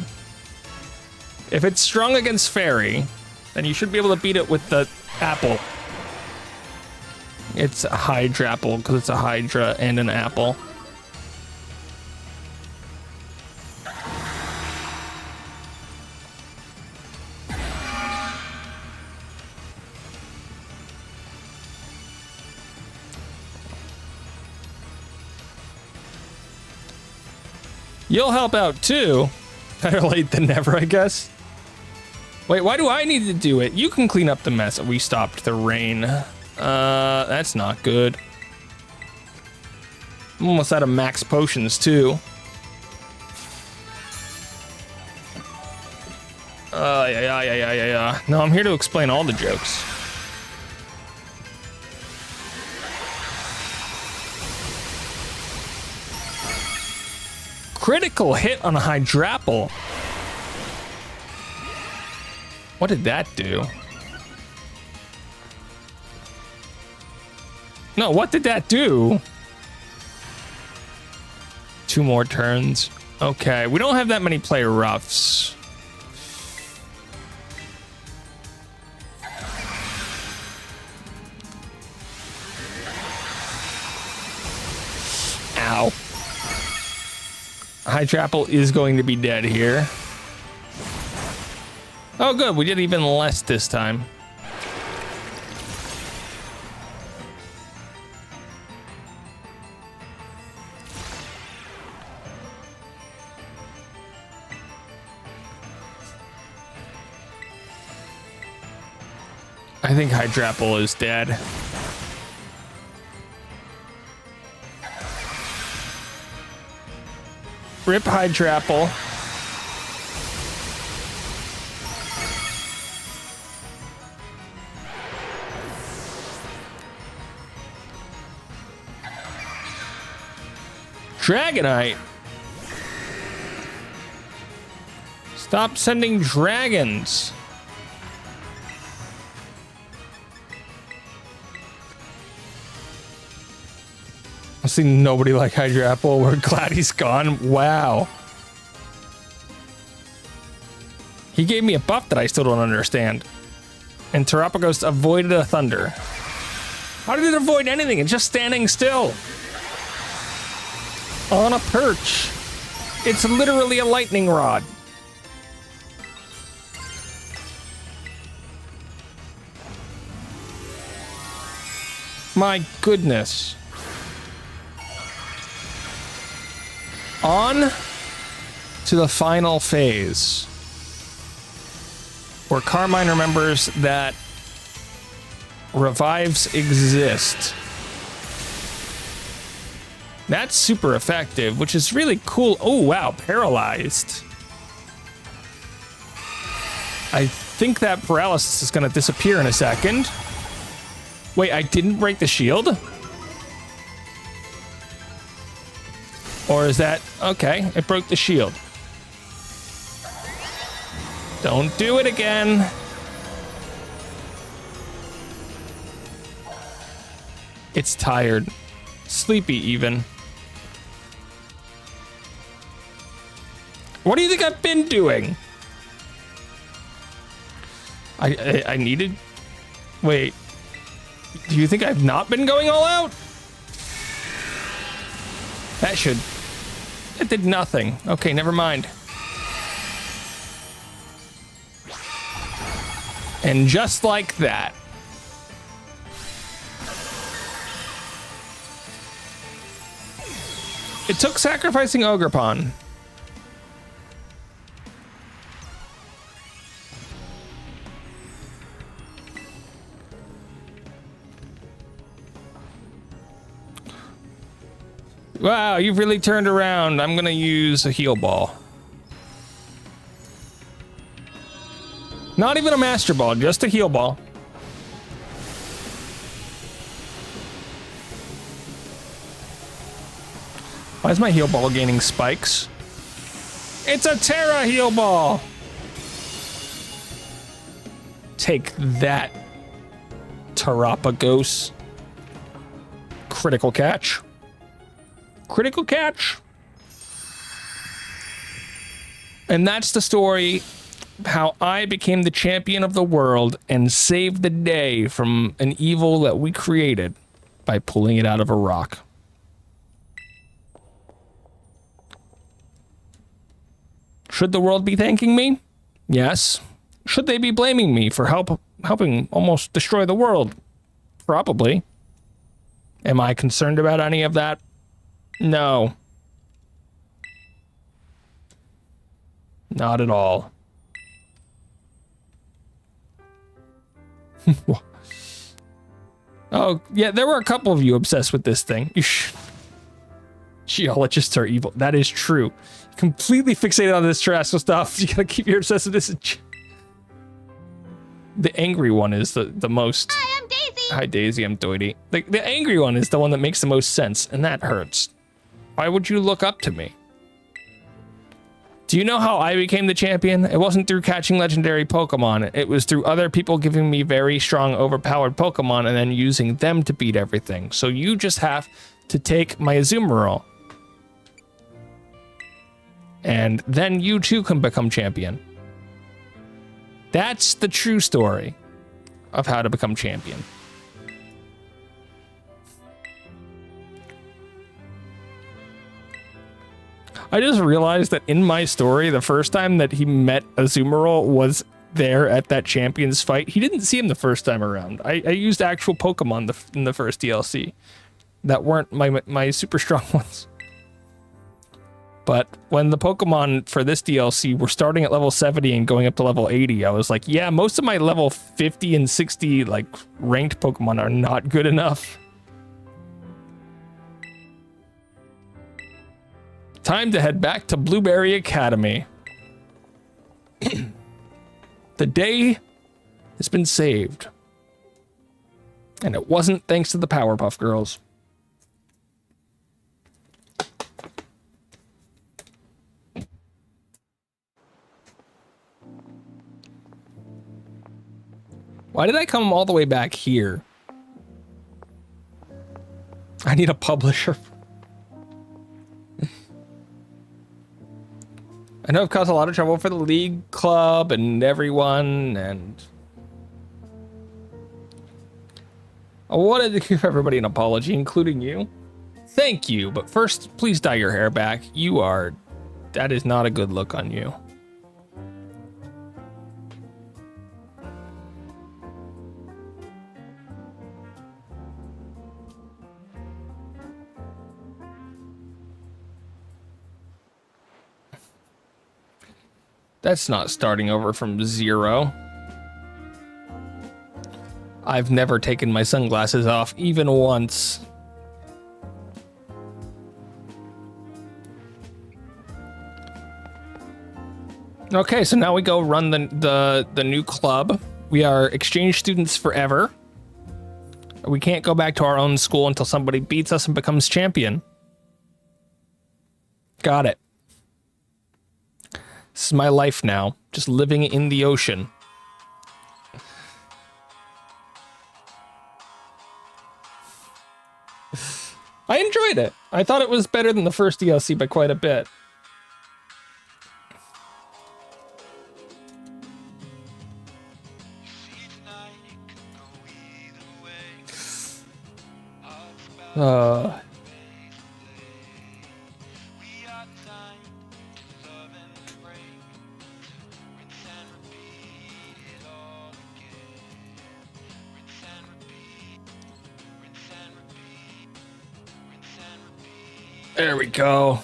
If it's strong against fairy, then you should be able to beat it with the apple. It's a Hydrapple because it's a Hydra and an apple. You'll help out too. Better late than never, I guess. Wait, why do I need to do it? You can clean up the mess. We stopped the rain. That's not good. I'm almost out of max potions too. Yeah. No, I'm here to explain all the jokes. Critical hit on a Hydrapple. What did that do? No, what did that do? 2 more turns. Okay, we don't have that many player roughs. Ow. Hydrapple is going to be dead here. Oh, good. We did even less this time. I think Hydrapple is dead. Rip Hydrapple. Dragonite. Stop sending dragons. I see nobody like Hydrapple. We're glad he's gone. Wow. He gave me a buff that I still don't understand. And Terapagos avoided a thunder. How did it avoid anything? It's just standing still. On a perch. It's literally a lightning rod. My goodness. On to the final phase, where Carmine remembers that revives exist. That's super effective, which is really cool. Oh, wow, paralyzed. I think that paralysis is going to disappear in a second. Wait, I didn't break the shield? Or is that... Okay, it broke the shield. Don't do it again. It's tired. Sleepy, even. What do you think I've been doing? I needed... Wait. Do you think I've not been going all out? That should... It did nothing. Okay, never mind. And just like that. It took sacrificing Ogrepon. Wow, you've really turned around. I'm gonna use a heal ball. Not even a master ball, just a heal ball. Why is my heal ball gaining spikes? It's a Terra heal ball! Take that, Terrapagos. Critical catch. Critical catch. And that's the story, how I became the champion of the world and saved the day from an evil that we created by pulling it out of a rock. Should the world be thanking me? Yes. Should they be blaming me for helping almost destroy the world? Probably. Am I concerned about any of that? No. Not at all. Oh, yeah, there were a couple of you obsessed with this thing. Geologists are evil. That is true. Completely fixated on this Terrestrial stuff. You gotta keep your obsessiveness. The angry one is the most... Hi, I'm Daisy. Hi, Daisy, I'm Doity. The angry one is the one that makes the most sense, and that hurts. Why would you look up to me? Do you know how I became the champion? It wasn't through catching legendary Pokemon. It was through other people giving me very strong, overpowered Pokemon and then using them to beat everything. So you just have to take my Azumarill. And then you too can become champion. That's the true story of how to become champion. I just realized that in my story, the first time that he met Azumarill was there at that champions fight. He didn't see him the first time around. I used actual Pokemon in the first DLC that weren't my super strong ones. But when the Pokemon for this DLC were starting at level 70 and going up to level 80, I was like, yeah, most of my level 50 and 60 like ranked Pokemon are not good enough. Time to head back to Blueberry Academy. The day has been saved. And it wasn't thanks to the Powerpuff Girls. Why did I come all the way back here? I need a publisher. I know I've caused a lot of trouble for the League Club and everyone, and I wanted to give everybody an apology, including you. Thank you, but first, please dye your hair back. That is not a good look on you. That's not starting over from 0. I've never taken my sunglasses off, even once. Okay, so now we go run the new club. We are exchange students forever. We can't go back to our own school until somebody beats us and becomes champion. Got it. This is my life now, just living in the ocean. I enjoyed it. I thought it was better than the first DLC by quite a bit. There we go.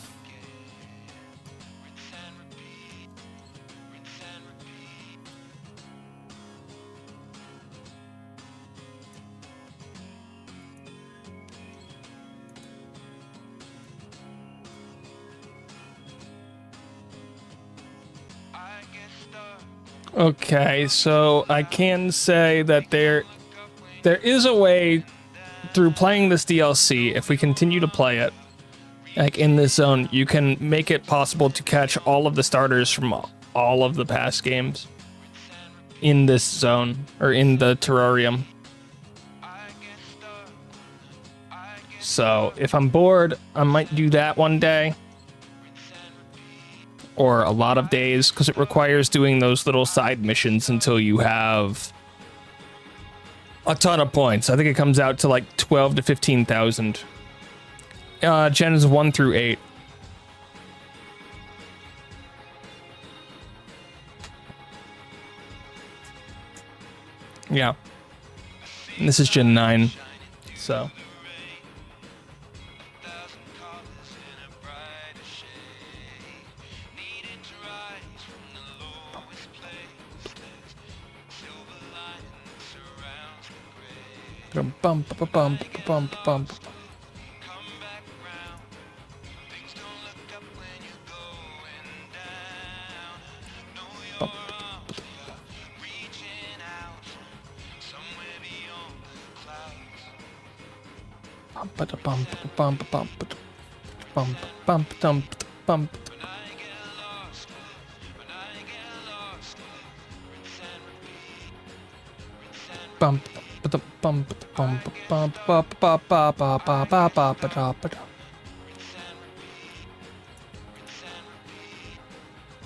Okay, so I can say that there is a way through playing this DLC, if we continue to play it, like in this zone, you can make it possible to catch all of the starters from all of the past games in this zone, or in the terrarium. So if I'm bored, I might do that one day. Or a lot of days, because it requires doing those little side missions until you have a ton of points. I think it comes out to like 12 to 15,000. Gens 1 through 8. Yeah. And this is Gen 9. So. Bum bum bum bum bum.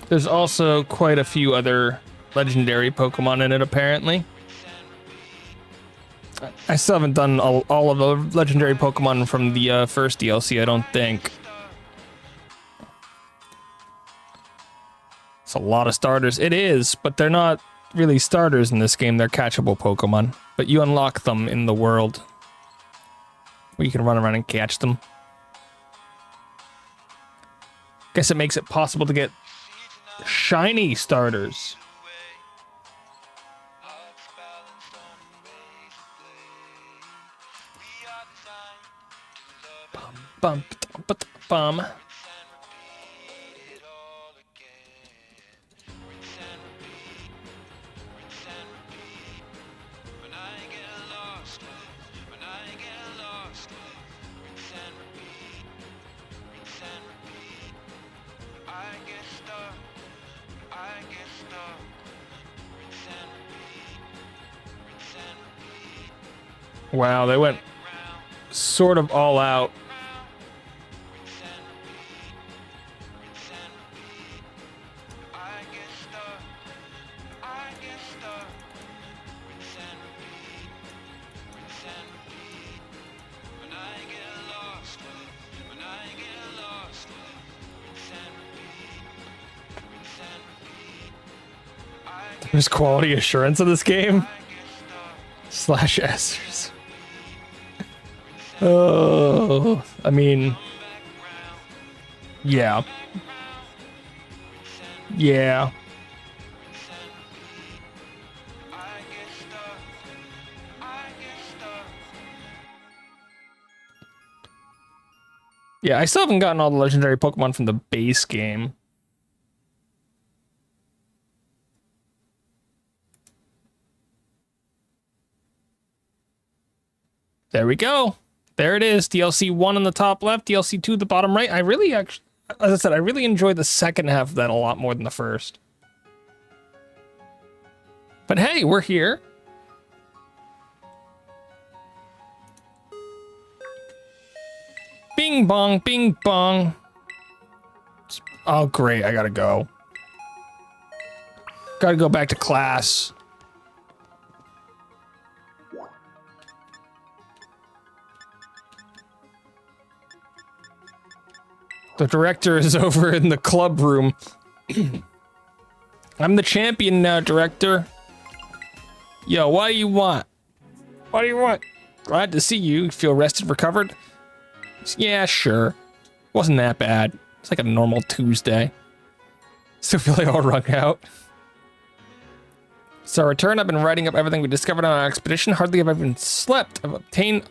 There's also quite a few other legendary Pokemon in it, apparently. I still haven't done all of the legendary Pokemon from the first DLC, I don't think. It's a lot of starters. It is, but they're not really starters in this game. They're catchable Pokemon. But you unlock them in the world, where you can run around and catch them. Guess it makes it possible to get shiny starters. Bum, bum, bum. Wow, they went sort of all out. There's quality assurance in this game. Slash S's. Oh, I mean, yeah. Yeah. Yeah, I still haven't gotten all the legendary Pokemon from the base game. There we go. There it is. DLC 1 on the top left, DLC 2 at the bottom right. I really actually, as I said, I really enjoyed the second half of that a lot more than the first. But hey, we're here. Bing bong, bing bong. Oh, great. I gotta go. Gotta go back to class. The director is over in the club room. I'm the champion now, director. Yo, what do you want? What do you want? Glad to see you. Feel rested, recovered? Yeah, sure. Wasn't that bad. It's like a normal Tuesday. Still feeling all wrung out. So return, I've been writing up everything we discovered on our expedition. Hardly have I even slept. I've obtained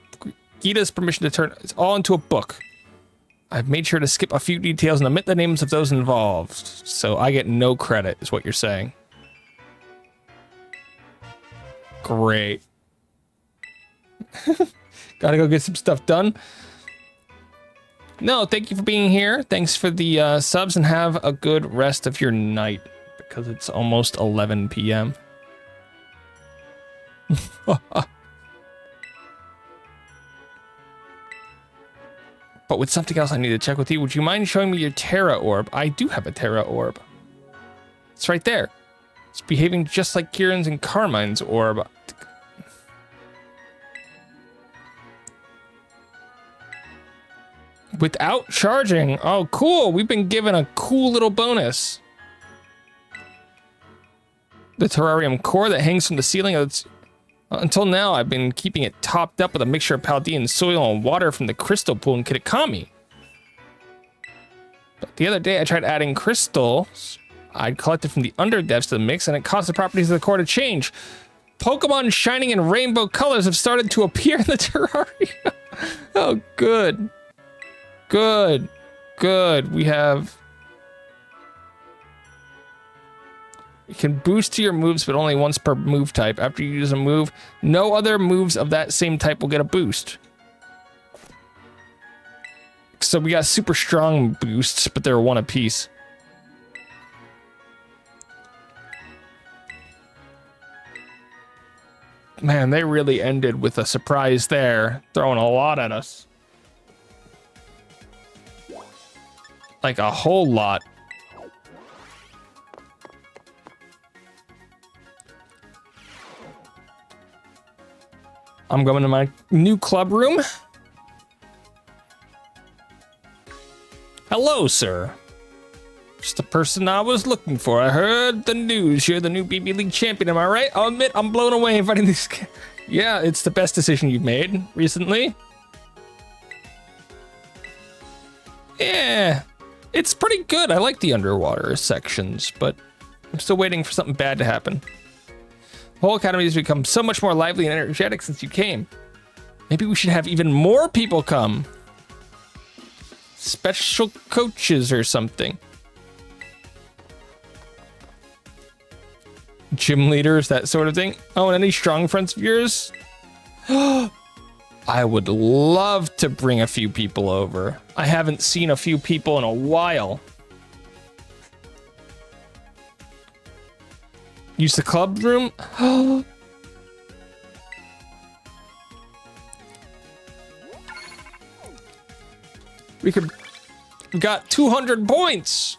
Gita's permission to turn it all into a book. I've made sure to skip a few details and omit the names of those involved. So I get no credit, is what you're saying. Great. Gotta go get some stuff done. No, thank you for being here. Thanks for the subs, and have a good rest of your night, because it's almost 11 p.m. But with something else I need to check with you, would you mind showing me your Terra Orb? I do have a Terra Orb. It's right there. It's behaving just like Kieran's and Carmine's orb. Without charging. Oh, cool. We've been given a cool little bonus. The terrarium core that hangs from the ceiling of its... Until now, I've been keeping it topped up with a mixture of Paldean soil and water from the crystal pool in Kitakami. But the other day, I tried adding crystals I'd collected from the underdepths to the mix, and it caused the properties of the core to change. Pokemon shining in rainbow colors have started to appear in the terrarium. Oh, good. Good. Good. We have... You can boost to your moves, but only once per move type. After you use a move, no other moves of that same type will get a boost. So we got super strong boosts, but they're one apiece. Man, they really ended with a surprise there, throwing a lot at us. Like a whole lot. I'm going to my new club room. Hello, sir. Just the person I was looking for. I heard the news. You're the new BB League champion, am I right? I'll admit, I'm blown away fighting these guys. Yeah, it's the best decision you've made recently. Yeah, it's pretty good. I like the underwater sections, but I'm still waiting for something bad to happen. The whole academy has become so much more lively and energetic since you came. Maybe we should have even more people come. Special coaches or something. Gym leaders, that sort of thing. Oh, and any strong friends of yours? I would love to bring a few people over. I haven't seen a few people in a while. Use the club room. We got 200 points.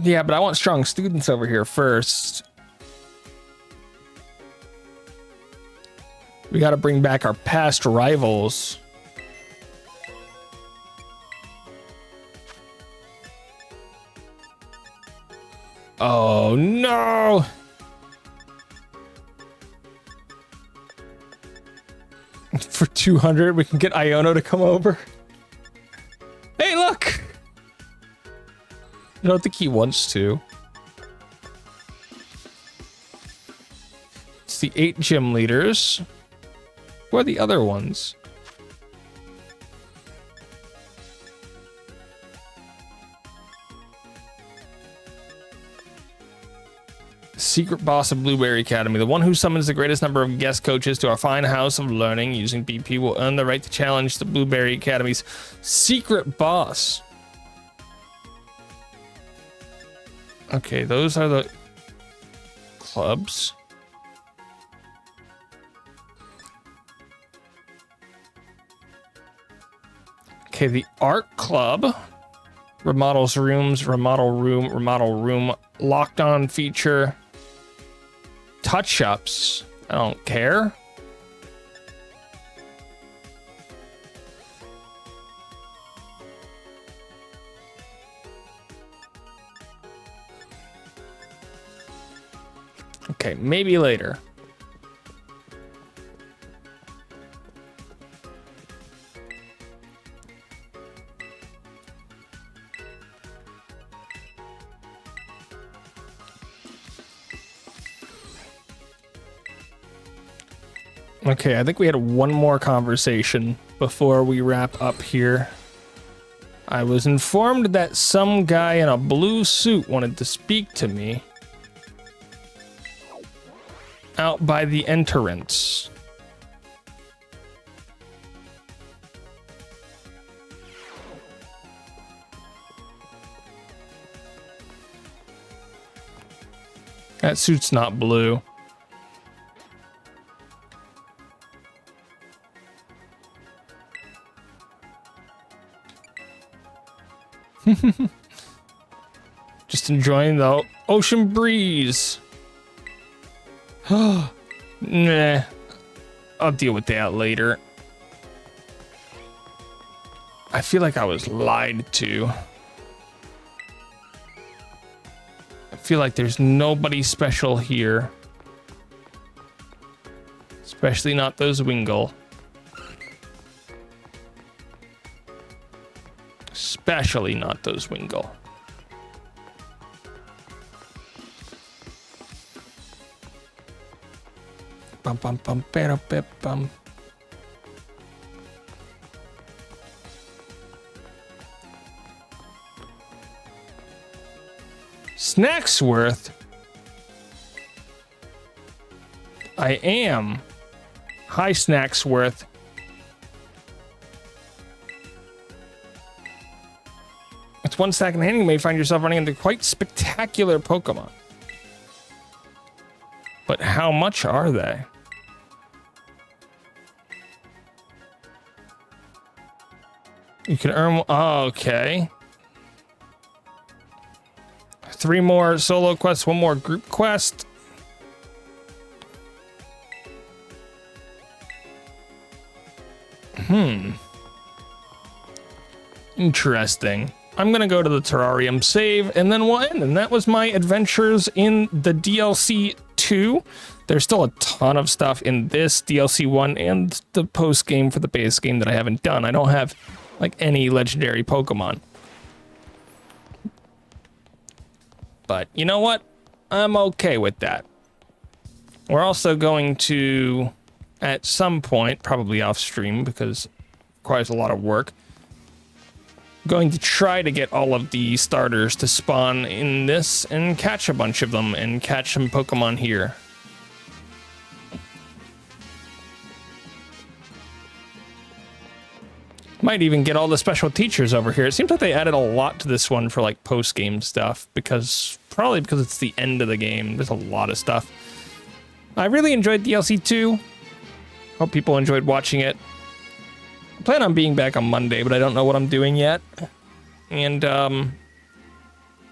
Yeah, but I want strong students over here first. We got to bring back our past rivals. Oh, no. For 200, we can get Iono to come over. Hey, look. I don't think he wants to. the 8 gym leaders. Who are the other ones? Secret boss of Blueberry Academy. The one who summons the greatest number of guest coaches to our fine house of learning using BP will earn the right to challenge the Blueberry Academy's secret boss. Okay, those are the clubs. Okay, the art club. Remodels rooms, remodel room, locked on feature. Touch-ups. I don't care. Okay, maybe later. Okay, I think we had one more conversation before we wrap up here. I was informed that some guy in a blue suit wanted to speak to me out by the entrance. That suit's not blue. Just enjoying the ocean breeze. Nah, I'll deal with that later. I feel like I was lied to. I feel like there's nobody special here. Especially not those Wingle. Especially not those Wingle. Bum bum bum bum bum bum. Snacksworth. I am. Hi, Snacksworth. It's one stack in hand, you may find yourself running into quite spectacular Pokemon. But how much are they? You can earn... Oh, okay. 3 more solo quests, 1 more group quest. Interesting. I'm gonna go to the terrarium, save, and then we'll end. And that was my adventures in the DLC 2. There's still a ton of stuff in this DLC 1 and the post game for the base game that I haven't done. I don't have like any legendary Pokemon. But you know what? I'm okay with that. We're also going to, at some point, probably off stream because it requires a lot of work, going to try to get all of the starters to spawn in this and catch a bunch of them and catch some Pokemon here. Might even get all the special teachers over here. It seems like they added a lot to this one for like post-game stuff probably because it's the end of the game. There's a lot of stuff. I really enjoyed DLC 2. Hope people enjoyed watching it. I plan on being back on Monday, but I don't know what I'm doing yet. And,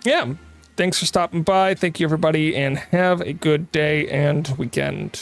yeah. Thanks for stopping by. Thank you, everybody, and have a good day and weekend.